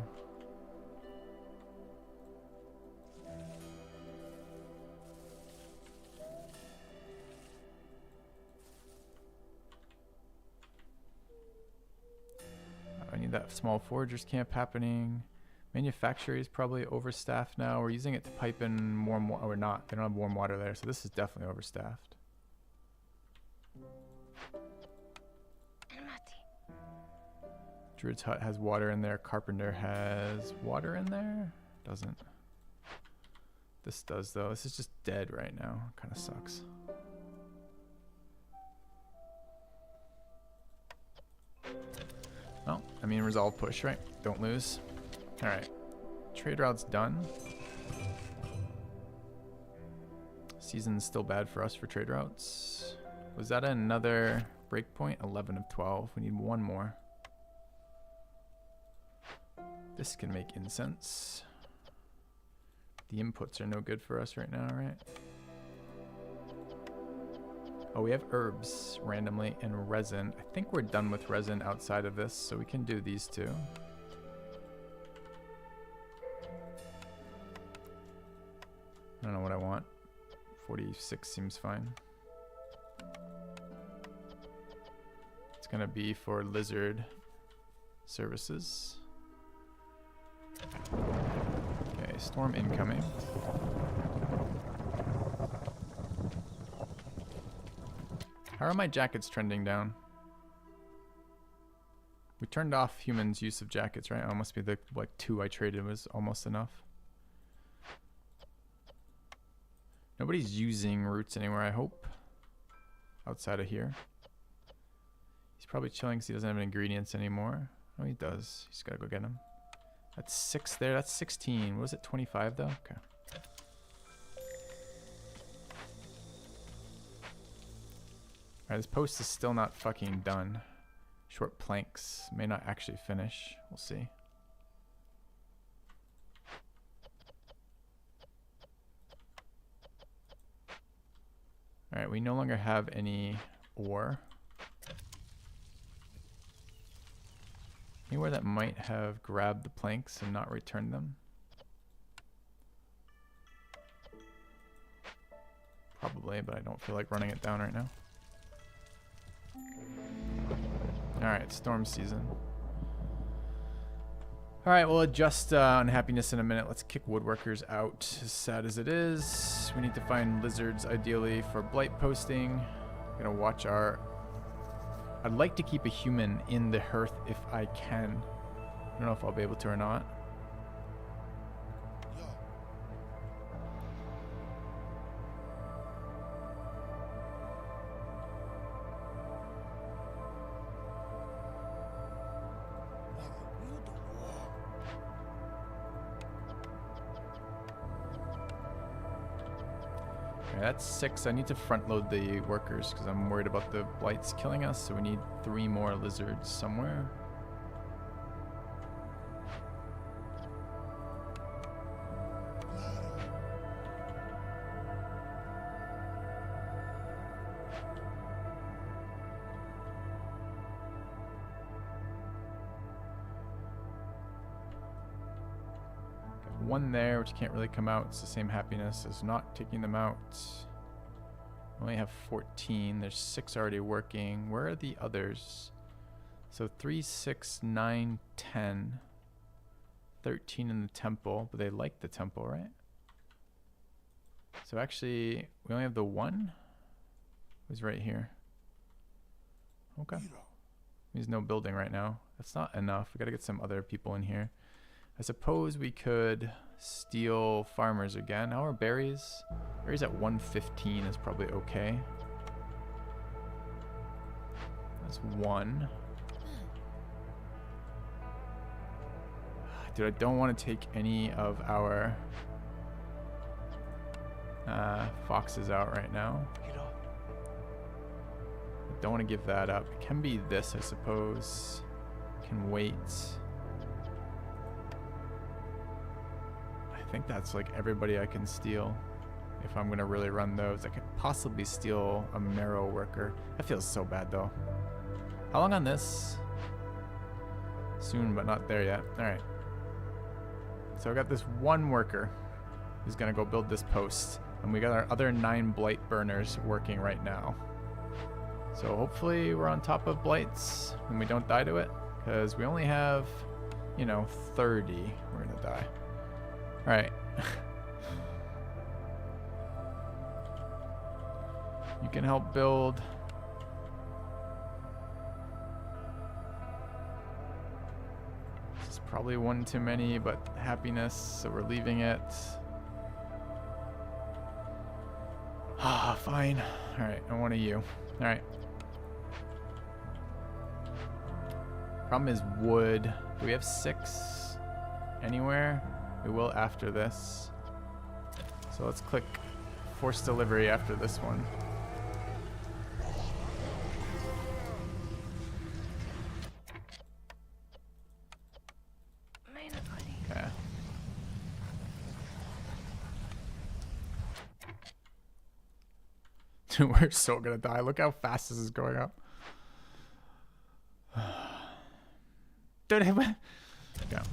I need that small foragers camp happening. Manufacturer is probably overstaffed now. We're using it to pipe in warm water. Oh, we're not. They don't have warm water there, so this is definitely overstaffed. Druid's hut has water in there. Carpenter has water in there? Doesn't. This does though. This is just dead right now. Kind of sucks. Well, I mean, resolve push, right? Don't lose. Alright. Trade route's done. Season's still bad for us for trade routes. Was that another breakpoint? 11 of 12. We need one more. This can make incense. The inputs are no good for us right now, right? Oh, we have herbs randomly and resin. I think we're done with resin outside of this, so we can do these two. I don't know what I want. 46 seems fine. It's gonna be for lizard services. Okay, storm incoming. How are my jackets trending down? We turned off humans' use of jackets, right? Oh, must be the like 2 I traded was almost enough. Nobody's using roots anywhere, I hope. Outside of here. He's probably chilling because he doesn't have any ingredients anymore. Oh, he does. He's got to go get them. That's 6 there. That's 16. What was it, 25 though? Okay. Alright, this post is still not fucking done. Short planks may not actually finish. We'll see. Alright, we no longer have any ore. Anywhere that might have grabbed the planks and not returned them? Probably, but I don't feel like running it down right now. Alright, storm season. Alright, we'll adjust unhappiness in a minute. Let's kick woodworkers out, as sad as it is. We need to find lizards, ideally, for blight posting. Gonna watch our... I'd like to keep a human in the hearth if I can. I don't know if I'll be able to or not. Okay, that's 6. I need to front load the workers because I'm worried about the blights killing us. So we need 3 more lizards somewhere. One there, which can't really come out. It's the same happiness as not taking them out. We only have 14. There's 6 already working. Where are the others? So 3, 6, 9, 10. 13 in the temple, but they like the temple, right? So actually, we only have the 1. Who's right here? Okay. There's no building right now. That's not enough. We gotta get some other people in here. I suppose we could Steel farmers again. How are berries? Berries at 115 is probably okay. That's one. Dude, I don't want to take any of our foxes out right now. I don't want to give that up. It can be this, I suppose. Can wait. I think that's like everybody I can steal. If I'm gonna really run those, I could possibly steal a marrow worker. That feels so bad though. How long on this? Soon, but not there yet. All right. So I got this one worker who's gonna go build this post, and we got our other 9 blight burners working right now. So hopefully we're on top of blights and we don't die to it, because we only have, you know, 30. We're gonna die. All right. You can help build. This is probably one too many, but happiness, so we're leaving it. Ah, fine. All right, and one of you. All right. Problem is wood. Do we have 6 anywhere? We will after this. So let's click forced delivery after this one. Okay. Dude, we're so gonna die. Look how fast this is going up. Dude, it went. Yeah.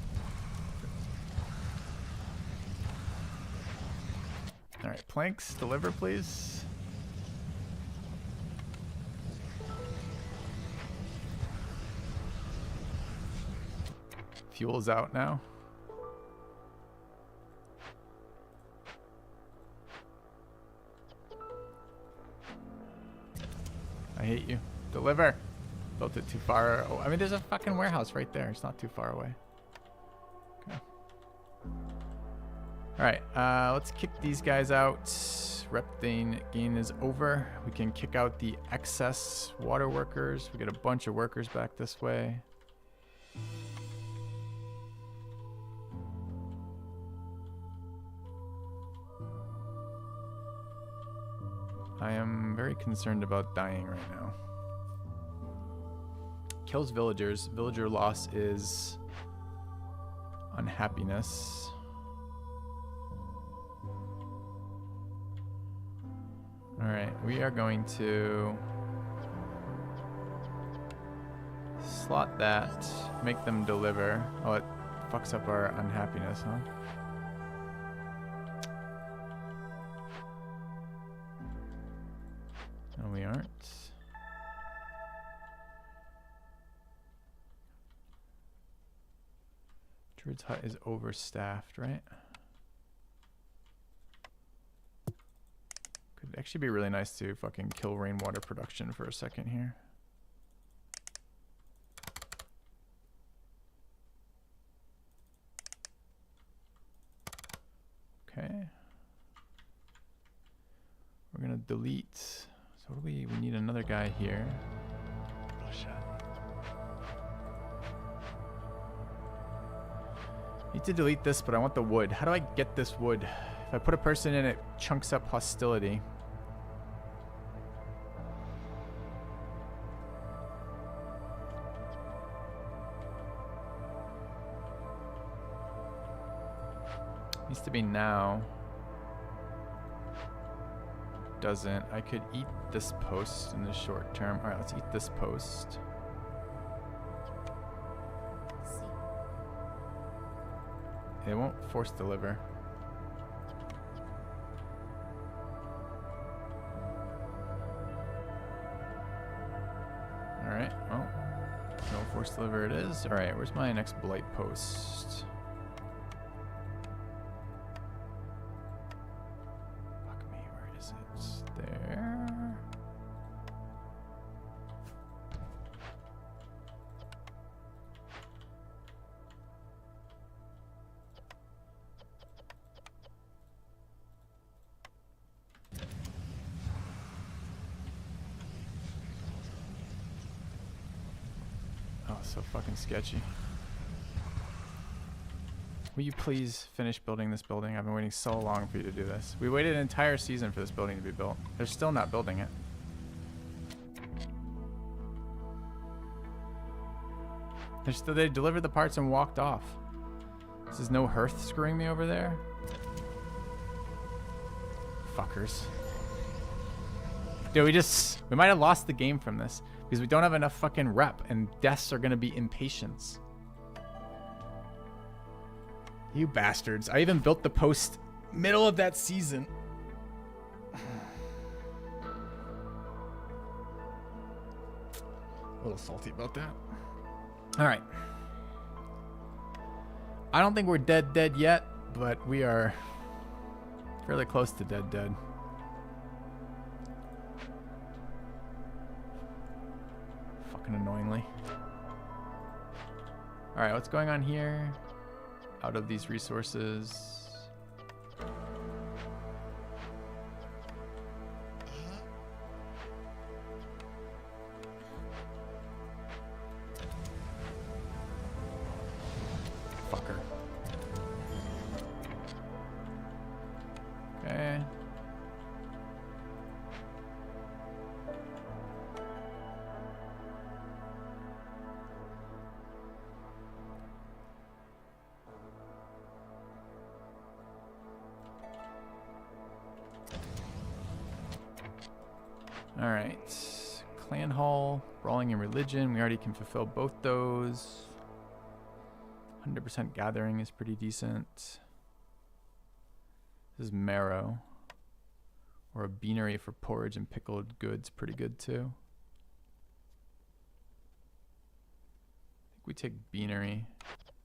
All right, planks, deliver, please. Fuel's out now. I hate you. Deliver. Built it too far. Oh, I mean, there's a fucking warehouse right there. It's not too far away. Okay. All right, let's kick these guys out. Rep gain is over. We can kick out the excess water workers. We get a bunch of workers back this way. I am very concerned about dying right now. Kills villagers. Villager loss is unhappiness. All right, we are going to slot that, make them deliver. Oh, it fucks up our unhappiness, huh? No, we aren't. Druid's hut is overstaffed, right? Could actually be really nice to fucking kill rainwater production for a second here. Okay. We're gonna delete. So what do we need another guy here. Need to delete this, but I want the wood. How do I get this wood? If I put a person in, it chunks up hostility. Needs to be now. Doesn't. I could eat this post in the short term. All right, let's eat this post. It won't force deliver. All right, well, no force deliver it is. All right, where's my next blight post? Fuck me, where is it? There. so fucking sketchy. Will you please finish building this building? I've been waiting so long for you to do this. We waited an entire season for this building to be built. They're still not building it. They delivered the parts and walked off. This is no hearth screwing me over there. Fuckers. Dude, we might have lost the game from this because we don't have enough fucking rep and deaths are gonna be impatience. You bastards. I even built the post middle of that season. A little salty about that. All right. I don't think we're dead yet, but we are fairly close to dead. Fucking annoyingly. All right, what's going on here? Out of these resources. Fucker. Okay. All right. Clan Hall, Brawling and Religion. We already can fulfill both those. 100% gathering is pretty decent. This is marrow. Or a beanery for porridge and pickled goods. Pretty good too. I think we take beanery.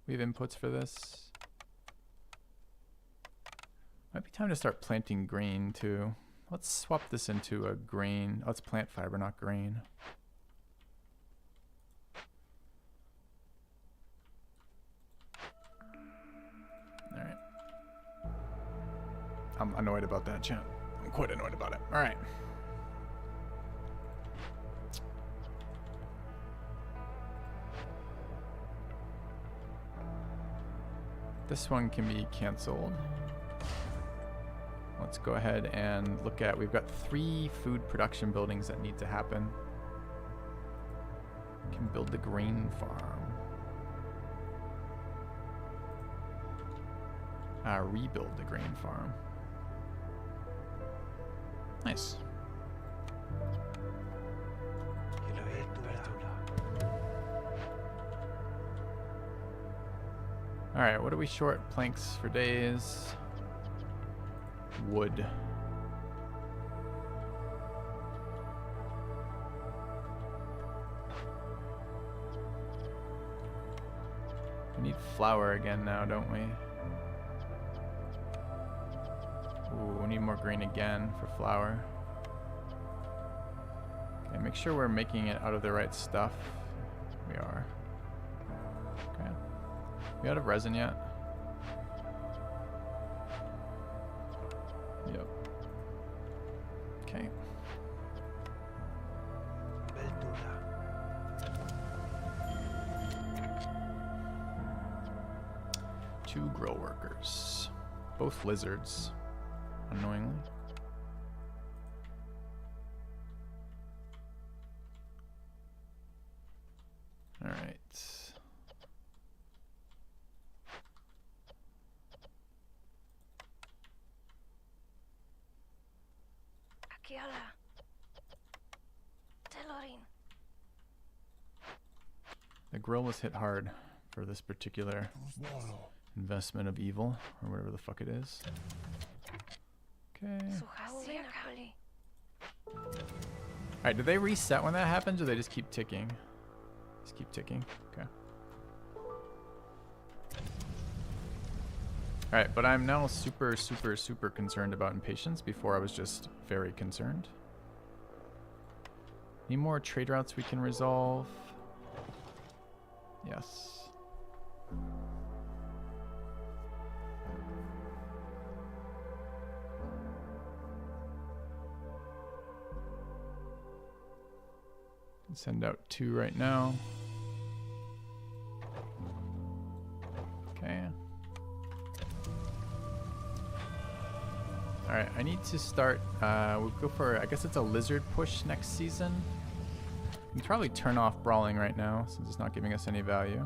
We have inputs for this. Might be time to start planting grain too. Let's swap this into a grain. Oh, it's plant fiber, not grain. All right. I'm annoyed about that, chat. I'm quite annoyed about it. All right. This one can be canceled. Let's go ahead and look at, we've got 3 food production buildings that need to happen. We can build the grain farm. Rebuild the grain farm. Nice. All right, what are we short? Planks for days. Wood. We need flour again now, don't we? Ooh, we need more grain again for flour. Okay, make sure we're making it out of the right stuff. We are. Okay. We out of resin yet? Yep. Okay. Two grow workers. Both lizards, annoyingly. All right. The grill was hit hard for this particular investment of evil, or whatever the fuck it is. Okay. Alright, do they reset when that happens, or they just keep ticking? Just keep ticking. Okay. Alright, but I'm now super concerned about impatience. Before I was just very concerned. Any more trade routes we can resolve? Yes. Send out 2 right now. Alright, I need to start, we'll go for, I guess it's a lizard push next season. We can probably turn off brawling right now, since it's not giving us any value.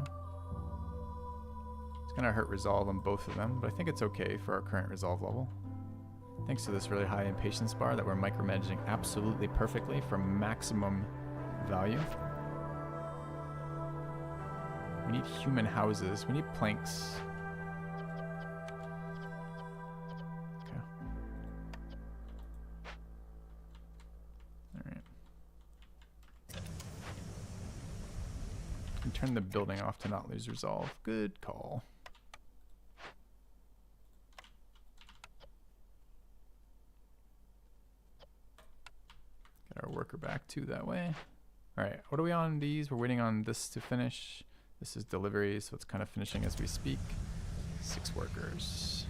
It's gonna hurt resolve on both of them, but I think it's okay for our current resolve level. Thanks to this really high impatience bar that we're micromanaging absolutely perfectly for maximum value. We need human houses. We need planks. Okay. Alright. And turn the building off to not lose resolve. Good call. Get our worker back too that way. Alright, what are we on these? We're waiting on this to finish. This is delivery, so it's kind of finishing as we speak. 6 workers.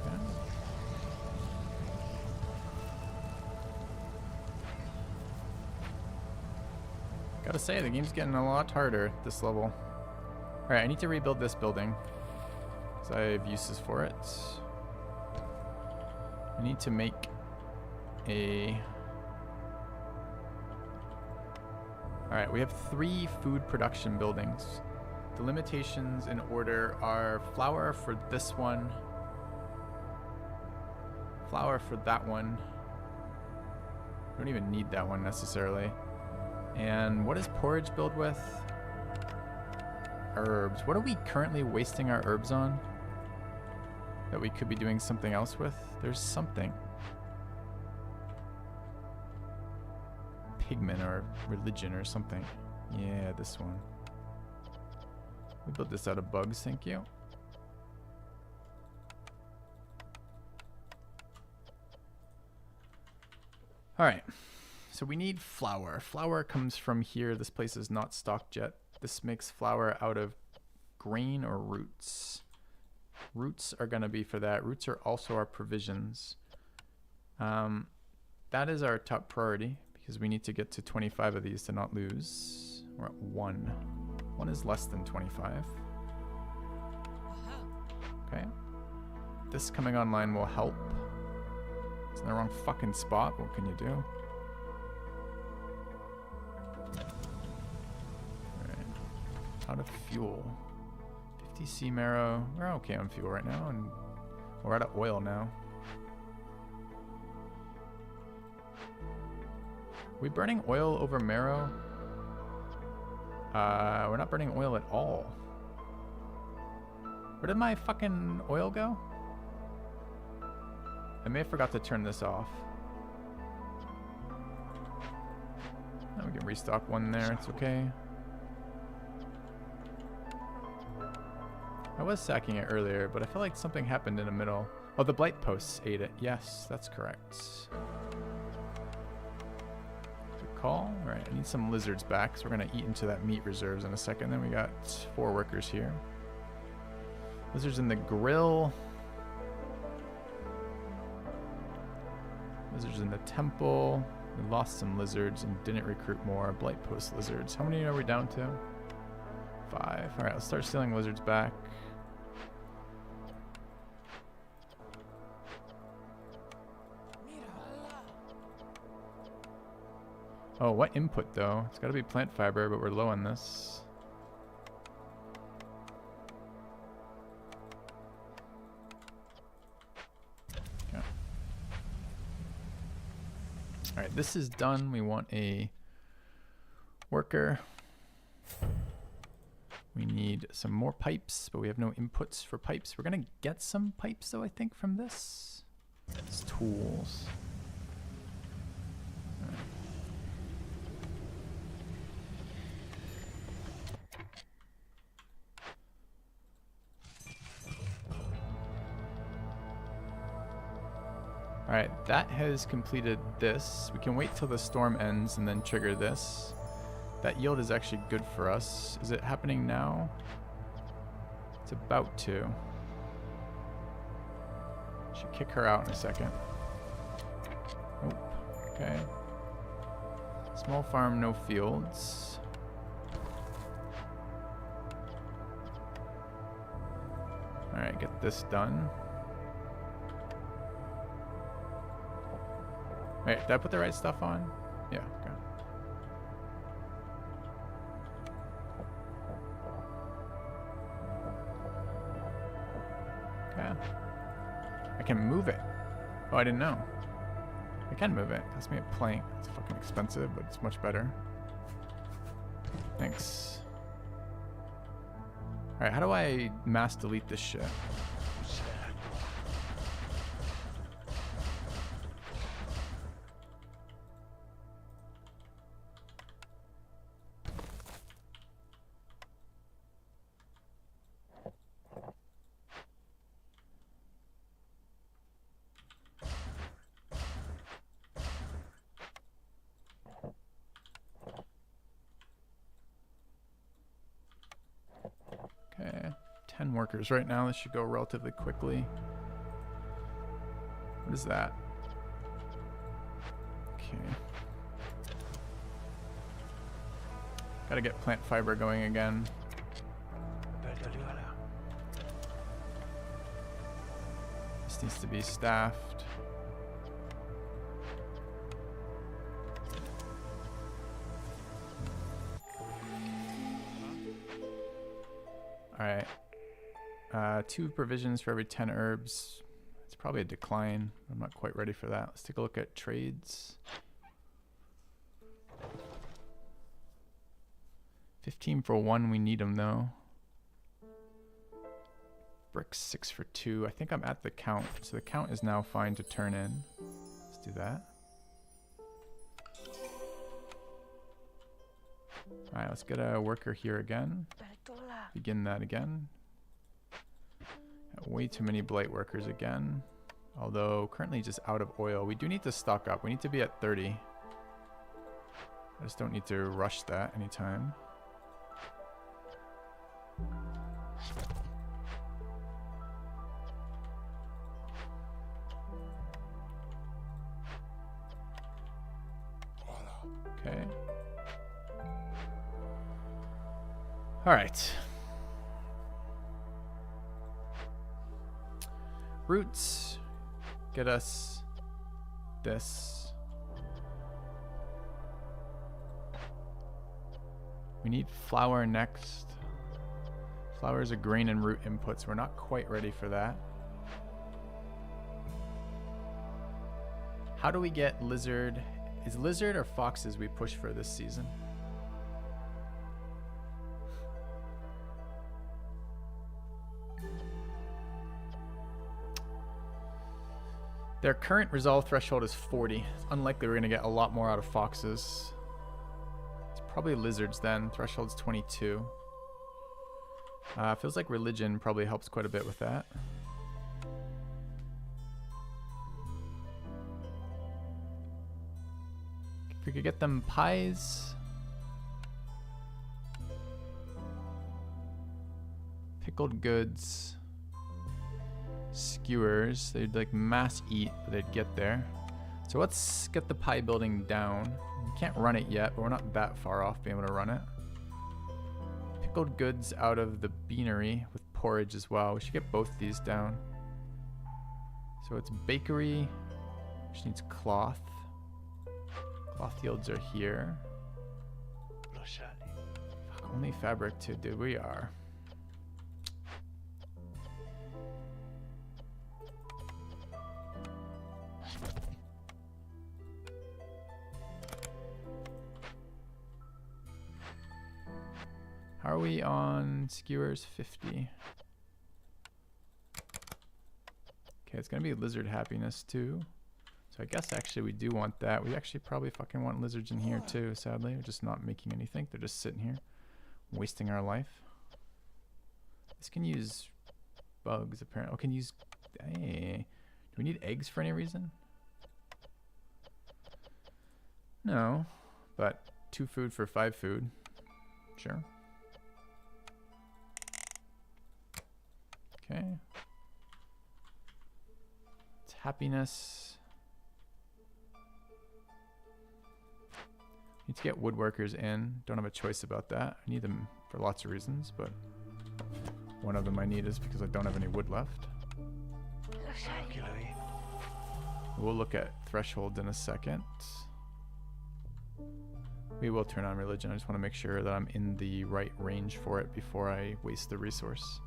Okay. Gotta say, the game's getting a lot harder at this level. Alright, I need to rebuild this building, because I have uses for it. I need to make a... Alright, we have 3 food production buildings. The limitations in order are flour for this one, flour for that one. We don't even need that one necessarily. And what does porridge build with? Herbs. What are we currently wasting our herbs on that we could be doing something else with? There's something. Pigment or religion or something. Yeah, this one. We built this out of bugs, thank you. Alright, so we need flour. Flour comes from here. This place is not stocked yet. This makes flour out of grain or roots. Roots are going to be for that. Roots are also our provisions. That is our top priority because we need to get to 25 of these to not lose. We're at 1. 1 is less than 25. Okay. This coming online will help. It's in the wrong fucking spot. What can you do? Out of fuel. 50 sea marrow. We're okay on fuel right now, and we're out of oil now. We burning oil over marrow? We're not burning oil at all. Where did my fucking oil go? I may have forgot to turn this off. Now we can restock one there. It's okay. I was sacking it earlier, but I feel like something happened in the middle. Oh, the blight posts ate it. Yes, that's correct. Good call. All right, I need some lizards back, so we're going to eat into that meat reserves in a second. Then we got 4 workers here. Lizards in the grill. Lizards in the temple. We lost some lizards and didn't recruit more blight post lizards. How many are we down to? 5. All right, let's start stealing lizards back. Oh, what input though? It's got to be plant fiber, but we're low on this. Okay. All right, this is done. We want a worker. We need some more pipes, but we have no inputs for pipes. We're gonna get some pipes though, I think, from this. It's tools. Alright, that has completed this. We can wait till the storm ends and then trigger this. That yield is actually good for us. Is it happening now? It's about to. Should kick her out in a second. Oh, okay. Small farm, no fields. Alright, get this done. Wait, did I put the right stuff on? Yeah, okay. Okay. I can move it. Oh, I didn't know. I can move it. That's me a plank. It's fucking expensive, but it's much better. Thanks. Alright, how do I mass delete this shit? Okay, 10 workers right now. This should go relatively quickly. What is that? Okay. Gotta get plant fiber going again. This needs to be staffed. Alright. 2 provisions for every 10 herbs. It's probably a decline. I'm not quite ready for that. Let's take a look at trades. 15 for 1, we need them though. Bricks 6 for 2. I think I'm at the count. So the count is now fine to turn in. Let's do that. Alright, let's get a worker here again. Begin that again. Got way too many blight workers again. Although currently just out of oil. We do need to stock up. We need to be at 30. I just don't need to rush that anytime. Okay. All right. Roots get us this. We need flour next. Flour is a grain and root inputs. We're not quite ready for that. How do we get lizard? Is lizard or foxes we push for this season? Their current resolve threshold is 40. It's unlikely we're going to get a lot more out of foxes. It's probably lizards then. Threshold's 22. Feels like religion probably helps quite a bit with that. If we could get them pies. Pickled goods. Skewers. They'd like mass eat, but they'd get there. So let's get the pie building down. We can't run it yet, but we're not that far off being able to run it. Pickled goods out of the beanery with porridge as well. We should get both these down. So it's bakery, which needs cloth. Cloth yields are here. Fuck, only fabric too, dude. We are. How are we on skewers? 50. Okay, it's gonna be lizard happiness too. So I guess actually we do want that. We actually probably fucking want lizards in here too, sadly. We're just not making anything. They're just sitting here, wasting our life. This can use bugs apparently. Oh, can use, hey. Do we need eggs for any reason? No, but 2 food for 5 food. Sure. Okay. It's happiness. Need to get woodworkers in. Don't have a choice about that. I need them for lots of reasons, but one of them I need is because I don't have any wood left. We'll look at threshold in a second. We will turn on religion. I just want to make sure that I'm in the right range for it before I waste the resource.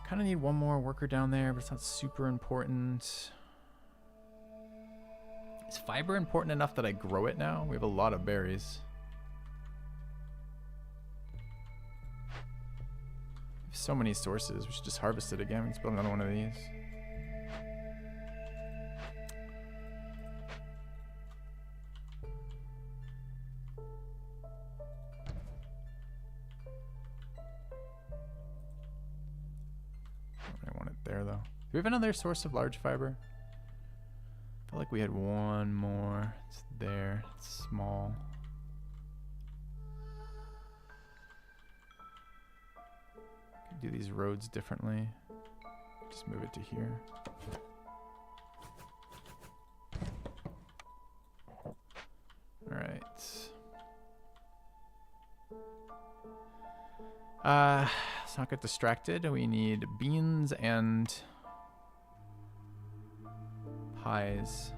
Kind of need one more worker down there, but it's not super important. Is fiber important enough that I grow it now? We have a lot of berries. We have so many sources. We should just harvest it again. We can build another one of these. I want it there though. Do we have another source of large fiber? I feel like we had one more. It's there. It's small. Could do these roads differently. Just move it to here. All right. Let's not get distracted. We need beans and pies.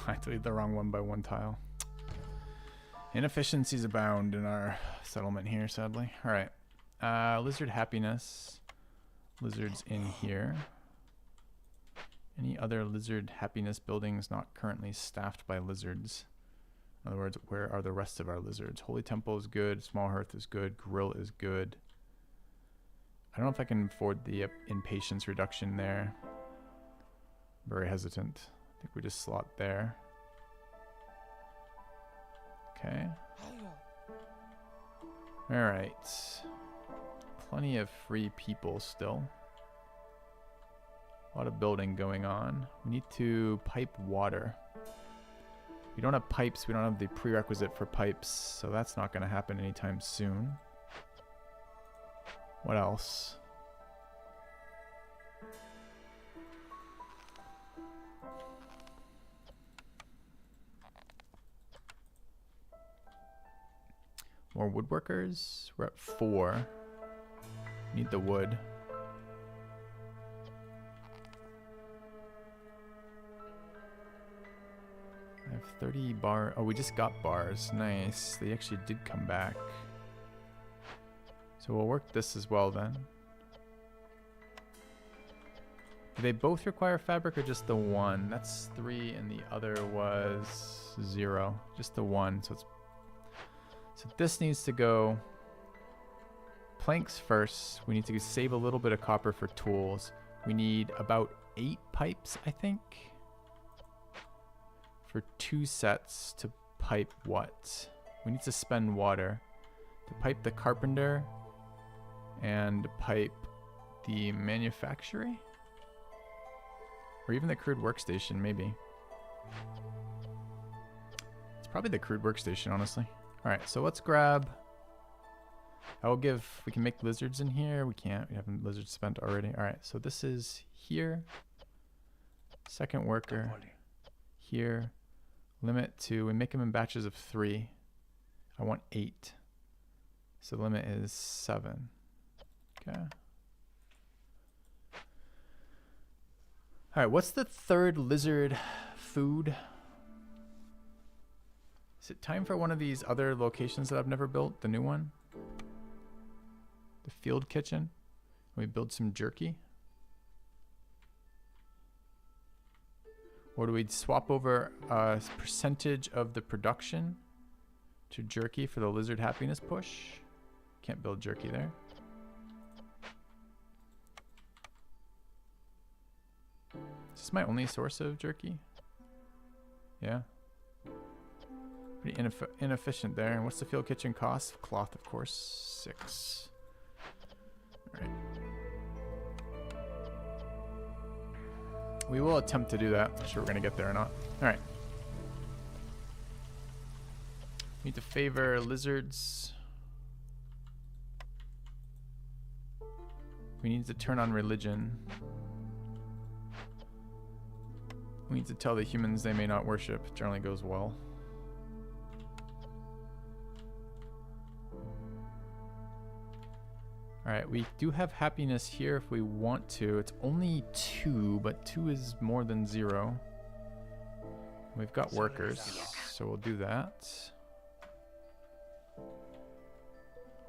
I deleted the wrong one by one tile. Inefficiencies abound in our settlement here, sadly. All right. Lizard happiness. Lizards in here. Any other lizard happiness buildings not currently staffed by lizards? In other words, where are the rest of our lizards? Holy Temple is good. Small Hearth is good. Grill is good. I don't know if I can afford the impatience reduction there. Very hesitant. I think we just slot there. Okay. All right. Plenty of free people still. A lot of building going on. We need to pipe water. We don't have pipes. We don't have the prerequisite for pipes, so that's not going to happen anytime soon. What else? More woodworkers. We're at 4. Need the wood. I have 30 bar. Oh, we just got bars. Nice. They actually did come back. So we'll work this as well then. Do they both require fabric or just the one? That's 3 and the other was 0. Just the one. So this needs to go planks first. We need to save a little bit of copper for tools. We need about 8 pipes, I think, for 2 sets to pipe what? We need to spend water to pipe the carpenter and pipe the manufactory, or even the crude workstation, maybe. It's probably the crude workstation, honestly. All right, so let's grab. I will give. We can make lizards in here. We can't. We have lizards spent already. All right, so this is here. Second worker here. Limit to. We make them in batches of 3. I want 8. So the limit is 7. Okay. All right, what's the third lizard food? Is it time for one of these other locations that I've never built? The new one? The field kitchen. We build some jerky. Or do we swap over a percentage of the production to jerky for the lizard happiness push? Can't build jerky there. Is this my only source of jerky? Yeah. Pretty inefficient there. And what's the field kitchen cost? Cloth, of course, 6. All right. We will attempt to do that. Not sure we're gonna get there or not. All right. Need to favor lizards. We need to turn on religion. We need to tell the humans they may not worship. It generally goes well. Alright, we do have happiness here if we want to. It's only 2, but 2 is more than 0. We've got workers, so we'll do that.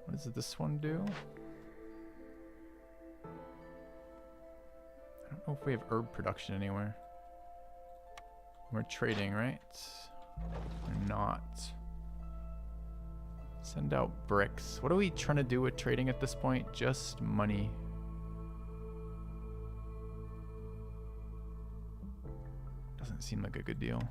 What does this one do? I don't know if we have herb production anywhere. We're trading, right? We're not. Send out bricks. What are we trying to do with trading at this point? Just money. Doesn't seem like a good deal.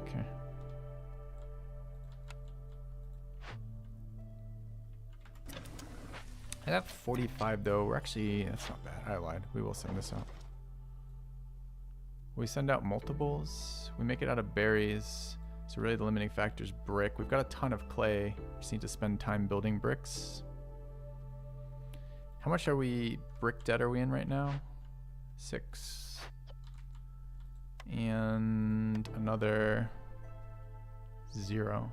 Okay. I got 45 though. We're actually, that's not bad. I lied. We will send this out. We send out multiples. We make it out of berries. So really the limiting factor is brick. We've got a ton of clay. Just need to spend time building bricks. How much are we, brick debt are we in right now? 6. And another 0.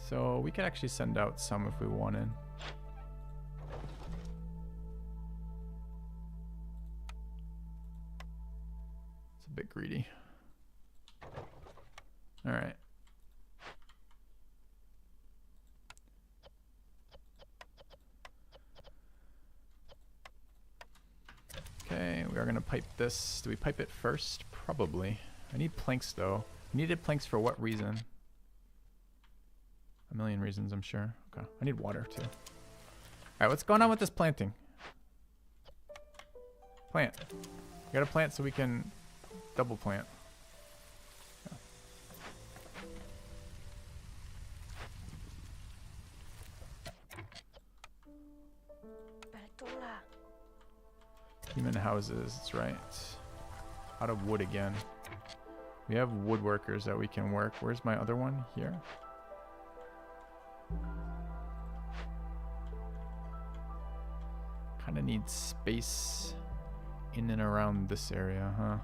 So we could actually send out some if we wanted. It's a bit greedy. All right. Okay, we are gonna pipe this. Do we pipe it first? Probably. I need planks though. I needed planks for what reason? A million reasons, I'm sure. Okay, I need water too. All right, what's going on with this planting? Plant. We gotta plant so we can double plant. Human houses, that's right. Out of wood again. We have woodworkers that we can work. Where's my other one? Here. Kind of need space in and around this area, huh?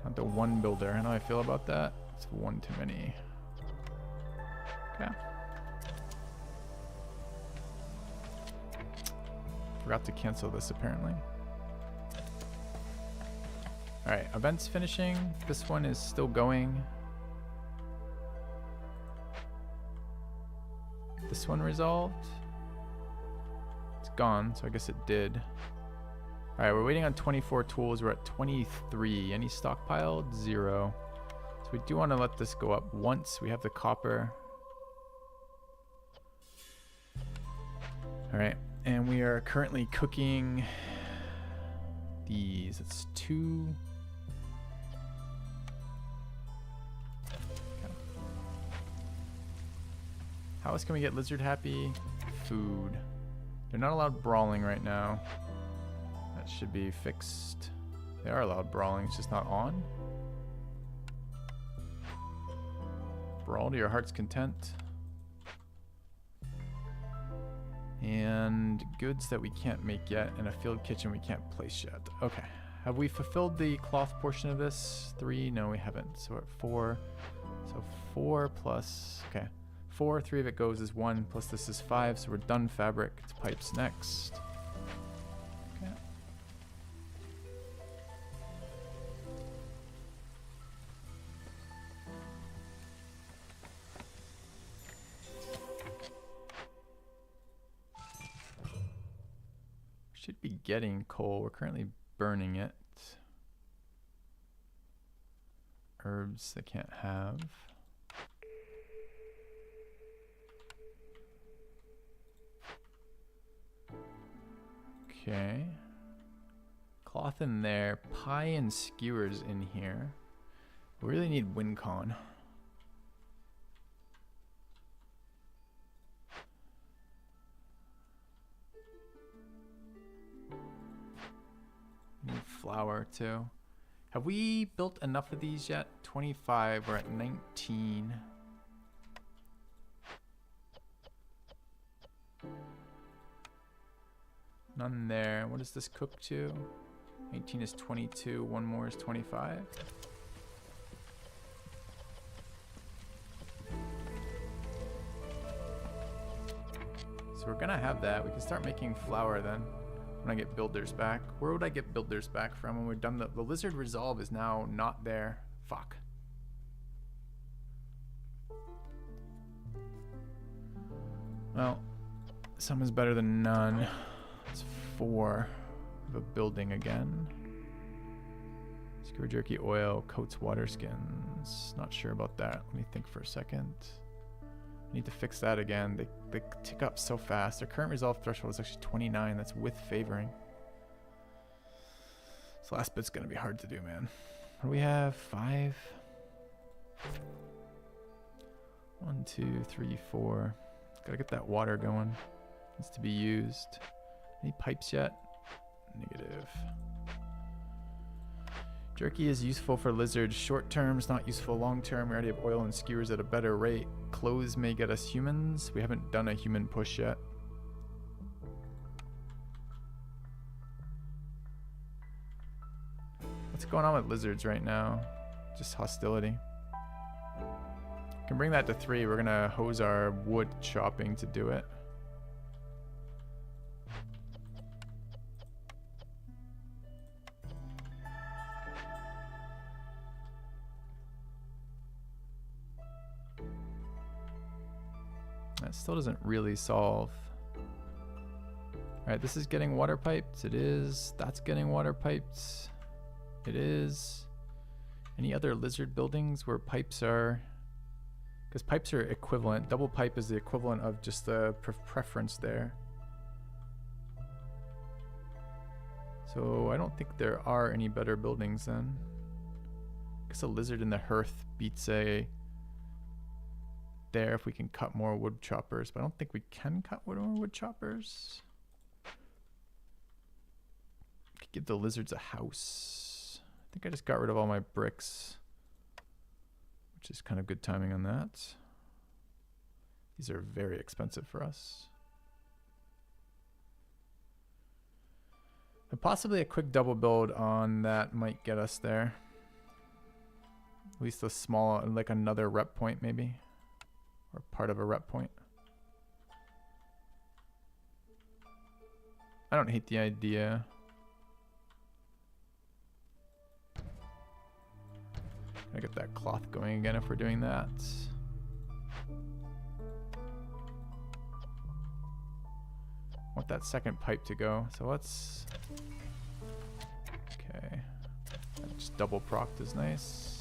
Not the one builder. How do I feel about that? It's one too many. Okay. Forgot to cancel this apparently. Alright, events finishing. This one is still going. This one resolved. It's gone, so I guess it did. Alright, we're waiting on 24 tools. We're at 23. Any stockpiled? 0. So we do want to let this go up once. We have the copper. Alright, and we are currently cooking these. It's 2. Okay. How else can we get lizard happy? Food. They're not allowed brawling right now. That should be fixed. They are allowed brawling, it's just not on. Brawl to your heart's content. And goods that we can't make yet, and a field kitchen we can't place yet. Okay. Have we fulfilled the cloth portion of this? 3? No, we haven't. So we're at 4. So 4 plus, okay. 4, 3 of it goes is 1, plus this is 5, so we're done fabric. It's pipes next. Okay. Should be getting coal. We're currently burning it. Herbs they can't have. Okay. Cloth in there. Pie and skewers in here. We really need WinCon. Need flour too. Have we built enough of these yet? 25, we're at 19. None there. What does this cook to? 18 is 22, one more is 25. So we're gonna have that. We can start making flour then. When I get builders back. Where would I get builders back from when we're done? The lizard resolve is now not there. Fuck. Well, some is better than none. It's 4 of a building again. Skewer jerky oil, coats water skins. Not sure about that. Let me think for a second. I need to fix that again. They tick up so fast. Their current resolve threshold is actually 29. That's with favoring. This last bit's gonna be hard to do, man. What do we have? 5? 1, 2, 3, 4. Gotta get that water going. Needs to be used. Any pipes yet? Negative. Jerky is useful for lizards short term, it's not useful long term. We already have oil and skewers at a better rate. Clothes may get us humans. We haven't done a human push yet. What's going on with lizards right now? Just hostility. Can bring that to 3. We're gonna hose our wood chopping to do it. That still doesn't really solve. Alright, this is getting water piped. It is. That's getting water piped. It is. Any other lizard buildings where pipes are... Because pipes are equivalent. Double pipe is the equivalent of just the preference there. So I don't think there are any better buildings then. I guess a lizard in the hearth beats a... there if we can cut more wood choppers, but I don't think we can cut more wood choppers. Could give the lizards a house. I think I just got rid of all my bricks, which is kind of good timing on that. These are very expensive for us. And possibly a quick double build on that might get us there. At least a small, like another rep point maybe. Or part of a rep point. I don't hate the idea. Gotta get that cloth going again if we're doing that. Want that second pipe to go, so let's... Okay. Just double procced is nice.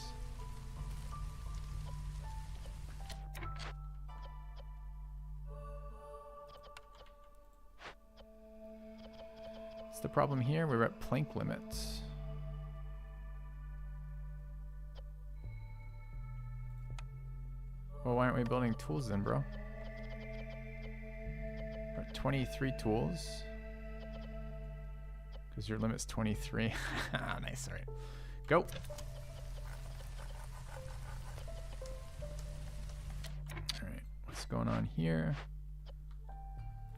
What's the problem here? We're at plank limits. Well, why aren't we building tools then, bro? We're at 23 tools. Because your limit's 23. Nice, alright. Go! Alright, what's going on here?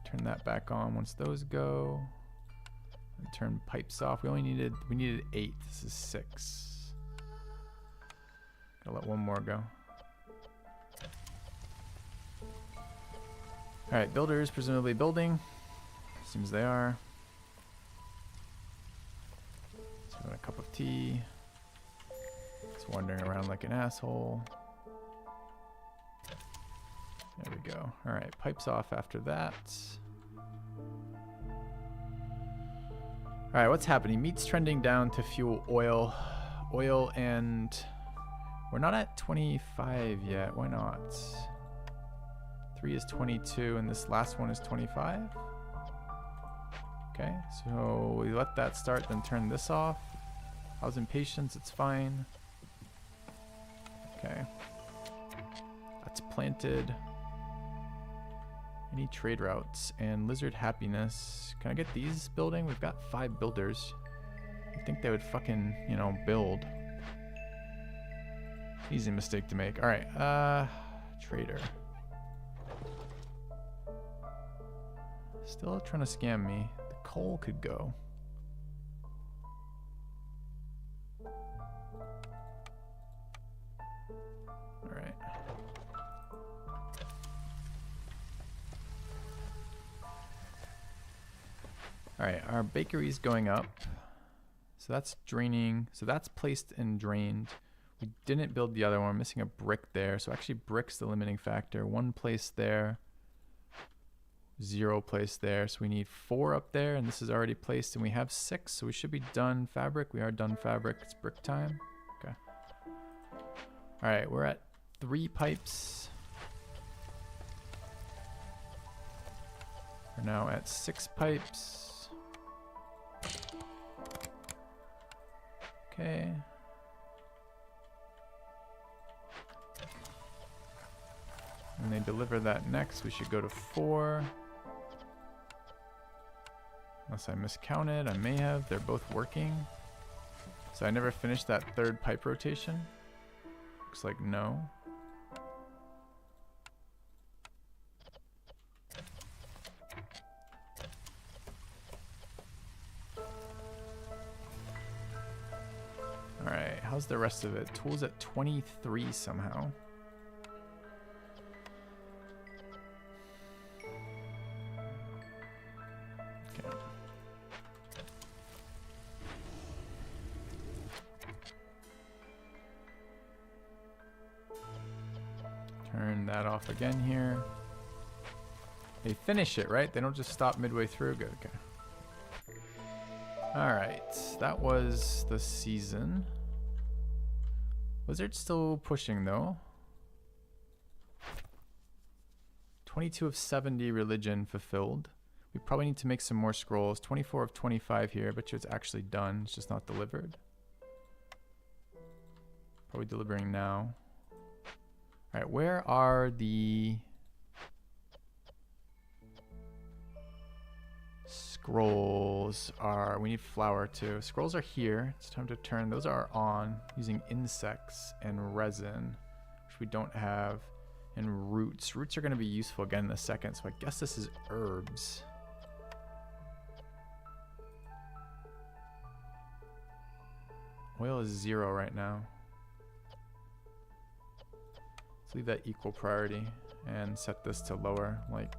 Turn that back on once those go. And turn pipes off. We needed 8. This is 6. Gotta let one more go. Alright, builders presumably building. Seems they are. So a cup of tea. Just wandering around like an asshole. There we go. Alright, pipes off after that. Alright, what's happening? Meat's trending down to fuel oil. Oil and... We're not at 25 yet. Why not? 3 is 22 and this last one is 25. Okay, so we let that start, then turn this off. How's impatience? It's fine. Okay. That's planted. Any trade routes and lizard happiness. Can I get these building? We've got 5 builders. You'd think they would fucking, you know, build. Easy mistake to make. Alright, trader. Still trying to scam me. The coal could go. Alright. Alright, our bakery's going up. So that's draining. So that's placed and drained. We didn't build the other one. We're missing a brick there. So actually brick's the limiting factor. 1 place there. 0 placed there. So we need 4 up there. And this is already placed. And we have 6. So we should be done fabric. We are done fabric. It's brick time. Okay. Alright, we're at 3 pipes. We're now at 6 pipes. Okay. When they deliver that next, we should go to 4. Unless I miscounted, I may have. They're both working. So I never finished that 3rd pipe rotation. Looks like no. Alright, how's the rest of it? Tools at 23 somehow. Turn that off again here. They finish it, right? They don't just stop midway through. Good, okay. Alright, that was the season. Wizard's still pushing though. 22 of 70 religion fulfilled. We probably need to make some more scrolls. 24 of 25 here. I bet you it's actually done. It's just not delivered. Probably delivering now. Alright, where are the scrolls? We need flour too. Scrolls are here. It's time to turn. Those are on using insects and resin, which we don't have, and roots. Roots are going to be useful again in a second, so I guess this is herbs. Oil is 0 right now. Let's leave that equal priority and set this to lower, like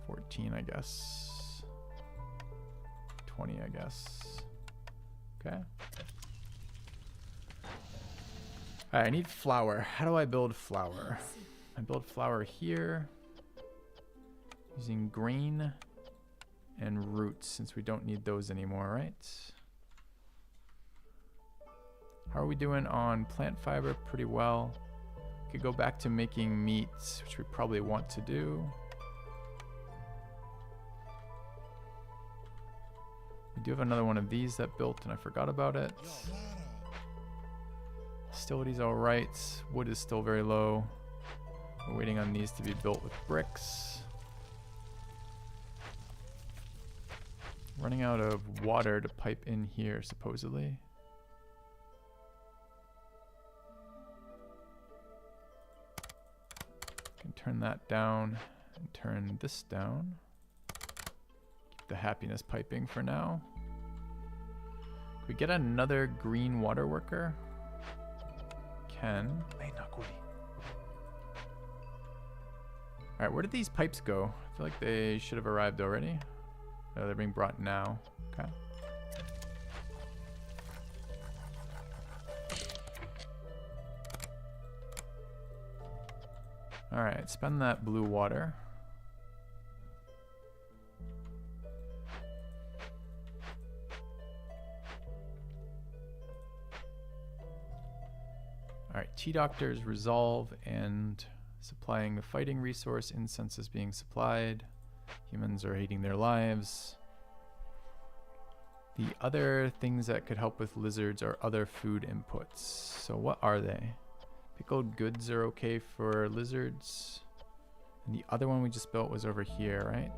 14, I guess. 20, I guess. Okay. Alright, I need flour. How do I build flour? I build flour here using grain and roots, since we don't need those anymore, right? How are we doing on plant fiber? Pretty well. Could go back to making meat, which we probably want to do. We do have another one of these that built and I forgot about it. Hostility's alright. Wood is still very low. We're waiting on these to be built with bricks. Running out of water to pipe in here, supposedly. Can turn that down And turn this down. Keep the happiness piping for now. Can we get another green water worker? Can. Alright, where did these pipes go? I feel like they should have arrived already. Oh, they're being brought now. Okay. Alright, spend that blue water. Alright, T-Doctors resolve and supplying the fighting resource. Incense is being supplied. Humans are hating their lives. The other things that could help with lizards are other food inputs. So what are they? Pickled goods are okay for lizards. And the other one we just built was over here, right?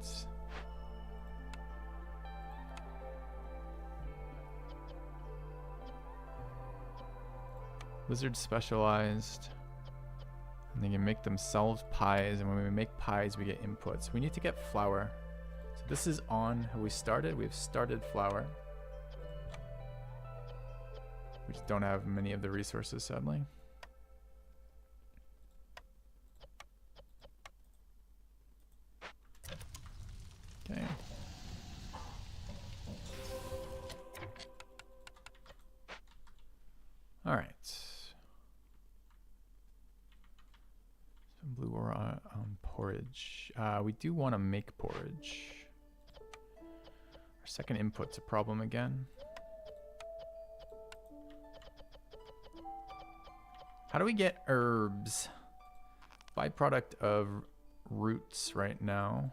Lizards specialized. And they can make themselves pies. And when we make pies, we get inputs. We need to get flour. So this is on. Have we started? We've started flour. We just don't have many of the resources, sadly. Okay. All right. Some blue aura on porridge. We do want to make porridge. Our second input's a problem again. How do we get herbs? Byproduct of roots right now.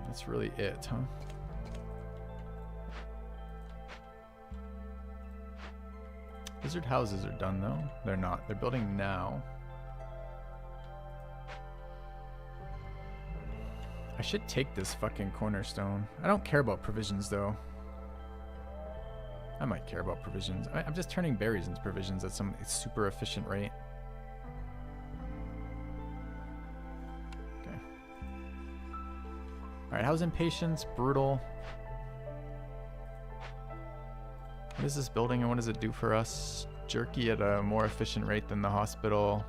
That's really it, huh? Lizard houses are done though. They're not. They're building now. I should take this fucking cornerstone. I don't care about provisions though. I might care about provisions. I'm just turning berries into provisions at some super efficient rate. Okay. Alright, how's impatience? Brutal. What is this building and what does it do for us? Jerky at a more efficient rate than the hospital.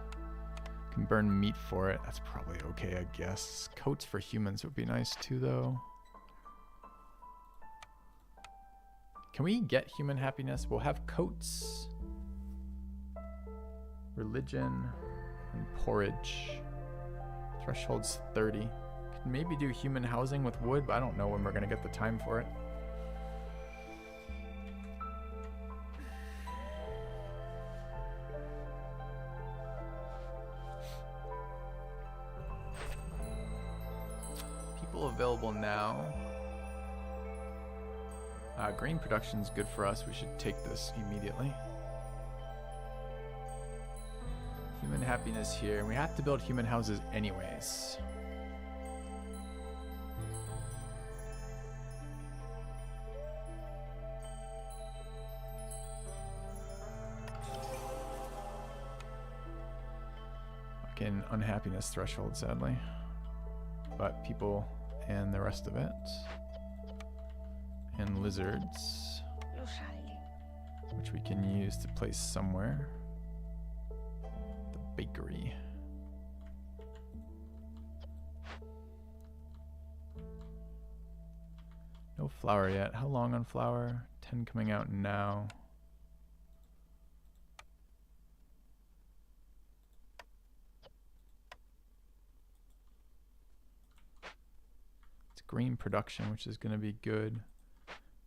Can burn meat for it. That's probably okay, I guess. Coats for humans would be nice too, though. Can we get human happiness? We'll have coats, religion, and porridge. Threshold's 30. Could maybe do human housing with wood, but I don't know when we're gonna get the time for it. Available now. Grain production's good for us. We should take this immediately. Human happiness here. And we have to build human houses anyways. Fucking unhappiness threshold, sadly. But people and the rest of it. And lizards. Which we can use to place somewhere. The bakery. No flour yet. How long on flour? 10 coming out now. Grain production, which is going to be good,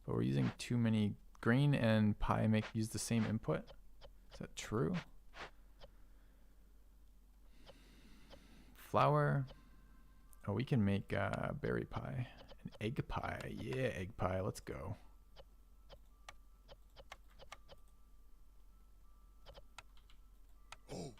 but we're using too many. Grain and pie use the same input. Is that true? Flour. Oh, we can make berry pie. An egg pie. Yeah, egg pie. Let's go. Oh.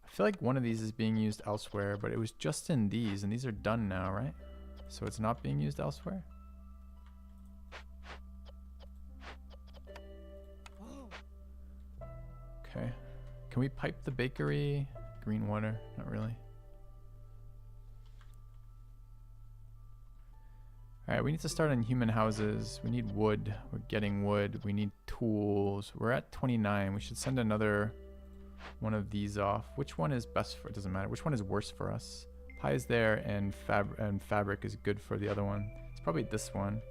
I feel like one of these is being used elsewhere, but it was just in these, and these are done now, right? So it's not being used elsewhere? Okay. Can we pipe the bakery? Green water? Not really. Alright, we need to start on human houses. We need wood. We're getting wood. We need tools. We're at 29. We should send another one of these off. Which one is best for... It doesn't matter. Which one is worse for us? Pie is there, and fabric is good for the other one. It's probably this one.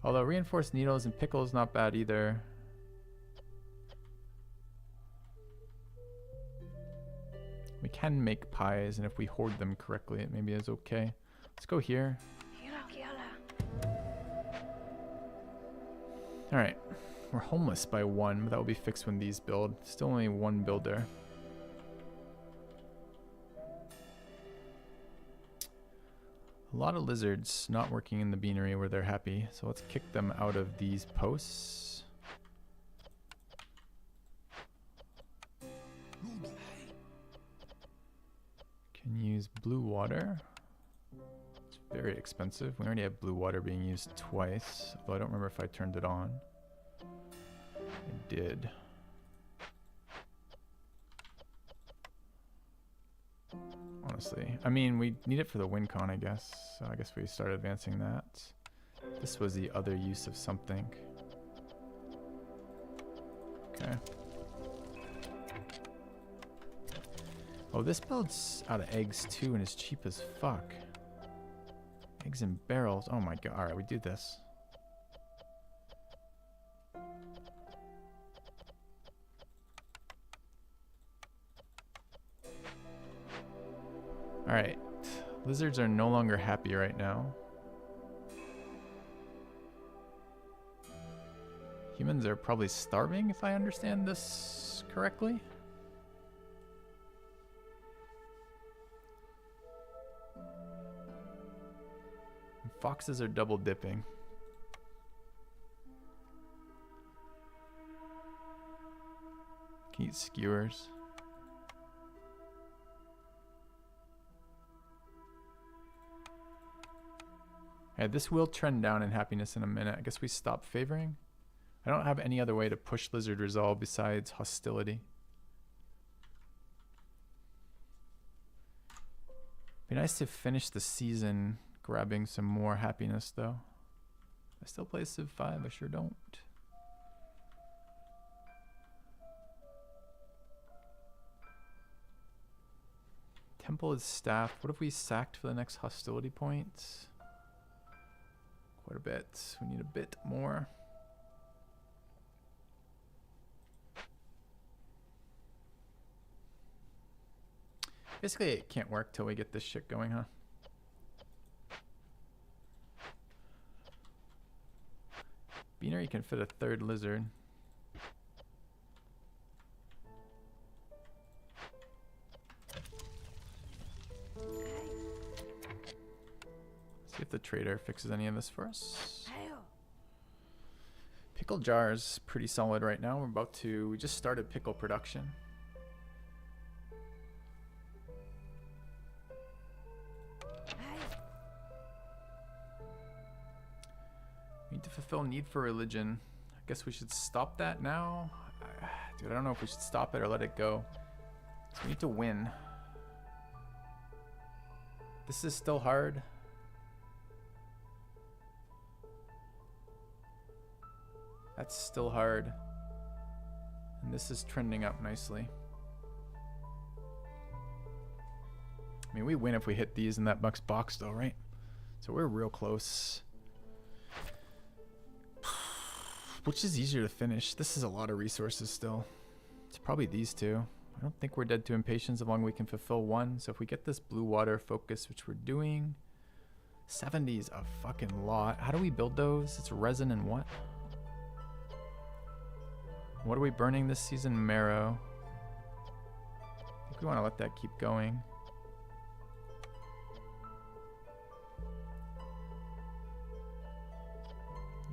Although reinforced needles and pickle is not bad either. We can make pies, and if we hoard them correctly, it maybe is okay. Let's go here. Alright. We're homeless by 1, but that will be fixed when these build. Still only 1 builder. A lot of lizards not working in the beanery where they're happy, so let's kick them out of these posts. Can use blue water. It's very expensive. We already have blue water being used twice, although I don't remember if I turned it on. I did. Honestly, I mean, we need it for the WinCon, I guess. So I guess we start advancing that. This was the other use of something. Okay. Oh, this builds out of eggs too and is cheap as fuck. Eggs in barrels. Oh my god. Alright, we do this. Alright. Lizards are no longer happy right now. Humans are probably starving, if I understand this correctly. And foxes are double dipping. Can eat skewers. Yeah, this will trend down in happiness in a minute. I guess we stop favoring. I don't have any other way to push lizard resolve besides hostility. Be nice to finish the season grabbing some more happiness though. I still play Civ 5, I sure don't. Temple is staffed. What if we sacked for the next hostility point? Quite a bit. We need a bit more. Basically, it can't work till we get this shit going, huh? Beanery can fit a 3rd lizard. See if the trader fixes any of this for us. Pickle jars pretty solid right now. We just started pickle production. We need to fulfill need for religion. I guess we should stop that now. Dude, I don't know if we should stop it or let it go. So we need to win. This is still hard. That's still hard. And this is trending up nicely. I mean, we win if we hit these in that box though, right? So we're real close. Which is easier to finish? This is a lot of resources still. It's probably these two. I don't think we're dead to impatience as long as we can fulfill one. So if we get this blue water focus, which we're doing, 70 is a fucking lot. How do we build those? It's resin and what? What are we burning this season? Marrow. I think we want to let that keep going.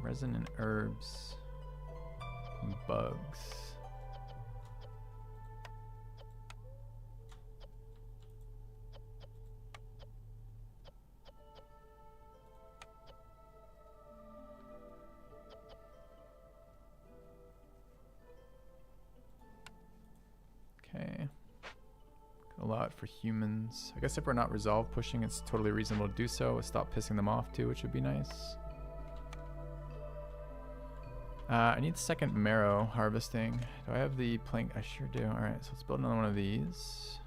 Resin and herbs. And bugs. lot for humans. I guess if we're not resolve pushing, it's totally reasonable to do so. Stop pissing them off too, which would be nice. I need second marrow harvesting. Do I have the plank? I sure do. Alright, so let's build another one of these.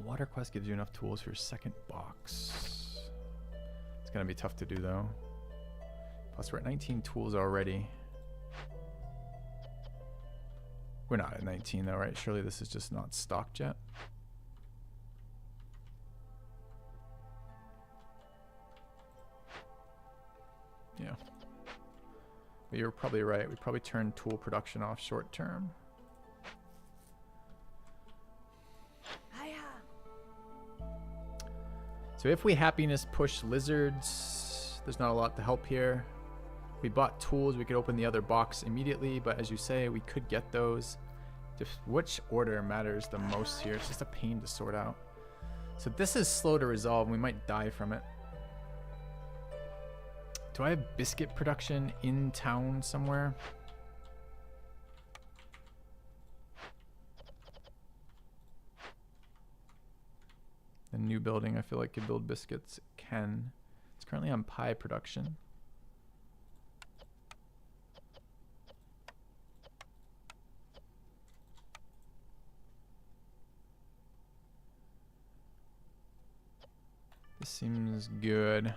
Water quest gives you enough tools for your second box. It's gonna be tough to do though. Plus we're at 19 tools already. We're not at 19 though, right? Surely this is just not stocked yet. Yeah. But you're probably right. We probably turned tool production off short term. So if we happiness push lizards, there's not a lot to help here. We bought tools, we could open the other box immediately, but as you say, we could get those. Just which order matters the most here? It's just a pain to sort out. So this is slow to resolve, and we might die from it. Do I have biscuit production in town somewhere? The new building, I feel like could build biscuits. It can. It's currently on pie production. This seems good.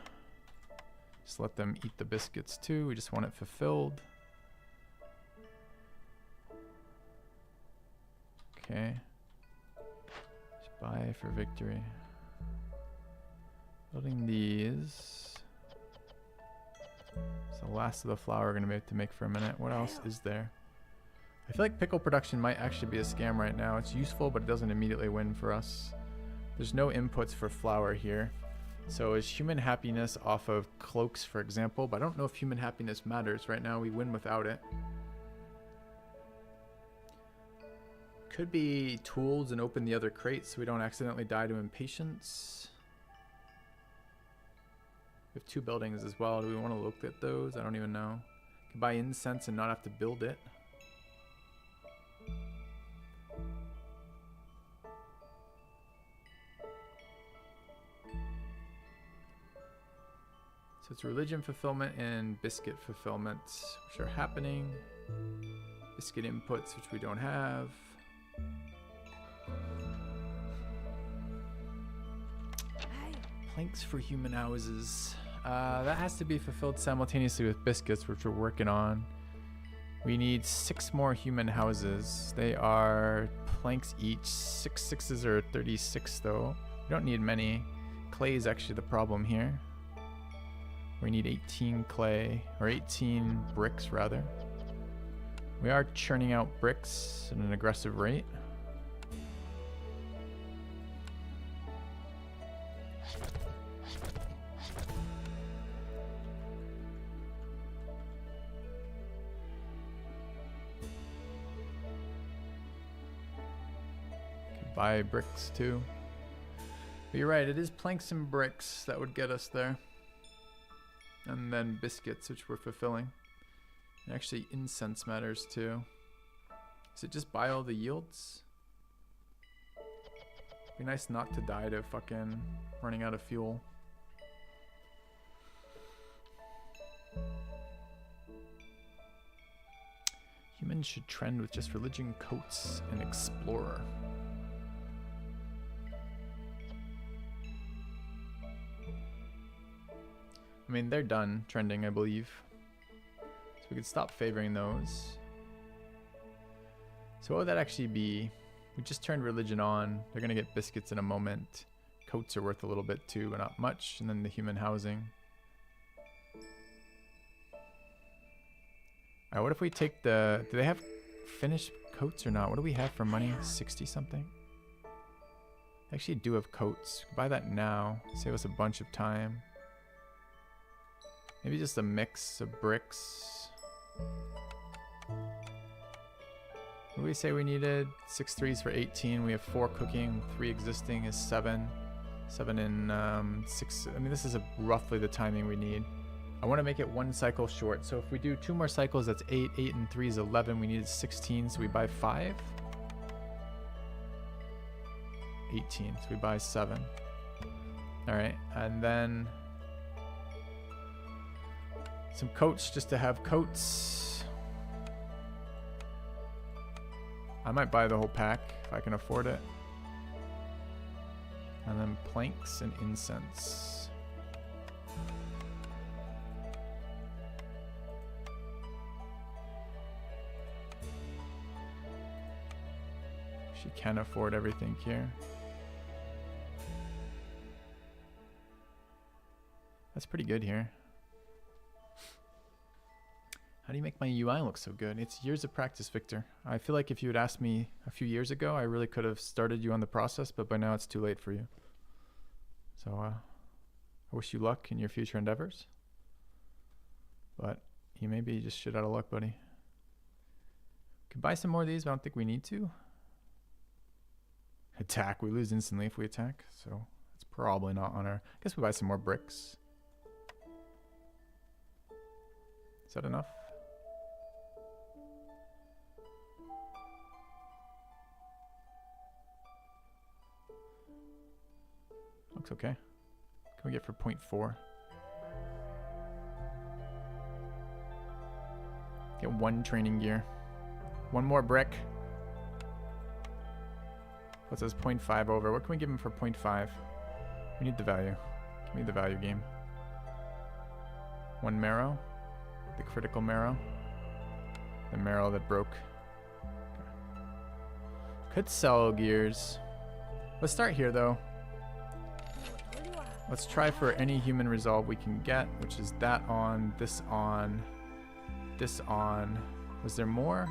Just let them eat the biscuits too. We just want it fulfilled. Okay. Just buy for victory. Building these. It's the last of the flour we're gonna have to make for a minute. What else is there? I feel like pickle production might actually be a scam right now. It's useful, but it doesn't immediately win for us. There's no inputs for flour here. So is human happiness off of cloaks, for example? But I don't know if human happiness matters right now. We win without it. Could be tools and open the other crates so we don't accidentally die to impatience. We have 2 buildings as well. Do we want to look at those? I don't even know. Can buy incense and not have to build it. So it's religion fulfillment and biscuit fulfillment, which are happening. Biscuit inputs, which we don't have. Planks for human houses. That has to be fulfilled simultaneously with biscuits, which we're working on. We need 6 more human houses. They are planks each. 6 6s are 36 though. We don't need many. Clay is actually the problem here. We need 18 clay, or 18 bricks rather. We are churning out bricks at an aggressive rate. Buy bricks too. But you're right, it is planks and bricks that would get us there. And then biscuits, which we're fulfilling. And actually incense matters too. Is it just buy all the yields? Be nice not to die to fucking running out of fuel. Humans should trend with just religion, coats, and explorer. I mean, they're done trending, I believe. So we could stop favoring those. So what would that actually be? We just turned religion on. They're going to get biscuits in a moment. Coats are worth a little bit too, but not much. And then the human housing. Alright, what if we take the... Do they have finished coats or not? What do we have for money? 60 something? They actually do have coats. Buy that now. Save us a bunch of time. Maybe just a mix of bricks. What do we say we needed? 6 3s for 18. We have 4 cooking. 3 existing is 7. 7 and 6. I mean, this is roughly the timing we need. I want to make it 1 cycle short. So if we do 2 more cycles, that's 8. 8 and 3 is 11. We needed 16, so we buy 5. 18, so we buy 7. All right, and then some coats just to have coats. I might buy the whole pack if I can afford it. And then planks and incense. She can afford everything here. That's pretty good here. How do you make my UI look so good? It's years of practice, Victor. I feel like if you had asked me a few years ago, I really could have started you on the process, but by now it's too late for you. So I wish you luck in your future endeavors. But you may be just shit out of luck, buddy. Could buy some more of these, but I don't think we need to. Attack. We lose instantly if we attack, so it's probably not on our... I guess we buy some more bricks. Is that enough? Looks okay. Can we get for 0.4? Get 1 training gear. 1 more brick. What's this? 0.5 over. What can we give him for 0.5? We need the value. Give me the value game. 1 marrow. The critical marrow. The marrow that broke. Okay. Could sell gears. Let's start here though. Let's try for any human resolve we can get, which is that on, this on, this on. Was there more?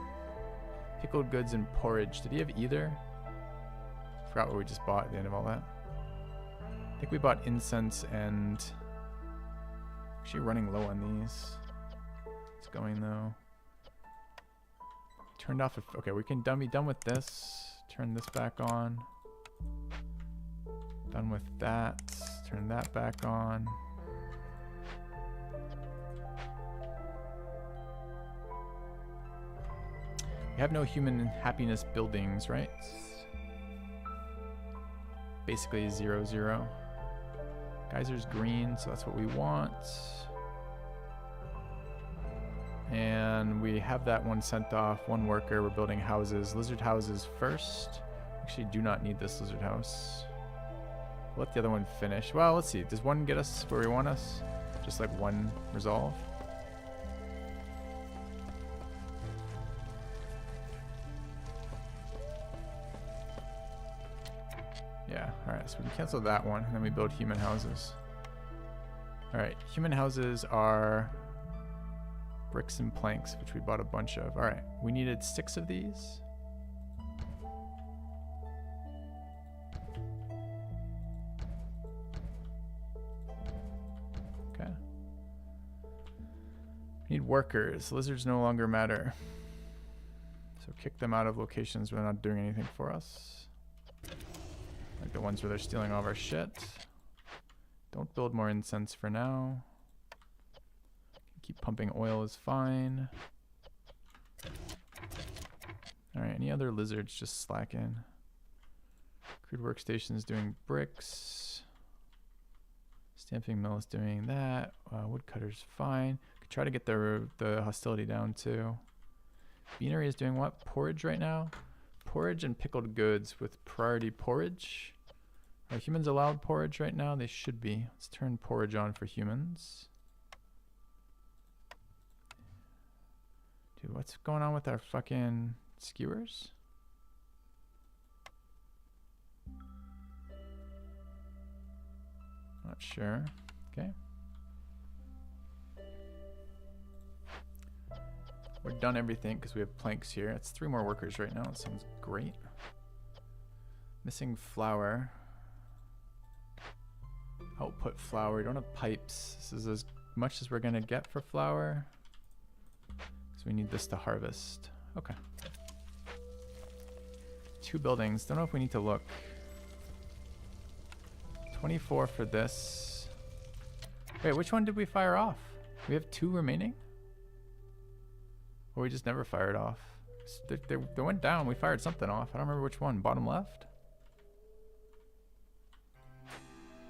Pickled goods and porridge. Did he have either? Forgot what we just bought at the end of all that. I think we bought incense and... Actually running low on these. It's going though. Turned off. Okay, we can be done with this. Turn this back on. Done with that. Turn that back on. We have no human happiness buildings, right? Basically 0, 0. Geyser's green, so that's what we want. And we have that one sent off. 1 worker. We're building houses. Lizard houses first. Actually, do not need this lizard house. Let the other one finish. Well, let's see. Does 1 get us where we want us? Just like 1 resolve. Yeah, alright, so we can cancel that one, and then we build human houses. Alright, human houses are bricks and planks, which we bought a bunch of. Alright, we needed 6 of these. Okay. We need workers. Lizards no longer matter. So kick them out of locations where they're not doing anything for us. Like the ones where they're stealing all of our shit. Don't build more incense for now. Keep pumping oil is fine. Alright, any other lizards just slacking? Crude workstation is doing bricks. Stamping mill is doing that. Woodcutter's fine. Could try to get the hostility down too. Beanery is doing what? Porridge right now? Porridge and pickled goods with priority porridge. Are humans allowed porridge right now? They should be. Let's turn porridge on for humans. Dude, what's going on with our fucking skewers? Not sure. Okay. We're done everything because we have planks here. It's 3 more workers right now. That sounds great. Missing flour. Output flour. We don't have pipes. This is as much as we're going to get for flour. So we need this to harvest. Okay. 2 buildings. Don't know if we need to look. 24 for this. Wait, which one did we fire off? We have 2 remaining? Or we just never fired off? They went down. We fired something off. I don't remember which one. Bottom left?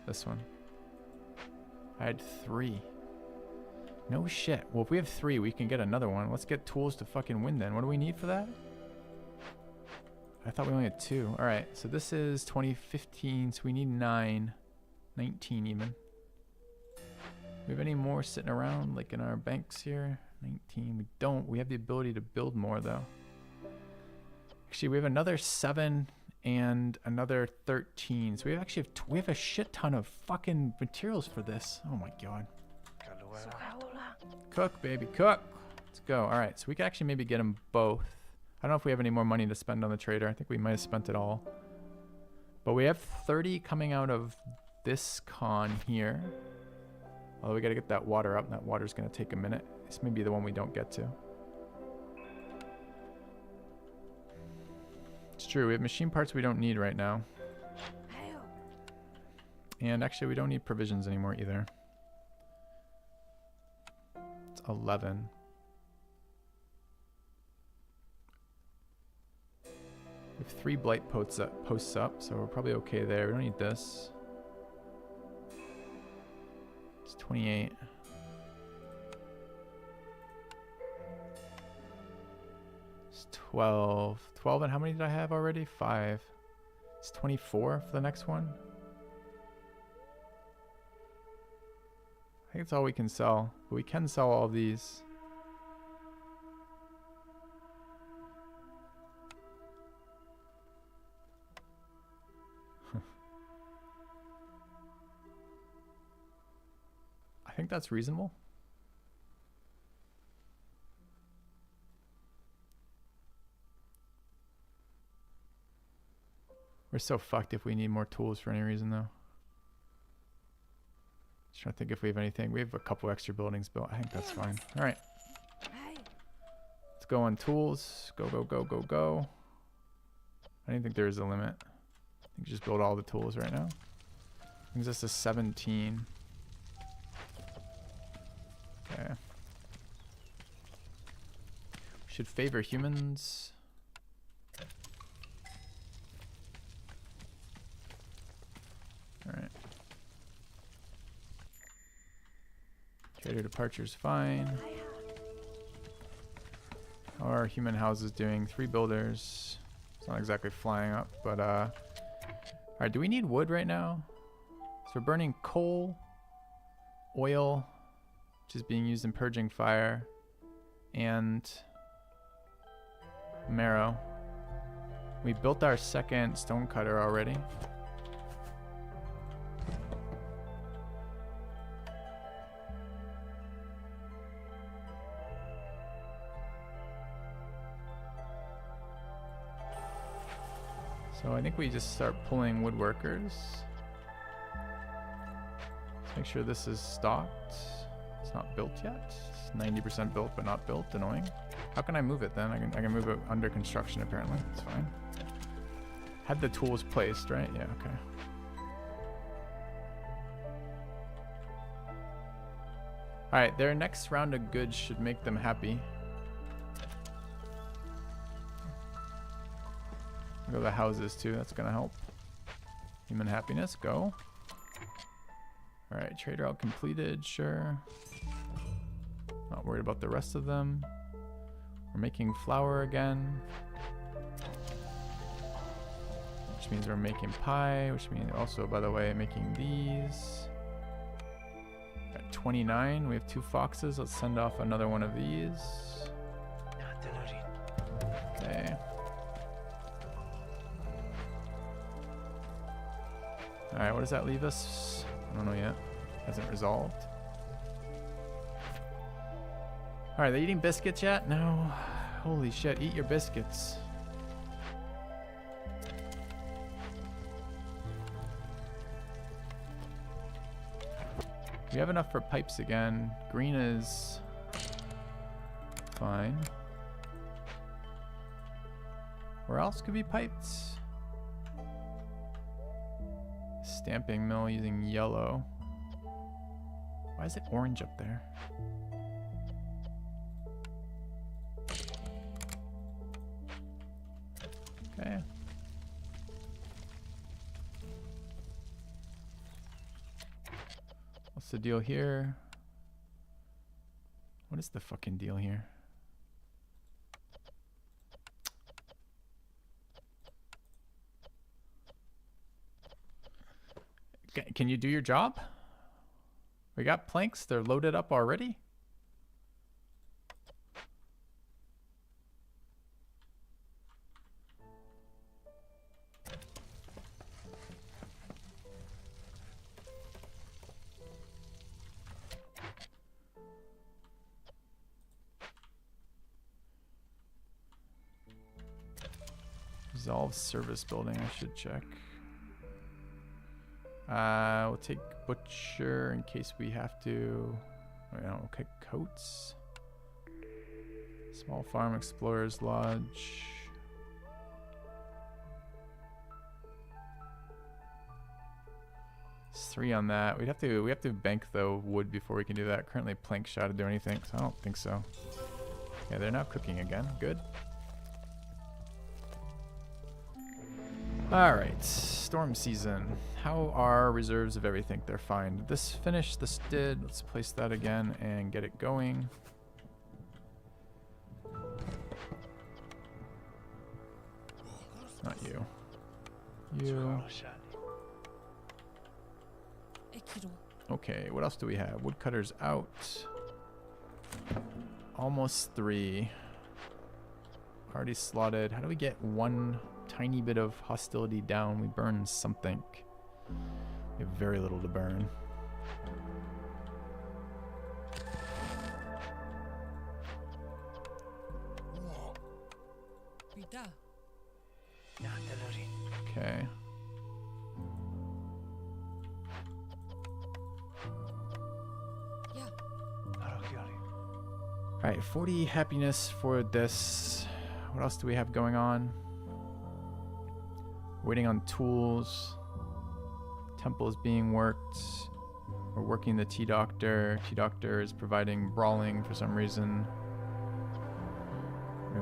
This one. I had 3. No shit. Well, if we have 3, we can get another one. Let's get tools to fucking win then. What do we need for that? I thought we only had 2. Alright, so this is 2015, so we need 9. 19 even. Do we have any more sitting around, like in our banks here? 19. We don't. We have the ability to build more, though. Actually, we have another 7 and another 13. So we actually have we have a shit ton of fucking materials for this. Oh my god. Cook, baby, cook. Let's go. All right, so we can actually maybe get them both. I don't know if we have any more money to spend on the trader. I think we might have spent it all. But we have 30 coming out of this con here. Although we got to get that water up. That water's going to take a minute. This may be the one we don't get to. It's true. We have machine parts we don't need right now. And actually, we don't need provisions anymore either. It's 11. We have 3 blight posts up, so we're probably okay there. We don't need this. It's 28. It's 12. 12, and how many did I have already? 5. It's 24 for the next one. I think it's all we can sell, but we can sell all of these. I think that's reasonable. We're so fucked if we need more tools for any reason, though. Just trying to think if we have anything. We have a couple extra buildings built. I think that's fine. All right. Let's go on tools. Go, go, go, go, go. I don't think there is a limit. I think just build all the tools right now. Brings us to 17. Okay. Should favor humans. Alright. Trader departure's fine. How are human houses doing? 3 builders. It's not exactly flying up, but alright, do we need wood right now? So we're burning coal, oil, which is being used in purging fire, and marrow. We built our second stone cutter already. So I think we just start pulling woodworkers. Let's make sure this is stocked. It's not built yet. It's 90% built but not built. Annoying. How can I move it then? I can move it under construction apparently. It's fine. Had the tools placed, right? Yeah, okay. Alright, their next round of goods should make them happy. Go to the houses too, that's gonna help. Human happiness, go. Alright, trader out completed, sure. Not worried about the rest of them. We're making flour again. Which means we're making pie, which means also, by the way, making these. At 29, we have 2 foxes. Let's send off another one of these. Okay. Alright, what does that leave us? I don't know yet. Hasn't resolved. Alright, they eating biscuits yet? No. Holy shit, eat your biscuits. We have enough for pipes again. Green is fine. Where else could be piped? Stamping mill using yellow. Why is it orange up there? Okay. What's the deal here? What is the fucking deal here? Can you do your job? We got planks. They're loaded up already. Resolve service building. I should check. We'll take butcher in case we have to. Okay, coats. Small farm explorers lodge. It's 3 on that. We have to bank the wood before we can do that. Currently plank shot to do anything, so I don't think so. Yeah, they're now cooking again. Good. Alright, storm season. How are reserves of everything? They're fine. Did this finish? This did. Let's place that again and get it going. Not you. You. Okay, what else do we have? Woodcutters out. Almost 3. Already slotted. How do we get 1 tiny bit of hostility down? We burn something. We have very little to burn. Okay. Alright, 40 happiness for this. What else do we have going on? Waiting on tools. Temple is being worked. We're working the T-Doctor. T-Doctor is providing brawling for some reason.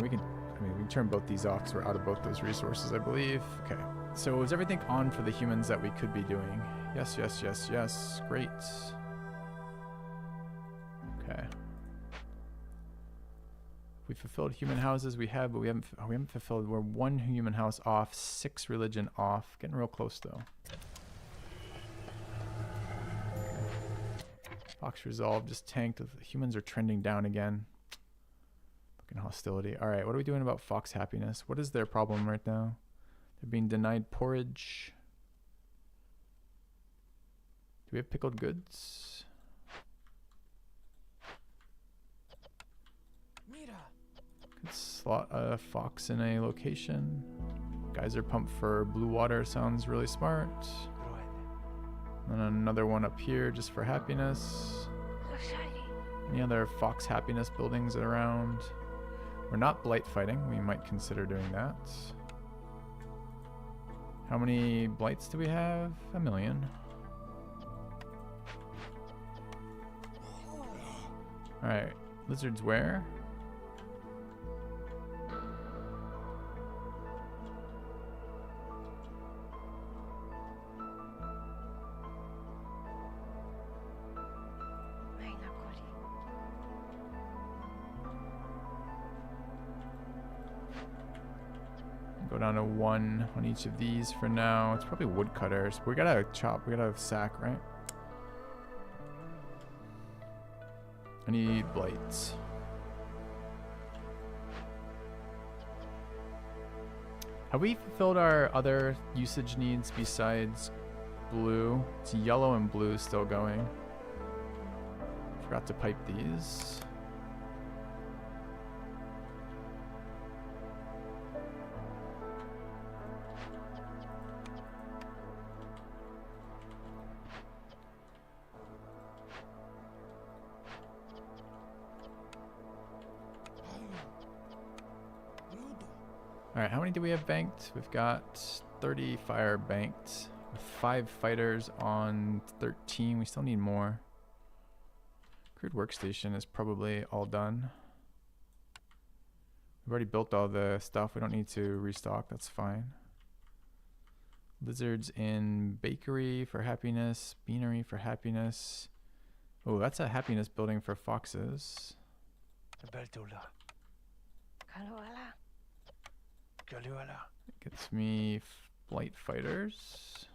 We can turn both these off because we're out of both those resources, I believe. Okay. So is everything on for the humans that we could be doing? Yes, yes, yes, yes. Great. Okay. We fulfilled human houses. We have, but we haven't fulfilled. We're 1 human house off, 6 religion off. Getting real close though. Fox resolved. Just tanked. The humans are trending down again. Fucking hostility. All right, what are we doing about Fox happiness? What is their problem right now? They're being denied porridge. Do we have pickled goods? Could slot a fox in a location. Geyser pump for blue water sounds really smart. And another one up here just for happiness. Any other fox happiness buildings around? We're not blight fighting. We might consider doing that. How many blights do we have? 1 million. Alright. Lizards where? Go down to 1 on each of these for now. It's probably woodcutters. We gotta chop. We gotta sack, right? I need blights. Have we fulfilled our other usage needs besides blue? It's yellow and blue still going. Forgot to pipe these. Alright, how many do we have banked? We've got 30 fire banked. With 5 fighters on 13. We still need more. Crude workstation is probably all done. We've already built all the stuff. We don't need to restock. That's fine. Lizards in bakery for happiness. Beanery for happiness. Oh, that's a happiness building for foxes. Gets me flight fighters.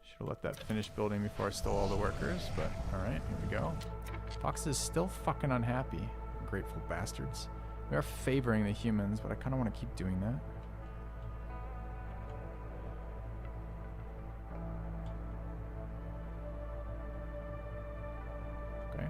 Should have let that finish building before I stole all the workers, but alright, here we go. Foxes still fucking unhappy. Ungrateful bastards. We are favoring the humans, but I kind of want to keep doing that. Okay.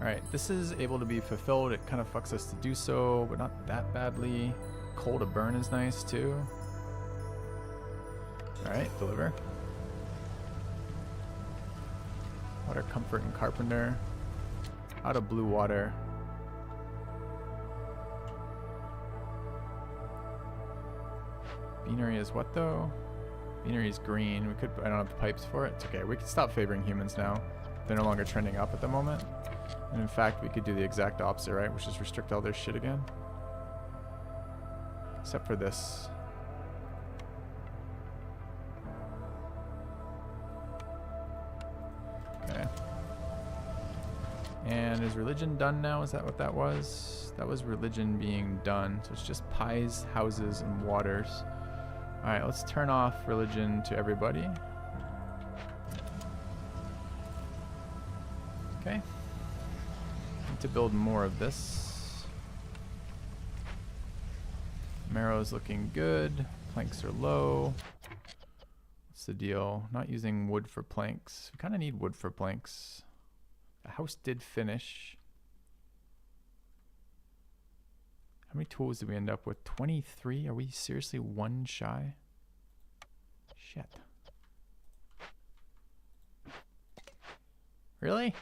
Alright, this is able to be fulfilled. It kind of fucks us to do so, but not that badly. Coal to burn is nice too. Alright, deliver. Water, comfort, and carpenter. Out of blue water. Beanery is what though? Beanery is green. We could, I don't have the pipes for it. It's okay. We can stop favoring humans now. They're no longer trending up at the moment. And in fact, we could do the exact opposite, right? Which is restrict all their shit again. Except for this. Okay. And is religion done now? Is that what that was? That was religion being done. So it's just pies, houses, and waters. Alright, let's turn off religion to everybody. Okay. Need to build more of this. Marrow's looking good. Planks are low. What's the deal? Not using wood for planks. We kind of need wood for planks. The house did finish. How many tools did we end up with? 23? Are we seriously one shy? Shit. Really?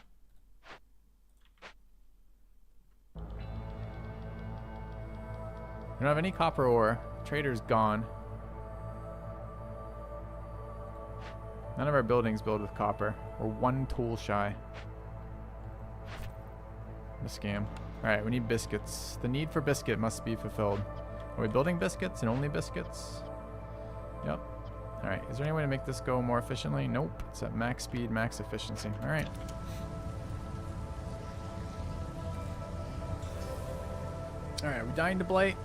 We don't have any copper ore. Trader's gone. None of our buildings build with copper. We're one tool shy. What a scam. Alright, we need biscuits. The need for biscuit must be fulfilled. Are we building biscuits and only biscuits? Yep. Alright, is there any way to make this go more efficiently? Nope. It's at max speed, max efficiency. Alright. Alright, we dying to blight.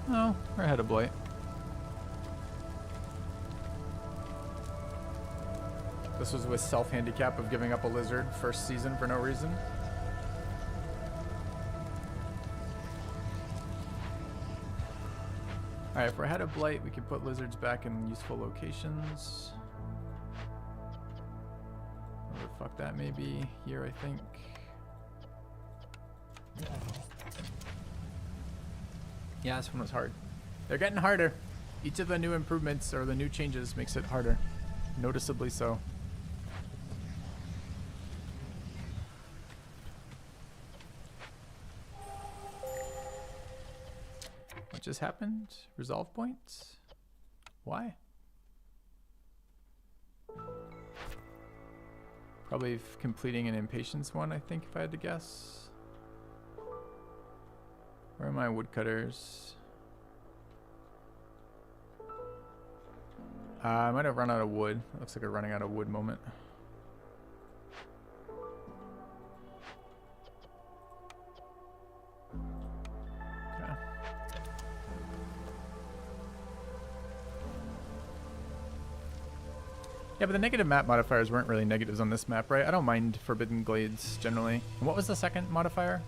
No, we're ahead of blight. This was with self-handicap of giving up a lizard first season for no reason. Alright, if we're ahead of blight, we can put lizards back in useful locations. Where the fuck that may be. Here, I think. Yeah, this one was hard. They're getting harder. Each of the new improvements or the new changes makes it harder. Noticeably so. What just happened? Resolve points? Why? Probably completing an impatience one, I think, if I had to guess. Where are my woodcutters? I might have run out of wood. It looks like a running out of wood moment. Okay. Yeah, but the negative map modifiers weren't really negatives on this map, right? I don't mind Forbidden Glades generally. And what was the second modifier?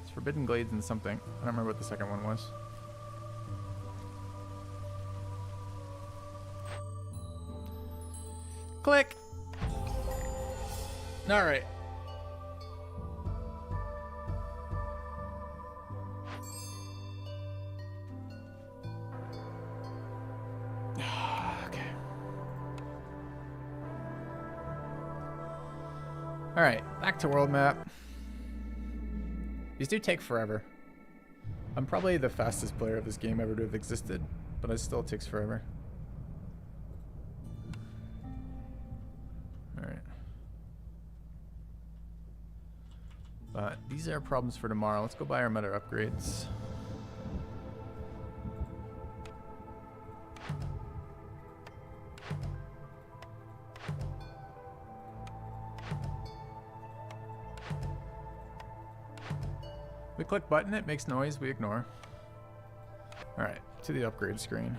It's Forbidden Glades and something. I don't remember what the second one was. Click. All right. Alright, back to world map. These do take forever. I'm probably the fastest player of this game ever to have existed, but it still takes forever. Alright. But these are problems for tomorrow. Let's go buy our meta upgrades. We click button, it makes noise, we ignore. Alright, to the upgrade screen.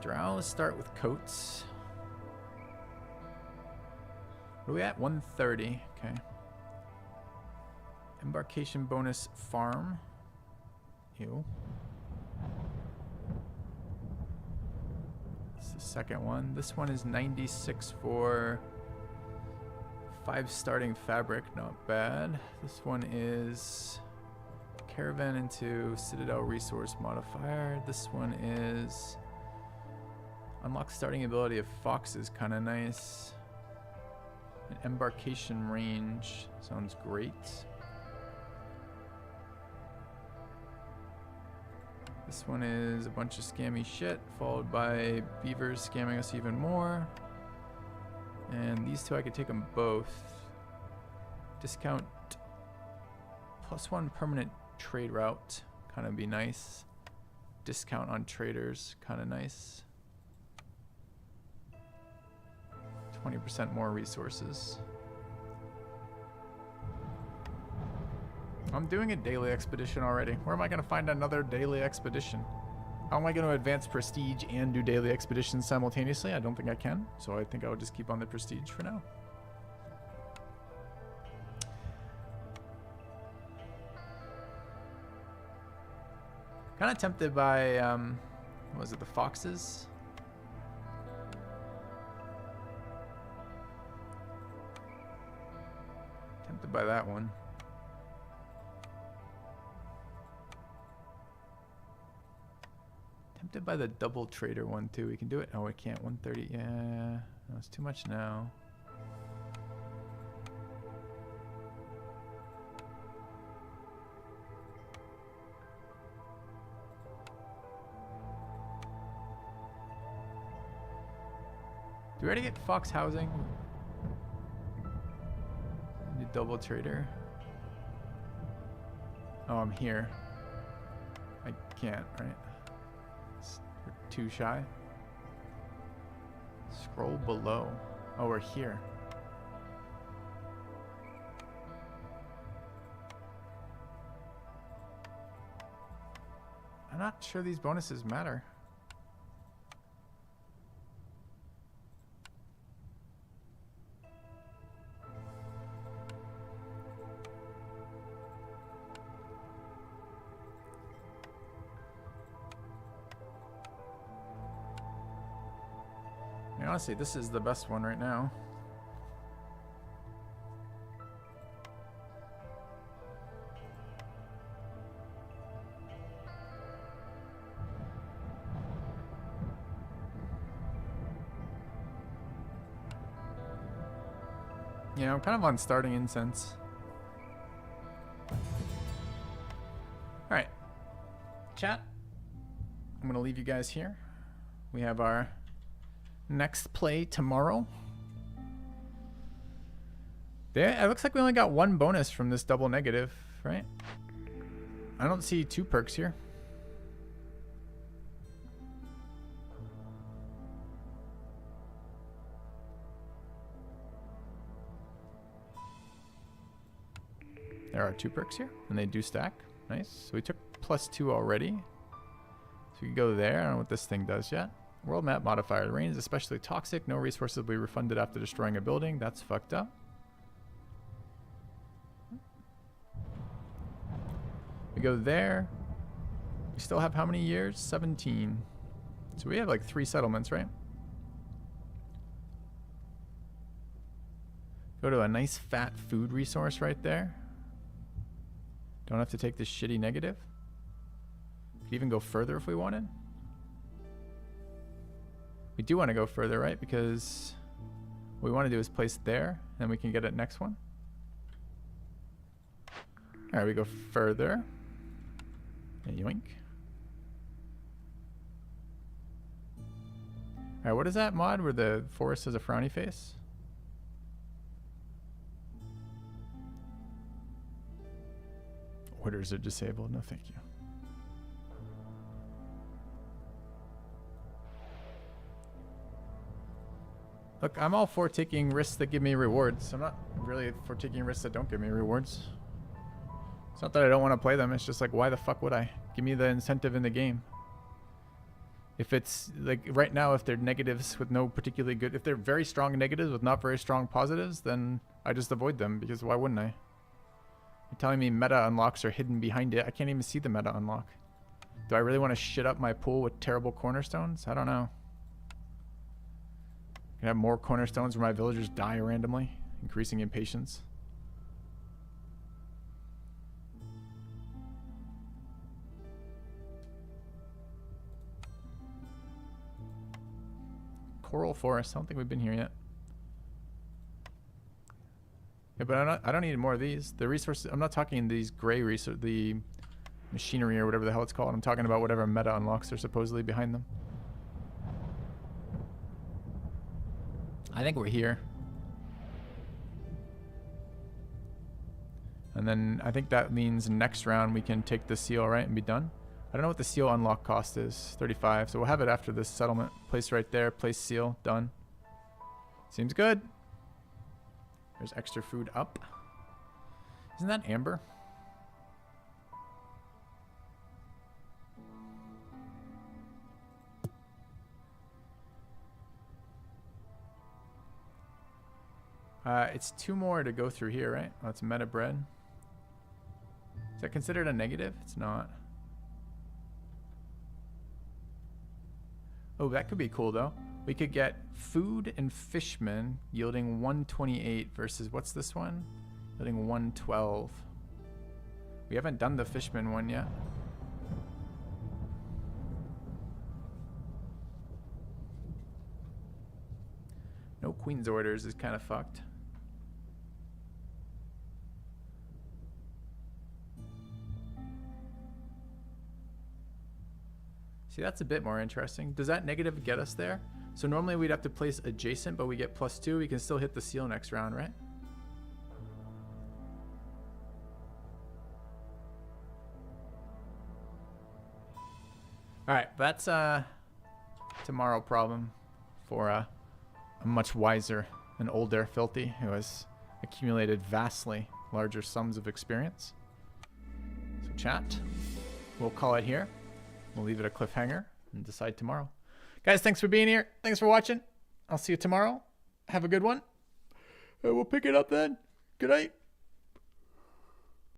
Drow, let's start with coats. What are we at? 130, okay. Embarkation bonus farm. Ew. The second one. This one is 96 for 5 starting fabric, not bad. This one is caravan into Citadel resource modifier. This one is unlock starting ability of foxes, kind of nice. An embarkation range sounds great. This one is a bunch of scammy shit, followed by beavers scamming us even more. And these two, I could take them both. Discount +1 permanent trade route, kind of be nice. Discount on traders, kind of nice. 20% more resources. I'm doing a daily expedition already. Where am I going to find another daily expedition? How am I going to advance prestige and do daily expeditions simultaneously? I don't think I can. So I think I would just keep on the prestige for now. Kind of tempted by, what was it, the foxes? Tempted by that one. Tempted by the double trader one too. We can do it. Oh, we can't. 130. Yeah, no, it's too much now. Do we already get Fox housing? Need double trader. Oh, I'm here. I can't, right? We're too shy. Scroll below. Oh, we're here. I'm not sure these bonuses matter. Honestly, this is the best one right now. Yeah, I'm kind of on starting incense. Alright. Chat. I'm going to leave you guys here. We have our next play tomorrow. There, it looks like we only got one bonus from this double negative, right? I don't see 2 perks here. There are 2 perks here, and they do stack. Nice. So we took +2 already. So we can go there. I don't know what this thing does yet. World map modifier. The rain is especially toxic. No resources will be refunded after destroying a building. That's fucked up. We go there. We still have how many years? 17. So we have like 3 settlements, right? Go to a nice fat food resource right there. Don't have to take this shitty negative. Could even go further if we wanted. We do want to go further, right? Because what we want to do is place there, and we can get it next one. All right, we go further. And yoink. All right, what is that mod where the forest has a frowny face? Orders are disabled. No, thank you. Look, I'm all for taking risks that give me rewards. I'm not really for taking risks that don't give me rewards. It's not that I don't want to play them. It's just like, why the fuck would I? Give me the incentive in the game. If it's like right now, if they're negatives with no particularly good, if they're very strong negatives with not very strong positives, then I just avoid them because why wouldn't I? You're telling me meta unlocks are hidden behind it. I can't even see the meta unlock. Do I really want to shit up my pool with terrible cornerstones? I don't know. Can I have more cornerstones where my villagers die randomly, increasing impatience? Coral Forest. I don't think we've been here yet. Yeah, but I don't need more of these. The resources. I'm not talking these gray resources, the machinery or whatever the hell it's called. I'm talking about whatever meta unlocks are supposedly behind them. I think we're here. And then I think that means next round we can take the seal, right, and be done. I don't know what the seal unlock cost is. 35. So we'll have it after this settlement. Place right there. Place seal. Done. Seems good. There's extra food up. Isn't that amber? It's 2 more to go through here, right? Oh, it's meta bread. Is that considered a negative? It's not. Oh, that could be cool though. We could get food and fishman yielding 128 versus what's this one? Yielding 112. We haven't done the fishman one yet. No queen's orders is kind of fucked. See, that's a bit more interesting. Does that negative get us there? So normally we'd have to place adjacent, but we get +2. We can still hit the seal next round, right? All right, that's a tomorrow problem for a much wiser and older Filthy who has accumulated vastly larger sums of experience. So chat, we'll call it here. We'll leave it a cliffhanger and decide tomorrow. Guys, thanks for being here. Thanks for watching. I'll see you tomorrow. Have a good one. And we'll pick it up then. Good night.